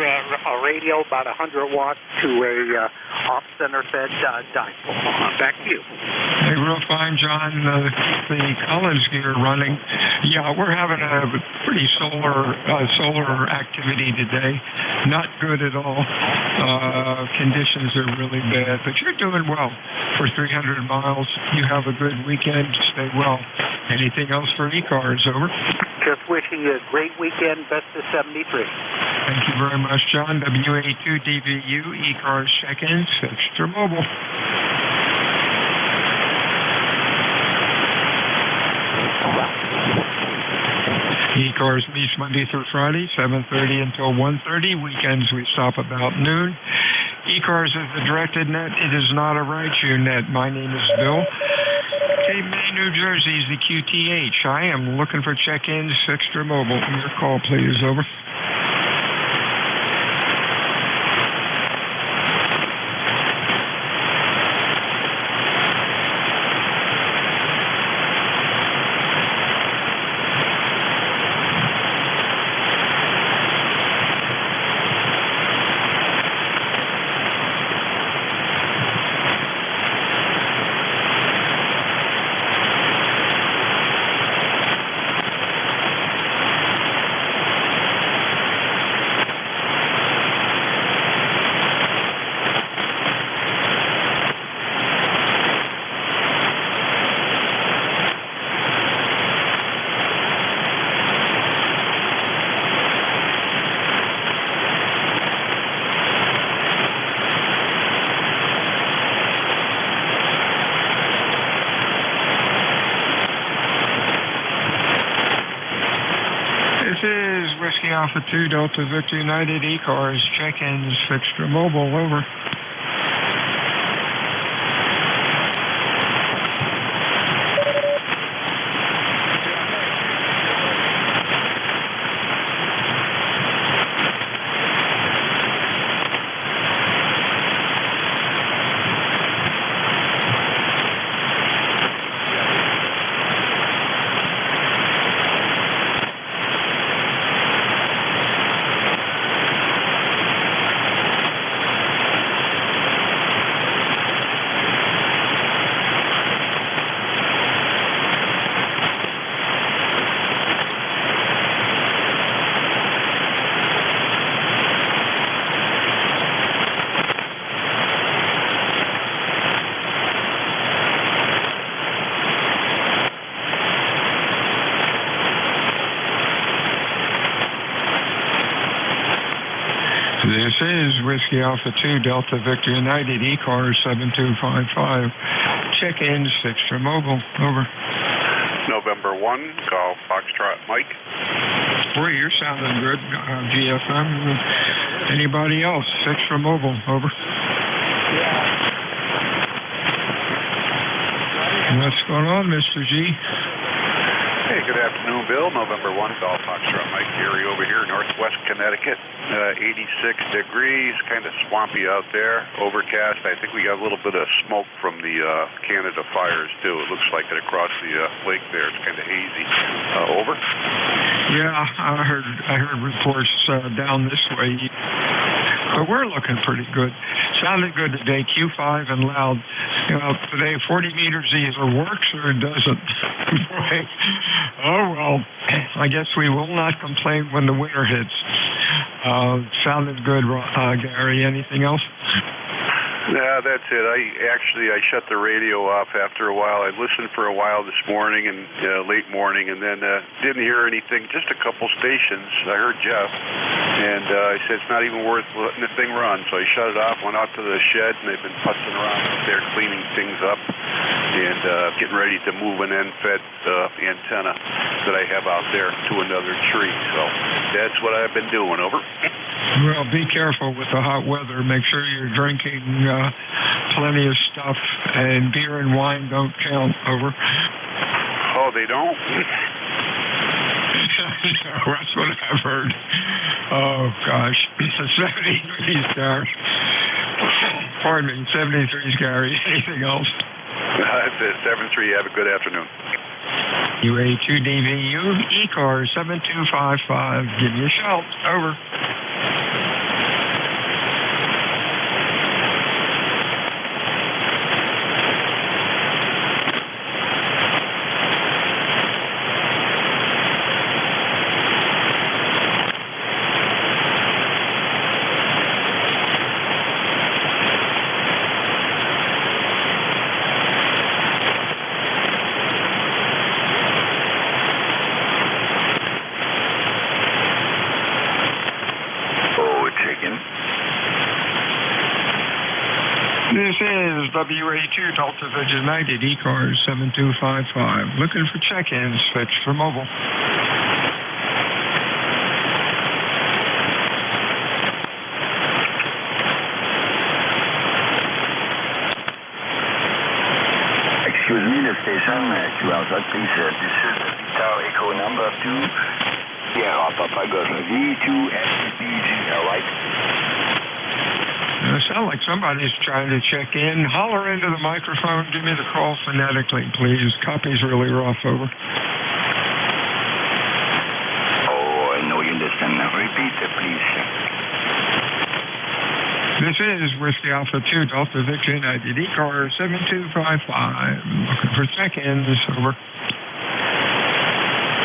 radio, about 100 watts to a off-center fed dipole. Back to you. Hey, real fine, John. The Collins gear running. Yeah, we're having a pretty solar activity today. Not good at all. Conditions are really bad, but you're doing well for 300 miles. You have a good weekend. Stay well. Anything else for ECARS? Over. Just wishing you a great weekend. Best of 73. Thank you very much, John. WA2DVU ECARS check-ins fixed or mobile. ECARS meets Monday through Friday, 7:30 until 1:30. Weekends we stop about noon. ECARS is a directed net. It is not a ride-share net. My name is Bill. Cape May, New Jersey is the QTH. I am looking for check-ins, fixed or mobile. Your call, please. Over. Whiskey Alpha 2 Delta Victor United ECARS check-ins fixed or mobile. Over. This is Whiskey Alpha 2 Delta Victor United ECARS 7255. Check-ins fixed or mobile. Over. November 1, call Foxtrot Mike. Boy, you're sounding good, GFM. Anybody else? Fixed or mobile. Over. What's going on, Mr. G? Hey, good afternoon, Bill. November 1, call Foxtrot Mike. Gary over here, Northwest Connecticut. 86 degrees, kind of swampy out there. Overcast. I think we got a little bit of smoke from the Canada fires, too. It looks like it across the lake there. It's kind of hazy. Over? Yeah, I heard reports down this way. But we're looking pretty good. Sounded good today, Q5 and loud. You know, today 40 meters either works or it doesn't. Oh, well, I guess we will not complain when the winter hits. Sounded good, Gary. Anything else? Yeah, that's it. I shut the radio off after a while. I listened for a while this morning and late morning, and then didn't hear anything. Just a couple stations. I heard Jeff, and I said it's not even worth letting the thing run. So I shut it off. Went out to the shed, and they've been putzing around out there, cleaning things up, and getting ready to move an end-fed antenna that I have out there to another tree. So that's what I've been doing. Over. Well, be careful with the hot weather. Make sure you're drinking plenty of stuff, and beer and wine don't count. Over. Oh, they don't? That's what I've heard. Oh, gosh. 70 degrees, Gary. Pardon me, 70 degrees, Gary. Anything else? That's it, 7-3. Have a good afternoon. UA2DVU, ECARS 7255. Give me a shout. Over. This is WA2 Delta Veg United, ECARS 7255. Looking for check-ins, switch for mobile. Excuse me, the station, 2 Alpha, please. This is Victor Echo number 2. Sierra Papa Golf V2SPG, all right? Sound like somebody's trying to check in. Holler into the microphone. Give me the call phonetically, please. Copy's really rough. Over. Oh, I know you understand now. Repeat, please. This is Whiskey Alpha 2 Delta Vic United, ECARS 7255. Looking for check-ins. Over.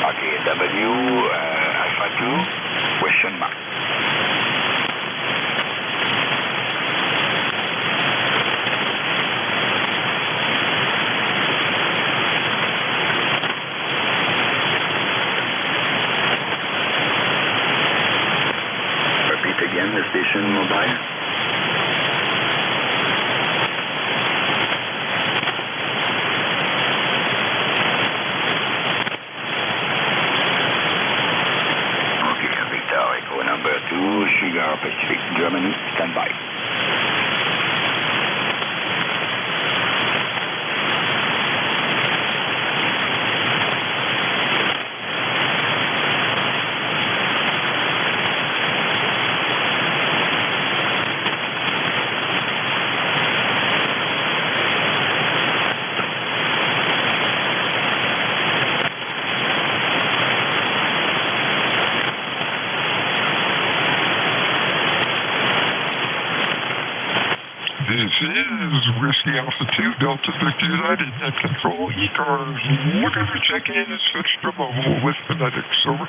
Okay, Alpha 2, question mark. Again, the station mobile. Okay, Victor Echo number 2, Sugar Pacific, Germany, standby. This is Whiskey Alpha 2 Delta Victor United, net control, ECARS. Looking for check-in, switch to mobile with phonetics. Over.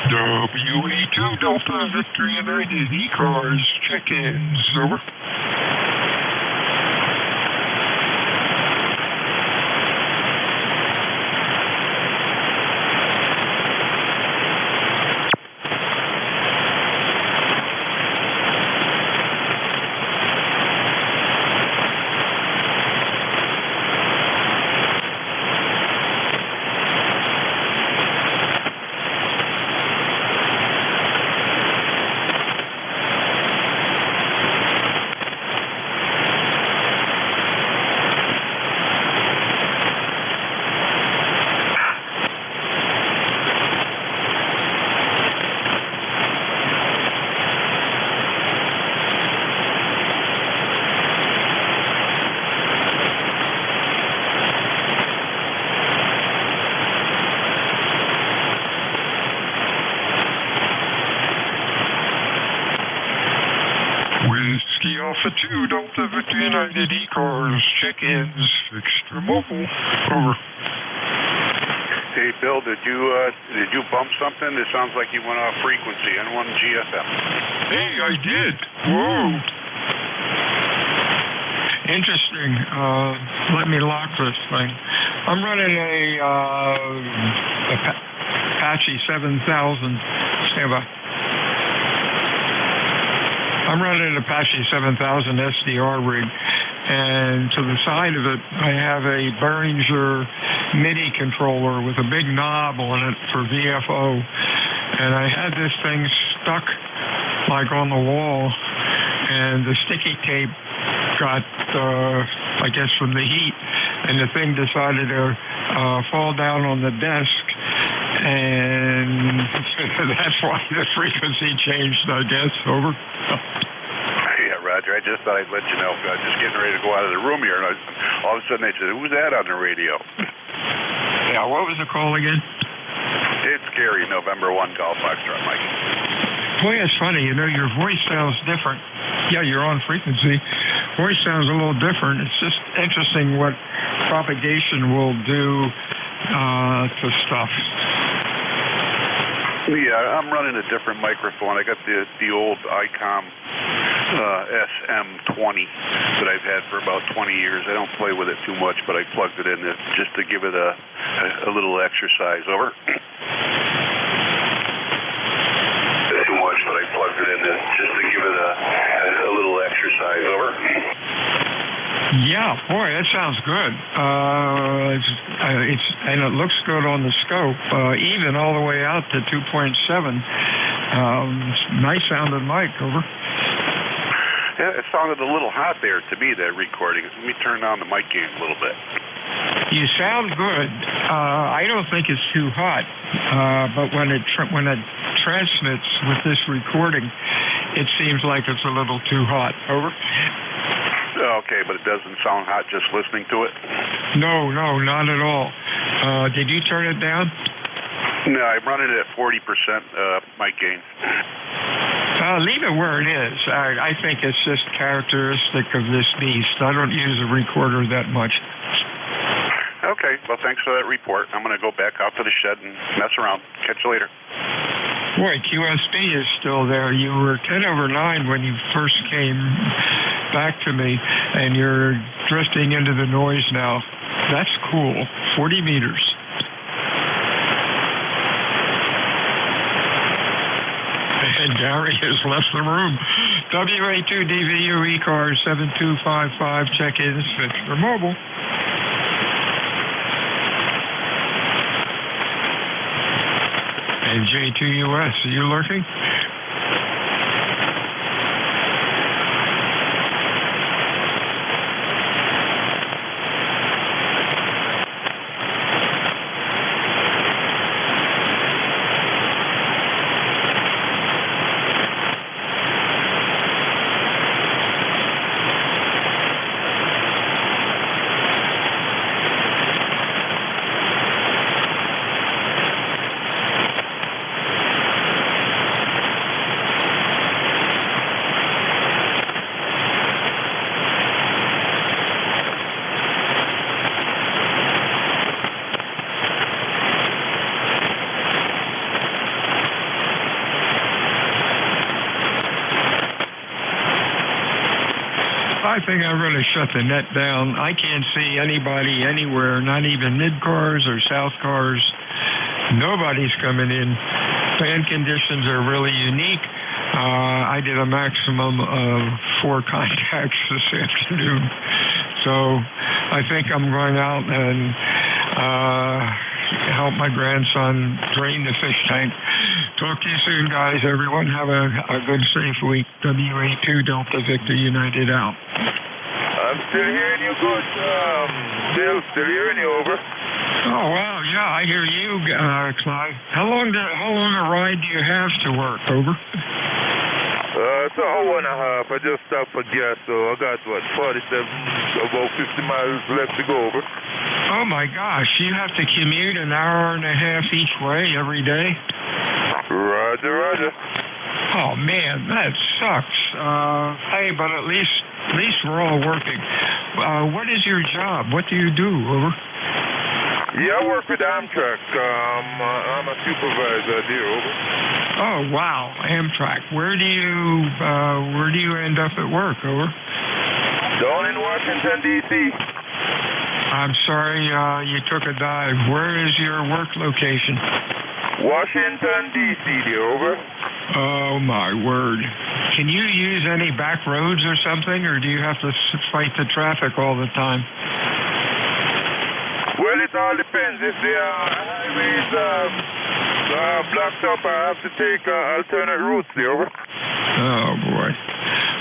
WA2 Delta Victor United, ECARS, check-ins. Over. Alpha 2, Delta Victor United, ECARS, check-ins, extra mobile, over. Hey, Bill, did you bump something? It sounds like you went off frequency, N1 GSM. Hey, I did. Whoa. Interesting. Let me lock this thing. I'm running a Apache 7000. Stand by. I'm running an Apache 7000 SDR rig, and to the side of it, I have a Behringer MIDI controller with a big knob on it for VFO, and I had this thing stuck like on the wall, and the sticky tape got, I guess, from the heat, and the thing decided to fall down on the desk, and that's why the frequency changed, I guess. Over. Yeah, Roger. I just thought I'd let you know. I was just getting ready to go out of the room here, and all of a sudden they said, "Who's that on the radio?" Yeah, what was the call again? It's Gary, November 1, Golf Foxtrot, Mike. Boy, it's funny. You know, your voice sounds different. Yeah, you're on frequency. Voice sounds a little different. It's just interesting what propagation will do to stuff. Yeah, I'm running a different microphone. I got the old ICOM SM20 that I've had for about 20 years. I don't play with it too much, but I plugged it in just to give it a little exercise. Over. Too much, but I plugged it in just to give it a little exercise. Over. Yeah, boy, that sounds good. And it looks good on the scope, even all the way out to 2.7. Nice sounding mic. Over. Yeah, it sounded a little hot there to me, that recording. Let me turn down the mic gain a little bit. You sound good. I don't think it's too hot, but when it transmits with this recording, it seems like it's a little too hot. Over. Okay, but it doesn't sound hot just listening to it? No, not at all. Did you turn it down? No, I'm running it at 40% mic gain. Leave it where it is. I think it's just characteristic of this beast. I don't use a recorder that much. Okay, well, thanks for that report. I'm going to go back out to the shed and mess around. Catch you later. Boy, QSB is still there. You were 10 over 9 when you first came back to me, and you're drifting into the noise now. That's cool. 40 meters. And Gary has left the room. WA2DVU ECARS 7255 check-ins for mobile. NJ2US, are you lurking? I think I'm going to shut the net down. I can't see anybody anywhere, not even mid-cars or south cars. Nobody's coming in. Fan conditions are really unique. I did a maximum of 4 contacts this afternoon. So I think I'm going out and help my grandson drain the fish tank. Talk to you soon, guys. Everyone have a good, safe week. WA2 Delta Victor United out. I'm still hearing you good. Still hearing you. Over. Oh, wow. Yeah, I hear you, Clyde. How long a ride do you have to work? Over. It's an hour and a half. I just stopped for gas, so I got, 47, about 50 miles left to go. Over. Oh, my gosh. You have to commute an hour and a half each way every day? Roger. Oh, man, that sucks. Hey, but at least At least we're all working. What is your job? What do you do? Over. Yeah, I work with Amtrak. I'm a supervisor there. Over. Oh wow, Amtrak. Where do you end up at work? Over. Down in Washington D.C. I'm sorry, you took a dive. Where is your work location? Washington D.C. There. Over. Oh my word. Can you use any back roads or something, or do you have to fight the traffic all the time? Well, it all depends. If the highways blocked up, I have to take alternate routes there. Over. Oh boy.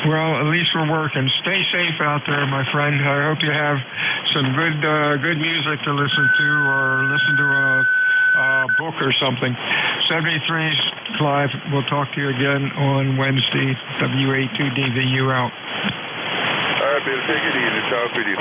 Well, at least we're working. Stay safe out there, my friend. I hope you have some good music to listen to, or listen to a book or something. 73's live. We'll talk to you again on Wednesday. WA2DVU out. All right, Bill. Take it easy. Talk with you.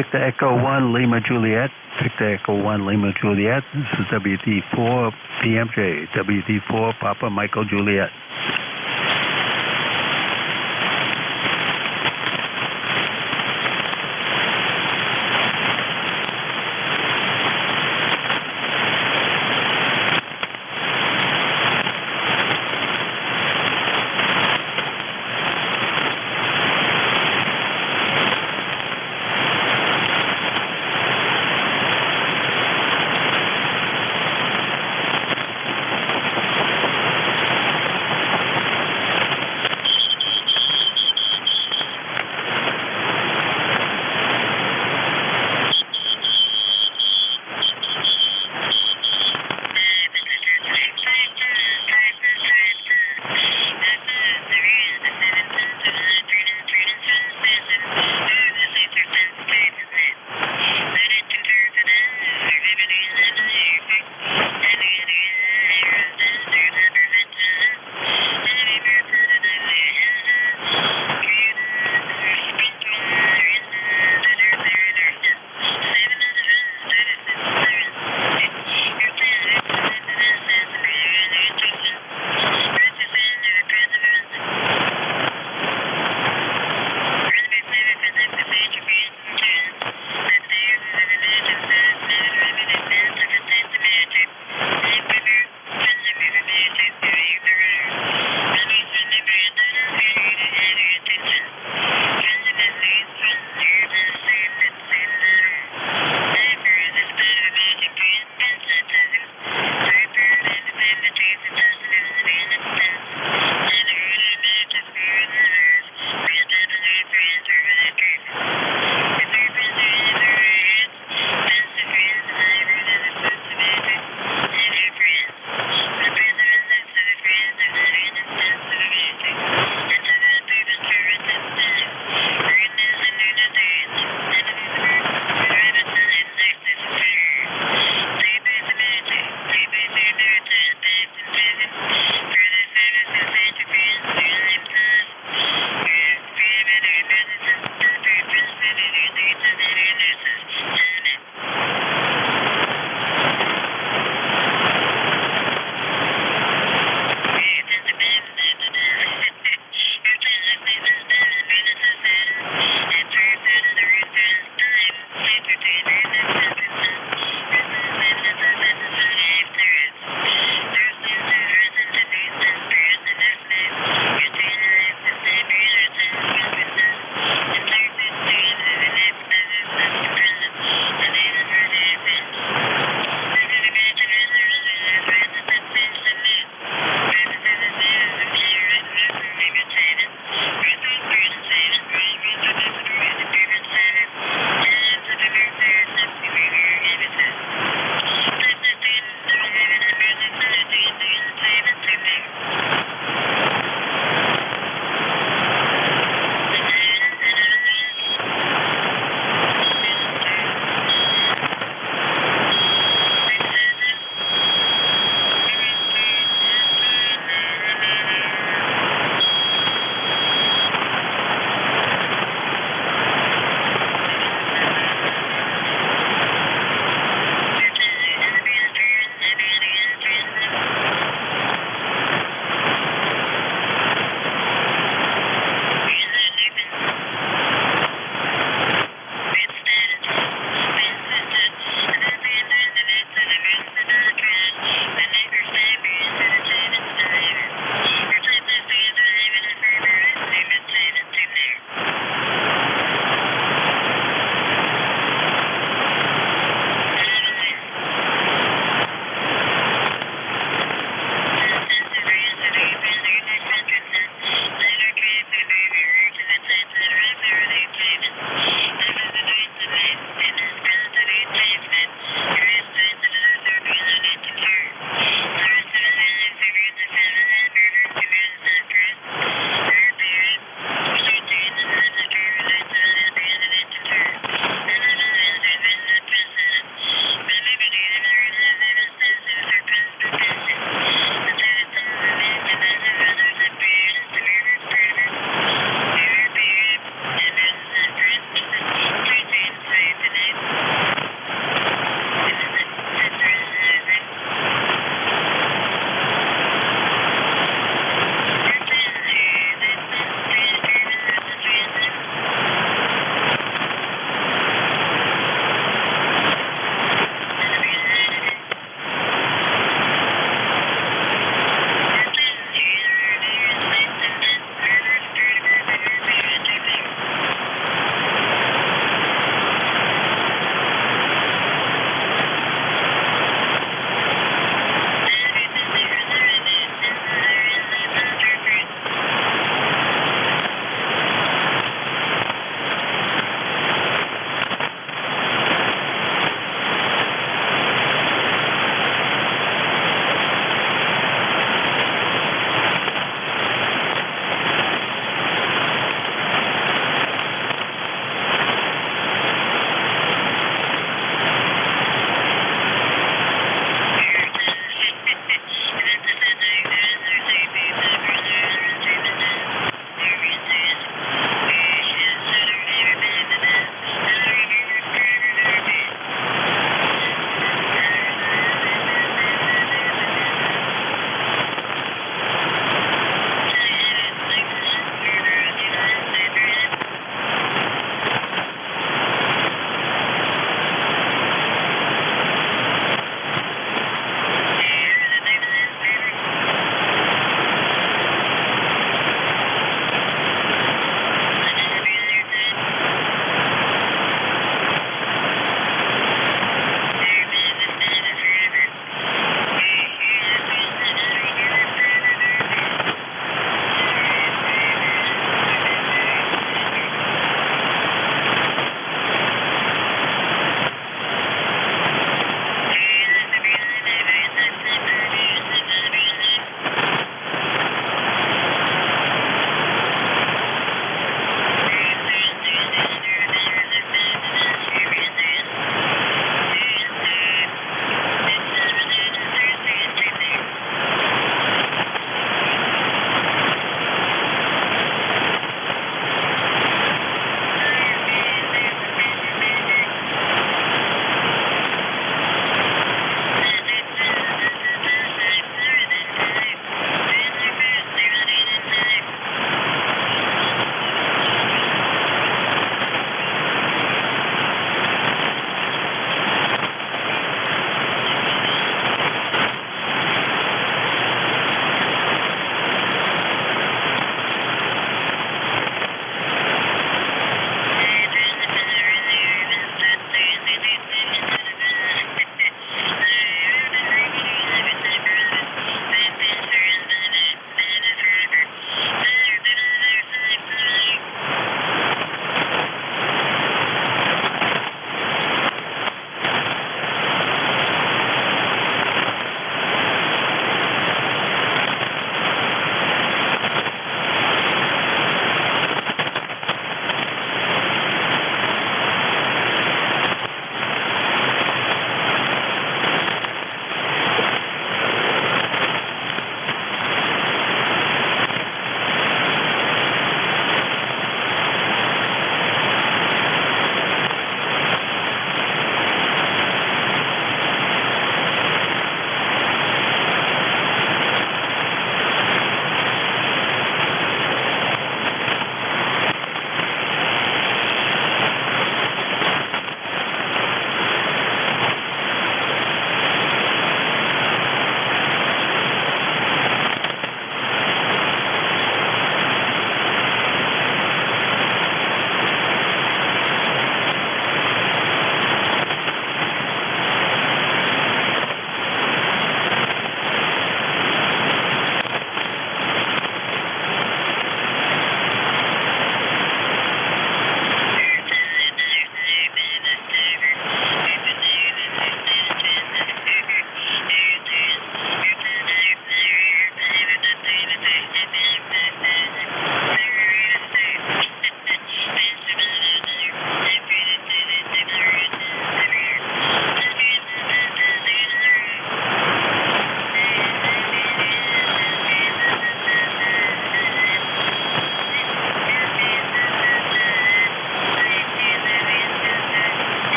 Victor Echo 1 Lima Juliet. Victor Echo 1 Lima Juliet. This is WD4 PMJ. WD4 Papa Michael Juliet.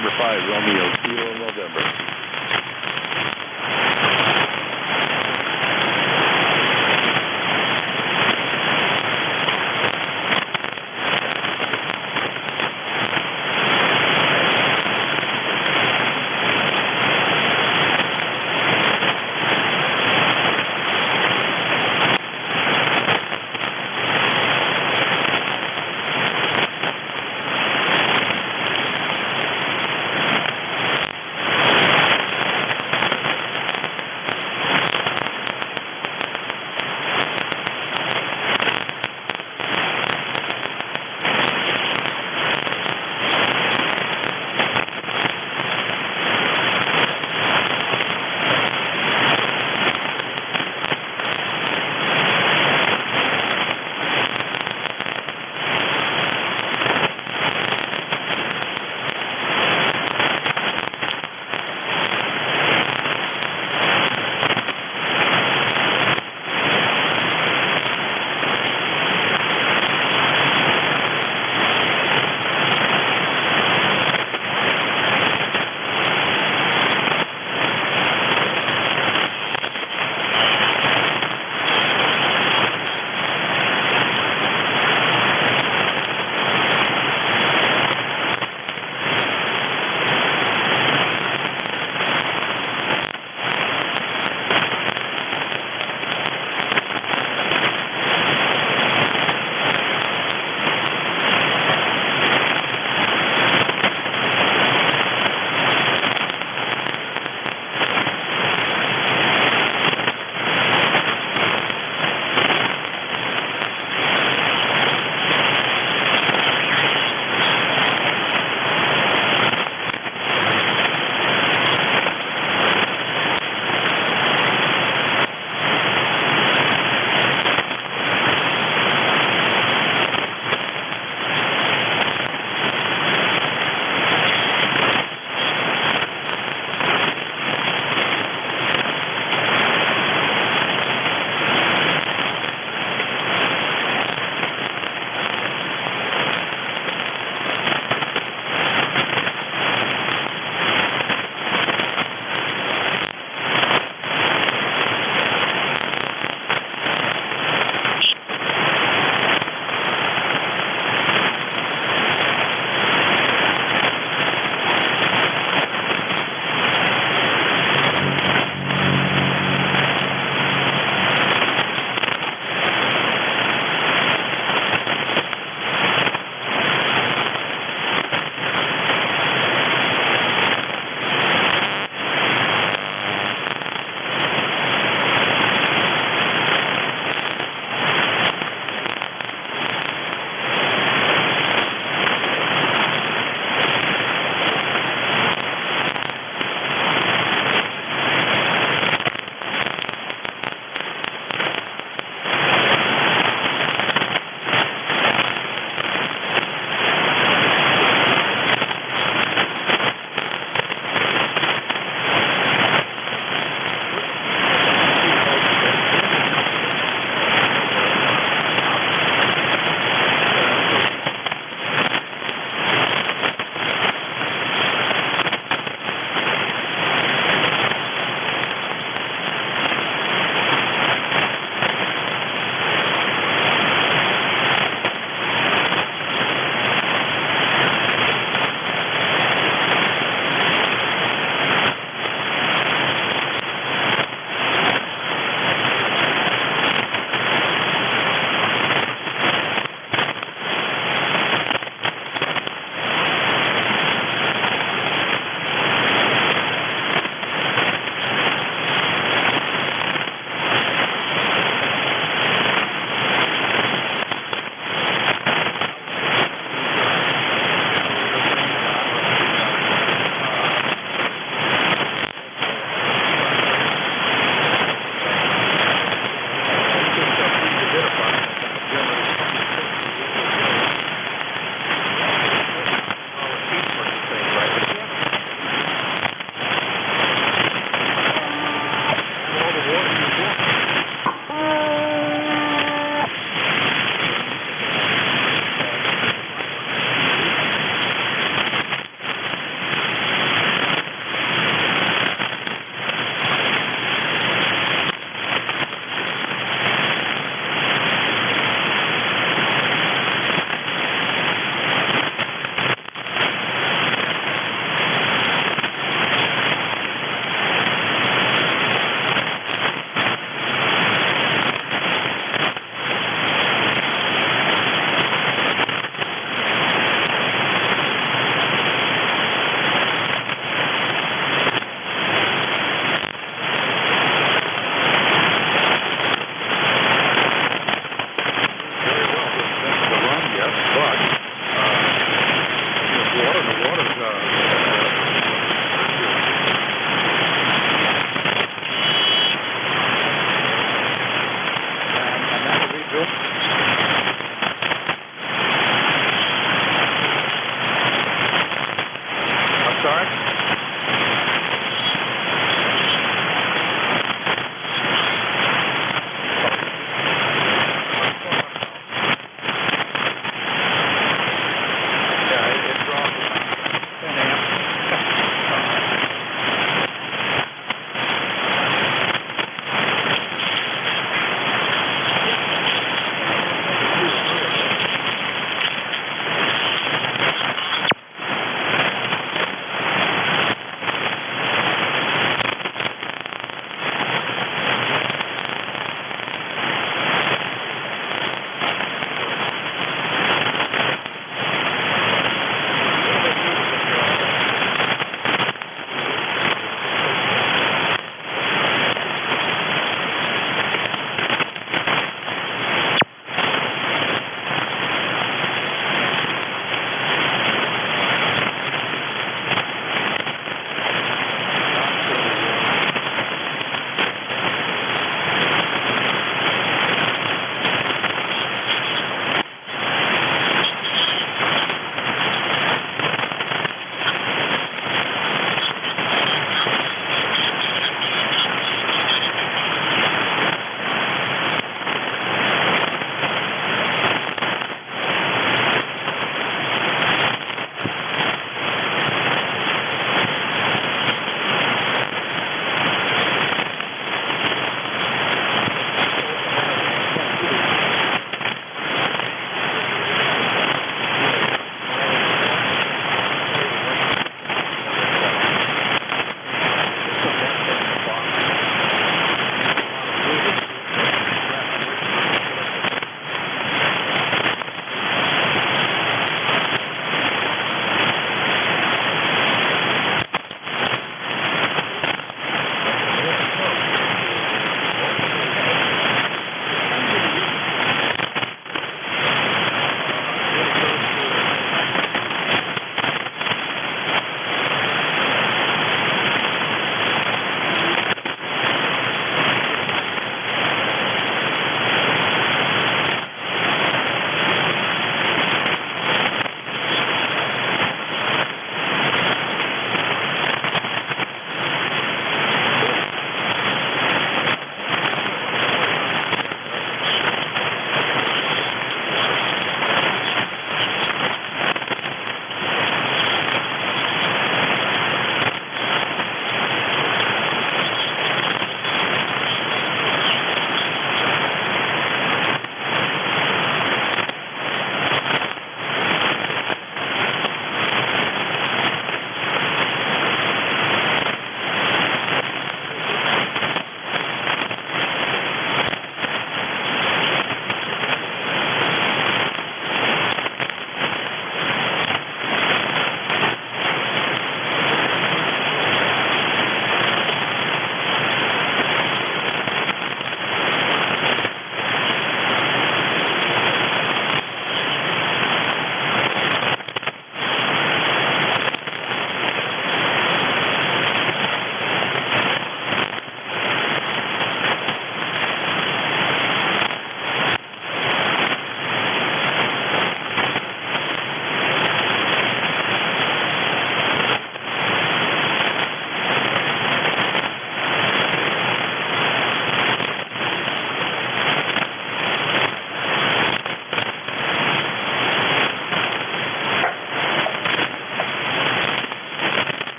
November 5, Romeo, Kilo